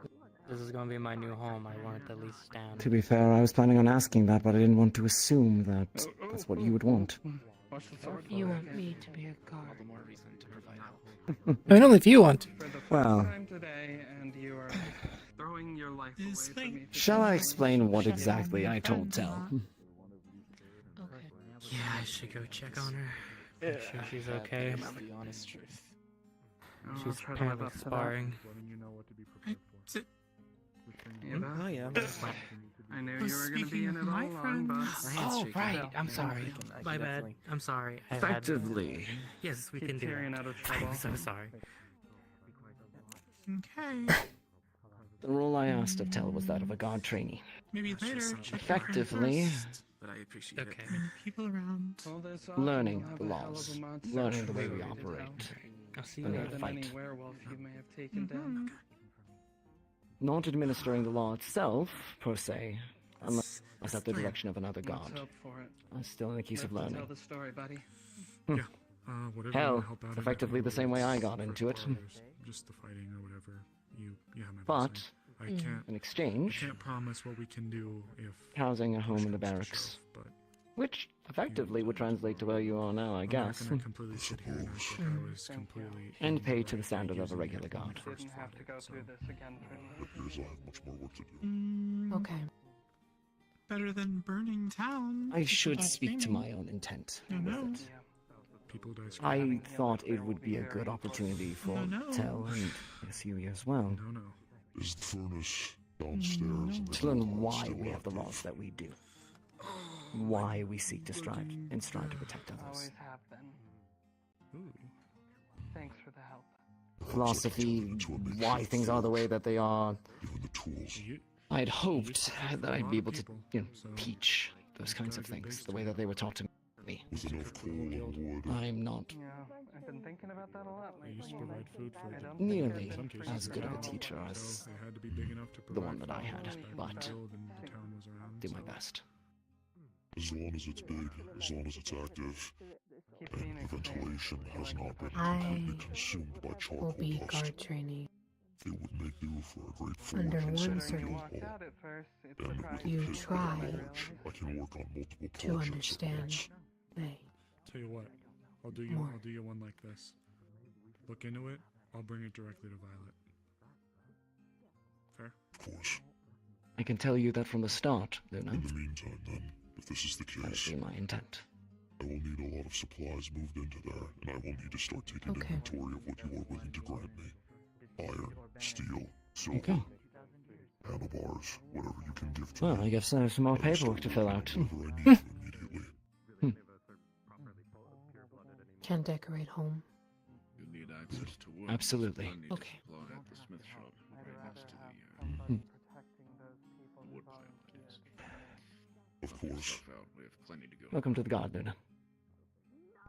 J: This is gonna be my new home. I want it to at least stand.
V: To be fair, I was planning on asking that, but I didn't want to assume that that's what you would want.
T: You want me to be a guard.
P: All the more reason to provide help.
R: I mean, only if you want to.
F: For the first
V: Well.
F: time today, and you are throwing your life away for me.
V: Shall I explain what exactly I told Tell?
J: Yeah, I should go check on her. Make sure she's okay.
P: That's the honest truth.
J: She's
F: try to live
J: apparently
F: up to that.
J: sparring.
F: Oh
P: yeah.
F: I knew you were going to be in it all along, but...
J: Oh, right. I'm sorry. My bad. I'm sorry. I had-
V: Effectively.
J: Yes, we
F: Keep
J: can do
F: Tyrion
J: that.
F: out of trouble.
J: I'm so sorry.
G: Okay.
V: The role I asked of Tell was that of a guard trainee.
G: Maybe later. Check
V: Effectively,
P: But I appreciate
J: Okay.
G: people around.
V: learning the laws, learning the way we operate.
J: I'll see you
V: Learning
J: later.
V: to
F: Than any
V: fight.
F: werewolf you may have taken down.
V: Not administering the law itself, per se, unless at the direction of another
F: Let's
V: god.
F: hope for it.
V: I'm still in the case of
F: Live to
V: learning.
F: Tell the story, buddy.
L: Whatever
V: Hell,
L: will help out
V: it's effectively
L: anything
V: the same way I got
L: for
V: into it.
L: others, Just the fighting or whatever. You have my
V: But,
L: blessing. I can't.
V: in exchange,
L: I can't promise what we can do if.
V: housing a home in the
L: push comes to
V: barracks.
L: shove, but
V: Which effectively would translate to where you are now, I
L: I'm
V: guess.
L: not gonna completely sit here and act like I was completely.
V: And paid to the standard of a regular guard.
F: Didn't have to go through this again for me.
L: Because I have much more work to do.
T: Okay.
G: Better than burning town.
V: I should
G: Without
V: speak to
G: blaming.
V: my own intent
G: No,
V: with
G: no.
V: it.
L: People die
V: I
L: screaming.
V: thought it would be a good opportunity for
G: No, no.
V: Tell and yes, you as well
L: No, no. Is the furnace downstairs? and the
V: to learn
L: door
V: why
L: still
V: we have the
L: active?
V: laws that we do. Why we seek to strive to protect others.
F: Always have been. Thanks for the help.
V: Philosophy, why things are the way that they are.
L: Given the tools.
V: I'd hoped that I'd be able to, teach those kinds of things the way that they were taught to me.
L: With enough coal and wood.
V: I'm not
F: Yeah, I've been thinking about that a lot
L: I used to
F: lately.
L: provide food for
F: I
L: them.
F: don't
V: nearly
F: think I've been
V: as good of a
F: pretty
V: teacher
F: well.
V: as
L: So they had to be big enough to
V: the one
L: provide
V: that I
L: for
V: had,
L: us back
V: but
L: then when the town was around,
V: do my
L: so
V: best.
L: As long as it's big, as long as it's active,
F: Keep
L: and
F: Phoenix
L: the
F: safe.
L: ventilation has not been
T: I
L: completely consumed by
T: Will
L: charcoal
T: be
L: dust,
T: guard trainee.
L: it would make do for a great
T: Under
L: forge
T: one
L: inside the
T: certain-
L: guild
F: Walked
L: hall.
F: out at first. It's
L: And with
F: surprising.
T: You
L: his
T: try
L: knowledge, I can work on multiple
T: to
L: projects at
T: understand
L: once.
T: me.
L: Tell you what, I'll do
T: More.
L: you one like this. Look into it, I'll bring it directly to Violet. Fair? Of course.
V: I can tell you that from the start, Luna.
L: In the meantime, then, if this is the
V: That would
L: case,
V: be my intent.
L: I will need a lot of supplies moved into there, and I will need to start taking
T: Okay.
L: inventory of what you are willing to grant me. Iron, steel, silver,
V: Okay.
L: handlebars, whatever you can give to
V: Well,
L: me.
V: I guess I have some more paperwork to fill out.
L: Whatever I need immediately.
T: Can decorate home.
H: You need access to wood.
V: Absolutely.
H: You'll need
T: Okay.
H: to supply at the smith shop right next to the wood pile, that is.
L: Of
H: Knock your
L: course.
H: stuff out. We have plenty to go.
V: Welcome to the garden.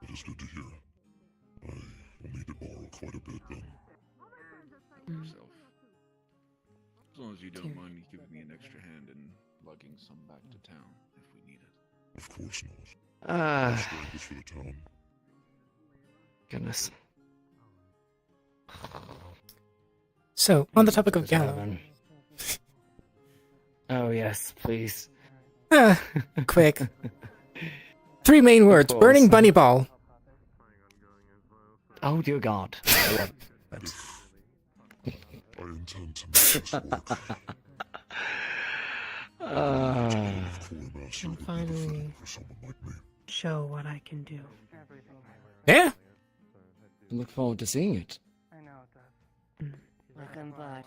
L: That is good to hear. I will need to borrow quite a bit then.
H: Yourself. As long as you don't mind me giving me an extra hand in lugging some back to town if we need it.
L: Of course not. This for the town.
V: Goodness.
R: So, on the topic of Gallo.
V: Oh, yes, please.
R: Quick. 3 main words.
V: course.
R: Burning bunny ball.
V: Oh, dear God.
L: I intend to make this work.
T: And finally, show what I can do.
R: Yeah.
V: Look forward to seeing it.
U: Welcome, Bud.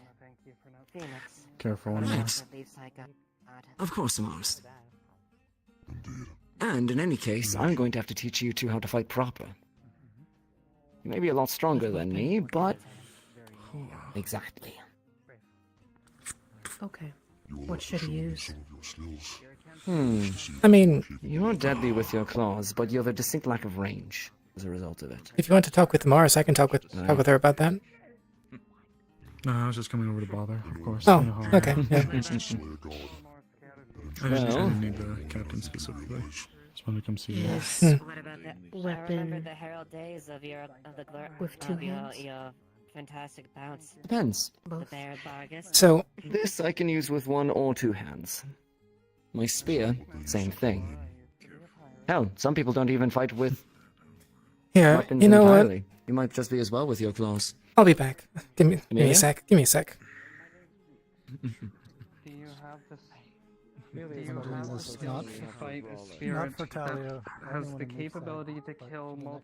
U: Phoenix.
G: Careful,
V: Thanks. Of course, Mars. And in any case, I'm going to have to teach you two how to fight proper. You may be a lot stronger than me, but... Exactly.
T: Okay. What should he use?
R: I mean...
V: You're deadly with your claws, but you have a distinct lack of range as a result of it.
R: If you want to talk with Mars, I can talk with her about that.
G: No, I was just coming over to bother, of course.
R: Oh,
G: You know how I
R: okay,
G: am.
R: yeah.
G: I didn't need the captain specifically. Just wanted to come see you.
U: Yes. What about that? I remember the herald days of
T: with 2
U: of
T: hands.
U: your fantastic bounce.
V: Depends.
U: The Bear Bargus.
R: So...
V: This I can use with 1 or 2 hands. My spear, same thing. Hell, some people don't even fight with
R: Here,
V: weapons
R: you know
V: entirely. You might just be as well with your claws.
R: I'll be back. Give me a
V: Amelia?
R: sec. Give me a sec.
F: Do you have this? Do you have the skills
G: Not
F: to fight a spirit
G: for Talia.
F: that has the capability to kill multiple?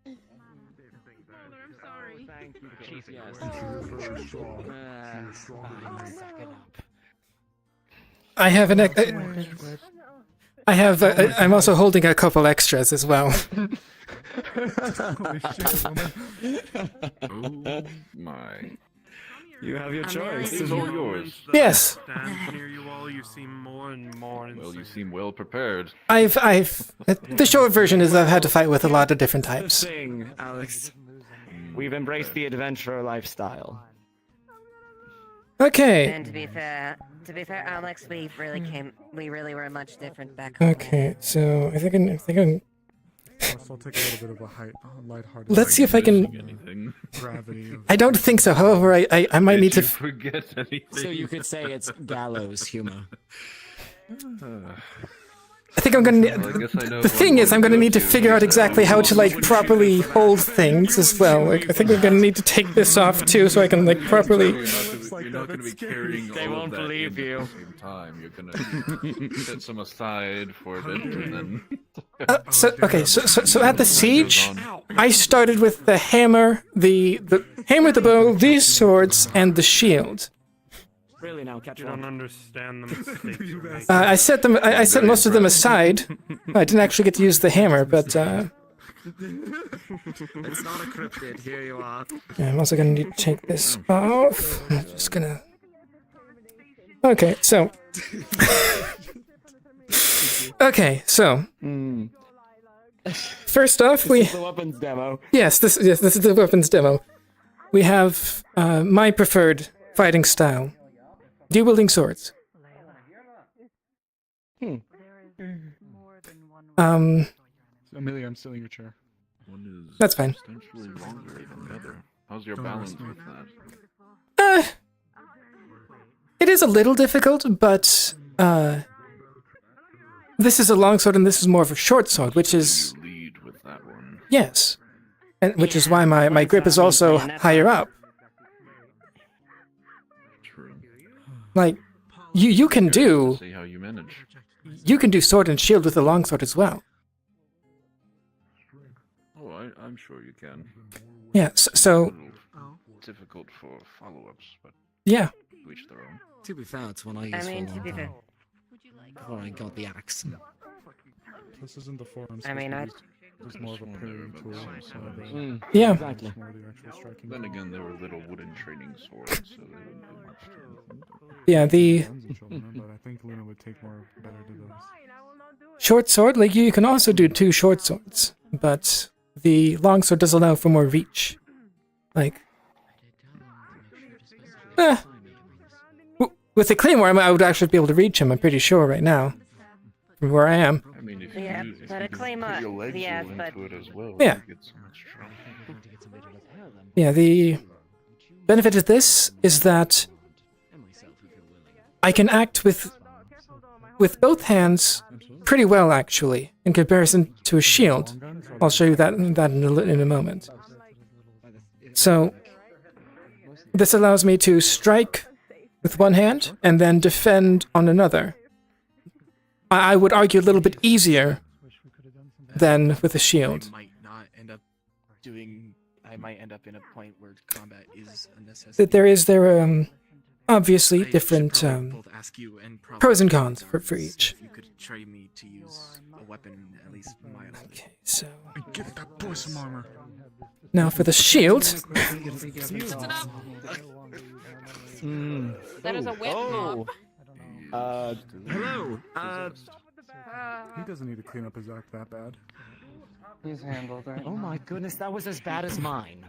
C: I'm sorry.
B: Thank you.
V: Jesus.
B: Yes.
L: Very strong. You're stronger than me.
R: I have an I have. I'm also holding a couple extras as well.
H: Holy shit, woman. Oh my.
V: You have your choice.
H: This is all yours.
R: Yes.
A: Stand near you all, you seem more and more insane.
H: Well, you seem well prepared.
R: I've. The short version is I've had to fight with a lot of different types.
V: Thing, Alex. We've embraced the adventurer lifestyle.
R: Okay.
U: And to be fair, Alex, we really were much different back home.
R: Okay, so I think I'm.
M: I'll take a little bit of a lighthearted.
R: Let's see if I can.
M: Gravity.
R: I don't think so. However, I might need to.
H: Forget anything.
V: So you could say it's gallows humor.
R: I think I'm gonna. The thing is, I'm gonna need to figure out exactly how to like properly hold things as well. Like, I think I'm gonna need to take this off too, so I can like properly.
H: You're not going to be carrying
V: They
H: all
V: won't
H: of that
V: believe
H: in
V: you.
H: at the same time. You're going to set some aside for a bit, and then.
R: So at the siege, I started with the hammer, the hammer, the bow, these swords, and the shield.
V: Really now, catch
A: You don't understand the mistakes you're making.
R: I set them. I set most of them aside. I didn't actually get to use the hammer, but.
V: It's not a cryptid. Here you are.
R: I'm also gonna need to take this off. I'm just gonna. Okay, so. Okay, so. First off,
V: This is the weapons demo.
R: Yes, this is the weapons demo. We have my preferred fighting style: dual-wielding swords.
M: Amelia, I'm still in your chair.
H: One is
R: That's fine.
H: substantially longer than the other. How's your balance with that?
R: It is a little difficult, but this is a long sword and this is more of a short sword, which is
H: Lead with that one.
R: yes, and which is why my grip is also higher up.
H: True.
R: Like you can do
H: See how you manage.
R: you can do sword and shield with a long sword as well.
H: Oh, I'm sure you can.
R: Yeah, so
H: Difficult for follow-ups, but
R: yeah.
H: to each their own.
V: To be fair, it's one I used
U: to be fair.
V: before I got the axe.
M: This isn't the forum. It's more of a parrying tool. So
R: Yeah.
V: Exactly.
M: more the actual striking.
H: Then again, they were little wooden training swords, so they wouldn't do much to them.
R: Yeah, the
M: Depends on children, but I think Luna would take more better to this.
R: short sword, like you can also do two short swords, but the long sword does allow for more reach. Like, with the claymore, I would actually be able to reach him. I'm pretty sure right now, from where I am.
H: I mean, if you
U: Yeah,
H: use, if
U: but
H: you
U: a claymore,
H: put your legs
U: yes,
H: all
U: but
H: into it as well,
R: Yeah.
H: you get some extra.
R: Yeah, the benefit of this is that I can act with both hands pretty well, actually, in comparison to a shield. I'll show you that in a moment. So, this allows me to strike with one hand and then defend on another. I would argue a little bit easier than with a shield.
P: I might end up in a point where combat is a necessity.
R: That there are obviously different pros and cons for each.
P: You could train me to use a weapon at least mildly.
R: Okay, so
M: Get that boy some armor.
R: now for the shield.
N: That is a whip mob.
V: Hello.
M: He doesn't need to clean up his act that bad.
F: He's handled right
V: Oh my goodness, that was as bad as mine.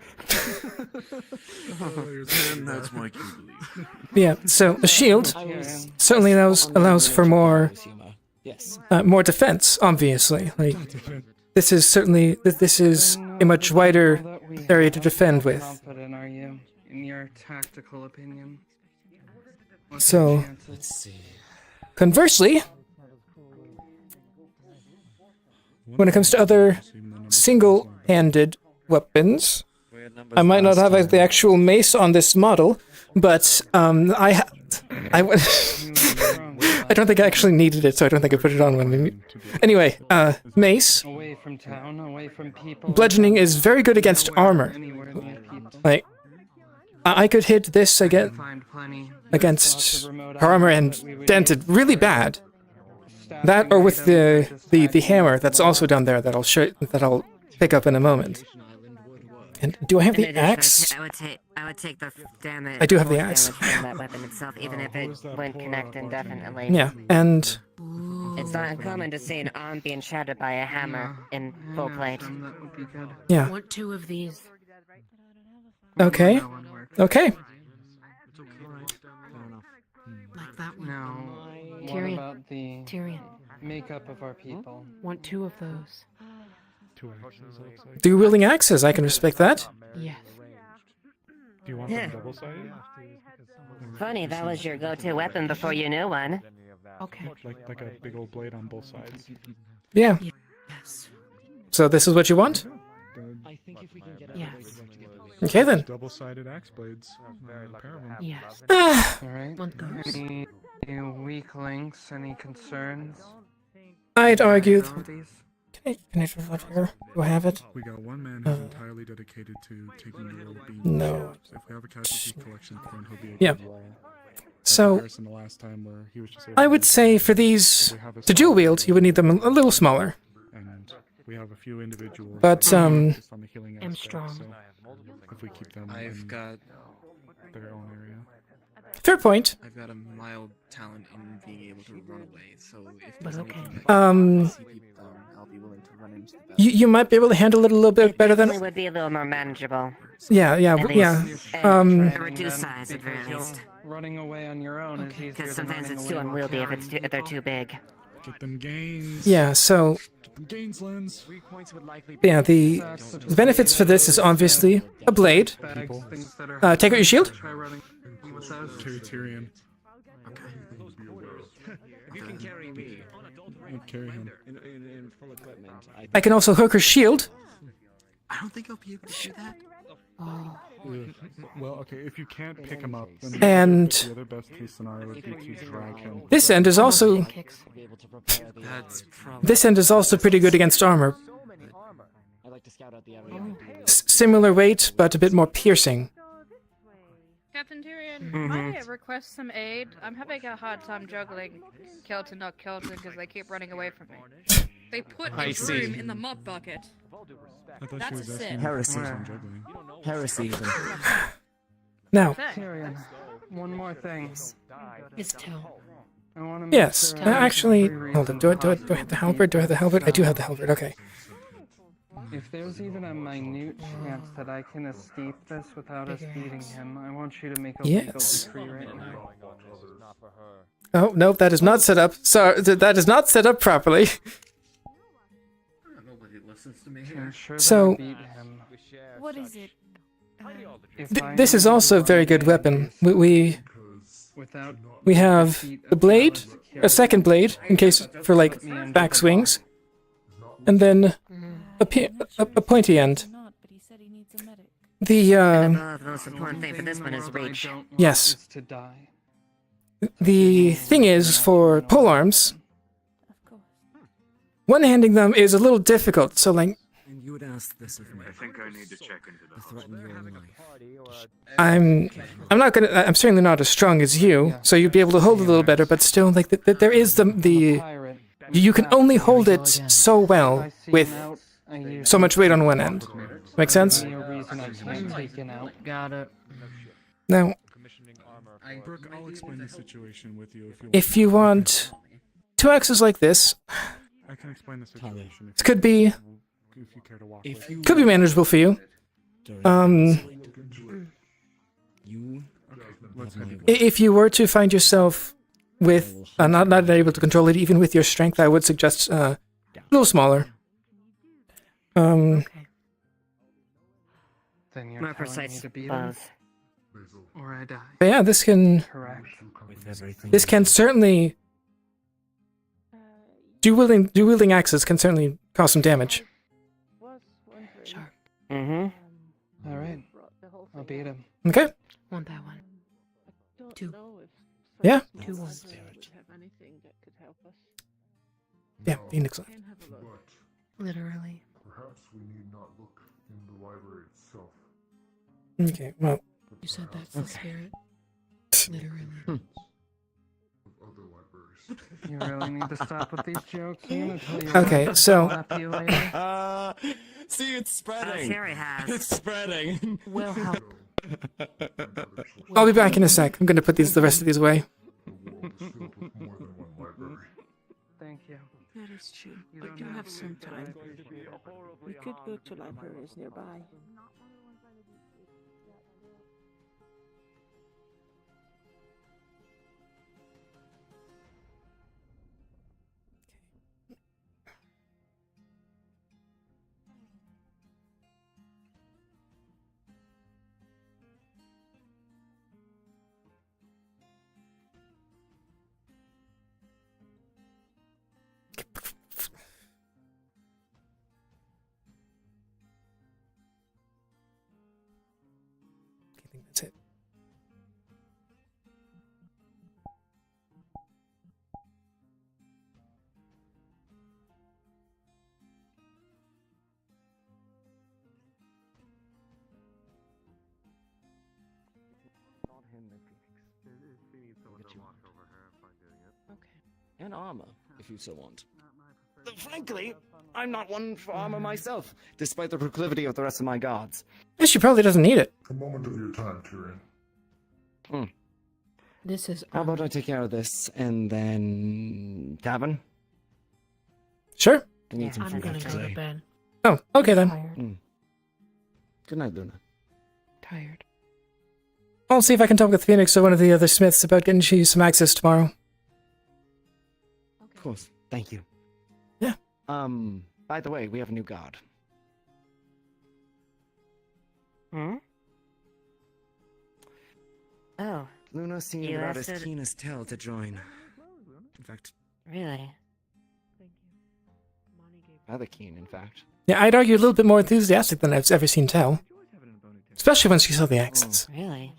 H: And that's my cue belief.
R: Yeah, so a shield certainly allows for more more defense. Obviously, like this is certainly this is a much wider area to defend with.
F: Confident are you in your tactical opinion? What's
R: So,
F: your chances?
V: Let's see.
R: Conversely, when it comes to other single-handed weapons, I might not have the actual mace on this model, but I don't think I actually needed it, so I don't think I put it on when. Anyway, mace.
F: Away from town, away from people.
R: Bludgeoning is very good against armor. Like, I could hit this against armor and dent it really bad. That or with the hammer that's also down there that I'll pick up in a moment. And do I have
U: In
R: the
U: addition,
R: axe?
U: I would take the damage.
R: I do have the
U: force
R: axe.
U: damage from that weapon itself, even if it wouldn't connect indefinitely.
R: Yeah, and
U: It's not uncommon to see an arm being shattered by a hammer in full plate.
F: That would be good.
R: Yeah.
T: Want 2 of these.
R: Okay. Okay.
T: Like that one.
F: Now, what
T: Tyrion.
F: about the
T: Tyrion.
F: makeup of our people?
T: Want 2 of those.
M: 2 axes, it looks like.
R: Do wielding axes, I can respect that.
T: Yes.
M: Do you want them double-sided?
U: Funny, that was your go-to weapon before you knew one.
T: Okay.
M: Like a big old blade on both sides.
R: Yeah.
T: Yes.
R: So this is what you want?
V: I think if we can get
T: Yes.
R: Okay then.
M: Double-sided axe blades. A pair of them.
T: Yes.
F: Alright.
T: Want those.
F: Any weak links? Any concerns?
R: I'd argue.
F: Abilities?
R: Can I just up here? Do I have it?
M: We got one man who's entirely dedicated to taking the role of being
R: No.
M: If we have a casualty collection point, he'll be a
R: Yeah.
M: good warrior.
R: So,
M: Comparison to last time where he was just able
R: I
M: to
R: would say for these to dual wield, you would need them a little smaller.
M: And we have a few individuals.
R: But,
M: just on the healing
T: I'm
M: aspect,
T: strong.
M: So if we keep them
P: I've
M: in
P: got
M: their own area.
R: Fair point.
P: I've got a mild talent in being able to run away, so if
T: But
P: there's
T: okay.
P: anything that I'll be willing to run into the battle.
R: You might be able to handle it a little bit better than.
U: It would be a little more manageable.
R: Yeah, yeah,
U: At
R: yeah.
U: least, and a reduced size at very least.
F: Running away on your own is easier
U: Because
F: than
U: sometimes
F: running
U: it's
F: away
U: too
F: while
U: unwieldy
F: carrying.
U: if they're too big.
M: Get them gains.
R: Yeah, so
M: Get them gains, Lens.
R: yeah, the benefits for this is obviously a blade.
F: Bags, things that are
R: Take out your shield.
F: Try running with those.
M: Tyrion.
V: If you can carry me,
M: I'll carry him.
V: in full equipment,
R: I can also hook her shield.
P: I don't think I'll be able to do that.
M: Well, okay, if you can't pick him up, then
R: And
M: the other best case scenario would be to drag him.
R: this end is also
P: That's probably
R: this end is also pretty good against armor.
V: I'd like to scout out the area.
R: Similar weight, but a bit more piercing.
K: Captain Tyrion,
R: Mhm.
K: might I request some aid? I'm having a hard time juggling Kelton, not Kelton, because they keep running away from me. They put
V: I
K: a
V: see.
K: broom in the mop bucket.
M: I thought
K: That's
M: she was
K: a
M: asking
K: sin.
V: Heresy.
M: on juggling.
V: Heresy.
R: Now,
F: Tyrion, one more thing.
T: It's Tell.
F: I want to make
R: yes,
F: sure
R: actually,
F: every
R: hold on. Do I have the halberd? Do I have the halberd? I do have the halberd. Okay.
F: If there's even a minute chance that I can escape this without us beating him, I want you to make a legal
R: Yes.
F: decree right now.
R: Oh no, that is not set up. Sorry, that is not set up properly.
P: Nobody listens to me
F: To
P: here.
F: ensure that
R: So-
F: I beat him.
K: What is it?
F: If I
R: This is
F: know
R: also a
F: one
R: very good
F: thing,
R: weapon.
F: without
R: We have the blade, a second blade in case for like back swings, and then a pointy end. The
U: The most important thing for this one is reach.
R: yes.
F: is to die.
R: The thing is for pole arms, one-handing them is a little difficult. So like
V: And you would ask this of me.
O: I think I need to check into
V: To threaten your own life.
R: I'm certainly not as strong as you, so you'd be able to hold it a little better. But still, like there is the you can only hold it so well with so much weight on one end. Make sense?
F: Give me a reason I can't take it out.
T: Got it.
R: Now,
M: Brooke, I'll explain the situation with you
R: if you want two axes like this,
M: I can explain the situation.
R: it could be
M: If you care to walk with me.
R: could be manageable for you.
V: You.
M: Let's head to
R: If you were to find yourself with not able to control it even with your strength, I would suggest a little smaller.
F: Then you're
U: More
F: telling me
U: precise
F: to beat him,
U: bows.
F: or I die.
R: But yeah, this can
F: Correct.
R: certainly dual-wielding axes can certainly cause some damage.
T: Sharp.
U: Mm-hmm.
F: All right. I'll beat him.
R: Okay.
T: Want that one. 2.
R: Yeah.
T: 2 ones.
R: Yeah, Phoenix.
T: Literally.
L: Perhaps we need not look in the library itself.
R: Okay. Well.
T: You said that's the spirit. Literally.
L: Of other libraries.
F: You really need to stop with these jokes. I'm gonna tell you
R: Okay,
F: what,
R: so-
F: I'll slap you later.
V: See, it's spreading.
U: Sure he has.
V: It's spreading.
N: Will help.
R: I'll be back in a sec. I'm gonna put the rest of these away.
F: Thank you.
J: That is true. We do have some time. We could go to libraries nearby.
R: I think that's it.
V: And armor, if you so want. Though frankly, I'm not one for armor myself, despite the proclivity of the rest of my guards.
R: Yeah, she probably doesn't need it.
L: A moment of your time, Tyrion.
T: This is.
V: How about I take care of this, and then... Tavern?
R: Sure.
V: I need some
T: I'm
V: food
T: gonna
V: after
T: go to
V: today.
T: bed.
R: Oh, okay then.
T: Tired.
V: Good night, Luna.
T: Tired.
R: I'll see if I can talk with Phoenix or one of the other Smiths about getting you some access tomorrow.
V: Of course. Thank you.
R: Yeah.
V: By the way, we have a new guard.
U: Hmm? Oh.
V: Luna seemed
U: You
V: about as
U: lasted-
V: keen as Tell to join. In fact,
U: Really?
V: rather keen, in fact.
R: Yeah, I'd argue a little bit more enthusiastic than I've ever seen Tell. Especially when she saw the accents.
U: Really?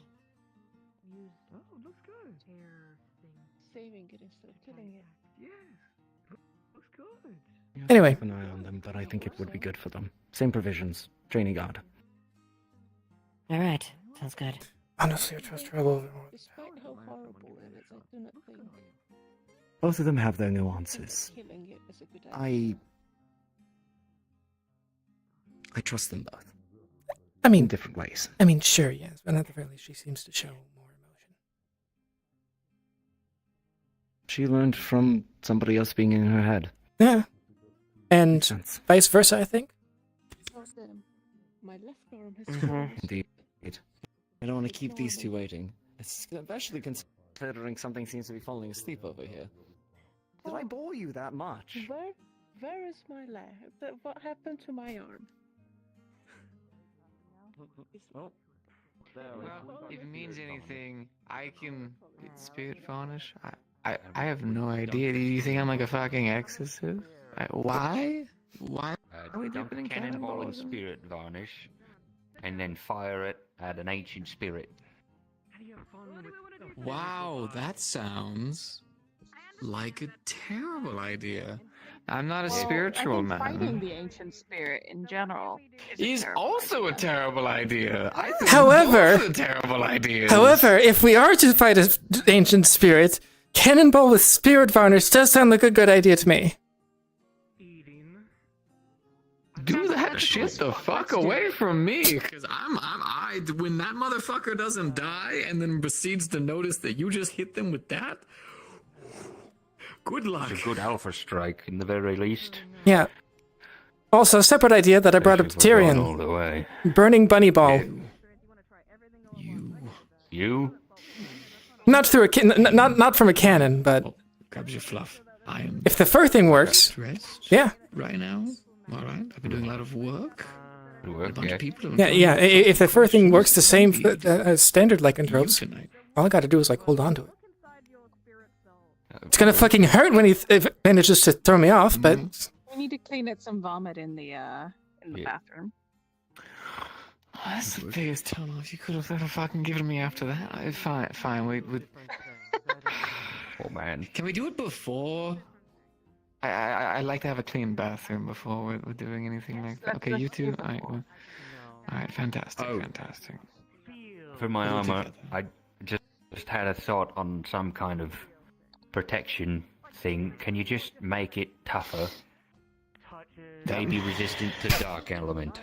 J: Saving it instead of killing it.
R: Anyway.
V: Keep an eye on them, but I think it would be good for them. Same provisions. Training guard.
U: Alright, sounds good.
R: Honestly, I trust Rebel.
J: Despite how horrible it is, I do not think
V: Both of them have their nuances.
J: killing it is a good idea.
V: I trust them both.
R: I mean,
V: in different ways.
R: I mean, sure, yes, but at the very least, she seems to show more emotion.
V: She learned from somebody else being in her head.
R: Yeah. And vice versa, I think.
J: My left arm has
V: Indeed. I don't want to keep these two waiting, especially considering something seems to be falling asleep over here. Did I bore you that much?
J: Where is my leg? What happened to my arm?
V: Oh,
D: Well, if it means anything, I can spirit varnish. I have no idea. Do you think I'm like a fucking exorcist? Why? Why are we
Q: Dump
D: dipping in
Q: cannonball in
D: cannonballs?
Q: spirit varnish, and then fire it at an ancient spirit.
D: Wow, that sounds like a terrible idea. I'm not a spiritual man.
O: Fighting the ancient spirit in general.
D: Is also a terrible idea. I think
R: However-
D: both are terrible ideas.
R: However, if we are to fight an ancient spirit, cannonball with spirit varnish does sound like a good idea to me.
D: Do that shit the fuck away from me, because when that motherfucker doesn't die and then proceeds to notice that you just hit them with that, good luck.
Q: It's a good alpha strike, in the very least.
R: Yeah. Also, a separate idea that I brought up to
Q: Especially if we're going all
R: Tyrion.
Q: the way.
R: Burning bunny ball.
Q: You?
R: Not through a not from a cannon, but
D: Grabs your fluff. I am
R: if the fur thing works,
D: stressed
R: yeah.
D: right now. All right, I've been doing a lot of work. A bunch of people.
R: Yeah. If the fur thing works the same as standard lycanthropes, all I got to do is like hold on to it. It's gonna fucking hurt when he manages to throw me off, but
O: We need to clean up some vomit in the bathroom.
D: Oh, that's the biggest turn off you could have ever fucking given me after that. Fine. We.
Q: Oh man.
D: Can we do it before? I like to have a clean bathroom before we're doing anything like that. Okay, you two. Alright, fantastic, fantastic.
Q: For my
D: We'll
Q: armor,
D: together.
Q: I just had a thought on some kind of protection thing, can you just make it tougher? Maybe resistant to dark element.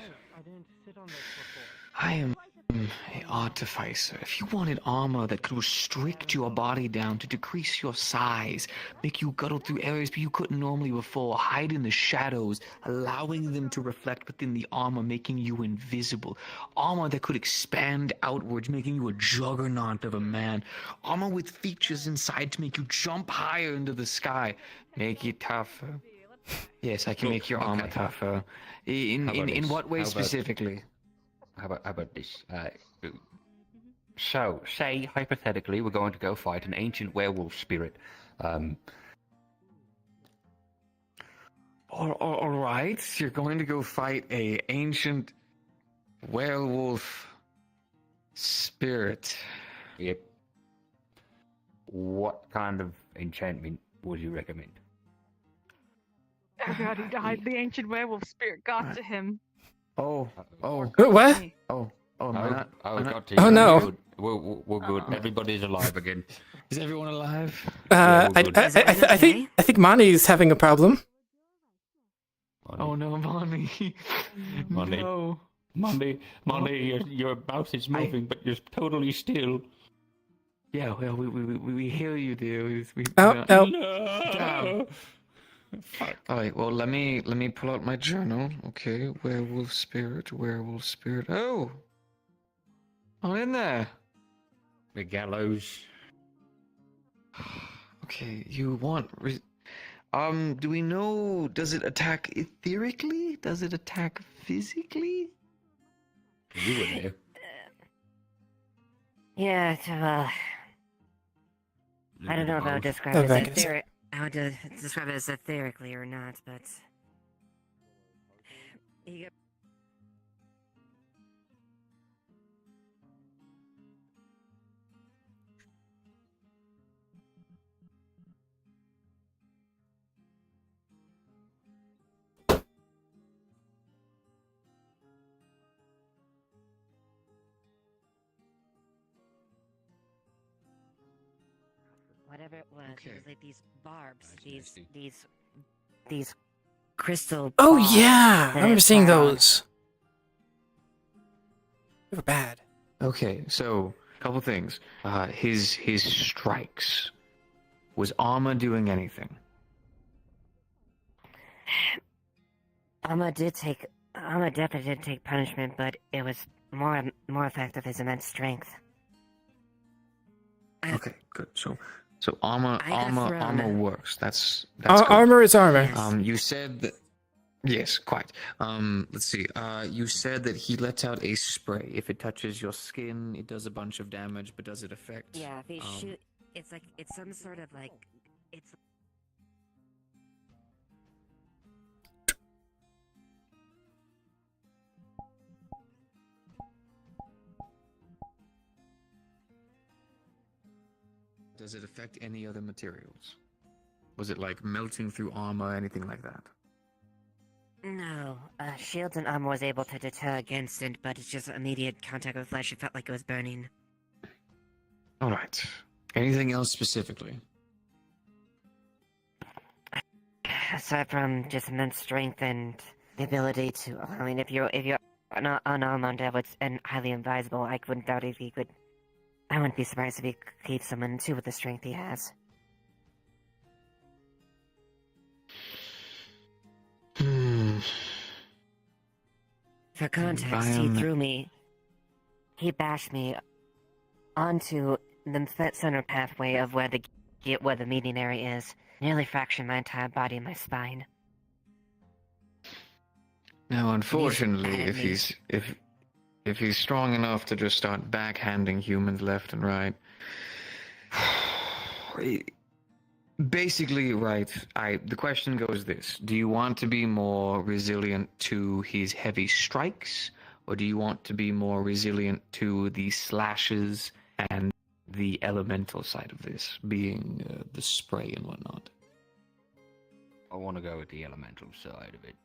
D: I am an artificer. If you wanted armor that could restrict your body down to decrease your size, make you scuttle through areas you couldn't normally before, hide in the shadows, allowing them to reflect within the armor, making you invisible. Armor that could expand outwards, making you a juggernaut of a man. Armor with features inside to make you jump higher into the sky. Make it tougher. Yes, I can make your armor tougher. In what way specifically?
Q: How about this? So, say, hypothetically, we're going to go fight an ancient werewolf spirit.
D: All right, you're going to go fight a ancient werewolf spirit.
Q: Yep. What kind of enchantment would you recommend?
O: Oh god, he died. The ancient werewolf spirit got to him.
D: Oh.
R: What?
D: Oh, man.
Q: Got to
R: Oh,
Q: you.
R: no.
Q: We're good. Everybody's alive again.
D: Is everyone alive?
R: I think Mani's having a problem.
D: Oh no, Monty.
Q: Monty.
D: No.
Q: Monty, your mouth is moving, but you're totally still.
D: Yeah, well, we hear you, dear.
R: No.
D: Damn. All right, well, let me pull out my journal. Okay, werewolf spirit. Oh, in there.
Q: The gallows.
D: Okay, you want? Do we know? Does it attack etherically? Does it attack physically?
Q: You were there.
U: Yeah, I don't know if I would describe it as etheric. I would describe it as etherically or not, but whatever it was, it was like these barbs, these crystal.
R: Oh
U: balls
R: yeah, I
U: that
R: remember
U: it
R: seeing
U: had on.
R: those. They were bad.
D: Okay, so a couple things. His strikes. Was armor doing anything?
U: Armor definitely did take punishment, but it was more effective his immense strength.
D: Okay, good. So armor works. That's good.
R: Armor is armor.
D: You said that. Yes, quite. Let's see. You said that he lets out a spray. If it touches your skin, it does a bunch of damage, but does it affect?
U: Yeah, if he shoot, it's some sort of it's.
D: Does it affect any other materials? Was it like melting through armor, anything like that?
U: No, shields and armor was able to deter against it, but it's just immediate contact with flesh. It felt like it was burning.
D: All right. Anything else specifically?
U: Aside from just immense strength and the ability to, I mean, if you're unarmed and highly invisible, I wouldn't doubt if he could. I wouldn't be surprised if he could keep someone too with the strength he has. For context, he bashed me onto the center pathway of where the meeting area is, nearly fractured my entire body and my spine.
D: Now, unfortunately, if he's strong enough to just start backhanding humans left and right, basically, right. The question goes this: do you want to be more resilient to his heavy strikes, or do you want to be more resilient to the slashes and the elemental side of this, being the spray and whatnot?
Q: I want to go with the elemental side of it.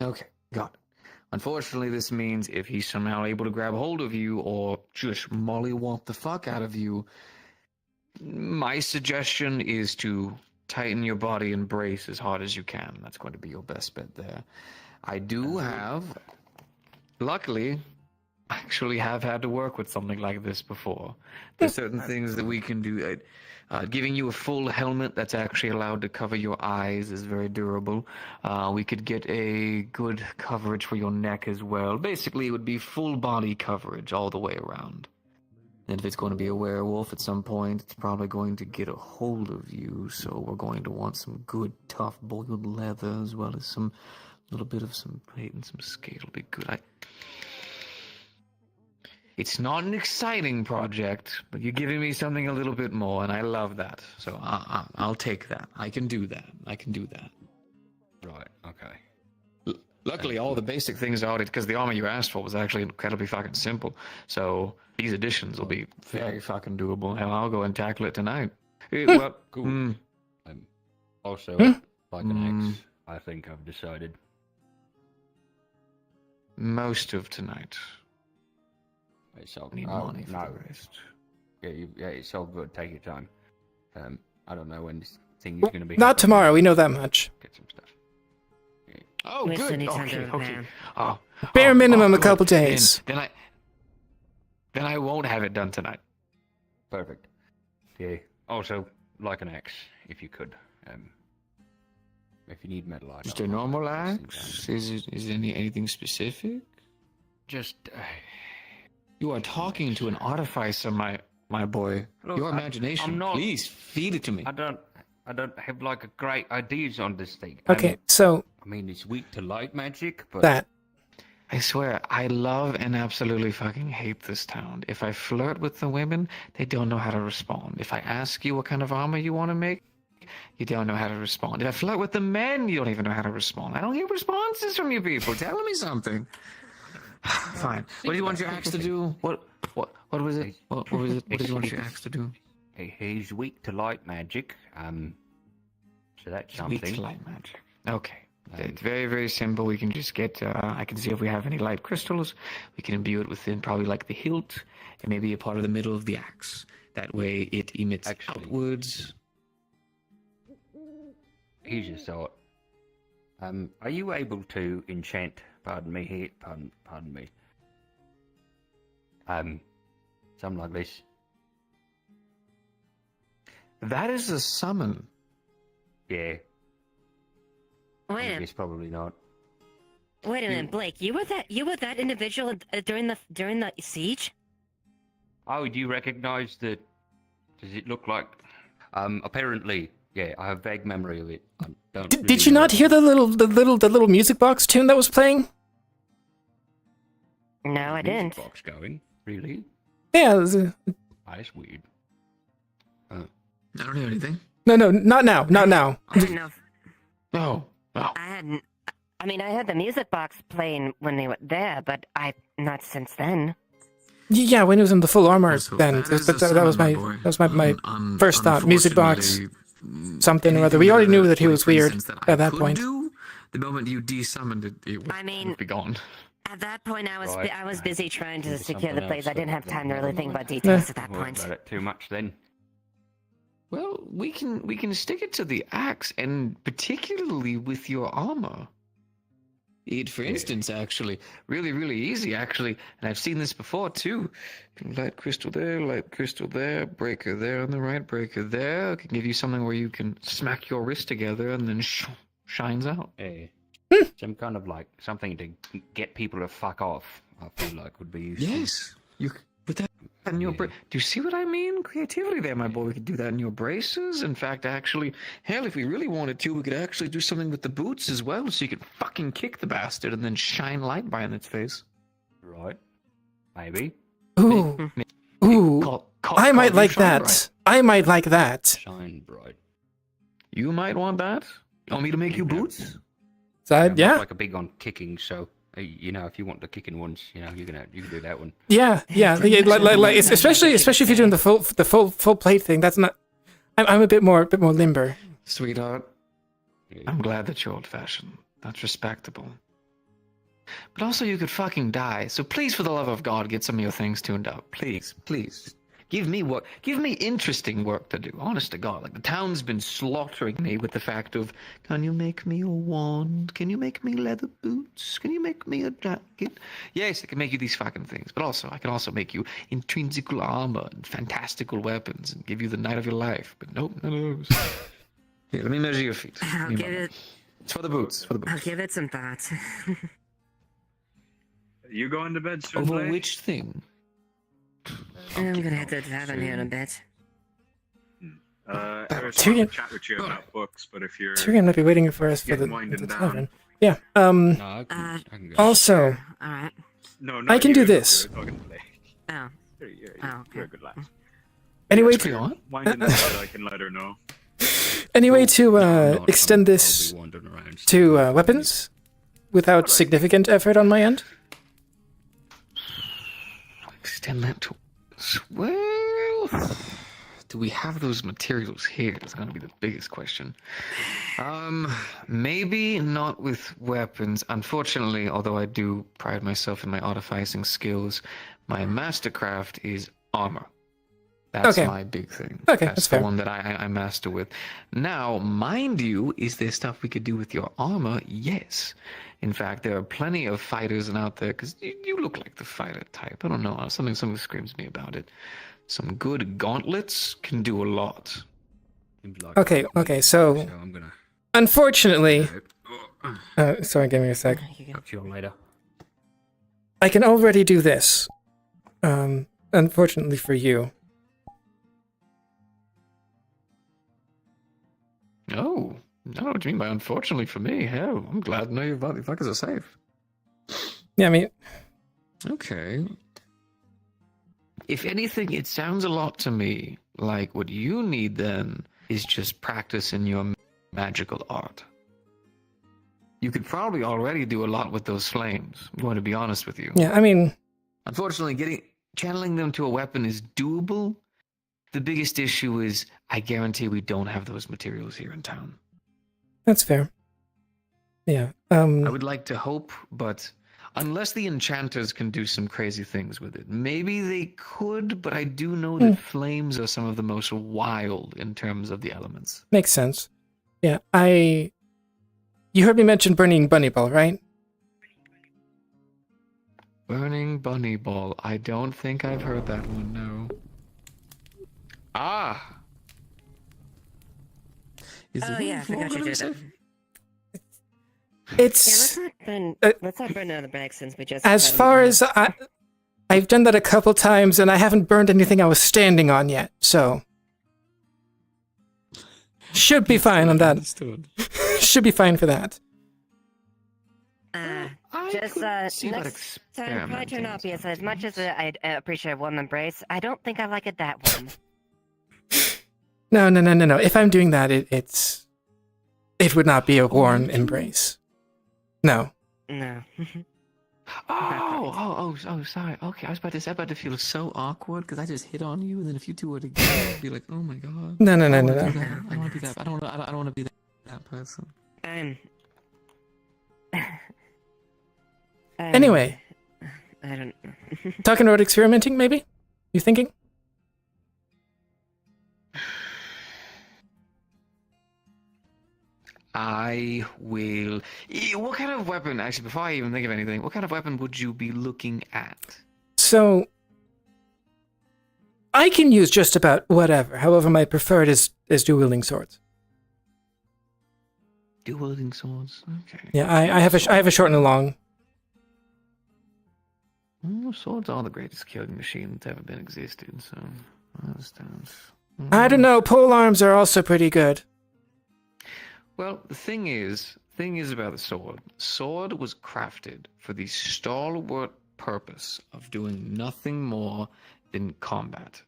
D: Okay, got it. Unfortunately, this means if he's somehow able to grab hold of you or just mollywop the fuck out of you, my suggestion is to tighten your body and brace as hard as you can. That's going to be your best bet there. I do have, luckily, I actually have had to work with something like this before. There's certain things that we can do. Giving you a full helmet that's actually allowed to cover your eyes is very durable. We could get a good coverage for your neck as well. Basically, it would be full body coverage all the way around. And if it's going to be a werewolf at some point, it's probably going to get a hold of you. So we're going to want some good, tough, boiled leather as well as some little bit of some plate and some skate. It'll be good. It's not an exciting project, but you're giving me something a little bit more, and I love that. So I'll take that. I can do that.
Q: Right, okay.
D: Luckily, all the basic things are audited, because the armor you asked for was actually incredibly fucking simple. So these additions will be very fucking doable. Hell, I'll go and tackle it tonight. Well,
Q: Cool. Also, like an X, I think I've decided.
D: Most of tonight.
Q: It's all
D: Need money for the rest.
Q: Yeah, it's all good. Take your time. I don't know when this thing is going to be.
R: Not tomorrow. We know that much.
Q: Get some stuff.
D: Oh, good. Okay. Oh,
R: Bare minimum a couple days.
D: Then I won't have it done tonight.
Q: Perfect. Yeah. Also, like an axe, if you could. If you need metal items.
D: Just a normal axe? Is it anything specific?
Q: Just.
D: You are talking to an artificer, my boy.
Q: Look,
D: Your imagination.
Q: I'm not,
D: please feed it to me.
Q: I don't have like a great ideas on this thing.
R: Okay, so
Q: I mean, it's weak to light magic, but
R: that.
D: I swear, I love and absolutely fucking hate this town. If I flirt with the women, they don't know how to respond. If I ask you what kind of armor you want to make, you don't know how to respond. If I flirt with the men, you don't even know how to respond. I don't get responses from you people. Tell me something. Fine. What do you want your axe to do? What was it? What was it? What did you want your axe to do?
Q: He's weak to light magic. So that's something.
D: Weak to light magic. Okay. It's very, very simple. We can just get, I can see if we have any light crystals. We can imbue it within probably like the hilt and maybe a part of the middle of the axe. That way it emits outwards.
Q: Here's your thought. Are you able to enchant, pardon me, something like this?
D: That is a summon.
Q: Yeah.
U: Wait a minute.
Q: It's probably not.
U: Wait a minute, Blake. You were that individual during the siege?
Q: Oh, do you recognize that? Does it look like? Apparently, yeah. I have vague memory of it. I don't
R: Did
Q: really
R: you not
Q: know.
R: hear the little music box tune that was playing?
U: No, I didn't.
Q: Box going? Really?
R: Yeah. It was,
Q: That's weird.
D: I don't hear anything.
R: No, not now. Not now.
U: I didn't know.
D: Oh.
U: I mean, I had the music box playing when they were there, but not since then.
R: Yeah, when he was in the full armor, then that was my first thought. Music box, something or other. We already knew that he was weird at that point.
D: The moment you desummoned it, it would be gone.
U: At that point, I was
Q: Right.
U: I was busy trying to secure the
Q: something
U: place.
Q: else
U: I didn't
Q: that
U: have time to
Q: then-
U: really think about details at that
Q: Worry
U: point.
Q: about it too much then.
D: Well, we can stick it to the axe, and particularly with your armor. For instance, actually, really, really easy, actually, and I've seen this before too. Light crystal there, breaker there on the right, breaker there. I can give you something where you can smack your wrist together and then shines out.
Q: Yeah. Some kind of like something to get people to fuck off. I feel like would be useful.
D: Yes, you put that in your do you see what I mean? Creativity there, my boy. We could do that in your braces. In fact, actually, hell, if we really wanted to, we could actually do something with the boots as well, so you could fucking kick the bastard and then shine light by in its face.
Q: Right. Maybe.
R: Ooh. Ooh. I might like that.
D: Bright.
R: I might like that.
Q: Shine bright.
D: You might want that? You want me to make you boots?
Q: I'm
R: Yeah.
Q: not like a big on kicking, so you know, if you want the kicking ones, you know, you can do that one.
R: Yeah. Like, especially if you're doing the full plate thing. That's not. I'm a bit more limber.
D: Sweetheart, I'm glad that you're old-fashioned. That's respectable. But also, you could fucking die. So please, for the love of God, get some of your things tuned up. Please. Give me work. Give me interesting work to do. Honest to God, like the town's been slaughtering me with the fact of, can you make me a wand? Can you make me leather boots? Can you make me a jacket? Yes, I can make you these fucking things, but also I can also make you intrinsical armor and fantastical weapons and give you the night of your life. But nope, none of those. Here, let me measure your feet.
U: I'll give it.
D: It's for the boots. For the boots.
U: I'll give it some thought.
E: You going to bed soon?
D: Over
E: Blake?
D: which thing?
U: I'm gonna head to the tavern here in a bit.
E: I was
R: Tyrion-
E: going to chat with you about books, but if you're
R: Tyrion might be waiting for us for
E: getting
R: the
E: winding down.
R: tavern. Yeah.
E: I can go.
R: Also,
U: Alright.
E: No,
R: I can do this.
U: Oh.
E: You're a good lad.
R: Anyway,
E: Winding down, I can let her know.
R: any way to extend this to weapons without significant effort on my end?
D: Extend that to. Well, do we have those materials here? That's going to be the biggest question. Maybe not with weapons. Unfortunately, although I do pride myself in my artificing skills, my mastercraft is armor. That's
R: Okay.
D: my big thing.
R: Okay,
D: that's
R: that's
D: the
R: fair.
D: one that I master with. Now, mind you, is there stuff we could do with your armor? Yes. In fact, there are plenty of fighters out there, because you look like the fighter type. I don't know, something screams me about it. Some good gauntlets can do a lot.
R: Okay, so unfortunately, sorry, give me a sec.
Q: Talk to you later.
R: I can already do this. Unfortunately for you.
D: Oh, I don't know what you mean by unfortunately for me. Hell, I'm glad to know your fuckers are safe.
R: Yeah, I mean,
D: okay. If anything, it sounds a lot to me like what you need then is just practice in your magical art. You could probably already do a lot with those flames. I'm going to be honest with you.
R: yeah, I mean,
D: Unfortunately, channeling them to a weapon is doable. The biggest issue is I guarantee we don't have those materials here in town.
R: that's fair. Yeah.
D: I would like to hope, but unless the enchanters can do some crazy things with it, maybe they could, but I do know that flames are some of the most wild in terms of the elements.
R: Makes sense. Yeah, you heard me mention burning bunny ball, right?
D: Burning bunny ball. I don't think I've heard that one, no. Ah! Is
U: Oh yeah, I forgot you did that.
R: It's
U: let's not burn another bag since we just.
R: as far as I've done that a couple times, and I haven't burned anything I was standing on yet, so should be fine on that. Should be fine for that.
U: Sorry, probably turn obvious. As much as I appreciate Warm Embrace, I don't think I like it that warm.
R: No. If I'm doing that, it would not be a warm embrace. No.
U: No.
D: Oh, sorry. Okay, I was about to feel so awkward because I just hit on you, and then if you two were together, I'd be like, oh my god.
R: No.
D: I don't want to be that. I don't want to be that person.
R: Anyway.
U: I don't.
R: Talking about experimenting, maybe? You thinking?
D: I will. What kind of weapon, actually, before I even think of anything, what kind of weapon would you be looking at?
R: So, I can use just about whatever. However, my preferred is dual-wielding swords.
D: Dual-wielding swords? Okay.
R: Yeah, I have a short and a long.
D: Well, swords are the greatest killing machine that's ever been existed, so I understand.
R: I don't know, pole arms are also pretty good.
D: Well, the thing is about the sword. Sword was crafted for the stalwart purpose of doing nothing more than combat.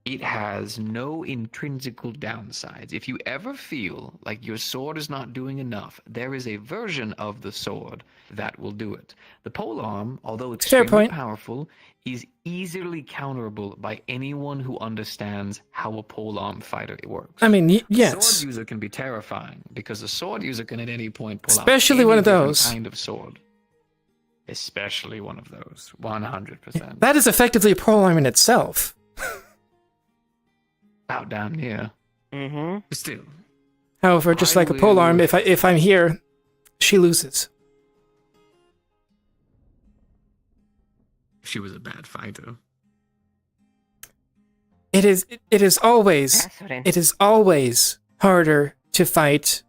D: It has no intrinsical downsides. If you ever feel like your sword is not doing enough, there is a version of the sword that will do it. The polearm, although extremely powerful, is easily counterable by anyone who understands how a polearm fighter works.
R: I mean,
D: A
R: yes.
D: sword user can be terrifying because a sword user can at any point pull
R: Especially
D: out
R: one
D: any
R: of
D: different
R: those.
D: kind of sword. Especially one of those, 100%.
R: That is effectively a polearm in itself.
D: about down here.
U: Mm-hmm.
D: Still.
R: However, just
D: I
R: like a polearm,
D: will-
R: if I'm here, she loses.
D: She was a bad fighter.
R: It is always harder to fight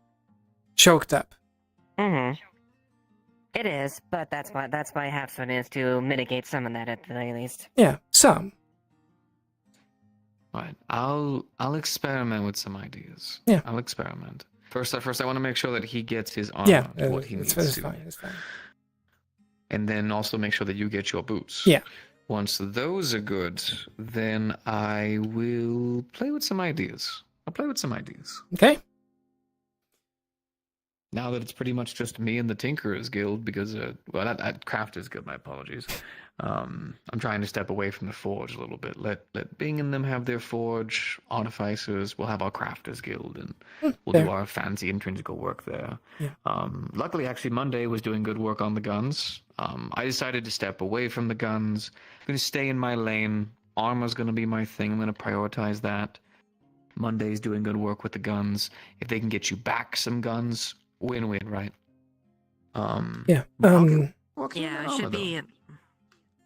R: choked up.
U: Mm-hmm. It is, but that's why half-sword is to mitigate some of that at the very least.
R: Yeah, some.
D: Right. I'll experiment with some ideas.
R: Yeah.
D: I'll experiment. First, I want to make sure that he gets his armor
R: Yeah,
D: to what he needs
R: it's
D: to.
R: fine. It's fine.
D: And then also make sure that you get your boots.
R: Yeah.
D: Once those are good, then I will play with some ideas. I'll play with some ideas.
R: Okay.
D: Now that it's pretty much just me and the Tinkerers Guild, because, not Crafters Guild, my apologies. I'm trying to step away from the Forge a little bit. Let Bing and them have their Forge, Artificers, we'll have our Crafters Guild, and we'll do our fancy intrinsical work there.
R: Yeah.
D: Luckily, actually, Monday was doing good work on the guns. I decided to step away from the guns. I'm going to stay in my lane. Armor's going to be my thing. I'm going to prioritize that. Monday's doing good work with the guns. If they can get you back some guns, win-win, right?
R: Yeah.
U: Yeah, it should be.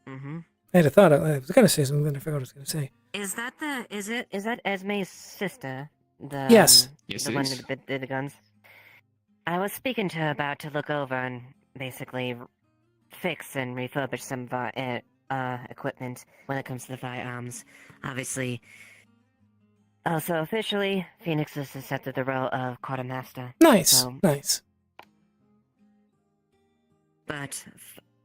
U: Mm-hmm.
R: I had a thought. I was gonna say something, then I forgot what I was gonna say.
U: Is that Esme's sister? The
R: Yes.
D: Yes,
U: the
D: it
U: one
D: is.
U: that did the guns. I was speaking to her about to look over and basically fix and refurbish some of our equipment when it comes to the firearms. Obviously. Also, officially, Phoenix has accepted the role of quartermaster.
R: Nice. Nice.
U: But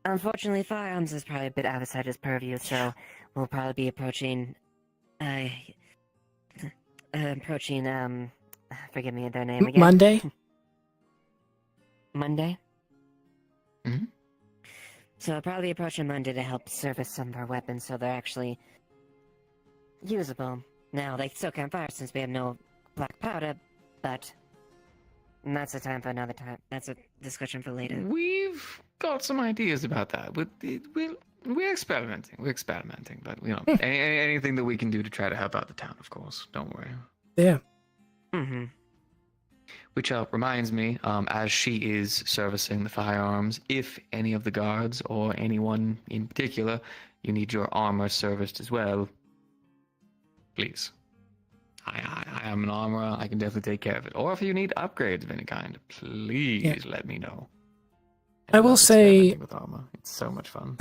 U: unfortunately, firearms is probably a bit outside his purview, so we'll probably be approaching. Forgive me, their name again.
R: Monday.
U: Monday.
D: Mm-hmm.
U: So I'll probably be approaching Monday to help service some of our weapons, so they're actually usable. Now they still can't fire since we have no black powder, but that's a time for another time. That's a discussion for later.
D: We've got some ideas about that. We're experimenting. We're experimenting, but anything that we can do to try to help out the town, of course. Don't worry.
R: Yeah.
U: Mm-hmm.
D: Which reminds me, as she is servicing the firearms, if any of the guards or anyone in particular, you need your armor serviced as well, please. I am an armorer. I can definitely take care of it. Or if you need upgrades of any kind, please let me know.
R: I will say,
D: with armor, it's so much fun.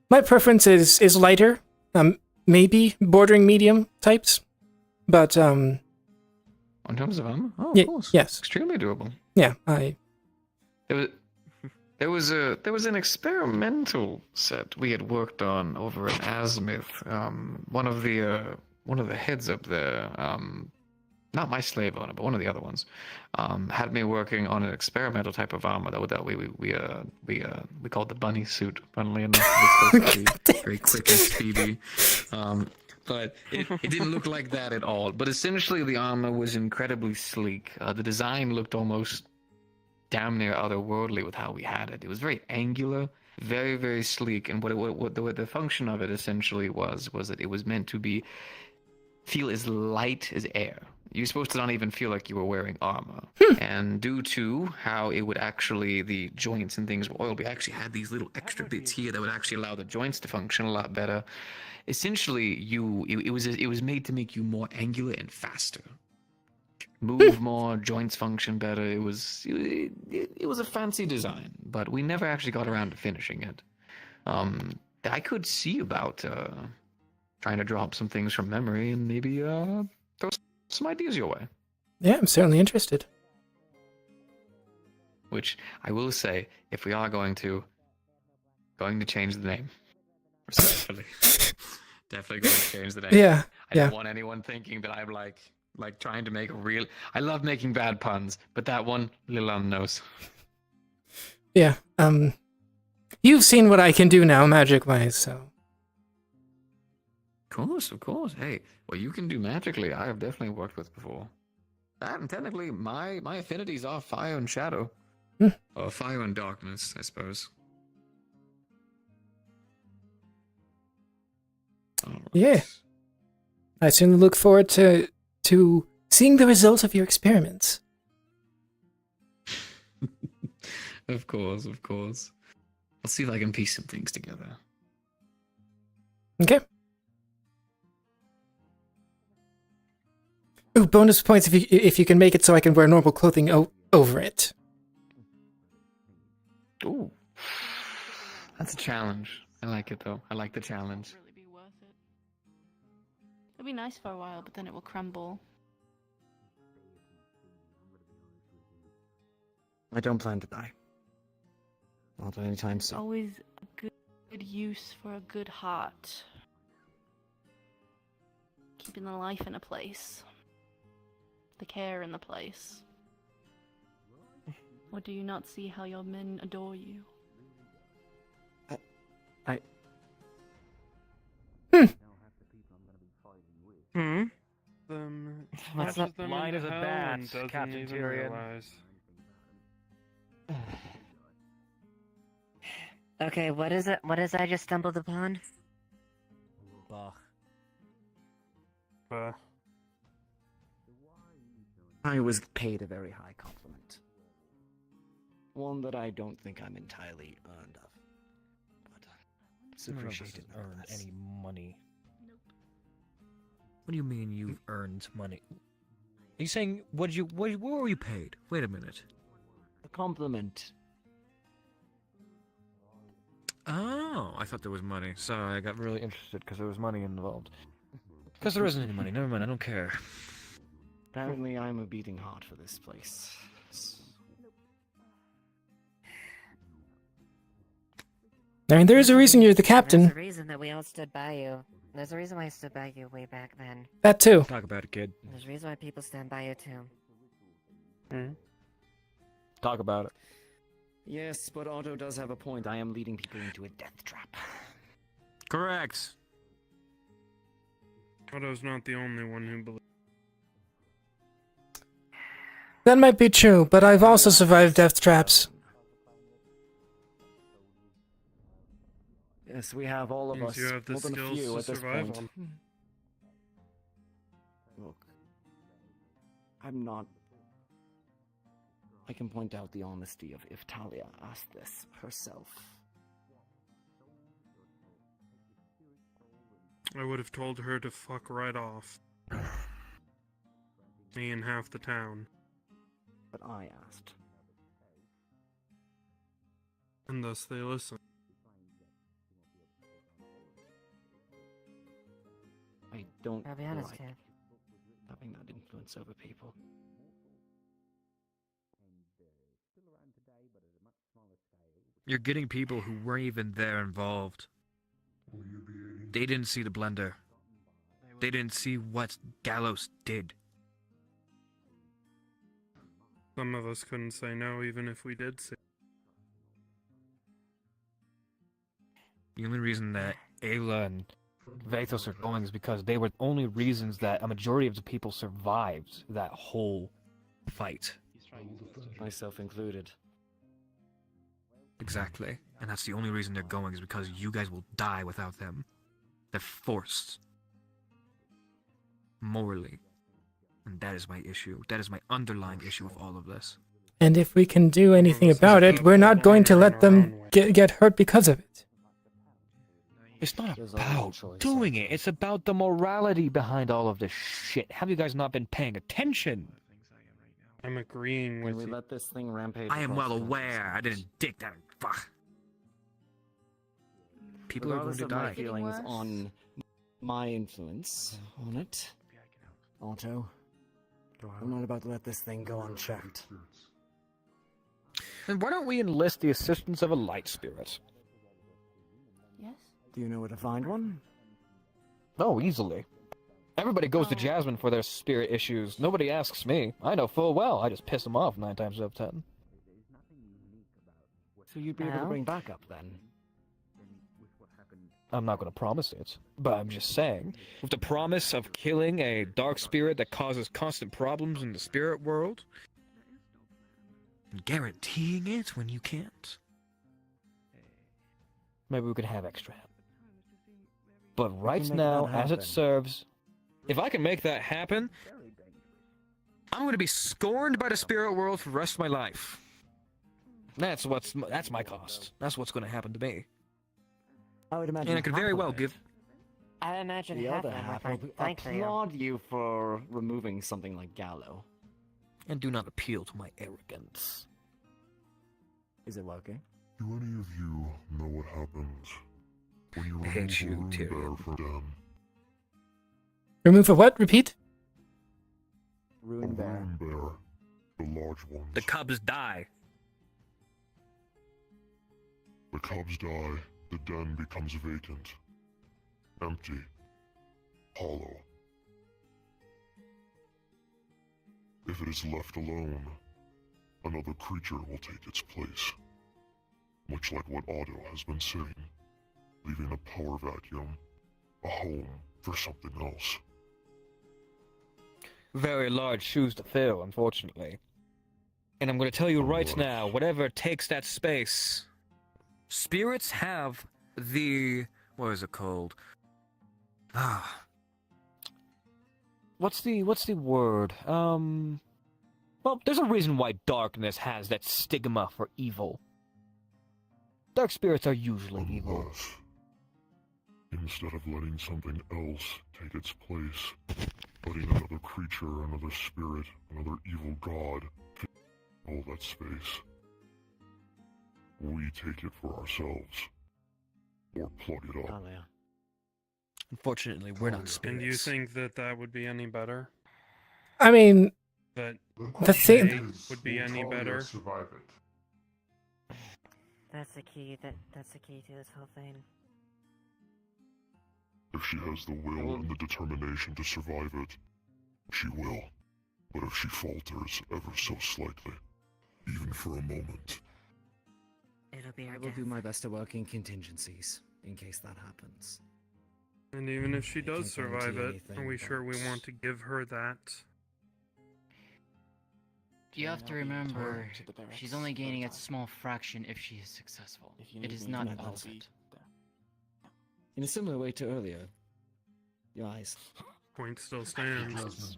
R: my preference is lighter, maybe bordering medium types, but
D: In terms of armor, of course,
R: yes,
D: extremely doable.
R: Yeah,
D: There was an experimental set we had worked on over in Azimuth. One of the heads up there, not my slave owner, but one of the other ones, had me working on an experimental type of armor that we called the bunny suit. Funnily enough, it's supposed to be very quick and speedy. But it didn't look like that at all. But essentially, the armor was incredibly sleek. The design looked almost damn near otherworldly with how we had it. It was very angular, very, very sleek. And what the function of it essentially was that it was meant to feel as light as air. You're supposed to not even feel like you were wearing armor. And due to how it would actually, the joints and things were oiled, we actually had these little extra bits here that would actually allow the joints to function a lot better. Essentially, it was made to make you more angular and faster. Move more, joints function better. It was a fancy design, but we never actually got around to finishing it. I could see about trying to drop some things from memory and maybe throw some ideas your way.
R: Yeah, I'm certainly interested.
D: Which I will say, if we are going to change the name, respectfully, definitely going to change the name.
R: Yeah,
D: I don't want anyone thinking that I'm like trying to make a real. I love making bad puns, but that one, little on the nose.
R: Yeah. You've seen what I can do now, magic-wise, so.
D: Of course. Hey, what you can do magically, I have definitely worked with before. That and technically, my affinities are fire and shadow, or fire and darkness, I suppose.
R: Yeah. I certainly look forward to seeing the results of your experiments.
D: Of course, of course. I'll see if I can piece some things together.
R: Okay. Ooh, bonus points if you can make it so I can wear normal clothing over it.
D: Ooh. That's a challenge. I like it though. I like the challenge.
I: Really be worth it. It'll be nice for a while, but then it will crumble.
V: I don't plan to die. Not anytime
I: It's
V: soon.
I: always a good use for a good heart. Keeping the life in a place. The care in the place. Or do you not see how your men adore you?
B: What's that line of the bats, Captain Tyrion?
U: Okay, what is it? What is I just stumbled upon?
V: I was paid a very high compliment. One that I don't think I'm entirely earned of. But it's
B: None of us
V: appreciated.
B: has earned
V: nonetheless.
B: any money. What do you mean you've earned money? Are you saying what were you paid? Wait a minute.
V: A compliment.
B: Oh, I thought there was money. Sorry, I got really interested because there was money involved. Because there isn't any money. Never mind, I don't care.
V: Apparently I'm a beating heart for this place.
R: I mean, there is a reason you're the
U: There's
R: captain.
U: a reason that we all stood by you. There's a reason why I stood by you way back then.
R: That too.
B: Talk about it, kid.
U: There's a reason why people stand by you too.
B: Talk about it.
V: Yes, but Otto does have a point. I am leading people into a death trap.
A: Correct. Otto's not the only one who believes.
R: That might be true, but I've also survived death traps.
V: Yes, we have all of
A: Means
V: us.
A: you have the
V: More than a
A: skills
V: few
A: to
V: at this
A: survive
V: point.
A: them.
V: Look, I'm not. I can point out the honesty of if Talia asked this herself.
A: I would have told her to fuck right off. Me and half the town.
V: But I asked.
A: And thus they listen.
V: I don't
U: I'll be honest,
V: like
U: Ted.
V: having that influence over people.
B: You're getting people who weren't even there involved. They didn't see the blender. They didn't see what Gallows did.
A: Some of us couldn't say no even if we did see.
B: The only reason that Ayla and Vathos are going is because they were the only reasons that a majority of the people survived that whole fight.
V: Myself included.
B: Exactly. And that's the only reason they're going is because you guys will die without them. They're forced. Morally. And that is my issue. That is my underlying issue of all of this.
R: And if we can do anything about it, we're not going to let them get hurt because of it.
B: It's not about doing it. It's about the morality behind all of this shit. Have you guys not been paying attention?
A: I'm agreeing
V: When
A: with
V: we
A: you.
V: let this thing rampage.
B: I am
V: across
B: well
V: the
B: aware. I didn't dig that. Fuck. People are going
V: Regardless
B: to
V: of my
B: die.
V: feelings on my influence on it, Otto, I'm not about to let this thing go unchecked.
B: Then why don't we enlist the assistance of a light spirit?
I: Yes?
V: Do you know where to find one?
B: Oh, easily. Everybody goes to Jasmine for their spirit issues. Nobody asks me. I know full well. I just piss them off 9 times out of 10.
V: So you'd be able to bring backup then?
B: I'm not going to promise it, but I'm just saying, with the promise of killing a dark spirit that causes constant problems in the spirit world, and guaranteeing it when you can't, maybe we could have extra help. But right
V: make
B: now,
V: that
B: as it
V: happen.
B: serves, If I can make that happen, I'm going to be scorned by the spirit world for the rest of my life. That's my cost. That's what's going to happen to me.
V: I would imagine.
B: And I could very well give.
U: I imagine
V: The
U: half
V: other
U: of them
V: half
U: were
V: will
U: thank for you.
V: applaud you for removing something like Gallo.
B: And do not appeal to my arrogance.
V: Is it working?
L: Do any of you know what happens when you
B: I
L: remove
B: hate
L: a
B: you,
L: rune
B: Tyrion.
L: bear from them?
R: Remove a what? Repeat?
V: Rune bear.
L: Rune bear, the large ones.
B: The cubs die.
L: The cubs die, the den becomes vacant, empty, hollow. If it is left alone, another creature will take its place. Much like what Otto has been saying, leaving a power vacuum, a home for something else.
B: Very large shoes to fill, unfortunately. And I'm going to tell you right now, whatever takes that space, spirits have the... what is it called? Ah. What's the word? Well, there's a reason why darkness has that stigma for evil. Dark spirits are usually evil.
L: Unless, instead of letting something else take its place, letting another creature, another spirit, another evil god fill all that space, we take it for ourselves, or plug it up.
B: Unfortunately, we're not spirits.
A: And do you think that that would be any better?
R: I mean,
A: That
R: the thing
A: they would be any better?
L: Survive it.
U: That's the key. That's the key to this whole thing.
L: If she has the will and the determination to survive it, she will. But if she falters ever so slightly, even for a moment,
U: It'll be our
V: I will
U: death.
V: do my best to work in contingencies, in case that happens.
A: And even if she does
V: can't
A: survive
V: guarantee
A: it, are
V: anything,
A: we sure we
V: but-
A: want to give her that?
G: You have to
P: I'll be
G: remember,
P: torn to the barracks
G: she's only
P: for a
G: gaining a
P: time.
G: small fraction if she is successful.
P: If you
G: It
P: need
G: is
P: me,
G: not
P: I'll
G: all of
P: be
G: it.
P: there.
V: In a similar way to earlier. Your eyes.
A: Point still stands.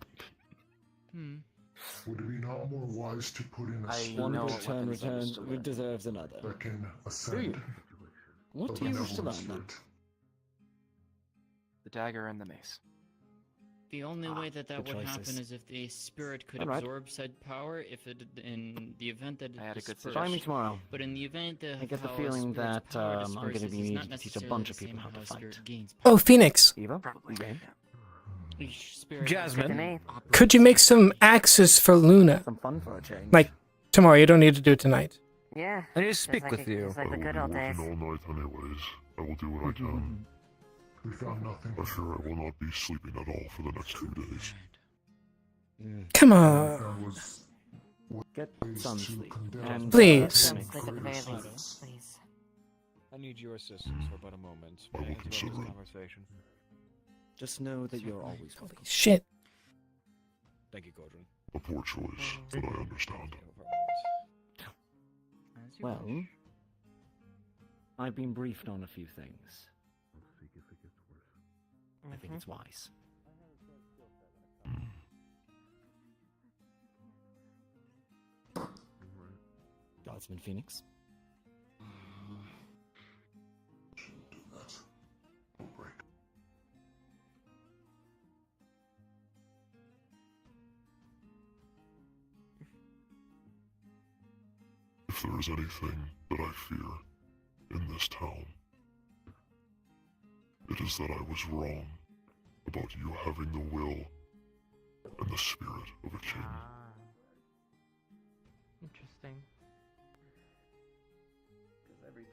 L: would it be not more wise to put in a
P: I
L: spirit
V: One
P: know what
V: return
P: weapons I used to wear.
V: deserves another.
L: that can ascend?
V: What
L: a
V: do you wish to
L: benevolent
V: learn then?
L: spirit?
P: The dagger and the mace.
G: The only way that
V: good
G: would happen
V: choices.
G: is if the spirit could
V: Alright.
G: absorb said power, if it in the event that it
P: I had a good
G: dispersed.
V: Try me tomorrow.
G: But in the event that
V: I get the
G: how a
V: feeling
G: spirit's
V: that
G: power
V: I'm going to
G: disperses,
V: be
G: it's
V: needing
G: not
V: to teach a
G: necessarily
V: bunch
G: the
V: of people
G: same
V: how to
G: a
V: fight.
G: spirit gains
R: Oh,
G: power.
R: Phoenix.
V: Eva? Game?
G: Each spirit
B: Jasmine?
R: Could you make some axes for Luna?
V: Some fun for a change.
R: Like, tomorrow, you don't need to do it tonight.
U: Yeah.
B: I need to
U: just
B: speak
U: like
B: with you.
U: Just like the
L: I will
U: good
L: be
U: old days.
L: working all night anyways. I will do what I can. We found nothing. I fear I will not be sleeping at all for the next 2 days.
R: Come on.
L: That was
V: Get
L: ways
V: some
L: to
V: sleep.
L: condemn
V: And
R: Please.
U: Some sleep at the very
L: greater
U: least,
L: sins.
U: please.
M: I need your assistance for about a moment.
L: I
M: May
L: will
M: interrupt this
L: consider it.
M: conversation?
V: Just know that you're always welcome.
R: Shit.
M: Thank you, Gordon.
L: A poor choice, but I understand.
V: Well, I've been briefed on a few things. I think it's wise. Guardsman Phoenix?
L: If there is anything that I fear in this town, it is that I was wrong about you having the will and the spirit of a king.
G: Interesting.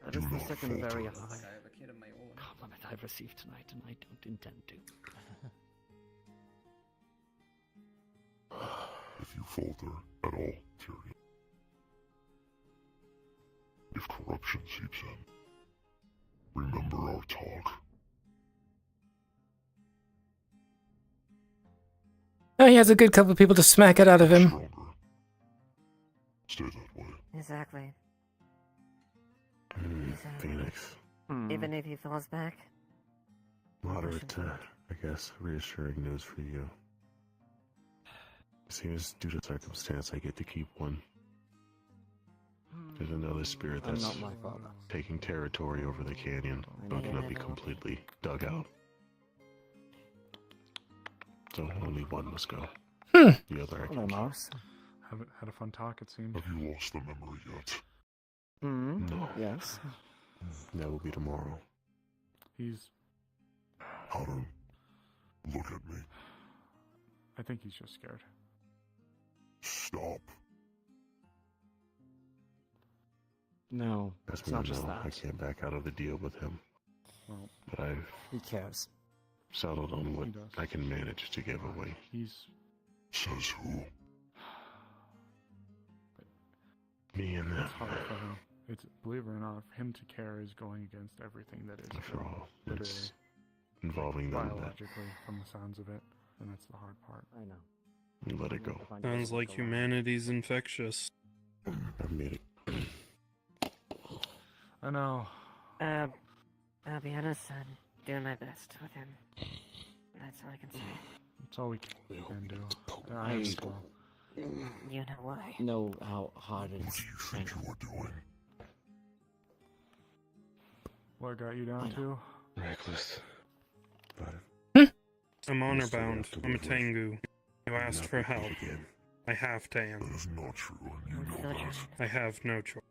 V: That is the
L: not
V: second very
L: falter.
V: high
S: I have a kid of my own.
V: compliment I've received tonight, and I don't intend to.
L: If you falter at all, Tyrion, if corruption seeps in, remember our talk.
R: Oh, he has a good couple of people to smack it out of him.
L: Stronger. Stay that way.
U: Exactly.
W: Phoenix.
U: Even if he falls back.
W: Moderate
L: I guess reassuring news for you. It seems due to circumstance I get to keep one. There's another spirit
V: I'm
L: that's
V: not my father.
L: taking territory over the canyon, not gonna be completely dug out. So only one must go. The other I
V: Hello,
L: can keep.
V: Mouse.
M: Haven't had a fun talk, it seems.
L: Have you lost the memory yet?
V: No. Yes.
L: That will be tomorrow.
M: He's...
L: Adam, look at me.
M: I think he's just scared.
L: Stop.
V: No,
L: As
V: it's
L: we
V: not
L: all
V: just
L: know,
V: that.
L: I can't back out of the deal with him.
M: Well,
L: But I've
V: He cares.
L: settled on what
M: He does.
L: I can manage to give away.
M: He's...
L: Says who? Me and that.
M: It's hard for him. It's, believe it or not, for him to care is going against everything that is
L: After
M: good,
L: all,
M: literally,
L: it's involving them that
M: biologically, from the sounds of it, and that's the hard part.
V: I know.
L: you let it go.
A: Sounds like humanity's infectious.
L: I made it.
M: I know.
U: I'll be honest, I'm doing my best with him. That's all I can say.
M: That's all we can do.
V: I
U: You know why.
V: know how hard it is.
L: Think you are doing?
M: What got you down to?
L: Reckless. But
A: I'm honor bound. I'm a Tengu. You asked for help. I have to answer.
L: that is not true, and you
U: I'm
L: know
U: still
L: that.
U: trying.
A: I have no choice.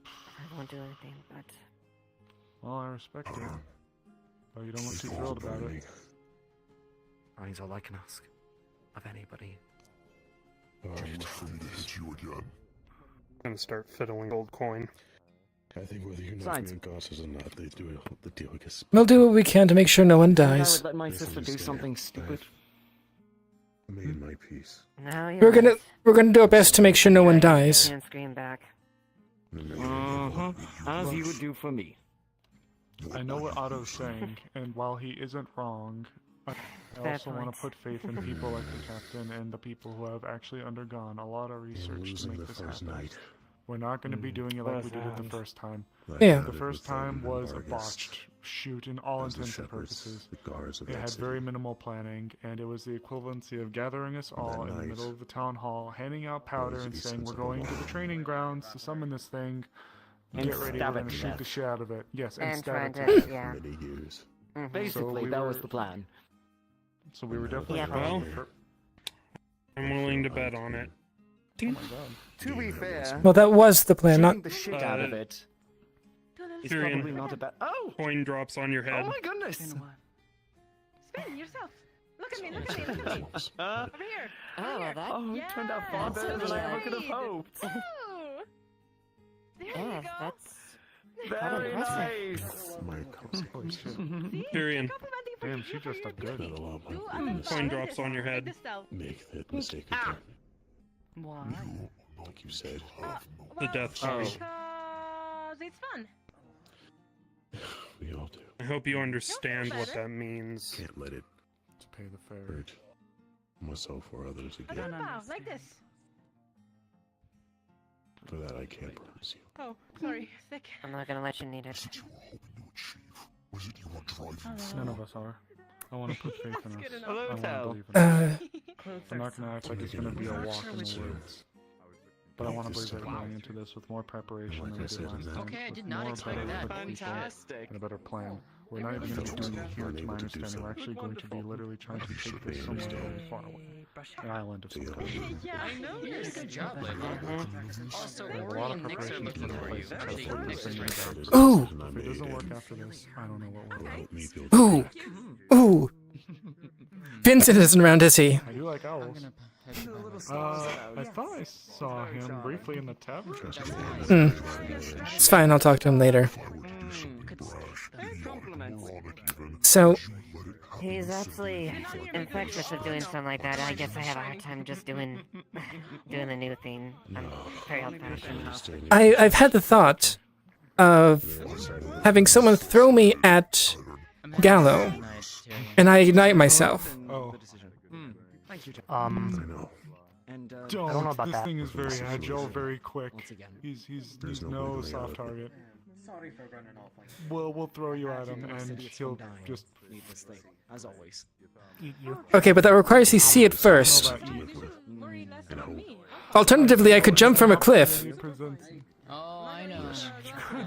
U: I won't do anything, but
M: Well, I respect it. But you don't look too thrilled about it.
V: Ryan's all I can ask of anybody.
L: I must hit you again.
A: I'm gonna start fiddling gold coin.
L: I think whether you know
V: Besides-
L: me and gods or not, they do hope the deal gets.
R: We'll do what we can to make sure no one
V: I
R: dies.
V: would let my sister do something stupid.
L: I made my peace.
U: no, you're
R: We're gonna do our best to make sure no one dies.
U: can't scream back.
V: As you would do for me.
M: I know what Otto's saying, and while he isn't wrong, I
U: Fair
M: also want
U: point.
M: to put faith in people like the captain and the people who have actually undergone a lot of research to
L: losing
M: make
L: the
M: this
L: first
M: happen.
L: night.
M: We're not going to be doing it like we did it the first time.
R: Yeah.
M: The first time was a botched shoot in all intents and purposes.
L: The guards of
M: It
L: that
M: had
L: city.
M: very minimal planning, and it was the equivalency of gathering us all in the
L: night,
M: middle of the town hall, handing out powder
L: was
M: and
L: the
M: saying, we're
L: sense of
M: going to the
L: alarm.
M: training grounds to summon this thing.
V: And
M: Get ready, we're
V: stab it
M: going to
V: to
M: shoot
V: death.
M: the shit out of it. Yes, and
U: And
M: stab
U: trying
M: it to
U: to,
M: death.
U: yeah.
L: Many years.
V: Basically,
M: we
V: that was
M: were-
V: the plan.
M: So we were definitely
U: Yeah,
A: well,
M: trying to-
A: I'm willing to bet on it.
M: Oh my god.
V: To be fair,
R: Well, that was the plan,
V: shooting
R: not.
V: the shit out of it is
A: Tyrion.
V: probably not a bad. Oh!
A: Coin drops on your head.
V: Oh my goodness!
K: Spin yourself. Look at me, look at me, look at me. Over here.
U: Oh, well, that.
V: Oh, it turned out far better than I ever could have hoped.
K: Ooh. There
U: Yeah,
K: you go.
U: that's.
V: Very
U: impressive.
V: nice.
L: My
M: Holy shit.
A: Tyrion.
M: Damn, she just a good.
L: Not allow my
K: Do
L: goodness
A: Coin drops on your head.
K: This out.
L: make that mistake again.
K: Why?
L: You, like you said, have no.
A: The death star.
K: Because it's fun.
L: We all do.
A: I hope you understand what
K: better.
A: that means.
L: Can't let it
M: To pay the fare.
L: hurt myself or others
K: I
L: again.
K: don't know, like this.
L: For that, I can't promise you.
K: Oh, sorry, sick.
U: I'm not gonna let you need it.
L: Is it you were hoping to achieve? Was it you were driving for?
M: None of us are. I want to put faith in us.
K: good enough.
M: I want to
V: Hello,
M: believe in us.
K: Clothes
M: I'm
K: are
M: not gonna act like it's gonna be a walk in the woods. But I want to believe that we're going into this with more preparation
L: Like
M: than
L: I
M: we
L: said,
M: did last
L: and
M: time.
G: Okay, I did
M: with
G: not
M: more
G: expect
M: better
G: that.
M: preparation
V: Fantastic.
M: And a better plan. We're not even going to be doing it here at my understanding. We're actually going to be literally trying to take this somewhere very far away. An island of some kind.
K: Yeah, I know.
G: You did a good job, Lego. Also,
M: A
G: Ori
M: lot of
G: and Nix are
M: preparation
G: looking
M: took
G: for you.
M: place to
G: Actually,
M: put
G: Nix
M: this
G: is
M: thing
G: right
M: together.
R: Ooh.
M: If it doesn't work after this, I don't know what will.
L: Help me build
R: Ooh. Ooh. Vincent isn't around, is he?
M: I do like owls. I thought I saw him briefly in the tavern.
R: It's fine, I'll talk to him later. So,
U: He's actually infectious of doing something like that. I guess I have a hard time just doing the new thing. I'm very old-fashioned.
R: I've had the thought of having someone throw me at Gallo, and I ignite myself.
M: Oh.
V: Thank you,
L: I
M: Um,
L: know.
V: And
M: don't. This thing is very agile, very quick. He's
L: There's no
M: no
L: wiggling out
M: soft
L: of it.
M: target.
P: Sorry for running off like that.
M: We'll throw you at him,
P: The
M: and
P: city is
M: he'll
P: dying,
M: just.
P: needlessly, as always.
R: Okay, but that requires he see it first. Alternatively, I could jump from a cliff.
G: Oh, I know.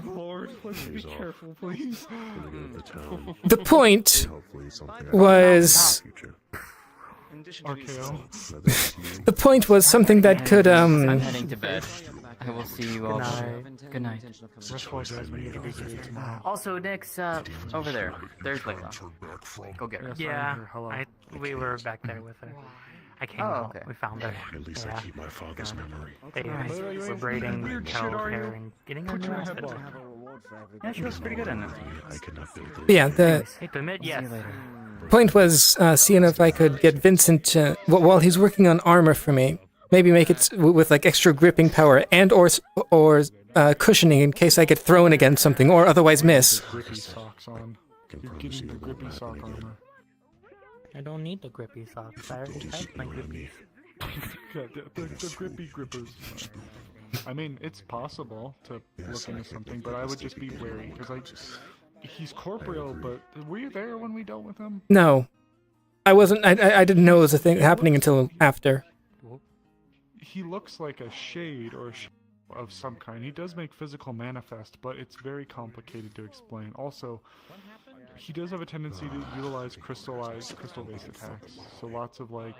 M: Lord, let's be careful, please.
R: The point was... The point was something that could,
G: I'm heading to bed. I will see you all. Good night. Also, Nick's over there. There's Layla. Go get her.
C: Yeah, we were back there with her. I came home.
G: okay.
C: We found her.
L: At least I keep my father's memory.
C: They were braiding her and getting her new outfit.
G: Yeah, she looks pretty good in it.
L: I cannot build it.
R: Yeah, the
C: Hate to admit, yes.
R: point was seeing if I could get Vincent to, while he's working on armor for me, maybe make it with like extra gripping power and or cushioning in case I get thrown against something or otherwise miss.
M: Grippy socks on. You're getting the grippy sock armor.
C: I don't need the grippy socks. I already have my grippies.
M: Yeah, the grippy grippers. I mean, it's possible to look into something, but I would just be wary, because, like, he's corporeal, but were you there when we dealt with him?
R: No. I wasn't, I didn't know it was a thing happening until after.
M: He looks like a shade or of some kind. He does make physical manifest, but it's very complicated to explain. Also, he does have a tendency to utilize crystal-based attacks. So lots of, like,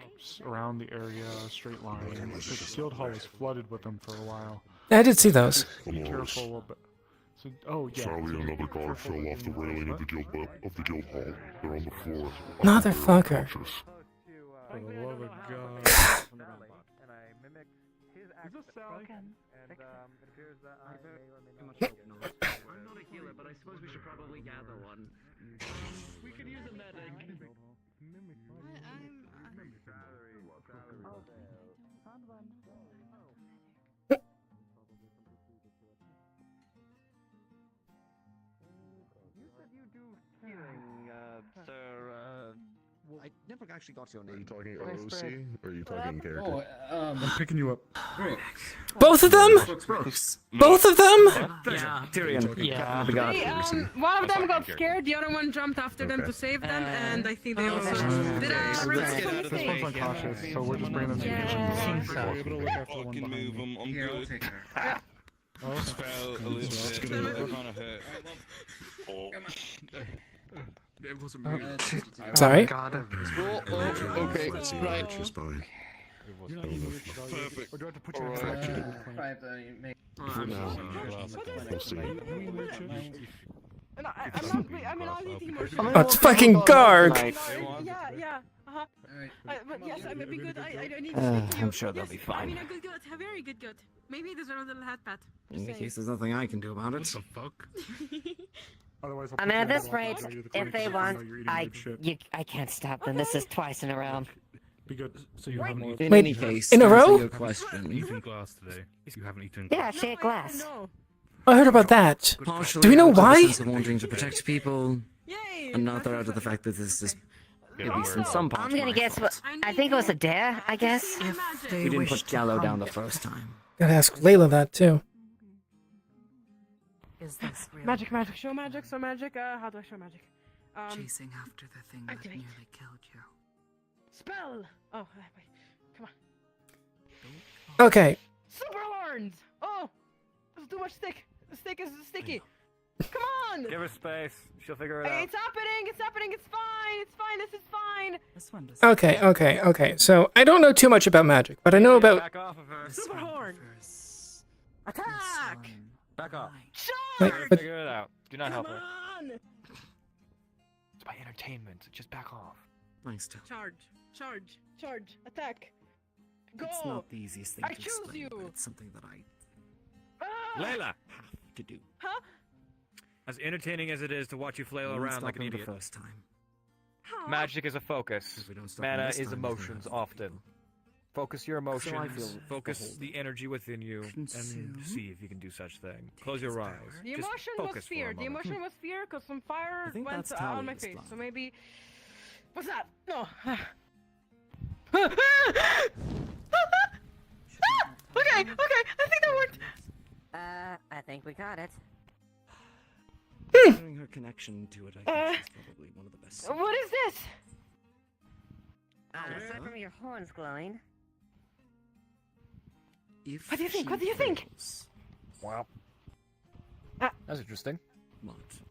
M: around the area, straight lines. The guild hall was flooded with them for a while.
R: I did see those.
M: Be careful. So, oh yeah.
L: Charlie and another guard fell off the railing of the guild hall. They're on the floor.
R: Motherfucker.
M: For the love of God. Is this Sally?
V: I'm not a healer, but I suppose we should probably gather one. We could use a medic. I never actually got your name.
L: Are you talking OOC or are you talking character?
M: I'm picking you up.
R: Both of them? Both of them?
C: Yeah.
V: Tyrion.
C: Yeah.
O: One of them got scared, the other one jumped after them to save them, and I think they also did a
M: This one's unconscious, so we're just bringing them to the
O: Yeah.
M: we're able to look after the one behind me.
H: I'm good.
M: Oh,
H: Fell a little bit. It kind of hurt.
F: It wasn't me.
R: Sorry?
H: Okay, right.
M: Perfect. Or do I have to put you
L: For now. We'll see.
R: Oh, it's fucking Garg!
O: Yeah. But yes, I would be good. I need
V: I'm sure they'll be
O: I
V: fine.
O: mean, a good. Very good. Maybe there's a little hat pat.
V: In case there's nothing I can do about it.
H: What the fuck?
M: Otherwise,
U: I mean, at this rate, if they want, I can't stop them. This is twice in a row.
M: Be good. So you haven't
V: In
R: Wait,
V: any case,
R: in a
V: to answer
R: row?
V: your question.
H: Eaten glass today. You haven't eaten
U: Yeah, shake glass.
R: I heard about that.
V: Partially
R: Do we know
V: out of a
R: why?
V: sense of wanting to protect people, another out of the fact that this is, at least in some parts,
U: I'm gonna guess what. I think it was a dare, I guess.
V: we didn't put Gallo down the first time.
R: Gotta ask Layla that too.
J: Is this real?
O: Magic, show magic, how do I show magic?
J: Chasing after the thing that
O: activate.
J: nearly killed you.
O: Spell! Oh, wait, come on.
R: Okay.
O: Super horns! Oh! There's too much stick! The stick is sticky! Come on!
B: Give her space. She'll figure it out.
O: It's happening, it's fine, this is fine!
J: This one does.
R: Okay. So, I don't know too much about magic, but I know about...
B: Back off of her.
O: Super horn! Attack!
B: Back off.
R: Like,
B: Let her
R: but-
B: figure it out. Do not help her.
O: on!
B: It's my entertainment. Just back off.
V: Thanks, Tim.
O: Charge, attack! Go!
V: It's not the easiest thing
O: I
V: to
O: choose
V: explain,
O: you.
V: but it's something that I
B: Layla!
V: have to do.
O: Huh?
B: As entertaining as it is to watch you flail
V: We won't
B: around
V: stop
B: like an
V: him the
B: idiot.
V: first time.
B: Magic is a focus.
V: If we don't stop
B: Mana
V: him this
B: is
V: time, he's gonna
B: emotions
V: have
B: often. Focus your emotions.
V: feel
B: Focus
V: beholden.
B: the energy within you and
J: Consume.
B: see if you can do such thing. Close your eyes.
O: The
B: Just
O: emotion
B: focus
O: was
B: for a
O: fear. The
B: moment.
O: emotion was fear because some fire
V: I think
O: went
V: that's
O: on my
V: Talia's
O: face.
V: plan.
O: So maybe. What's that? No. Okay. I think that worked.
U: I think we got it.
V: Considering her connection to it, I think she's probably one of the best.
T: What is this?
U: Aside from your horns glowing.
T: What do you think? What do you think?
B: Wow. That's interesting.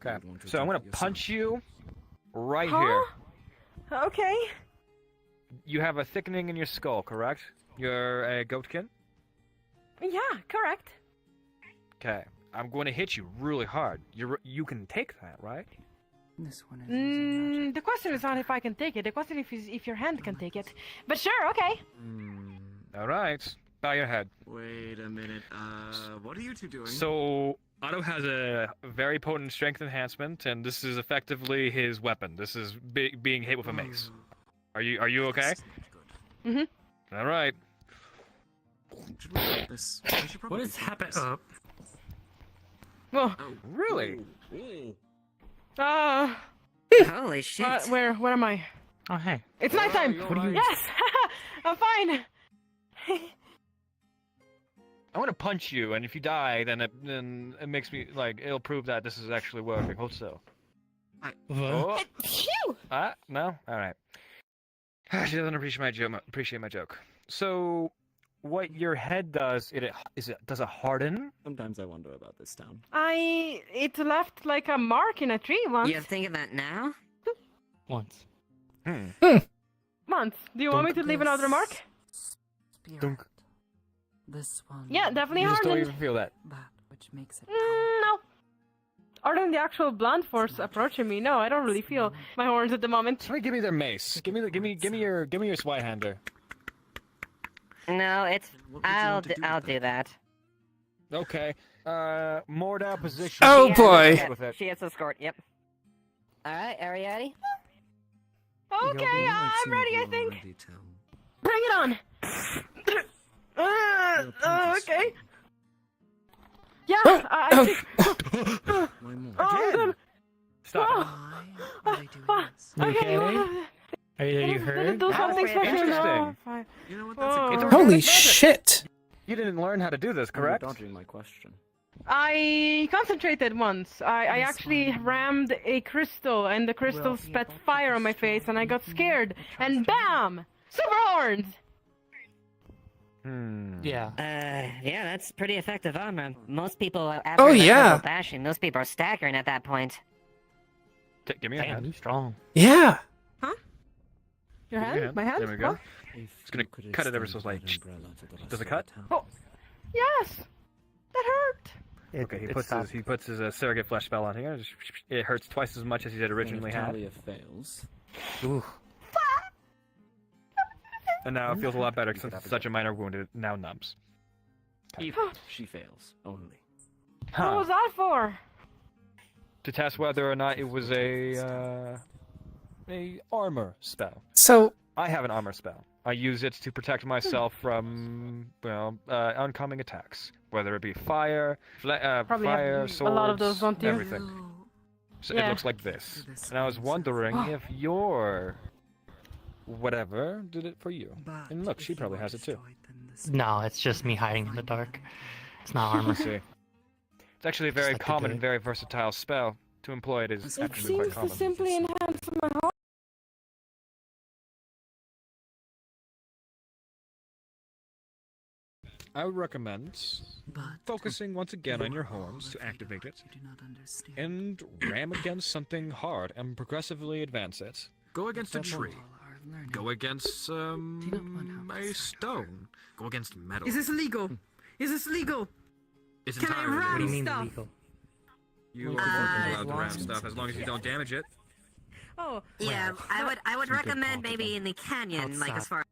B: Okay, so I'm gonna punch you right here.
T: Okay.
B: You have a thickening in your skull, correct? You're a goatkin?
T: Yeah, correct.
B: Okay, I'm going to hit you really hard. You can take that, right?
J: This one is
T: The question is not if I can take it. The question is if your hand can take it. But sure, okay.
B: All right. Bow your head.
V: Wait a minute. What are you two doing?
B: So Otto has a very potent strength enhancement, and this is effectively his weapon. This is being hit with a mace. Are you okay?
T: Mhm.
B: All right.
C: What is happening?
T: Oh,
B: really?
U: Holy shit.
T: Where am I?
C: Oh, hey.
T: It's nighttime.
B: What are you?
T: Yes, I'm fine.
B: I'm gonna punch you, and if you die, then it makes me like it'll prove that this is actually working. Hold still. Oh.
T: Phew!
B: No. All right. She doesn't appreciate my joke. So, what your head does? Does it harden?
V: Sometimes I wonder about this town.
T: It left like a mark in a tree once.
U: You're thinking that now?
C: Once.
T: Once. Do you want me to leave another mark?
J: Dunk. This one.
T: Yeah, definitely
B: You just don't
T: hardened.
B: even feel that.
J: That which makes it.
T: No. Other than the actual blunt force approaching me, no, I don't really feel my horns at the moment.
B: Somebody give me their mace. Give me your Swyhander.
U: No, it's. I'll do that.
B: Okay. Morda position.
R: Oh boy.
U: She has a escort. Yep. All right, Ariadne.
T: Okay, I'm ready. I think. Bring it on. Okay. Yeah, I think.
B: Again. Stop.
C: Okay. Are you
T: Did it
C: hurt?
T: do something special?
B: Interesting.
T: No.
V: You know what?
T: Oh.
R: Holy shit!
B: You didn't learn how to do this, correct?
V: You're dodging my question.
T: I concentrated once. I actually rammed a crystal, and the crystal spat fire on my face, and I got scared. And bam! Super horns!
C: Yeah.
U: Yeah, that's pretty effective armor. Most people, after
R: Oh,
U: the
R: yeah.
U: critical bashing, most people are staggering at that point.
B: Give me your
C: Damn,
B: hand.
C: you strong.
R: Yeah.
T: Your
B: Give me
T: hand? My hand?
B: There we go.
T: Huh?
B: It's gonna cut it ever so slightly. Does it cut?
T: Oh, yes! That hurt!
B: Okay, he puts his surrogate flesh spell on here. It hurts twice as much as he did originally had.
V: Amelia fails.
B: Ooh. And now it feels a lot better since it's such a minor wound. It now numbs.
V: If she fails, only.
T: What was that for?
B: To test whether or not it was a armor spell.
R: So
B: I have an armor spell. I use it to protect myself from oncoming attacks, whether it be fire,
T: Probably
B: fire,
T: have
B: swords,
T: a lot of those, don't you?
B: everything. So
T: Yeah.
B: It looks like this, and I was wondering if your whatever did it for you. And look, she probably has it too.
C: No, it's just me hiding in the dark. It's not armor.
B: See, it's actually a very
C: like the
B: common
C: day.
B: and very versatile spell. To employ it is
T: It
B: actually quite
T: seems to
B: common.
T: simply enhance my heart.
B: I would recommend focusing once again on your horns to activate it, and ram against something hard and progressively advance it. Go against a tree. Go against a stone. Go against metal.
O: Is this legal? Is this legal?
B: It's
O: Can I
B: entirely
O: ram
C: What do you mean
O: stuff?
C: illegal?
B: You are allowed to ram stuff as long as you don't damage it.
U: Oh, yeah. I would recommend maybe in the canyon, like as far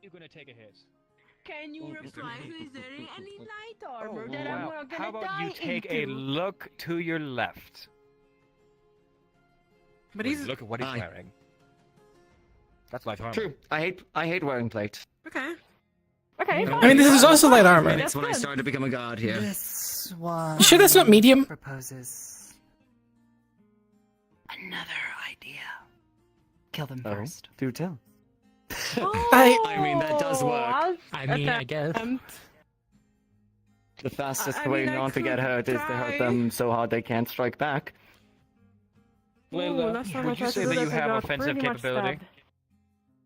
B: You're gonna take a hit.
T: Can you reply? Is there any light armor
B: Oh,
T: that
B: wow.
T: I'm gonna
B: How about
T: die
B: you take
T: into?
B: a look to your left?
V: But
B: Well, look at what he's wearing. That's light armor.
V: True. I hate wearing plate.
T: Okay. Okay.
R: I mean, this is also light armor.
V: That's when I started to become a god here.
J: This one.
R: You sure that's not medium?
J: Proposes another idea. Kill them first.
V: Do tell.
R: I
V: mean, that does work.
C: I mean, I guess.
V: The fastest
T: I
V: way
T: mean, I
V: not to get
T: could
V: hurt is to hurt them so hard they can't strike back.
B: Layla,
T: last time I
B: would you
T: tried to
B: say
T: do
B: that you
T: this, I
B: have
T: got
B: offensive
T: pretty much
B: capability?
T: stabbed.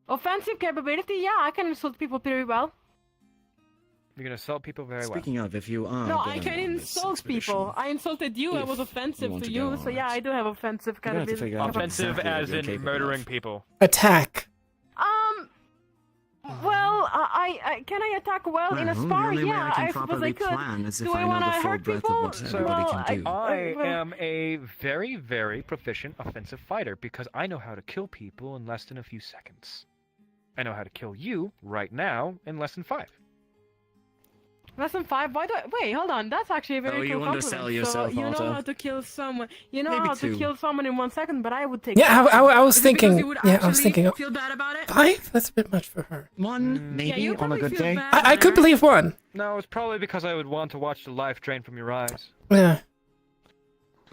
T: Offensive capability? Yeah, I can insult people pretty well.
B: You can assault people very
V: Speaking of, if you are
T: No, I
V: going
T: can
V: on this
T: insult
V: expedition,
T: people. I insulted you. I was
V: if
T: offensive
V: want
T: to
V: to
T: you.
V: go
T: So
V: on
T: yeah,
V: it,
T: I do have offensive
V: you're gonna have to
T: capability.
V: figure out
B: Offensive
V: exactly what
B: as
V: you're
B: in
V: capable
B: murdering
V: of.
B: people.
R: Attack.
T: Well, I can I attack well in a spar? Yeah, I suppose I could. Do I want to hurt people?
B: I am a very, very proficient offensive fighter because I know how to kill people in less than a few seconds. I know how to kill you right now in less than 5.
T: Less than 5? Why do I... Wait, hold on. That's actually a very
V: Oh,
T: cool
V: you
T: compliment.
V: undersell yourself,
T: so you know
V: Otto.
T: how to kill someone. You know
V: Maybe
T: how to
V: 2.
T: kill someone in 1 second, but I would take.
R: Yeah, I was
T: Is it because
R: thinking.
T: you would
R: Yeah, I was
T: actually
R: thinking.
T: Feel bad about it?
R: 5? That's a bit much for her.
V: 1, maybe,
T: you
V: on a
T: probably
V: good
T: feel
V: day.
T: bad.
R: I could believe 1.
B: No, it's probably because I would want to watch the life drain from your eyes.
R: Yeah.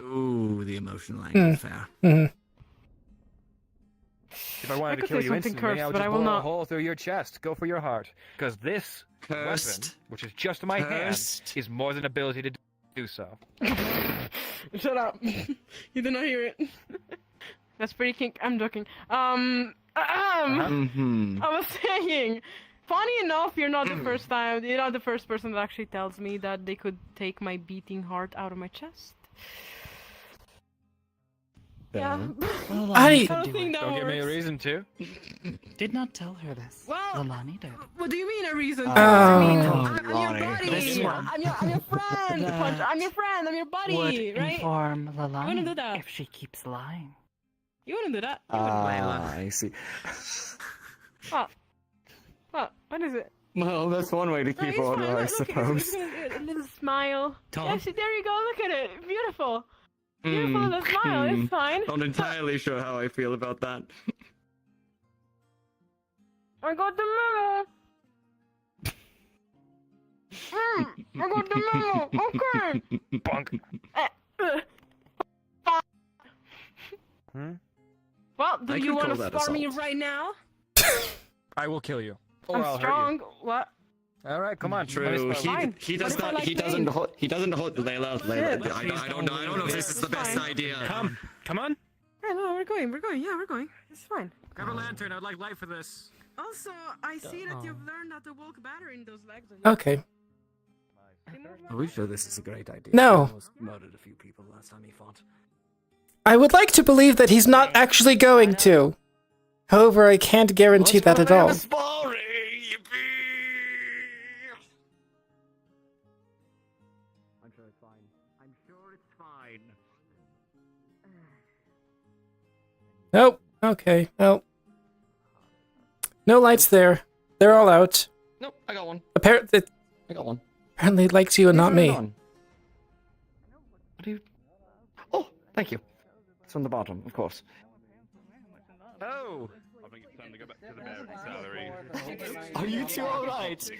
V: Ooh, the emotional angle, fair.
R: Mm-hmm.
B: If I wanted to
T: could
B: kill
T: say
B: you
T: something
B: instantly,
T: cursed,
B: I would
T: but
B: just
T: I will
B: bore a
T: not.
B: hole through your chest. Go for your heart. Because this weapon,
V: Cursed.
B: which is just in my hand,
V: Cursed.
B: is more than ability to do so.
T: Shut up. You did not hear it. That's pretty kink. I'm joking. I was saying, funny enough, you're not the first time. You're not the first person that actually tells me that they could take my beating heart out of my chest. Yeah.
R: I
T: don't think that
B: Don't give me a
T: works.
B: reason to.
J: Did not tell her this.
T: Well,
J: Lalani did.
T: What do you mean a reason?
R: Oh.
T: I mean, I'm your
J: Lonnie.
T: buddy.
J: This one.
T: I'm your friend.
J: That
T: Punch. I'm your friend. I'm your buddy.
J: Would
T: right?
J: inform
T: You wouldn't do
J: Lalani
T: that.
J: if she keeps lying.
T: You wouldn't do that. You wouldn't.
V: I see.
T: What is it?
V: Well, that's one way to
T: No,
V: keep
T: it's
V: order,
T: fine.
V: I
T: Look,
V: suppose.
T: it's a little smile.
V: Tom?
T: Yes, there you go. Look at it. Beautiful. Beautiful little smile. It's fine.
V: Not entirely sure how I feel about that.
T: I got the memo. I got the memo. Okay.
B: Bonk.
T: Well, do
V: I
T: you
V: could
T: want
V: call
T: to
V: that
T: spar me
V: assault.
T: right now?
B: I will kill you. Or
T: I'm
B: I'll
T: strong. What?
B: hurt you. All right, come on.
V: True.
T: Fine.
V: He
T: What
V: does
T: if I
V: not.
T: like
V: He doesn't.
T: pain?
V: He doesn't hold Layla.
T: Shit.
V: I don't know. I don't know if this is the best
T: Fine.
V: idea.
B: Come on.
T: Yeah, no, we're going. We're going. Yeah, we're going. It's fine.
A: Grab a lantern. I'd like light for this.
T: Also, I see that you've learned how to walk better in those legs.
R: Okay.
V: Are we sure this is a great idea?
R: No.
V: He almost murdered a few people last time he fought.
R: I would like to believe that he's not actually going to. However, I can't guarantee that at all.
V: Sparring, I'm sure it's fine. I'm sure it's fine.
R: Nope. Okay. Well. No lights there. They're all out.
V: Nope, I got one.
R: Apparently,
V: I got one.
R: apparently it likes you and not me.
V: What do you? Oh, thank you. It's from the bottom, of course.
B: Oh.
E: I think it's time to go back to the bed salary.
V: Are you two alright?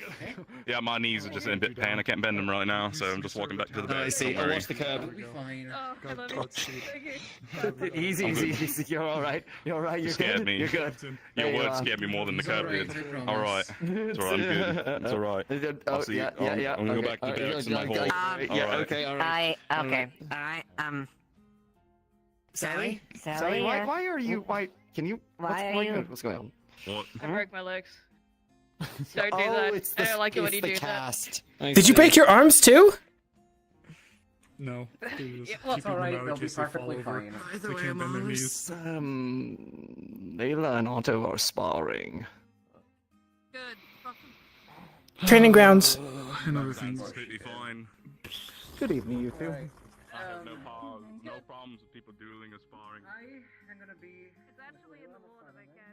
E: Yeah, my knees are just in a bit pain. I can't bend them right now, so I'm just walking back to the bed.
V: I see.
E: Don't
V: I'll
E: worry.
V: watch the curb.
K: Oh, I love it.
V: Easy,
E: I'm
V: easy,
E: good.
V: easy. You're alright. You're alright.
E: You
V: You're
E: scared
V: good.
E: me.
V: You're good.
E: Your
V: There you
E: words
V: are.
E: scared me more than the curb did. All right. It's all right. I'm good. It's all right.
V: Oh,
E: I'll see.
V: yeah,
E: I'm,
V: yeah, yeah.
E: I'm gonna
V: okay.
E: go back to
V: Alright,
E: barracks in my hole.
V: yeah,
E: All right.
V: okay, alright.
U: Okay. Alright,
V: Sally?
U: Sally,
V: why are you? Why? Can you?
U: Why are you-
V: What's going on?
E: What?
K: I broke my legs. Don't do
V: Oh,
K: that.
V: it's
K: I
V: the,
K: don't like it when
V: it's
K: you
V: the
K: do
V: cast.
R: Did you break your arms too?
M: No.
K: Yeah,
M: It's
J: alright, they'll be perfectly fine.
V: By the
M: They
V: way,
M: can't bend their knees.
V: Layla and Otto are sparring.
K: Good.
R: Training grounds.
M: And other things.
E: Completely fine.
V: Good evening, you two.
E: I have no problems with people dueling or sparring.
K: It's actually in the law that I can't.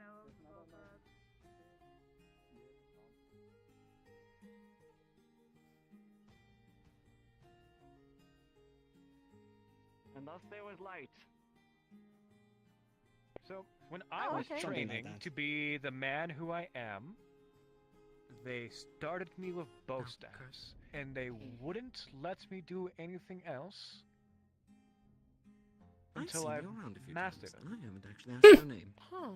B: And thus there was light.
N: So, when I was
B: okay. Something like
N: training
B: that.
N: to be the man who I am, they started me with bow staffs, and they wouldn't let me do anything else until I mastered it.
V: I haven't actually asked your name.
T: Huh.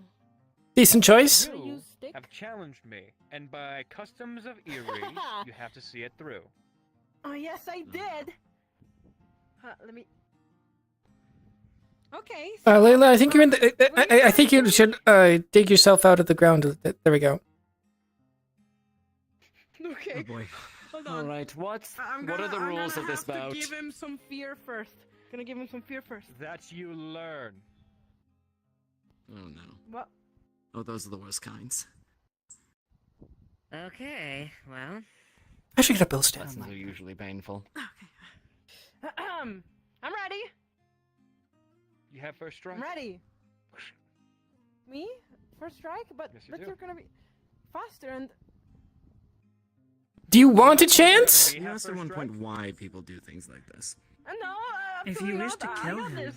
R: Decent choice.
N: You have challenged me, and by customs of Erie, you have to see it through.
T: Oh, yes, I did. Let me. Okay.
R: Layla, I think you're in the. I think you should dig yourself out of the ground. There we go.
T: Okay.
V: Oh boy.
T: Hold on.
V: All right. What
T: I'm
V: are the rules of this
T: I'm gonna have
V: bout?
T: to give him some fear first. Gonna give him some fear first.
N: That you learn.
V: Oh no.
T: What?
V: Oh, those are the worst kinds.
U: Okay, well.
R: I should get a bill stand.
V: Lessons are usually painful.
T: I'm ready.
N: You have first strike.
T: I'm ready. Me? First strike? But
N: Yes, you do.
T: you're gonna be faster and.
R: Do you want a chance?
V: You asked at one point why people do things like this.
T: No,
S: If you
T: absolutely
S: wish
T: not.
S: to
T: I
S: kill
T: got
S: him,
T: this.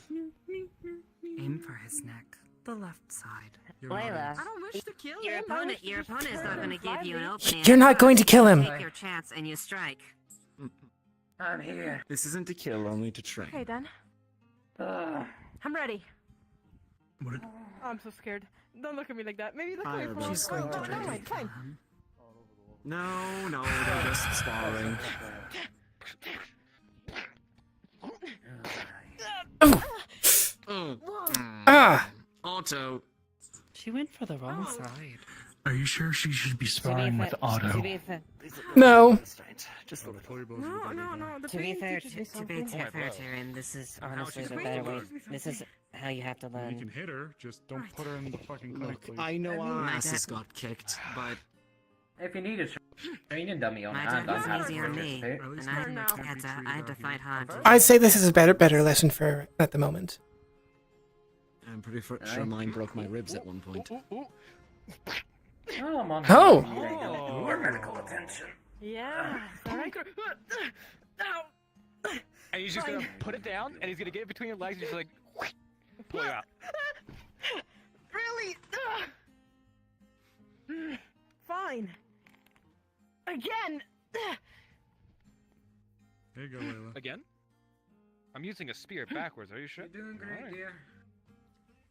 S: aim for his neck, the left side.
U: Layla,
T: I don't wish to kill
U: your
T: him. I
U: opponent,
T: wish
U: your
T: to just
U: opponent is
T: hurt
U: not going to
T: him
U: give you an
T: slightly.
U: opening.
R: You're not going to kill him.
U: Take your chance and you strike.
S: I'm here.
V: This isn't to kill, only to train.
T: Okay, then. I'm ready. Oh, I'm so scared. Don't look at me like that. Maybe look at me for
V: She's
T: one.
V: going to
T: Oh,
V: try
T: never
V: to
T: mind. Fine.
V: No, they're just sparring.
R: Ah!
V: Otto.
S: She went for the wrong side. Are you sure she should be sparring with
U: To
S: Otto?
U: be fair,
R: No.
V: Just a little.
T: No. The
U: to be
T: pain
U: fair,
T: teaches me
U: to be
T: something.
U: fair, Tyrion, this is honestly
T: she's
U: the
T: waiting
U: better way.
T: for me
U: This is how you have to
M: You
U: learn.
M: can hit her, just don't put her in the fucking clinic,
V: Look,
M: please.
V: I know our
U: My
V: asses
U: dad-
V: got kicked, but
G: If you need a training dummy on
U: My
G: hand,
U: dad
G: I'm
U: was
G: happy
U: easy
G: to
U: on me,
G: participate.
U: and I had to fight hard. to-
R: I'd say this is a better lesson for her at the moment.
V: I'm pretty sure mine broke my ribs at one point.
G: Oh, I'm on
R: Oh.
G: more medical attention.
T: Yeah. Alright.
N: And he's just gonna put it down, and he's gonna get it between your legs, and just like pull you out.
T: Really? Fine. Again.
M: There you go, Layla.
N: Again? I'm using a spear backwards. Are you sure?
G: You're doing great, dear.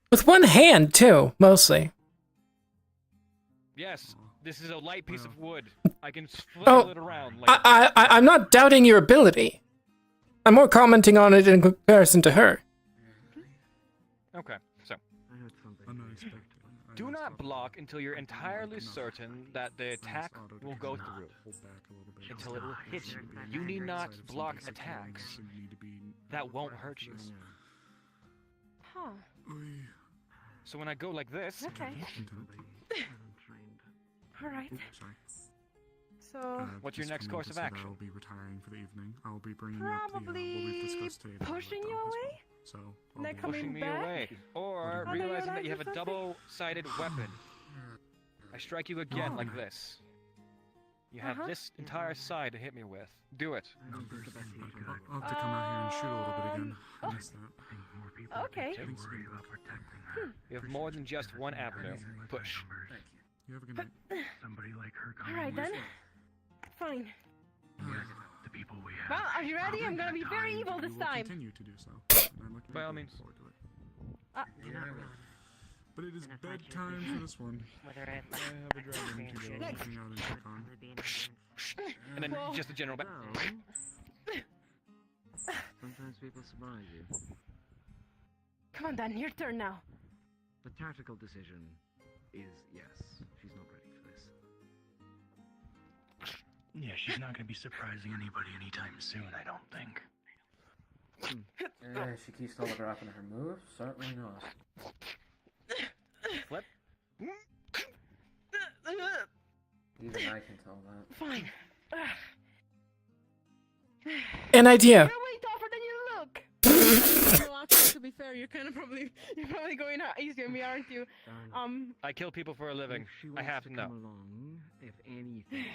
R: With one hand, too, mostly.
N: Yes, this is a light piece of wood. I can flip
R: Oh,
N: it around. Like
R: I'm not doubting your ability. I'm more commenting on it in comparison to her.
N: Okay, so do not block until you're entirely certain that the attack will go through. Until it will hit you. You need not block attacks that won't hurt you.
T: Huh.
N: So when I go like this,
T: Okay. Alright. So.
N: What's your
M: Just
N: next
M: for
N: course
M: notice
N: of
M: that
N: action?
M: I will be retiring for the evening. I will be bringing up what we've discussed today.
T: Pushing you away?
M: So,
T: And then
M: I'll be-
T: coming
N: pushing me
T: back?
N: away, or
T: Under your
N: realizing that
T: legs
N: you
T: or
N: have a
T: something?
N: double-sided weapon. I strike you again like this. You have this entire side to hit me with. Do it.
M: I'll have to come out here and shoot a little bit again. I missed that.
T: Okay.
N: You have more than just one avenue. Push.
M: You have a good night.
S: Somebody like her
T: Alright then. Fine. Well, are you ready? I'm gonna be very evil this
M: We will
T: time.
M: continue to do so. And I'm looking
N: By all means.
M: forward to it. But it is bedtime for this one. I have a dragon to go hang out and check on.
N: And then just a general back.
V: Sometimes people surprise you.
T: Come on, Dan. Your turn now.
V: The tactical decision is yes. She's not ready for this.
S: Yeah, she's not gonna be surprising anybody anytime soon, I don't think.
G: She keeps telegraphing her moves? Certainly not.
N: Flip.
G: Even I can tell that.
T: Fine.
R: An idea.
T: You're way tougher than you look. Well, actually, to be fair, you're probably going out easy on me, aren't you?
N: I kill people for a living. I have to know.
V: Come along, if anything.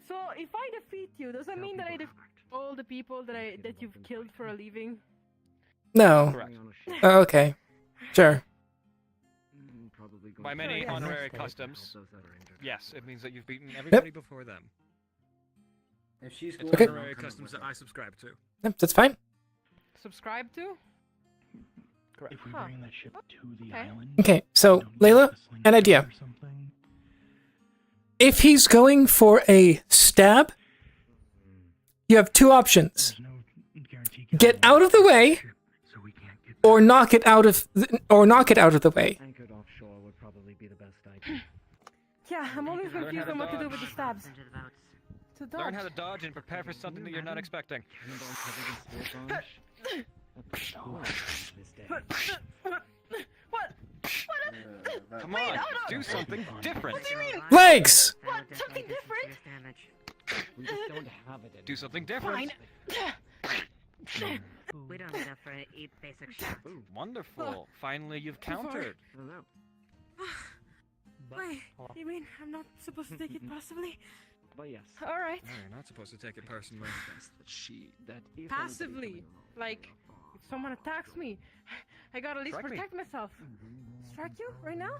T: So if I defeat you, does that mean that I defeat all the people that you've killed for a living?
R: No. Oh, okay. Sure.
N: By many
T: yes.
N: honorary customs, yes, it means that you've beaten everybody before them.
D: If she's
N: It's
R: Okay.
N: honorary customs that I subscribe to.
R: Yep, that's fine.
T: Subscribe to?
N: Correct.
S: If we bring the ship to the island,
R: Okay, so Layla, an idea. If he's going for a stab, you have two options: get out of the way, or knock it out of the way.
U: Anchored offshore would probably be the best idea.
T: Yeah, I'm always
N: Learn how
T: confused
N: to
T: on what to do
N: dodge.
T: with the stabs. To dodge.
N: Learn how to dodge and prepare for something that you're not expecting.
T: What?
N: Come on, do something different.
T: What do you mean?
R: Legs!
T: What? Something different?
U: We just don't have it.
N: Do something different.
T: Fine.
U: We don't need enough for eat basic shit.
N: Ooh, wonderful. Finally, you've countered.
T: Wait, you mean I'm not supposed to take it possibly?
U: But yes.
T: Alright.
N: No, you're not supposed to take it personally.
T: Passively. Like, if someone attacks me, I gotta at least
N: Strike me.
T: protect myself. Strike you right now?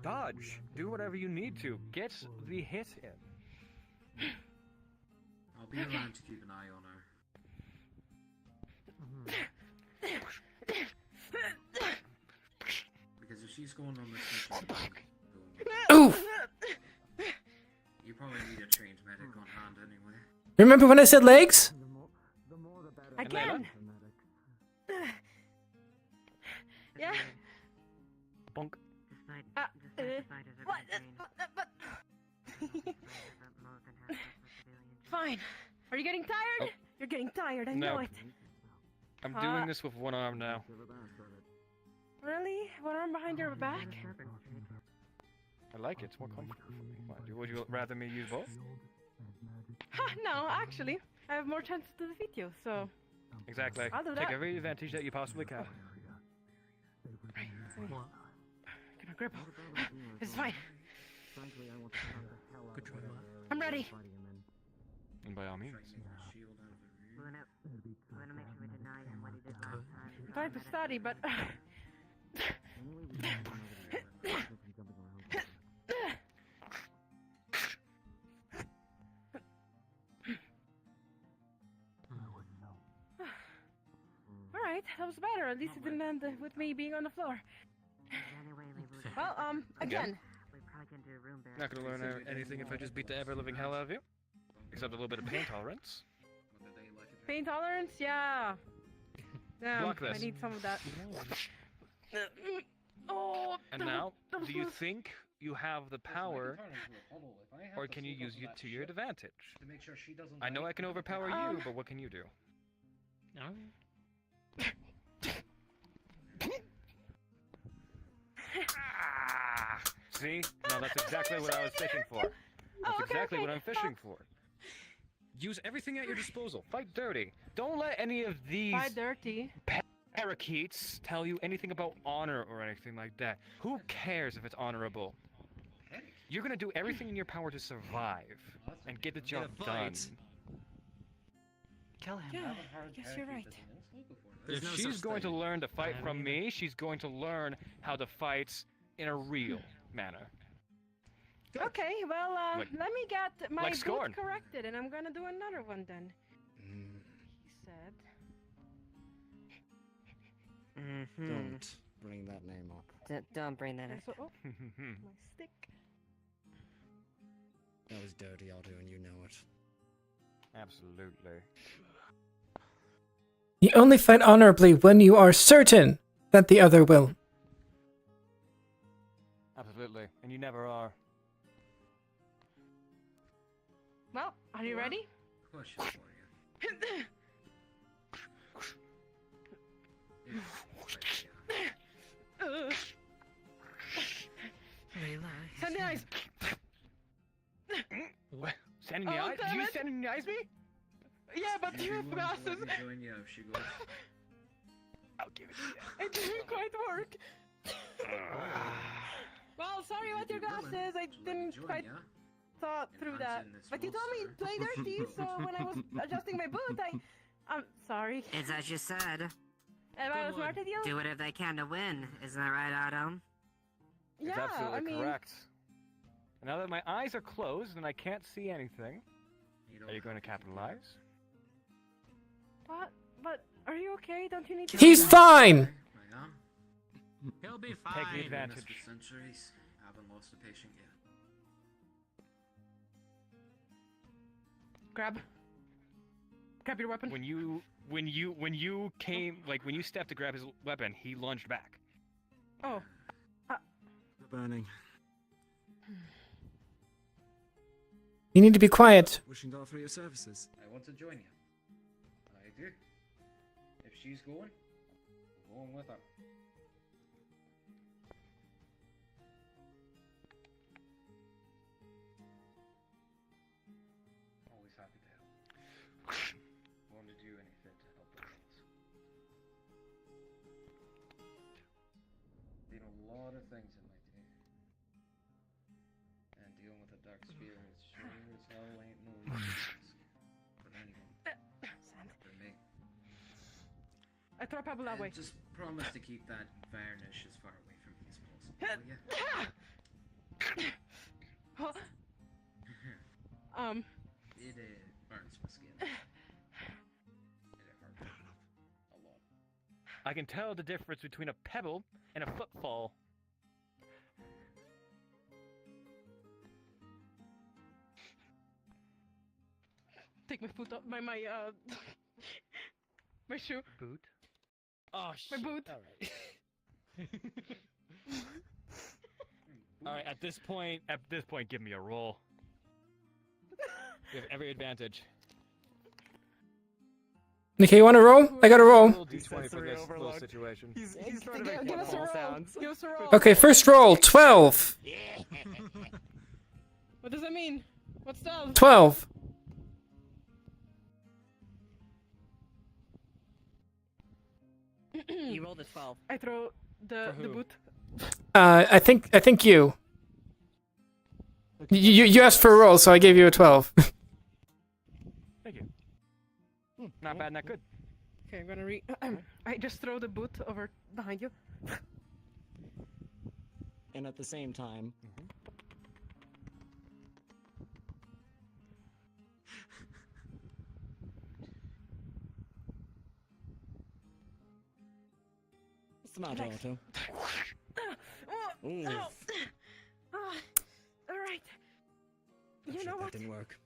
N: Dodge. Do whatever you need to. Get the hit in.
D: I'll be around to keep an eye on her. Because if she's going on this mission,
R: Oof!
D: you probably need a trained medic on hand anyway.
R: Remember when I said legs?
T: Again! Yeah?
N: Bonk.
T: What? Fine. Are you getting tired?
N: Oh.
T: You're getting tired, I
N: No.
T: know it.
N: I'm doing this with one arm now.
T: Really? One arm behind your back?
N: I like it. It's more comfortable for me. Why, would you rather me use both?
T: No, actually. I have more chances to defeat you, so...
N: Exactly.
T: I'll do
N: Take
T: that.
N: every advantage that you possibly can.
T: Come on, grip. This is fine.
S: Good try.
T: I'm ready.
N: And by all means.
T: I'm trying to study, but... Alright, that was better. At least it didn't end with me being on the floor. Well, again.
N: Not gonna learn anything if I just beat the ever-living hell out of you. Except a little bit of pain tolerance.
T: Pain tolerance? Yeah. Damn,
N: Block this.
T: I need some of that. Oh,
N: And now, do you think you have the power, or can you use it to your advantage? I know I can overpower you, but what can you do? See? No, that's exactly what I was fishing for. That's exactly what I'm fishing for. Use everything at your disposal. Fight dirty. Don't let any of these
T: Fight dirty.
N: parakeets tell you anything about honor or anything like that. Who cares if it's honorable? You're gonna do everything in your power to survive and get the job done.
T: Kill him. Yeah, I guess you're right.
N: If she's going to learn to fight from me, she's going to learn how to fight in a real manner.
T: Okay, well, let me get my
N: like
T: boot
N: Scorn.
T: corrected, and I'm gonna do another one then. He said.
V: Don't bring that name up.
U: Don't bring that up.
T: So, oh, my stick.
V: That was dirty, Otto, and you know it.
N: Absolutely.
R: You only fight honorably when you are certain that the other will.
N: Absolutely. And you never are.
T: Well, are you ready?
D: Question for you.
T: Send the eyes.
N: What? Sending the
T: Oh,
N: eyes?
T: damn
N: You
T: it.
N: sending the eyes me?
T: Yeah, but you have glasses.
D: Join you if she goes.
N: I'll give it to you.
T: It didn't quite work. Well, sorry about your glasses. I didn't quite thought through that. But you told me to play dirty, so when I was adjusting my boot, I'm sorry.
U: It's as you said.
T: Am I smart with you?
U: Do whatever they can to win. Isn't that right, Otto?
N: It's
T: Yeah,
N: absolutely
T: I mean...
N: correct. And now that my eyes are closed and I can't see anything, are you going to capitalize?
T: But are you okay? Don't you need to...
R: He's fine!
D: He'll be fine.
N: Take the advantage.
D: For centuries, I haven't lost a patient yet.
T: Grab your weapon.
N: When you came, like when you stepped to grab his weapon, he lunged back.
T: Oh.
V: Burning.
R: You need to be quiet.
V: Wishing to offer your services.
D: I want to join you. I do. If she's going, I'm going with her. Always happy to help. Want to do anything to help the cause. Been a lot of things in my day. And dealing with a dark spirit sure as hell ain't no easy task. But anyway, for me.
T: I throw Pebble that way.
D: Just promise to keep that varnish as far away from me as possible, will ya? It burns my skin. It hurts a lot.
N: I can tell the difference between a pebble and a footfall.
T: Take my foot off, my shoe.
N: Boot? Oh,
T: my
N: shit.
T: boot.
N: Alright, at this point, give me a roll. You have every advantage.
R: Okay, you want to roll? I got to roll.
N: D20 for this little situation.
T: He's trying to give us a roll. Give us a roll.
R: Okay, first roll, 12.
T: What does that mean? What's that?
R: 12.
G: You rolled a 12.
T: I throw the boot.
R: I think you. You asked for a roll, so I gave you a 12.
N: Thank you. Not bad, not good.
T: Okay, I'm gonna I just throw the boot over behind you.
V: And at the same time, what's the matter, Otto? Ooh.
T: All right. You know
V: That
T: what?
V: didn't work.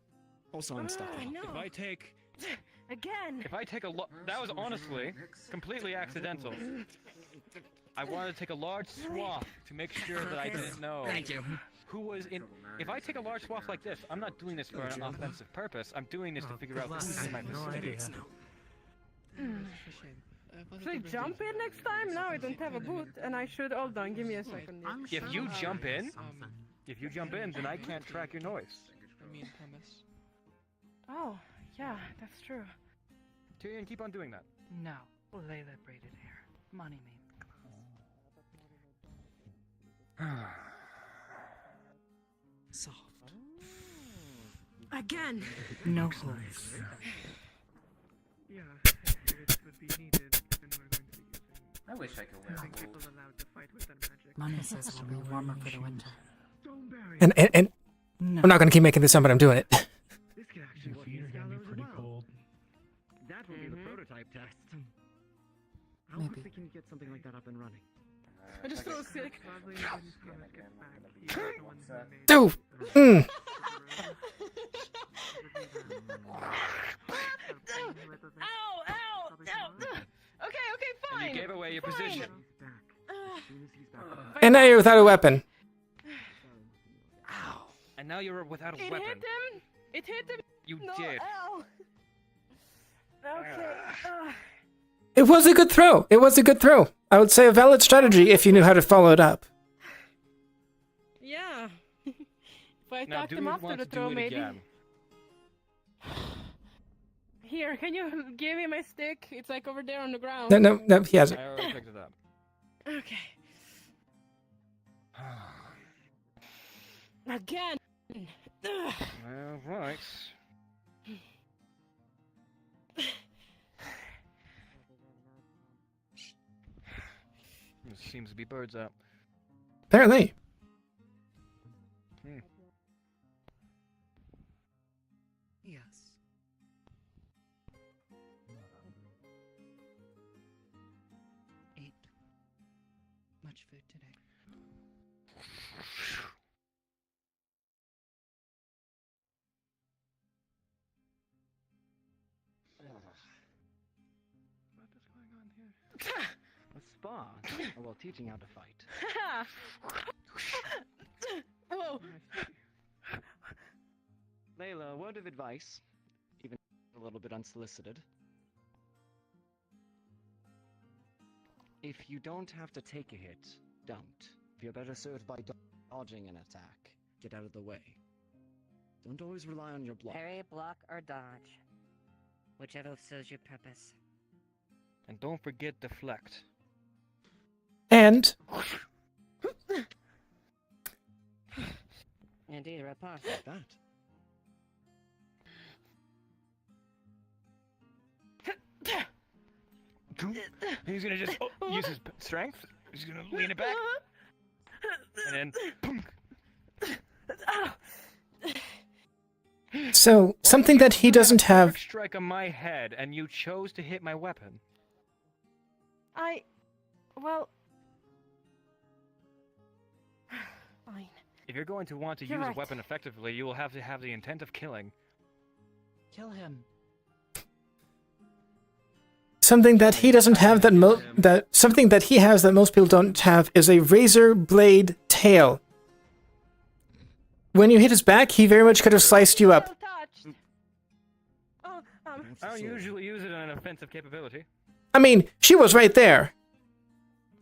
V: Also, I'm stuck.
T: I know.
N: If I take
T: Again.
N: If I take a that was honestly completely accidental. I wanted to take a large swath to make sure that I didn't know.
G: Thank you.
N: Who was in? If I take a large swath like this, I'm not doing this for an offensive purpose. I'm doing this to figure out this is my vicinity.
T: Should I jump in next time? Now I don't have a boot, and I should. Hold on, give me a second.
N: If you jump in, then I can't track your noise.
T: Oh, yeah, that's true.
N: Tyrion, keep on doing that.
G: No, Layla braided hair. Money made
V: Soft.
T: Again.
G: No clothes.
I: Yeah, it would be needed, and we're going to be using.
D: I wish I could wear
I: people
D: gold.
I: allowed to fight with that magic.
G: Money says it'll be warmer for the winter.
R: And
G: No.
R: I'm not gonna keep making this up, but I'm doing it.
I: This could actually work in Scala as well. That will be the prototype test. How
G: Maybe.
I: quickly can you get something like that up and running?
T: I just throw a stick.
R: Do.
T: Ow! Okay, fine.
N: You gave away your position.
R: And now you're without a weapon.
N: And now you're without a
T: It
N: weapon.
T: hit him. It hit him.
N: You
T: No,
N: did.
T: ow. Okay.
R: It was a good throw. It was a good throw. I would say a valid strategy if you knew how to follow it up.
T: Yeah. If I
N: Now,
T: talked
N: do
T: him
N: we
T: after
N: want
T: the
N: to
T: throw,
N: do it
T: maybe.
N: again?
T: Here, can you give me my stick? It's like over there on the ground.
R: No, he hasn't.
N: I already picked it up.
T: Okay. Again.
N: Well, right. There seems to be birds out.
R: Apparently.
N: Hmm.
P: Yes. Ate much food today.
N: What is going on here?
V: A spa. Oh, well, teaching how to fight.
T: Whoa.
V: Layla, a word of advice, even a little bit unsolicited. If you don't have to take a hit, don't. If you're better served by dodging an attack, get out of the way. Don't always rely on your block.
U: Parry, block, or dodge. Whichever serves your purpose.
N: And don't forget deflect.
R: And
U: Indeed, repast.
V: That.
N: He's gonna just use his strength. He's gonna lean it back, and then.
R: so something that he doesn't have.
N: Strike on my head, and you chose to hit my weapon.
T: Well. Fine.
N: If you're going to want to
T: You're
N: use
T: right.
N: a weapon effectively, you will have to have the intent of killing.
P: Kill him.
R: Something that he doesn't have something that he has that most people don't have is a razor blade tail. When you hit his back, he very much could have sliced you up.
T: Oh,
N: I don't usually use it in an offensive capability.
R: I mean, she was right there.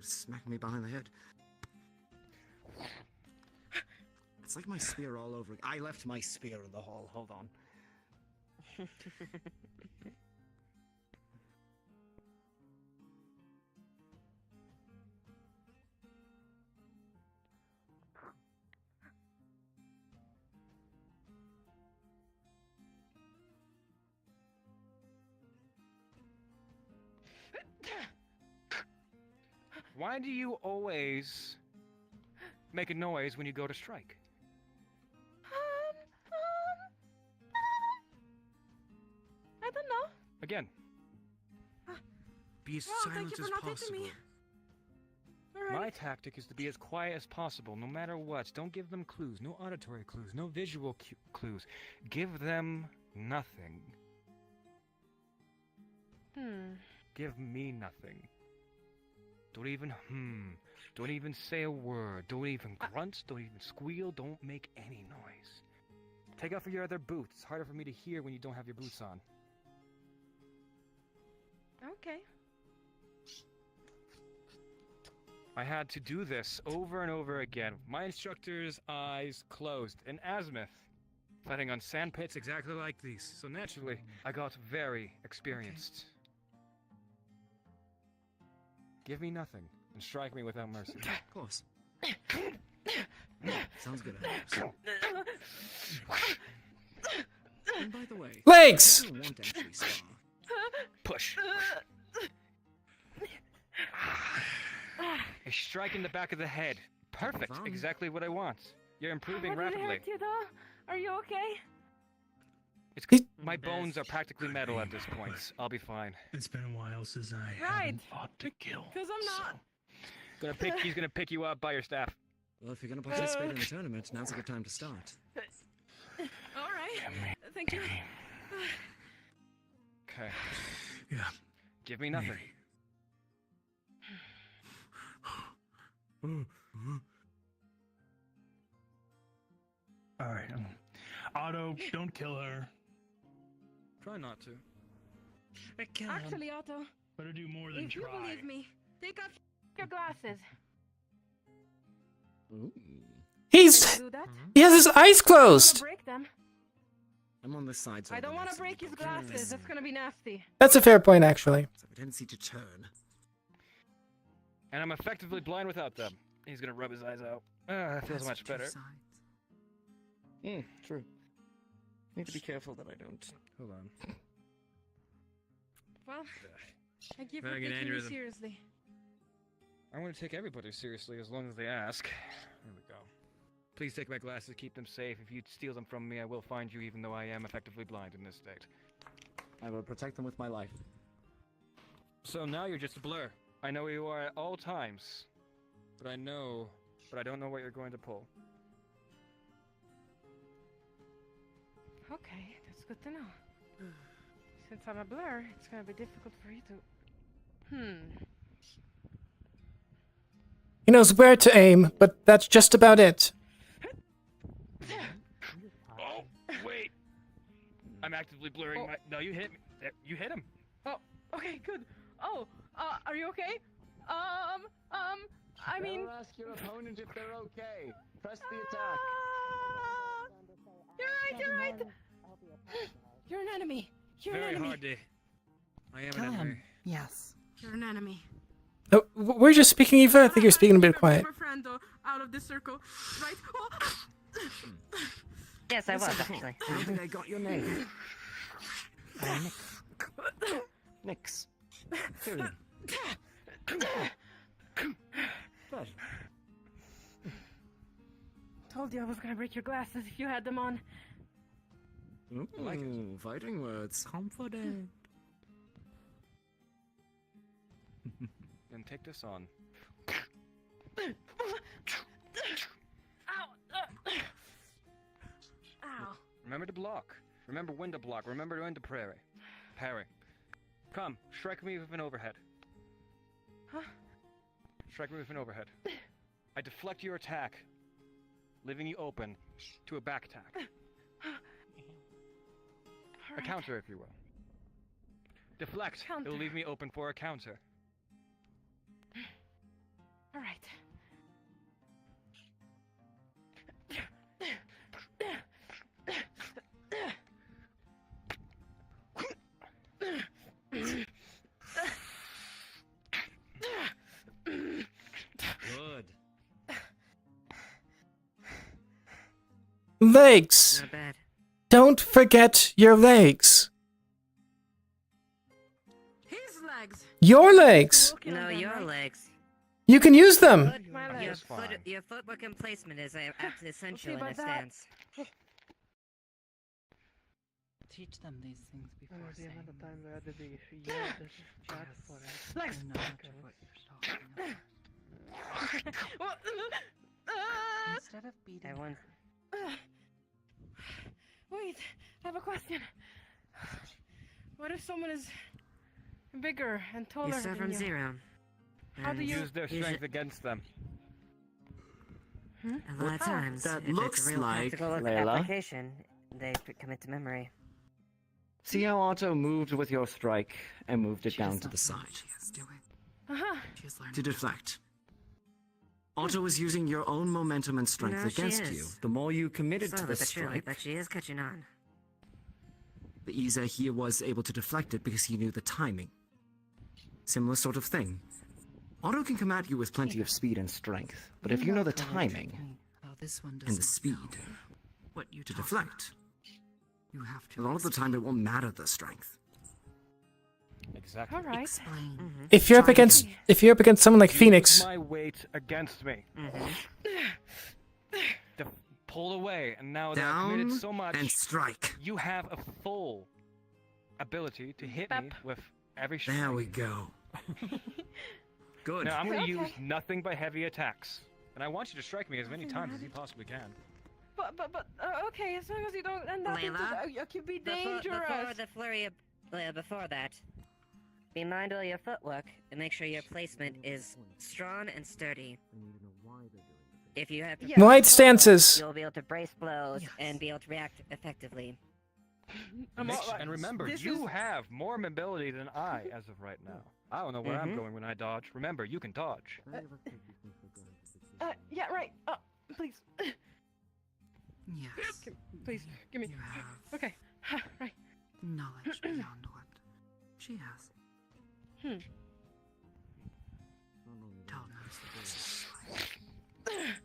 V: Smack me behind the head. It's like my spear all over. I left my spear in the hall. Hold on.
N: Why do you always make a noise when you go to strike?
T: I don't know.
N: Again.
S: Be as
T: Well,
S: silent
T: thank you
S: as
T: for not hitting
S: possible.
T: me. Alright.
N: My tactic is to be as quiet as possible, no matter what. Don't give them clues. No auditory clues. No visual clues. Give them nothing. Give me nothing. Don't even Don't even say a word. Don't even grunt. Don't even squeal. Don't make any noise. Take off your other boots. It's harder for me to hear when you don't have your boots on.
T: Okay.
N: I had to do this over and over again. My instructor's eyes closed. In Azimuth, fighting on sand pits exactly like these. So naturally, I got very experienced. Give me nothing, and strike me without mercy.
V: Of course. Sounds good. And by the way,
R: legs.
V: I don't want entry star.
N: Push. A strike in the back of the head. Perfect. Exactly what I want. You're improving
T: What did it
N: rapidly.
T: hurt you, though? Are you okay?
N: It's my bones are practically metal at this point. I'll be fine.
S: It's been a while since I
T: Right.
S: haven't fought to kill.
T: Because I'm not.
N: He's gonna pick you up by your staff.
V: Well, if you're gonna participate in the tournament, now's a good time to start.
T: All right. Thank you.
N: Okay.
S: Yeah.
N: Give me nothing.
S: All right. Otto, don't kill her.
N: Try not to.
T: Actually, Otto,
S: Better do more than
T: if you
S: try.
T: believe me, take off your glasses.
R: He's
T: Do that?
R: he has his eyes
T: I don't wanna
R: closed.
T: break them.
V: I'm on this side, so
T: I don't want to break his glasses. That's gonna be nasty.
R: That's a fair point, actually.
V: I have a tendency to turn.
N: And I'm effectively blind without them. He's gonna rub his eyes out. That feels much better.
V: True. Need to be careful that I don't.
B: Hold on.
O: Well, thank you for
B: Having an
O: taking me
B: aneurysm.
O: seriously.
B: I want to take everybody seriously as long as they ask. There we go. Please take my glasses, keep them safe. If you steal them from me, I will find you even though I am effectively blind in this state.
V: I will protect them with my life.
B: So now you're just a blur. I know where you are at all times. But I don't know what you're going to pull.
O: Okay, that's good to know. Since I'm a blur, it's gonna be difficult for you to...
R: He knows where to aim, but that's just about it.
B: Oh, wait. I'm actively blurring my... No, you hit me. There, you hit him.
O: Oh, okay, good. Oh, are you okay? I mean...
V: Never ask your opponent if they're okay. Press the attack.
O: You're right. You're an enemy. You're
B: Very
O: an enemy.
B: hard to... I am
P: Kill
B: an enemy.
P: him. Yes.
O: You're an enemy.
R: Oh, were you just speaking, Eva? I think you're speaking a bit quiet.
O: Remember Frando out of this circle, right? Oh.
U: Yes, I was,
V: Listen,
U: actually.
V: I don't think I got your name. Nix. Tyrion. Fred.
O: Told you I was gonna break your glasses if you had them on.
V: Ooh, fighting words.
P: Confident.
B: Then take this on.
O: Ow.
B: Remember to block. Remember when to block. Remember when to parry. Parry. Come, strike me with an overhead.
O: Huh?
B: Strike me with an overhead. I deflect your attack, leaving you open to a back attack. A counter, if you will. Deflect.
O: Counter.
B: It'll leave me open for a counter.
O: All right.
V: Good.
R: Legs.
U: Not bad.
R: Don't forget your legs.
O: His legs.
R: Your legs.
U: No, your legs.
R: You can use them.
U: Your footwork and placement is essential
O: Okay,
U: in a
O: but that-
U: stance.
P: Teach them these things before saying.
O: Legs.
P: I know what you're talking about. Instead of beating
U: Everyone's...
O: Wait, I have a question. What if someone is bigger and taller
U: You start
O: than
U: from
O: you?
U: zero.
O: How do you
B: Use their strength against them.
U: A lot of times,
V: that
U: if
V: looks
U: it's a real
V: like,
U: practical
V: Layla.
U: application, they commit to memory.
V: See how Otto moved with your strike and moved it down to the side.
O: Uh-huh.
V: To deflect. Otto was using your own momentum and strength
U: No, she
V: against
U: is.
V: you. The more you committed to
U: Slowly
V: the
U: but surely,
V: strike,
U: but she is catching on.
V: the easier he was able to deflect it because he knew the timing. Similar sort of thing. Otto can come at you with plenty of speed and strength, but if you know the timing
P: Oh, this one
V: and the
P: doesn't
V: speed
P: know what you
V: to deflect,
P: You have to.
V: a lot of the time it won't matter the strength.
B: Exactly.
O: All right.
P: Explain.
R: If you're up against someone like Phoenix,
B: Use my weight against me. Pull away, and now that I've committed
V: Down
B: so much,
V: and strike.
B: you have a full ability to hit me with every strike.
V: There we go. Good.
B: Now I'm going to
O: Okay.
B: use nothing but heavy attacks, and I want you to strike me as many times as you possibly can.
O: But okay, as long as you don't end up into
U: Layla?
O: you could be
U: Before
O: dangerous.
U: the flurry of... before that, be mindful of your footwork and make sure your placement is strong and sturdy. If you have
R: Yeah. Wide stances.
U: you'll be able to brace blows and be able to react effectively.
B: And remember, you have more mobility than I as of right now. I don't know where I'm going when I dodge. Remember, you can dodge.
O: Yeah, right. Please.
P: Yes.
O: Please, give me.
P: You have
O: Okay. Right.
P: knowledge beyond what she has. Don't notice that this is like,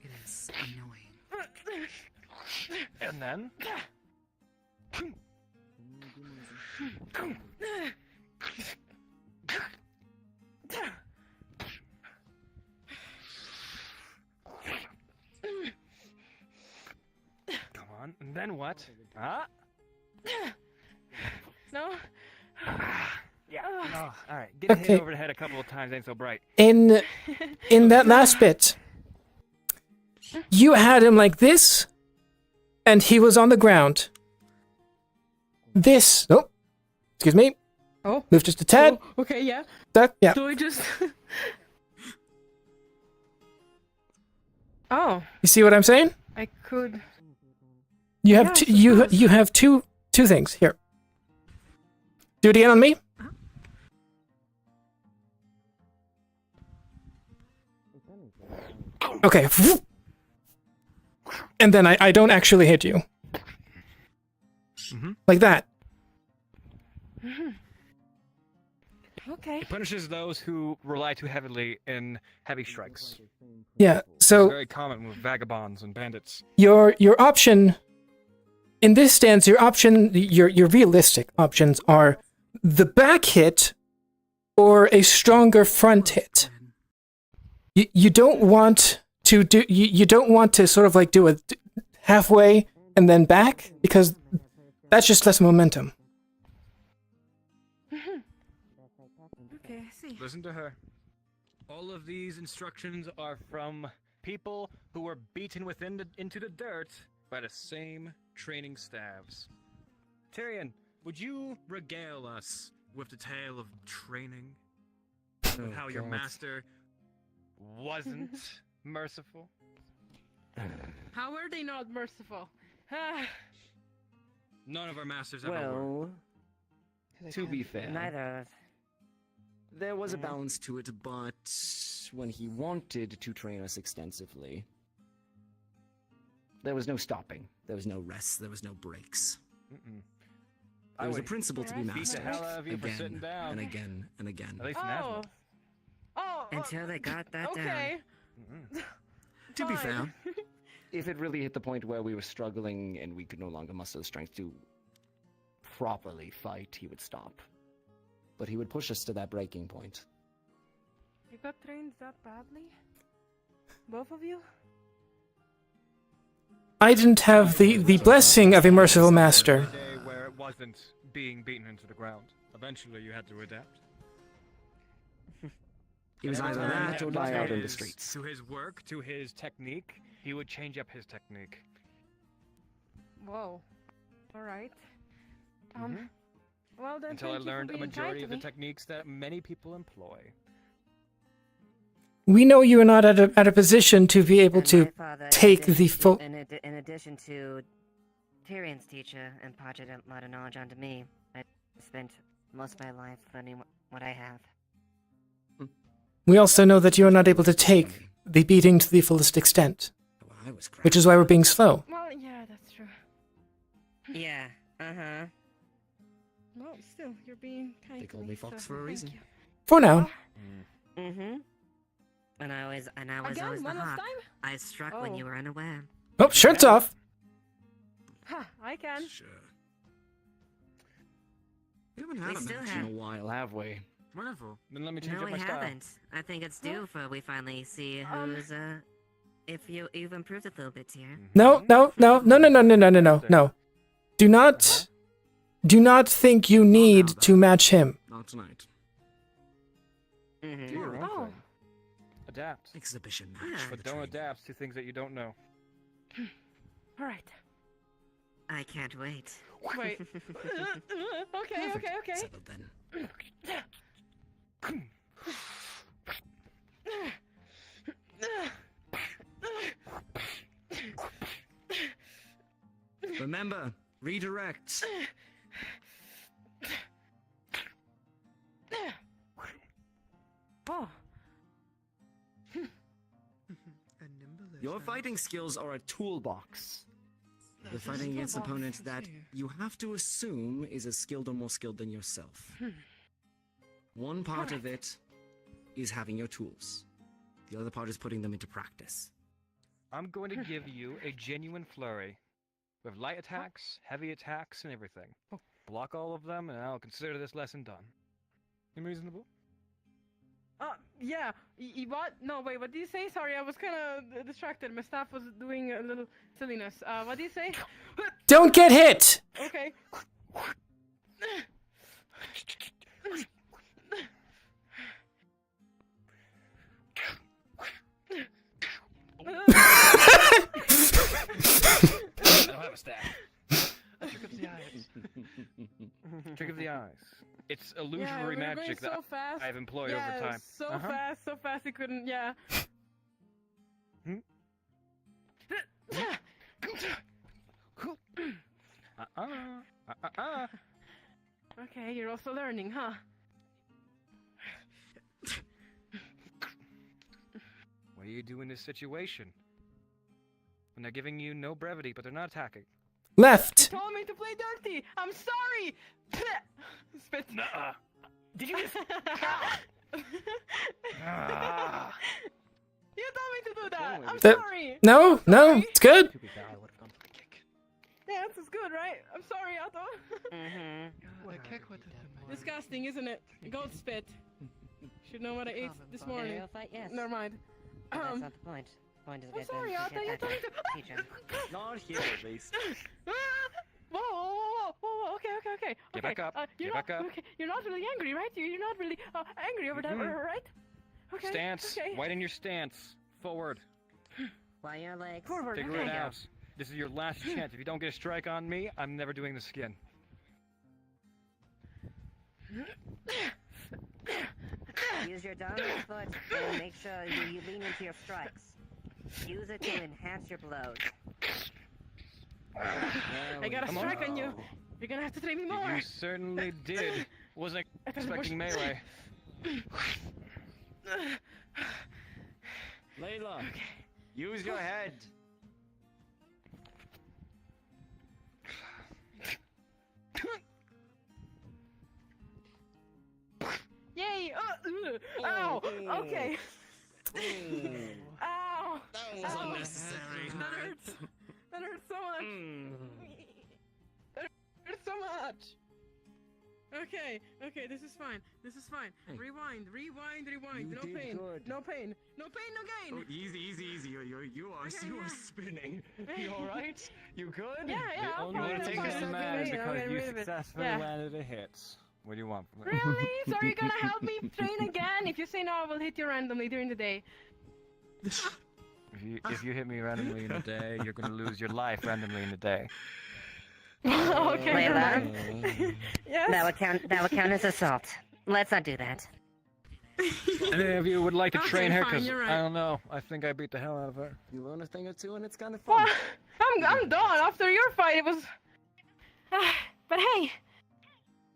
P: it is annoying.
B: And then...
N: Come on, and then what? Huh?
O: No?
N: Yeah. Oh, all right. Getting
R: Okay.
N: hit over the head a couple of times ain't so bright.
R: In that last bit, you had him like this, and he was on the ground. This. Oh, excuse me.
T: Oh.
R: Move just a tad.
T: Oh, okay, yeah.
R: That. Yeah.
T: Do I just... Oh.
R: You see what I'm saying?
O: I could.
R: You have
O: Yeah, I
R: two,
O: suppose.
R: you have two things here. Do it again on me. Okay. And then I don't actually hit you. Like that.
O: Okay.
N: It punishes those who rely too heavily in heavy strikes.
R: Yeah.
N: It's
R: So
N: very common with vagabonds and bandits.
R: your option in this stance, your realistic options are the back hit or a stronger front hit. You don't want to do you don't want to sort of like do a halfway and then back, because that's just less momentum.
O: Okay, I see.
N: Listen to her. All of these instructions are from people who were beaten into the dirt by the same training staffs. Tyrion, would you regale us with the tale of training? With how your
V: God.
N: master wasn't merciful?
O: How are they not merciful?
N: None of our masters ever were.
V: Well, to be fair,
U: Neither.
V: there was a balance to it, but when he wanted to train us extensively, there was no stopping. There was no rest. There was no breaks. There was a principle to be
N: beat the
V: mastered
N: hell out of you for sitting
V: again
N: down.
V: and again and again.
N: At least in
O: Oh.
N: Asmund.
O: Oh.
U: Until they got that
O: Okay.
V: To be
O: Fine.
V: fair, if it really hit the point where we were struggling and we could no longer muster the strength to properly fight, he would stop. But he would push us to that breaking point.
O: You got trained that badly? Both of you?
R: I didn't have the blessing of a merciful master.
N: A day where it wasn't being beaten into the ground. Eventually, you had to adapt.
V: It was either
N: Every time
V: that
N: he
V: or die out in the
N: his-
V: streets.
N: To his work, to his technique, he would change up his technique.
O: Whoa. Alright. Well then,
N: Until I
O: thank you for
N: learned a
O: being
N: majority
O: kind
N: of
O: to
N: the
O: me.
N: techniques that many people employ.
R: We know you are not at a position to be able to
U: My father, in
R: take
U: addition
R: the
U: to-
R: full.
U: in addition to Tyrion's teacher imparted a lot of knowledge onto me, I spent most of my life learning what I have.
R: We also know that you are not able to take the beating to the fullest extent, which is why we're being slow.
O: Well, yeah, that's true.
U: Yeah, uh-huh.
O: Well, still, you're being kind
V: They
O: to
V: called me Fox
O: so
V: for a
O: thank
V: reason.
O: you.
R: For now.
U: Mm-hmm. And I was
O: Again,
U: always the
O: one last
U: hawk.
O: time?
U: I struck when
O: Oh.
U: you were unaware.
R: Oh, shirts off.
O: Ha, I can.
V: Sure. We haven't
U: We
V: had a
U: still
V: match in a
U: have-
V: while, have we?
N: Wonderful. Then let me change
U: No,
N: up
U: we
N: my style.
U: haven't. I think it's due for we finally see who's if you've improved a little bit here.
R: No. Do not think you need to match him.
V: Not tonight.
U: Mm-hmm.
N: Do your own
O: Oh.
N: thing. Adapt.
V: Exhibition match.
N: But don't adapt to things that you don't know.
O: Alright.
U: I can't wait.
O: Wait. Okay.
V: Settled then. Remember, redirect.
O: Oh.
V: Your fighting skills are a toolbox. You're fighting against an opponent that you have to assume is as skilled or more skilled than yourself. One part of it is having your tools. The other part is putting them into practice.
N: I'm going to give you a genuine flurry. With light attacks, heavy attacks, and everything. block all of them, and I'll consider this lesson done. Seem reasonable?
T: Yeah. What? No, wait, what did you say? Sorry, I was kind of distracted. My staff was doing a little silliness. What did you say?
R: Don't get hit!
T: Okay.
N: I don't have a staff. Trick of the eyes. Trick of the eyes. It's illusory magic that I've employed over time.
T: So fast he couldn't. Yeah. Okay, you're also learning, huh?
N: What do you do in this situation? When they're giving you no brevity, but they're not attacking.
R: Left!
T: You told me to play dirty! I'm sorry! Spit.
N: Nuh-uh.
T: Did you just... You told me to do that! I'm sorry!
R: No, it's good.
T: Yeah, this is good, right? I'm sorry, Otto. Disgusting, isn't it? Goat spit. Should know what I ate this morning.
U: Real fight, yes.
T: Never mind.
U: But that's not the point. The point is
T: I'm
U: get
T: sorry,
U: them
T: Otto,
U: to
T: you
U: get
T: told me
U: better.
T: to...
U: Teach 'em.
V: Not here, at least.
T: Whoa, okay.
N: Get back up.
T: You're
N: Get
T: not,
N: back up.
T: Okay, you're not really angry, right? You're not really angry over that, right? Okay.
N: Stance.
T: Okay.
N: Widen your stance. Forward.
U: Fly your legs.
T: Forward.
N: Figure
T: okay.
N: it out. This is your last chance. If you don't get a strike on me, I'm never doing this again.
U: Use your dominant foot and make sure you lean into your strikes. Use it to enhance your blows.
T: I got a strike on you. You're gonna have to train me more.
N: You certainly did. Wasn't expecting melee.
V: Layla, use your head.
T: Yay! Ow! Okay. Ow!
V: That was unnecessary.
T: That hurts. That hurts so much. That hurts so much. Okay, this is fine.
V: Hey.
T: Rewind.
V: You
T: No
V: did
T: pain.
V: good.
T: No pain, no gain.
V: Oh, easy. You are spinning. You all right? You good?
T: Yeah.
N: The
T: I'll
N: only
T: probably
N: one
T: take
N: taking
T: this
N: this mad is
T: I'll
N: because
T: get
N: you
T: rid of it.
N: successfully
T: Yeah.
N: landed a hit. What do you want from me?
T: Really? So are you gonna help me train again? If you say no, I will hit you randomly during the day.
N: If you hit me randomly in a day, you're gonna lose your life randomly in a day.
T: Okay.
U: Layla?
T: Yes.
U: That would count as assault. Let's not do that.
N: Any of you would like to
T: Okay,
N: train her?
T: fine,
N: Because
T: you're right.
N: I don't know. I think I beat the hell out of her.
V: You learn a thing or two, and it's kind of fun.
T: Well, I'm done. After your fight, it was. But hey,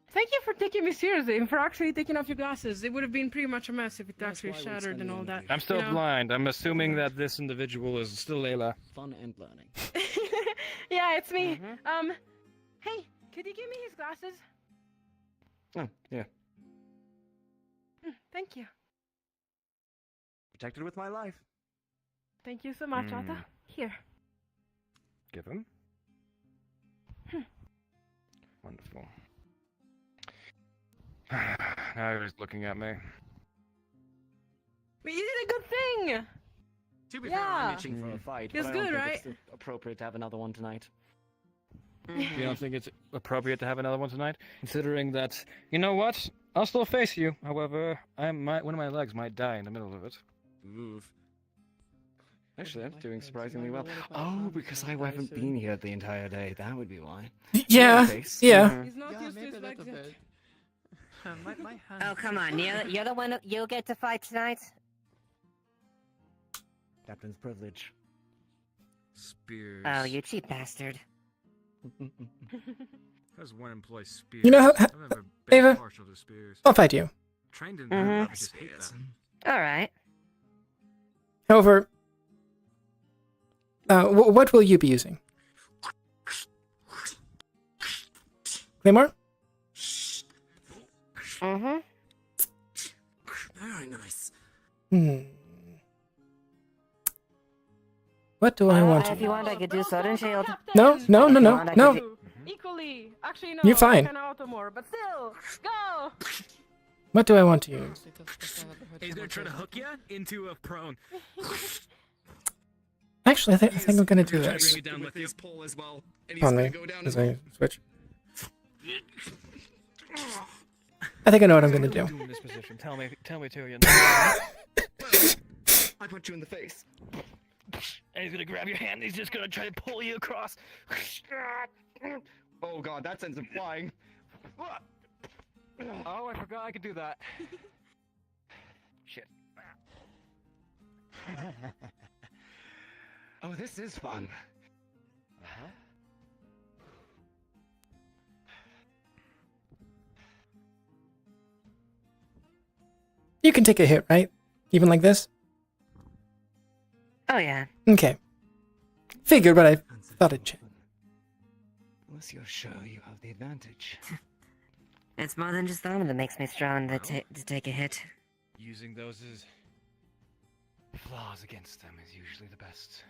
T: thank you for taking me seriously and for actually taking off your glasses. It would have been pretty much a mess if it actually
V: why we
T: shattered
V: spend
T: and
V: the
T: all that.
V: energy.
N: I'm still
T: You know?
N: blind. I'm assuming that this individual is still Layla.
V: Fun and learning.
T: Yeah, it's me. Hey, could you give me his glasses?
V: Oh, yeah.
T: Thank you.
V: Protected with my life.
T: Thank you so much, Otto. Here.
N: Give him. Wonderful. Now he's looking at me.
T: But you did a good thing.
V: To be fair,
T: Yeah.
V: I'm itching for a fight.
T: Feels
V: but I don't
T: good,
V: think
T: right?
V: it's appropriate to have another one tonight.
N: You don't think it's appropriate to have another one tonight? Considering that, you know what? I'll still face you. However, one of my legs might die in the middle of it.
V: Oof. Actually, I'm doing surprisingly well. Oh, because I haven't been here the entire day. That would be why.
R: Yeah. Yeah.
T: He's not used to his legs yet.
U: Oh, come on. You're the one you'll get to fight tonight?
V: Captain's privilege.
N: Spears.
U: Oh, you cheap bastard.
N: There's one employee spears.
R: You know how-
N: I've never been
R: Ava,
N: partial to spears.
R: I'll fight you.
N: Trained in
U: Mhm.
N: them, I just hate them.
U: Alright.
R: However, what will you be using? Claymore?
U: Mm-hmm.
V: Very nice.
R: What do I want to
U: If you want, I could do sword and shield.
R: No.
U: If you want, I could do-
T: Equally. Actually, no.
R: You're fine.
T: Kind of auto more, but still, go.
R: What do I want to use?
N: He's gonna try to hook you into a prone.
R: Actually, I think I'm gonna do
N: Try to
R: this.
N: bring you down with his pole as well. And he's
R: On
N: gonna
R: me.
N: go down
R: As
N: as well.
R: I switch. I think I know what I'm gonna do.
N: In this position. Tell me, Tyrion.
V: I punch you in the face.
N: And he's gonna grab your hand. And he's just gonna try to pull you across.
V: Oh god, that sends him flying.
N: Oh, I forgot I could do that. Shit.
V: Oh, this is fun.
R: You can take a hit, right? Even like this?
U: Oh, yeah.
R: Okay. Figured, but I thought I'd check.
V: Unless you're sure you have the advantage.
U: It's more than just armor that makes me strong to take a hit.
N: Using those as flaws against them is usually the best.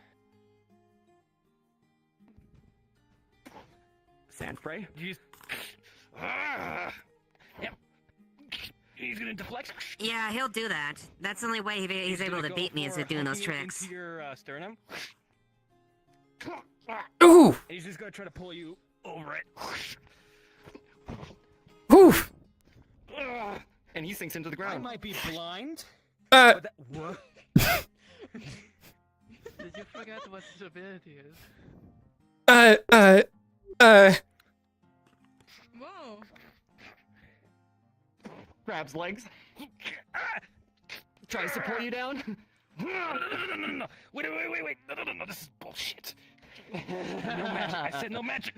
V: Sand spray?
N: Yep. He's gonna deflect.
U: Yeah, he'll do that. That's the only way he's able
N: gonna
U: to
N: go
U: beat me is
N: for
U: with doing those
N: hooking it
U: tricks.
N: Into your sternum.
R: Ooh!
N: And he's just gonna try to pull you over it.
R: Oof!
V: And he sinks into the
N: I
V: ground.
N: might be blind.
R: What?
D: Did you forget what his ability is?
T: Whoa.
V: Grabs legs. Tries to pull you down.
N: No. Wait. No, this is bullshit. No magic. I said no magic.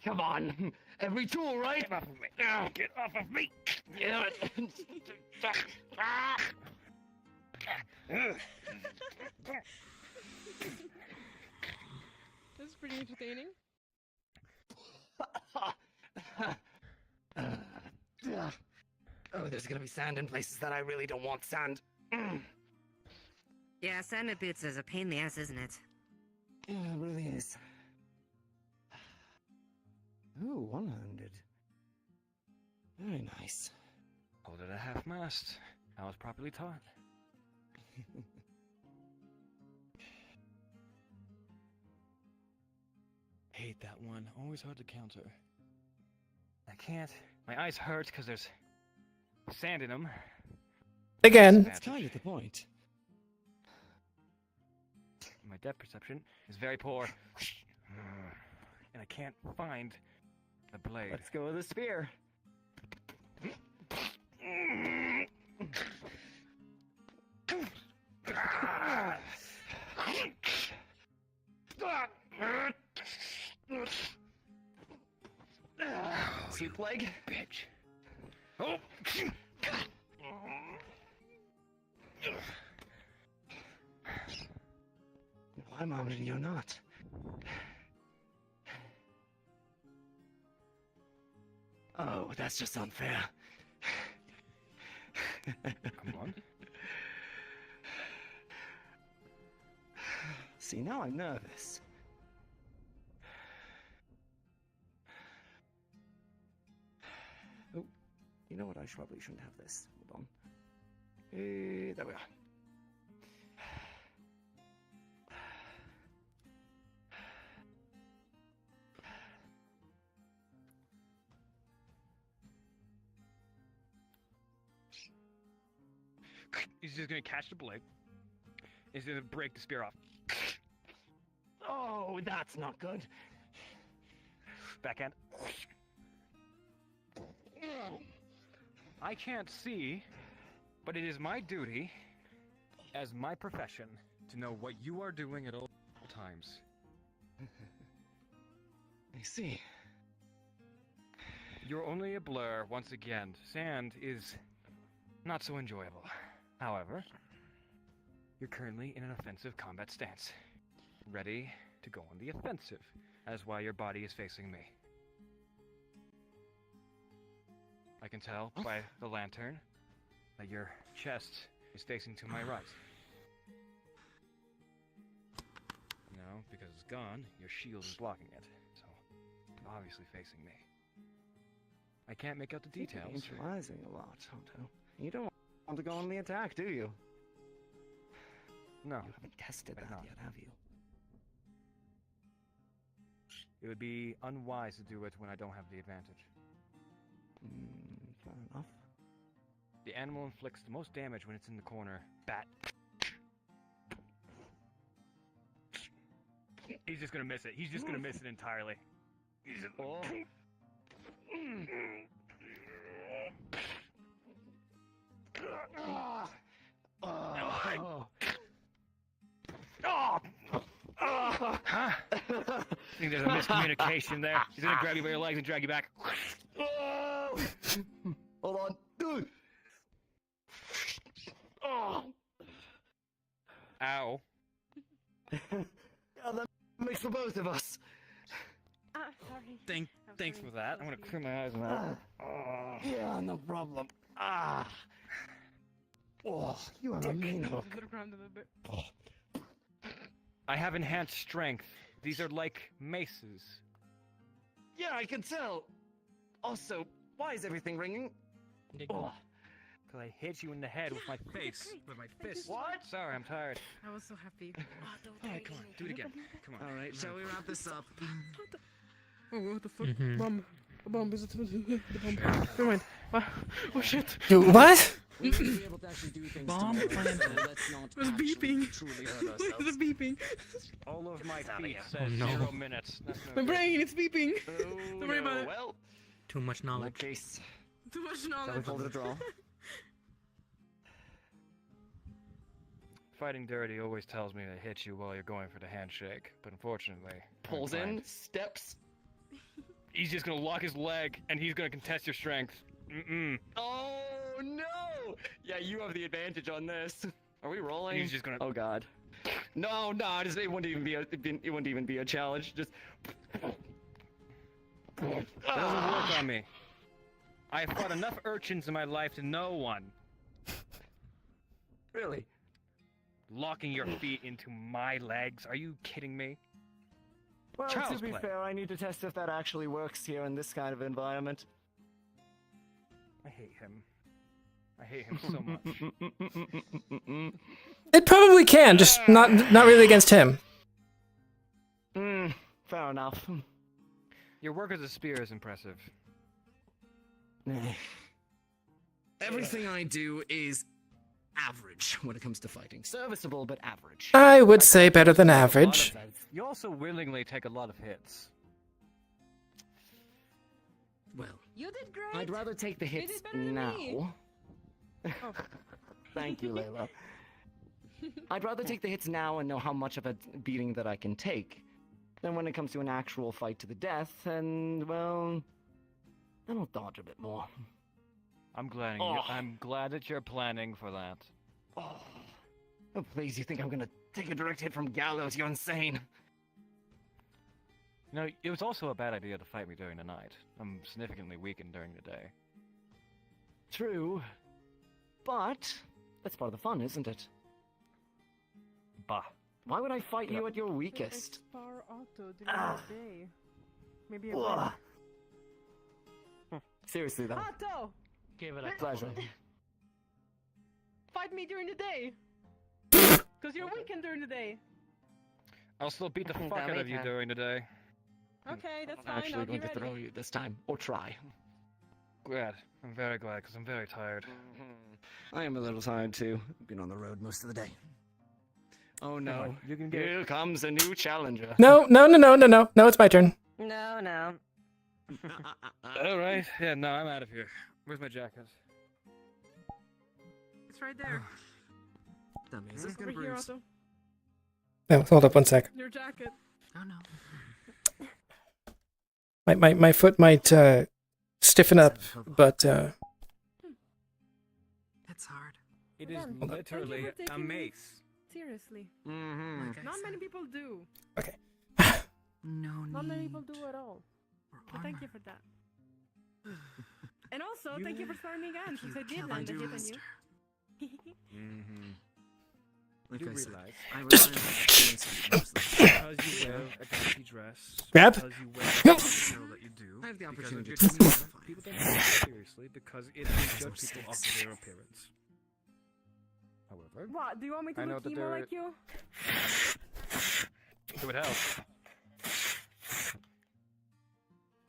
V: Come on. Every tool, right?
N: Get off of me. Get off of me.
V: Yeah.
T: This is pretty entertaining.
V: Oh, there's gonna be sand in places that I really don't want sand.
U: Yeah, sanded boots is a pain in the ass, isn't it?
V: Yeah, it really is. Ooh, one-handed. Very nice.
N: Hold it at half mast. I was properly taught. Hate that one. Always hard to counter. I can't. My eyes hurt because there's sand in them.
R: Again.
V: That's kind of the point.
N: My depth perception is very poor. And I can't find the blade.
V: Let's go with the spear. Sweep leg.
N: Bitch. Oh.
V: I'm armed and you're not. Oh, that's just unfair.
N: Come on.
V: See, now I'm nervous. Oh, you know what? I probably shouldn't have this. Hold on. There we are.
N: He's just gonna catch the blade. He's gonna break the spear off.
V: Oh, that's not good.
N: Backhand. I can't see, but it is my duty, as my profession, to know what you are doing at all times.
V: I see.
N: You're only a blur once again. Sand is not so enjoyable. However, you're currently in an offensive combat stance, ready to go on the offensive. That is why your body is facing me. I can tell by the lantern that your chest is facing to my right. No, because it's gone, your shield is blocking it. So, obviously facing me. I can't make out the details.
V: Improvising a lot, Otto. You don't want to go on the attack, do you?
N: No.
V: You haven't tested that yet, have you?
N: It would be unwise to do it when I don't have the advantage.
V: Fair enough.
N: The animal inflicts the most damage when it's in the corner. Bat. He's just gonna miss it. He's just gonna miss it entirely. He's just... Oh. Huh? I think there's a miscommunication there. He's gonna grab you by your legs and drag you back.
V: Hold on. Oh.
N: Ow.
V: Yeah, that makes for both of us.
O: Sorry.
N: Thanks for that. I'm gonna clear my eyes now.
V: Yeah, no problem. Oh, you are a mean hook.
N: I have enhanced strength. These are like maces.
V: Yeah, I can tell. Also, why is everything ringing? Oh.
N: Because I hit you in the head with my face. With my fist.
V: What?
N: Sorry, I'm tired.
O: I was so happy.
N: Alright, come on. Do it again. Come on.
V: Alright, shall we wrap this up?
T: Oh, what the fuck? Bomb. A bomb. Is it the bomb? Never mind. Oh shit.
R: What?
V: Bomb planted.
T: It was beeping. It was beeping.
N: All of my feet says 0 minutes. That's no
T: My
N: good.
T: brain, it's beeping. Don't worry about it.
V: Well,
C: Too much knowledge.
V: case.
T: Too much
V: Shall we
T: knowledge.
V: call it a draw?
N: Fighting dirty always tells me to hit you while you're going for the handshake, but unfortunately,
V: Pulls in, steps.
N: He's just gonna lock his leg, and he's gonna contest your strength.
V: Oh no! Yeah, you have the advantage on this. Are we rolling?
N: He's just gonna.
V: Oh god. No, it wouldn't even be a challenge. Just.
N: It doesn't work on me. I have fought enough urchins in my life to know one.
V: Really?
N: Locking your feet into my legs? Are you kidding me?
V: Well,
N: Child's
V: to be
N: play.
V: fair, I need to test if that actually works here in this kind of environment.
N: I hate him. I hate him so much.
R: It probably can, just not really against him.
V: Fair enough.
N: Your work as a spear is impressive.
V: Everything I do is average when it comes to fighting. Serviceable, but average.
R: I would say better than average.
N: You also willingly take a lot of hits.
V: Well,
O: You did great.
V: I'd rather take the
O: You
V: hits
O: did better than
V: now.
O: me.
V: Thank you, Layla. I'd rather take the hits now and know how much of a beating that I can take, than when it comes to an actual fight to the death, and, well, then I'll dodge a bit more.
N: I'm glad that you're planning for that.
V: Oh, please, you think I'm gonna take a direct hit from Gallows? You're insane.
N: No, it was also a bad idea to fight me during the night. I'm significantly weakened during the day.
V: True, but that's part of the fun, isn't it?
N: Bah.
V: Why would I fight you at your weakest?
T: Spar Otto during the day. Maybe a
V: Ugh. Seriously, though.
T: Otto!
C: Give it a
V: Pleasure.
T: Fight me during the day! Because you're weakened during the day.
N: I'll still beat the fuck out of you during the day.
T: Okay, that's
V: I'm
T: fine.
V: actually
T: I'll
V: going
T: be
V: to
T: ready.
V: throw you this time, or try.
N: Glad. I'm very glad, because I'm very tired.
V: I am a little tired too. I've been on the road most of the day. Oh no!
N: You can get
V: Here comes a new challenger.
R: No, it's my turn.
U: No.
N: Alright, yeah, no, I'm out of here. Where's my jacket?
T: It's right there.
V: Dummy, is this
T: Over
V: gonna
T: here,
V: bruise?
T: Otto.
R: No, hold up one sec.
T: Your jacket.
C: Oh no.
R: My foot might stiffen up, but
C: It's hard.
N: It is
T: Again, thank you
N: literally
T: for
N: a
T: taking
N: mace.
T: this seriously.
N: Mm-hmm.
C: Like I
T: Not
C: said,
T: many people do.
R: okay.
C: No
T: Not many
C: need
T: people do at all.
C: for
T: But thank you for that. And also, thank you for sparing me again, since I did land a hit on you.
N: Mm-hmm. do
F: Like I said,
N: realize
F: I was trying to
N: because you wear a dainty dress,
R: Grab.
N: because you wear the material that you do,
F: I have the
N: because of
F: opportunity
N: your
F: to
N: demeanor,
F: simplify.
N: people don't take you seriously because it will judge people off of their appearance. However,
O: What? Do you want me to
N: I know
O: look
N: that
O: emo
N: there-
O: like you?
N: it would help.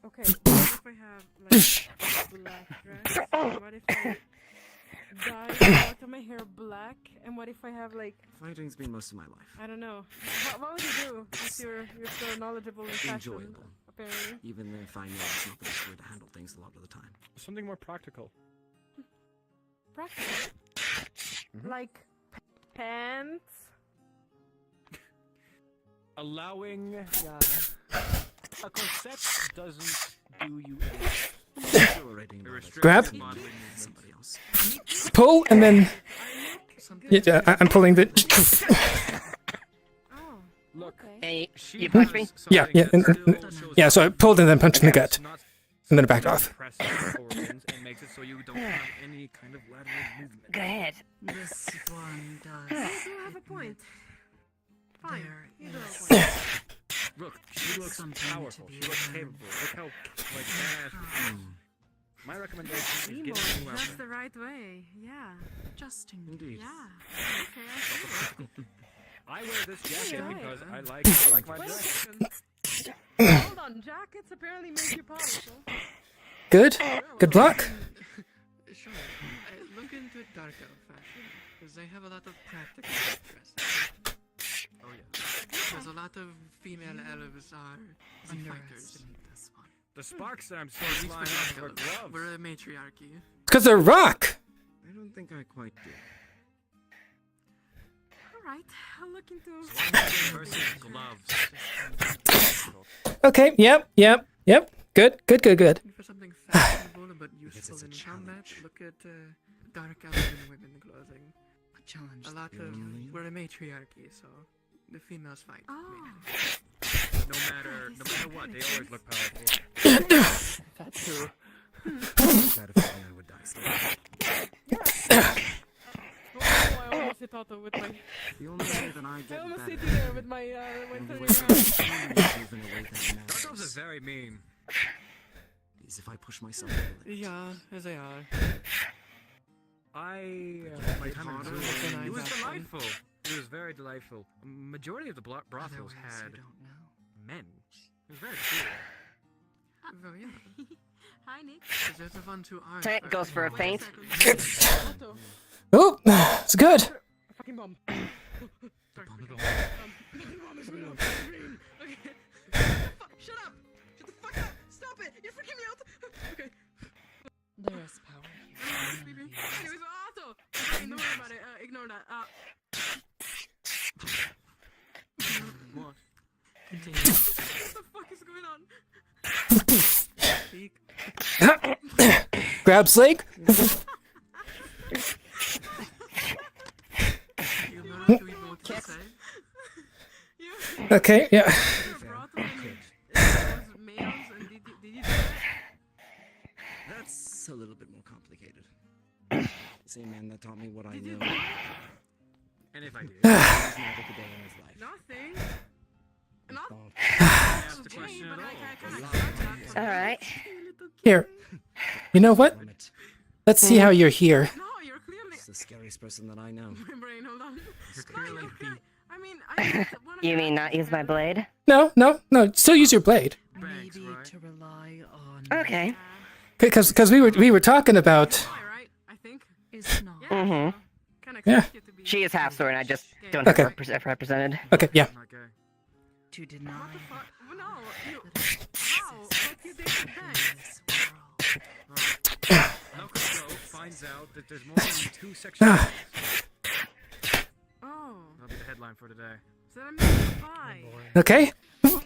O: Okay, so what if I have like a black dress? What if I dye part of my hair black? And what if I have like,
F: Fighting's been most of my life.
O: I don't know. What would you do if you're so knowledgeable in fashion?
F: Enjoyable.
O: Apparently.
F: Even if I know it's not the best way to handle things a lot of the time.
N: Something more practical.
O: Practical. Like pants.
N: Allowing a corset doesn't do you anything.
R: Grab. Pull, and then... Yeah, I'm pulling the...
N: Look,
U: hey, you punched me?
R: Yeah, yeah, yeah, so I pulled and then punched in the gut. And then it backed off.
N: And makes it so you don't have any kind of lateral movement.
U: Go ahead.
P: This one does.
O: You do have a point. Fine. You do have a
P: There
O: point.
N: Look, she looks powerful. She looks capable. Look how like badass. My recommendation is
O: Emo,
N: get you out
O: that's
N: there.
O: the right way. Yeah.
P: Justin.
F: Indeed.
O: Yeah. Okay, I see it.
N: I wear this jacket
O: You're right.
N: because I like my
O: Wait a
N: dress.
O: second. Hold on, jackets apparently make you powerful.
R: Good. Good luck.
Q: Sure. Look into dark elf fashion, because they have a lot of practical dresses. Oh yeah. Because a lot of female elves are the fighters.
N: The sparks that I'm
Q: So
N: seeing
Q: at least
N: flying
Q: for
N: off of
Q: dark
N: her
Q: elves,
N: gloves.
Q: we're a matriarchy.
R: Because they're rock.
F: I don't think I quite do.
O: Alright, I'll look into
N: Versus gloves.
R: Okay, yep. Good.
Q: Looking for something fashionable but useful in combat, look at dark elven women clothing.
P: A challenge.
Q: A lot of we're a matriarchy, so the females fight.
N: No matter what, they always look powerful.
O: that too.
F: I had a feeling I would die slowly.
O: Oh, I almost hit Otto with my...
F: The only way that I
O: I
F: get
O: almost
F: better
O: hit you there with my,
F: and the way
O: with
F: that
O: my
F: I'm moving away that
N: Dark elves
F: matters
N: are very mean.
F: is if I push myself a little.
Q: Yeah, as they are.
N: My time in
Q: harder
N: Zoo,
Q: than I
N: it was
Q: have fun.
N: delightful. It was very delightful. A majority of the brothels had men. It was very cool.
Q: Well, yeah.
O: Hi, Nick.
Q: Because there's the ones who aren't.
U: Tank goes for a feint.
O: Otto.
R: Oh, it's good.
O: Fucking bomb.
Q: Shut up! Shut the fuck up! Stop it! You're freaking me out! Okay.
P: There is power here.
O: Anyways, Otto! Okay, don't worry about it. Ignore that.
Q: What?
O: What the fuck is going on?
R: Grab Slake.
Q: You're not doing what you say.
R: Okay, yeah.
F: That's a little bit more complicated. Same man that taught me what I know.
N: And if I did,
F: He's never a day in his life.
O: Nothing.
N: ask the question at all.
U: Alright.
R: Here. You know what? Let's see how you're here.
O: No, you're clearly...
F: He's the scariest person that I know.
O: My brain, hold on.
Q: You're clearly
O: I mean, I
U: You mean not use my blade?
R: No. Still use your blade.
P: Maybe to rely on.
U: Okay.
R: Because we were talking about.
O: right? I think.
P: Is not.
U: Mm-hmm.
R: Yeah.
U: She is half sword, and I just don't have
R: Okay.
U: her represented.
R: Okay. Yeah.
P: To deny.
O: No, you... How? Like you did it
N: Lockheart finds out that there's more than 2 sections.
O: Oh.
N: That'll be the headline for today.
O: So that means goodbye.
R: Okay.
N: Oh,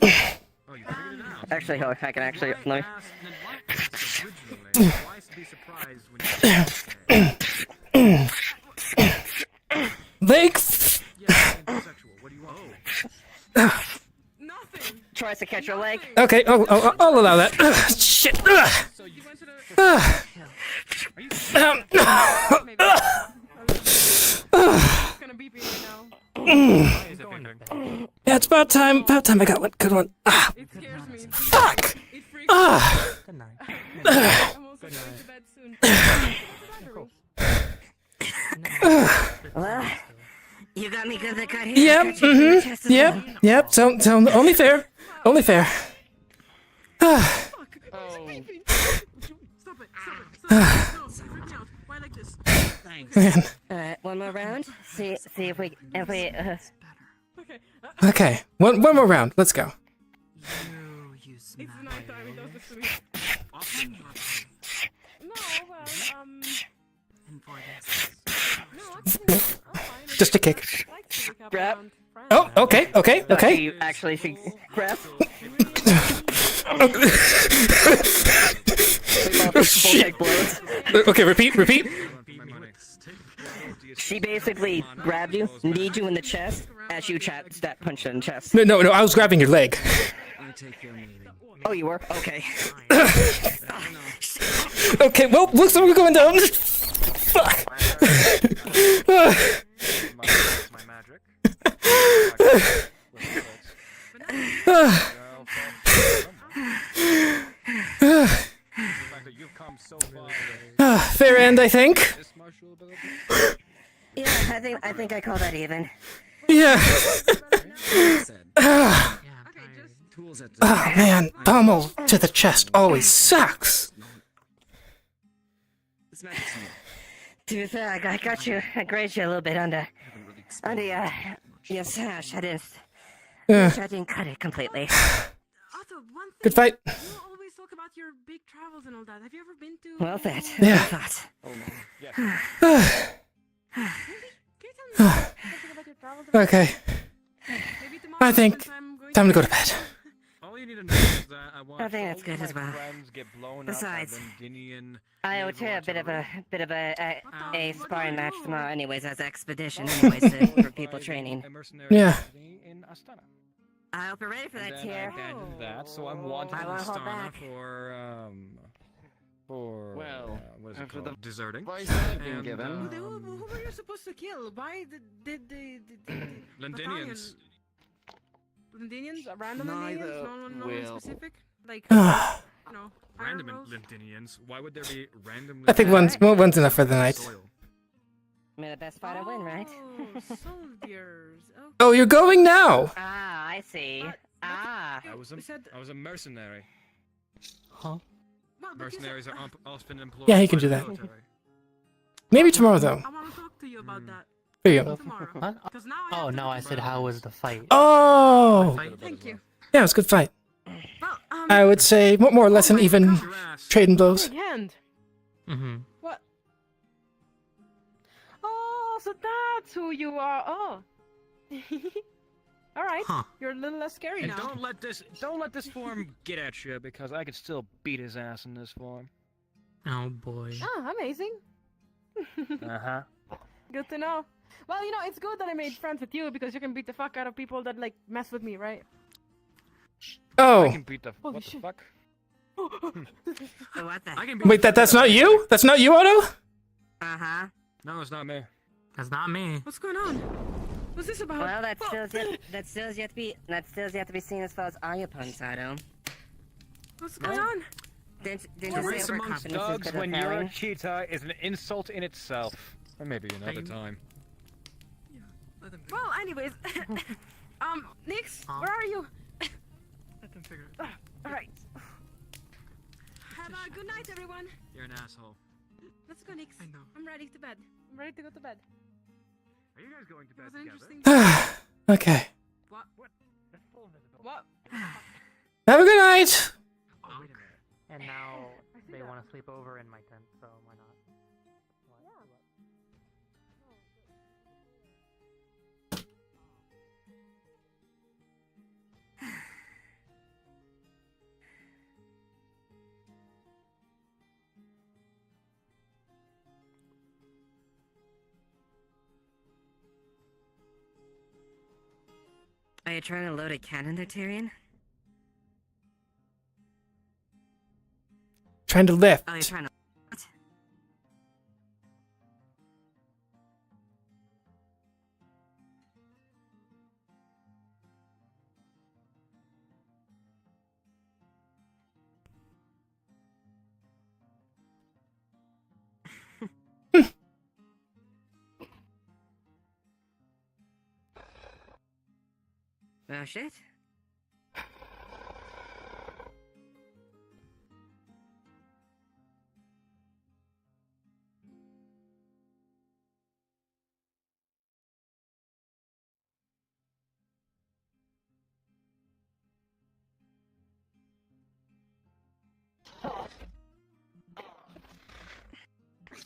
N: you figured it out.
U: Actually, hold on, I can actually let me.
N: Why be surprised when you
R: Lake.
N: What do you want?
O: Nothing.
U: Tries to catch her leg.
R: Okay. I'll allow that. Shit.
O: Gonna beep me right now.
R: Yeah, it's about time. About time I got one. Good one. Ah. Fuck. Ah.
C: Good night.
U: Well, you got me good that got here.
R: Yep. Mm-hmm. Yep. Yep. So only fair. Only fair. Ah. Man.
U: Alright, one more round. See if we.
R: Okay. One more round. Let's go.
O: It's nighttime, it does this to me. No, well,
R: Just a kick.
U: Grab.
R: Oh, okay.
U: You actually should grab.
R: Shit. Okay, repeat.
U: She basically grabbed you, kneed you in the chest, as you stat punched her in the chest.
R: No, I was grabbing your leg.
U: Oh, you were? Okay.
R: Okay, well, looks like we're going down. Fuck. Fair end, I think.
U: Yeah, I think I call that even.
R: Yeah. Oh man, pummel to the chest always sucks.
U: To be fair, I got you. I grazed you a little bit under your sash. I didn't cut it completely.
O: Otto, one thing.
R: Good fight.
O: You always talk about your big travels and all that. Have you ever been to?
U: Well, that.
R: Yeah. Okay. I think time to go to bed.
N: All you need to know is that I want
U: I think that's good
N: my
U: as well.
N: friends get blown
U: Besides,
N: up by Londinian
U: I owe Tara a bit of a sparring match tomorrow, anyways, as expedition, anyways, for people training.
R: Yeah.
N: in Astana.
U: I hope you're ready for that,
N: And then I
U: Tara.
N: abandoned that, so I'm wanted
U: I
N: in
U: won't hold
N: Astana
U: back.
N: for
V: Well,
N: what is it
V: after
N: called?
V: the
N: Deserting.
V: advice I've been
N: And,
V: given.
O: Who were you supposed to kill? Why did the
N: Londinians.
O: Londinians? Random
V: Neither
O: Londinians? No one
V: will.
O: specific? Like,
R: Ah.
O: no.
N: Random
O: IRLs?
N: Londinians. Why would there be random?
R: I think one's enough for the night.
U: May the best fighter win, right?
O: Oh, soldiers. Okay.
R: Oh, you're going now.
U: Ah, I see.
N: I was a mercenary.
C: Huh?
N: Mercenaries are often employed.
R: Yeah, he can
N: by
R: do
N: the
R: that.
N: military.
R: Maybe tomorrow though.
O: I want to talk to you about that.
R: There you go.
O: Tomorrow.
C: What?
O: 'Cause now
C: Oh no, I said how was the fight?
R: Oh.
O: Thank you.
R: Yeah, it was a good fight.
O: Well,
R: I would say more or less an even trading blows.
O: big hand.
C: Mm-hmm.
O: What? Oh, so that's who you are. Oh. All right.
N: Huh.
O: You're a little less scary
N: And
O: now.
N: don't let this form get at you, because I could still beat his ass in this form.
C: Oh boy.
O: Ah, amazing.
N: Uh-huh.
O: Good to know. Well, you know, it's good that I made friends with you because you can beat the fuck out of people that like mess with me, right?
R: Oh.
N: I can beat the
O: Holy
N: what the
O: shit.
N: fuck?
U: What the?
N: I can beat
R: Wait, that's not you? That's not you, Otto?
U: Uh-huh.
N: No, it's not me.
C: That's not me.
O: What's going on? What's this about?
U: Well, that still is yet to be seen as far as our opponents, Otto.
O: What's going on?
U: Didn't
N: To
U: you say
N: race amongst
U: overconfidence is
N: dogs
U: good
N: when
U: at
N: you're a
U: herring?
N: cheetah is an insult in itself. Or maybe another time.
O: Well, anyways, Nix, where are you?
Q: Let them figure it.
O: All right. Have a good night, everyone.
N: You're an asshole.
O: Let's go, Nix.
Q: I know.
O: I'm ready to bed. I'm ready to go to bed.
N: Are you guys going to
O: It
N: bed
O: was an
N: together?
O: interesting.
R: Okay.
O: What? What?
R: Have a good night.
N: Oh, wait a minute.
C: And now they want to sleep over in my tent, so why not?
U: Are you trying to load a cannon there, Tyrion?
R: Trying to lift.
U: Oh, you're trying to. What? Oh shit.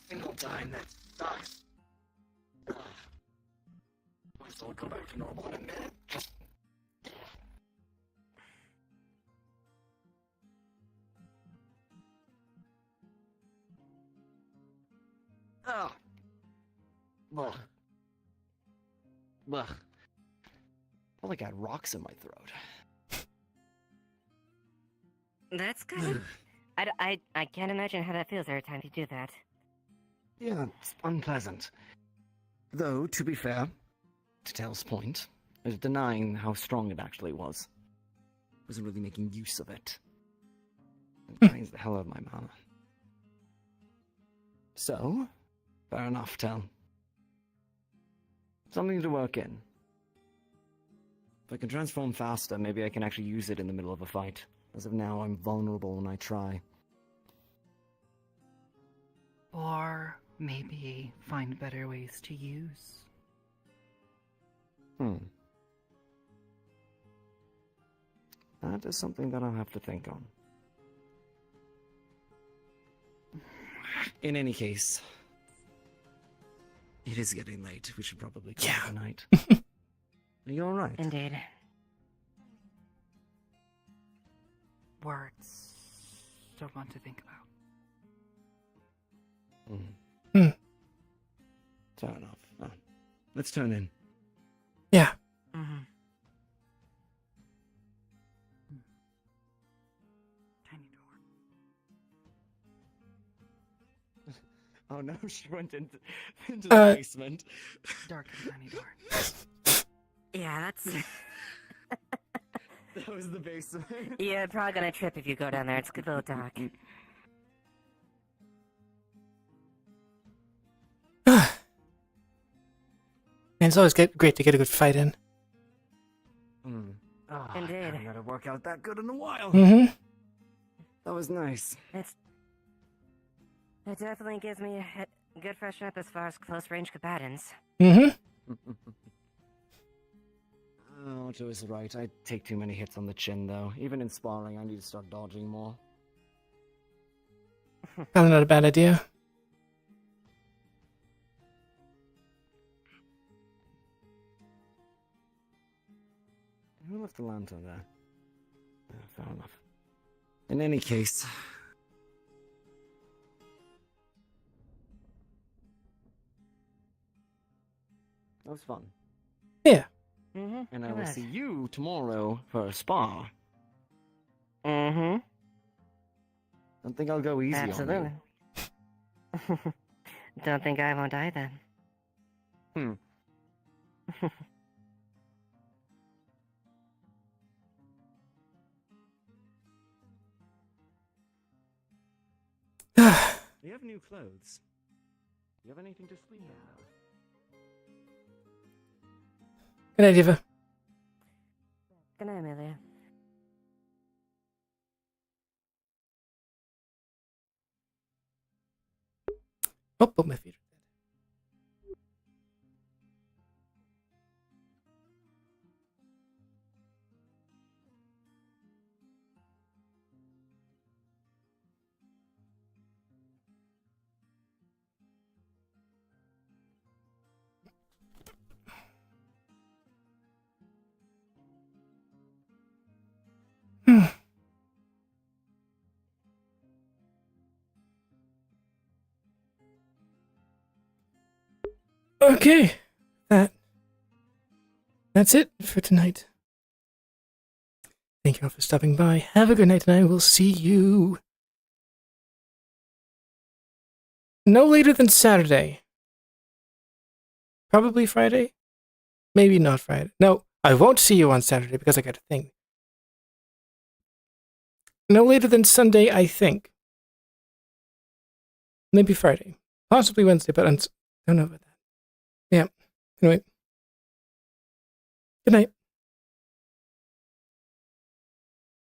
V: Single time, that sucks. Voice will go back to normal in a minute. Oh. Ugh. Ugh. I feel like I had rocks in my throat.
U: That's good. I can't imagine how that feels every time you do that.
V: Yeah, it's unpleasant. Though, to be fair, to Tell's point, I was denying how strong it actually was. I wasn't really making use of it. It drains the hell out of my mana. So, fair enough, Tell. Something to work in. If I can transform faster, maybe I can actually use it in the middle of a fight. As of now, I'm vulnerable when I try.
H: Or maybe find better ways to use.
V: That is something that I'll have to think on. In any case, it is getting late. We should probably call it a night. Are you alright?
U: Indeed.
H: Words. Don't want to think about.
V: Fair enough. Let's turn in.
R: Yeah.
H: Mm-hmm.
V: Oh no, she went into the basement.
H: Dark and tiny door.
U: Yeah, that's...
V: That was the basement.
U: You're probably gonna trip if you go down there. It's a good little dark.
R: And it's always great to get a good fight in.
U: Indeed.
V: I haven't had a workout that good in a while.
R: Mm-hmm.
V: That was nice.
U: It definitely gives me a good freshen up as far as close range combatants.
R: Mm-hmm.
V: Oh, Joe is right. I take too many hits on the chin, though. Even in sparring, I need to start dodging more.
R: Probably not a bad idea.
V: Who left the lantern there? Fair enough. In any case... That was fun.
R: Yeah.
V: And I will see you tomorrow for a spa.
U: Don't
V: think I'll go easy
U: Absolutely.
V: on you.
U: Don't think I won't either.
V: You have new clothes. Do you have anything to sleep in?
R: Good night, Eva.
U: Good night, Amelia.
R: Oh, my feet. Okay, that's it for tonight. Thank you all for stopping by. Have a good night, and I will see you no later than Saturday. Probably Friday? Maybe not Friday. No, I won't see you on Saturday because I got a thing. No later than Sunday, I think. Maybe Friday. Possibly Wednesday, but I don't know about that. Yeah. Anyway. Good night.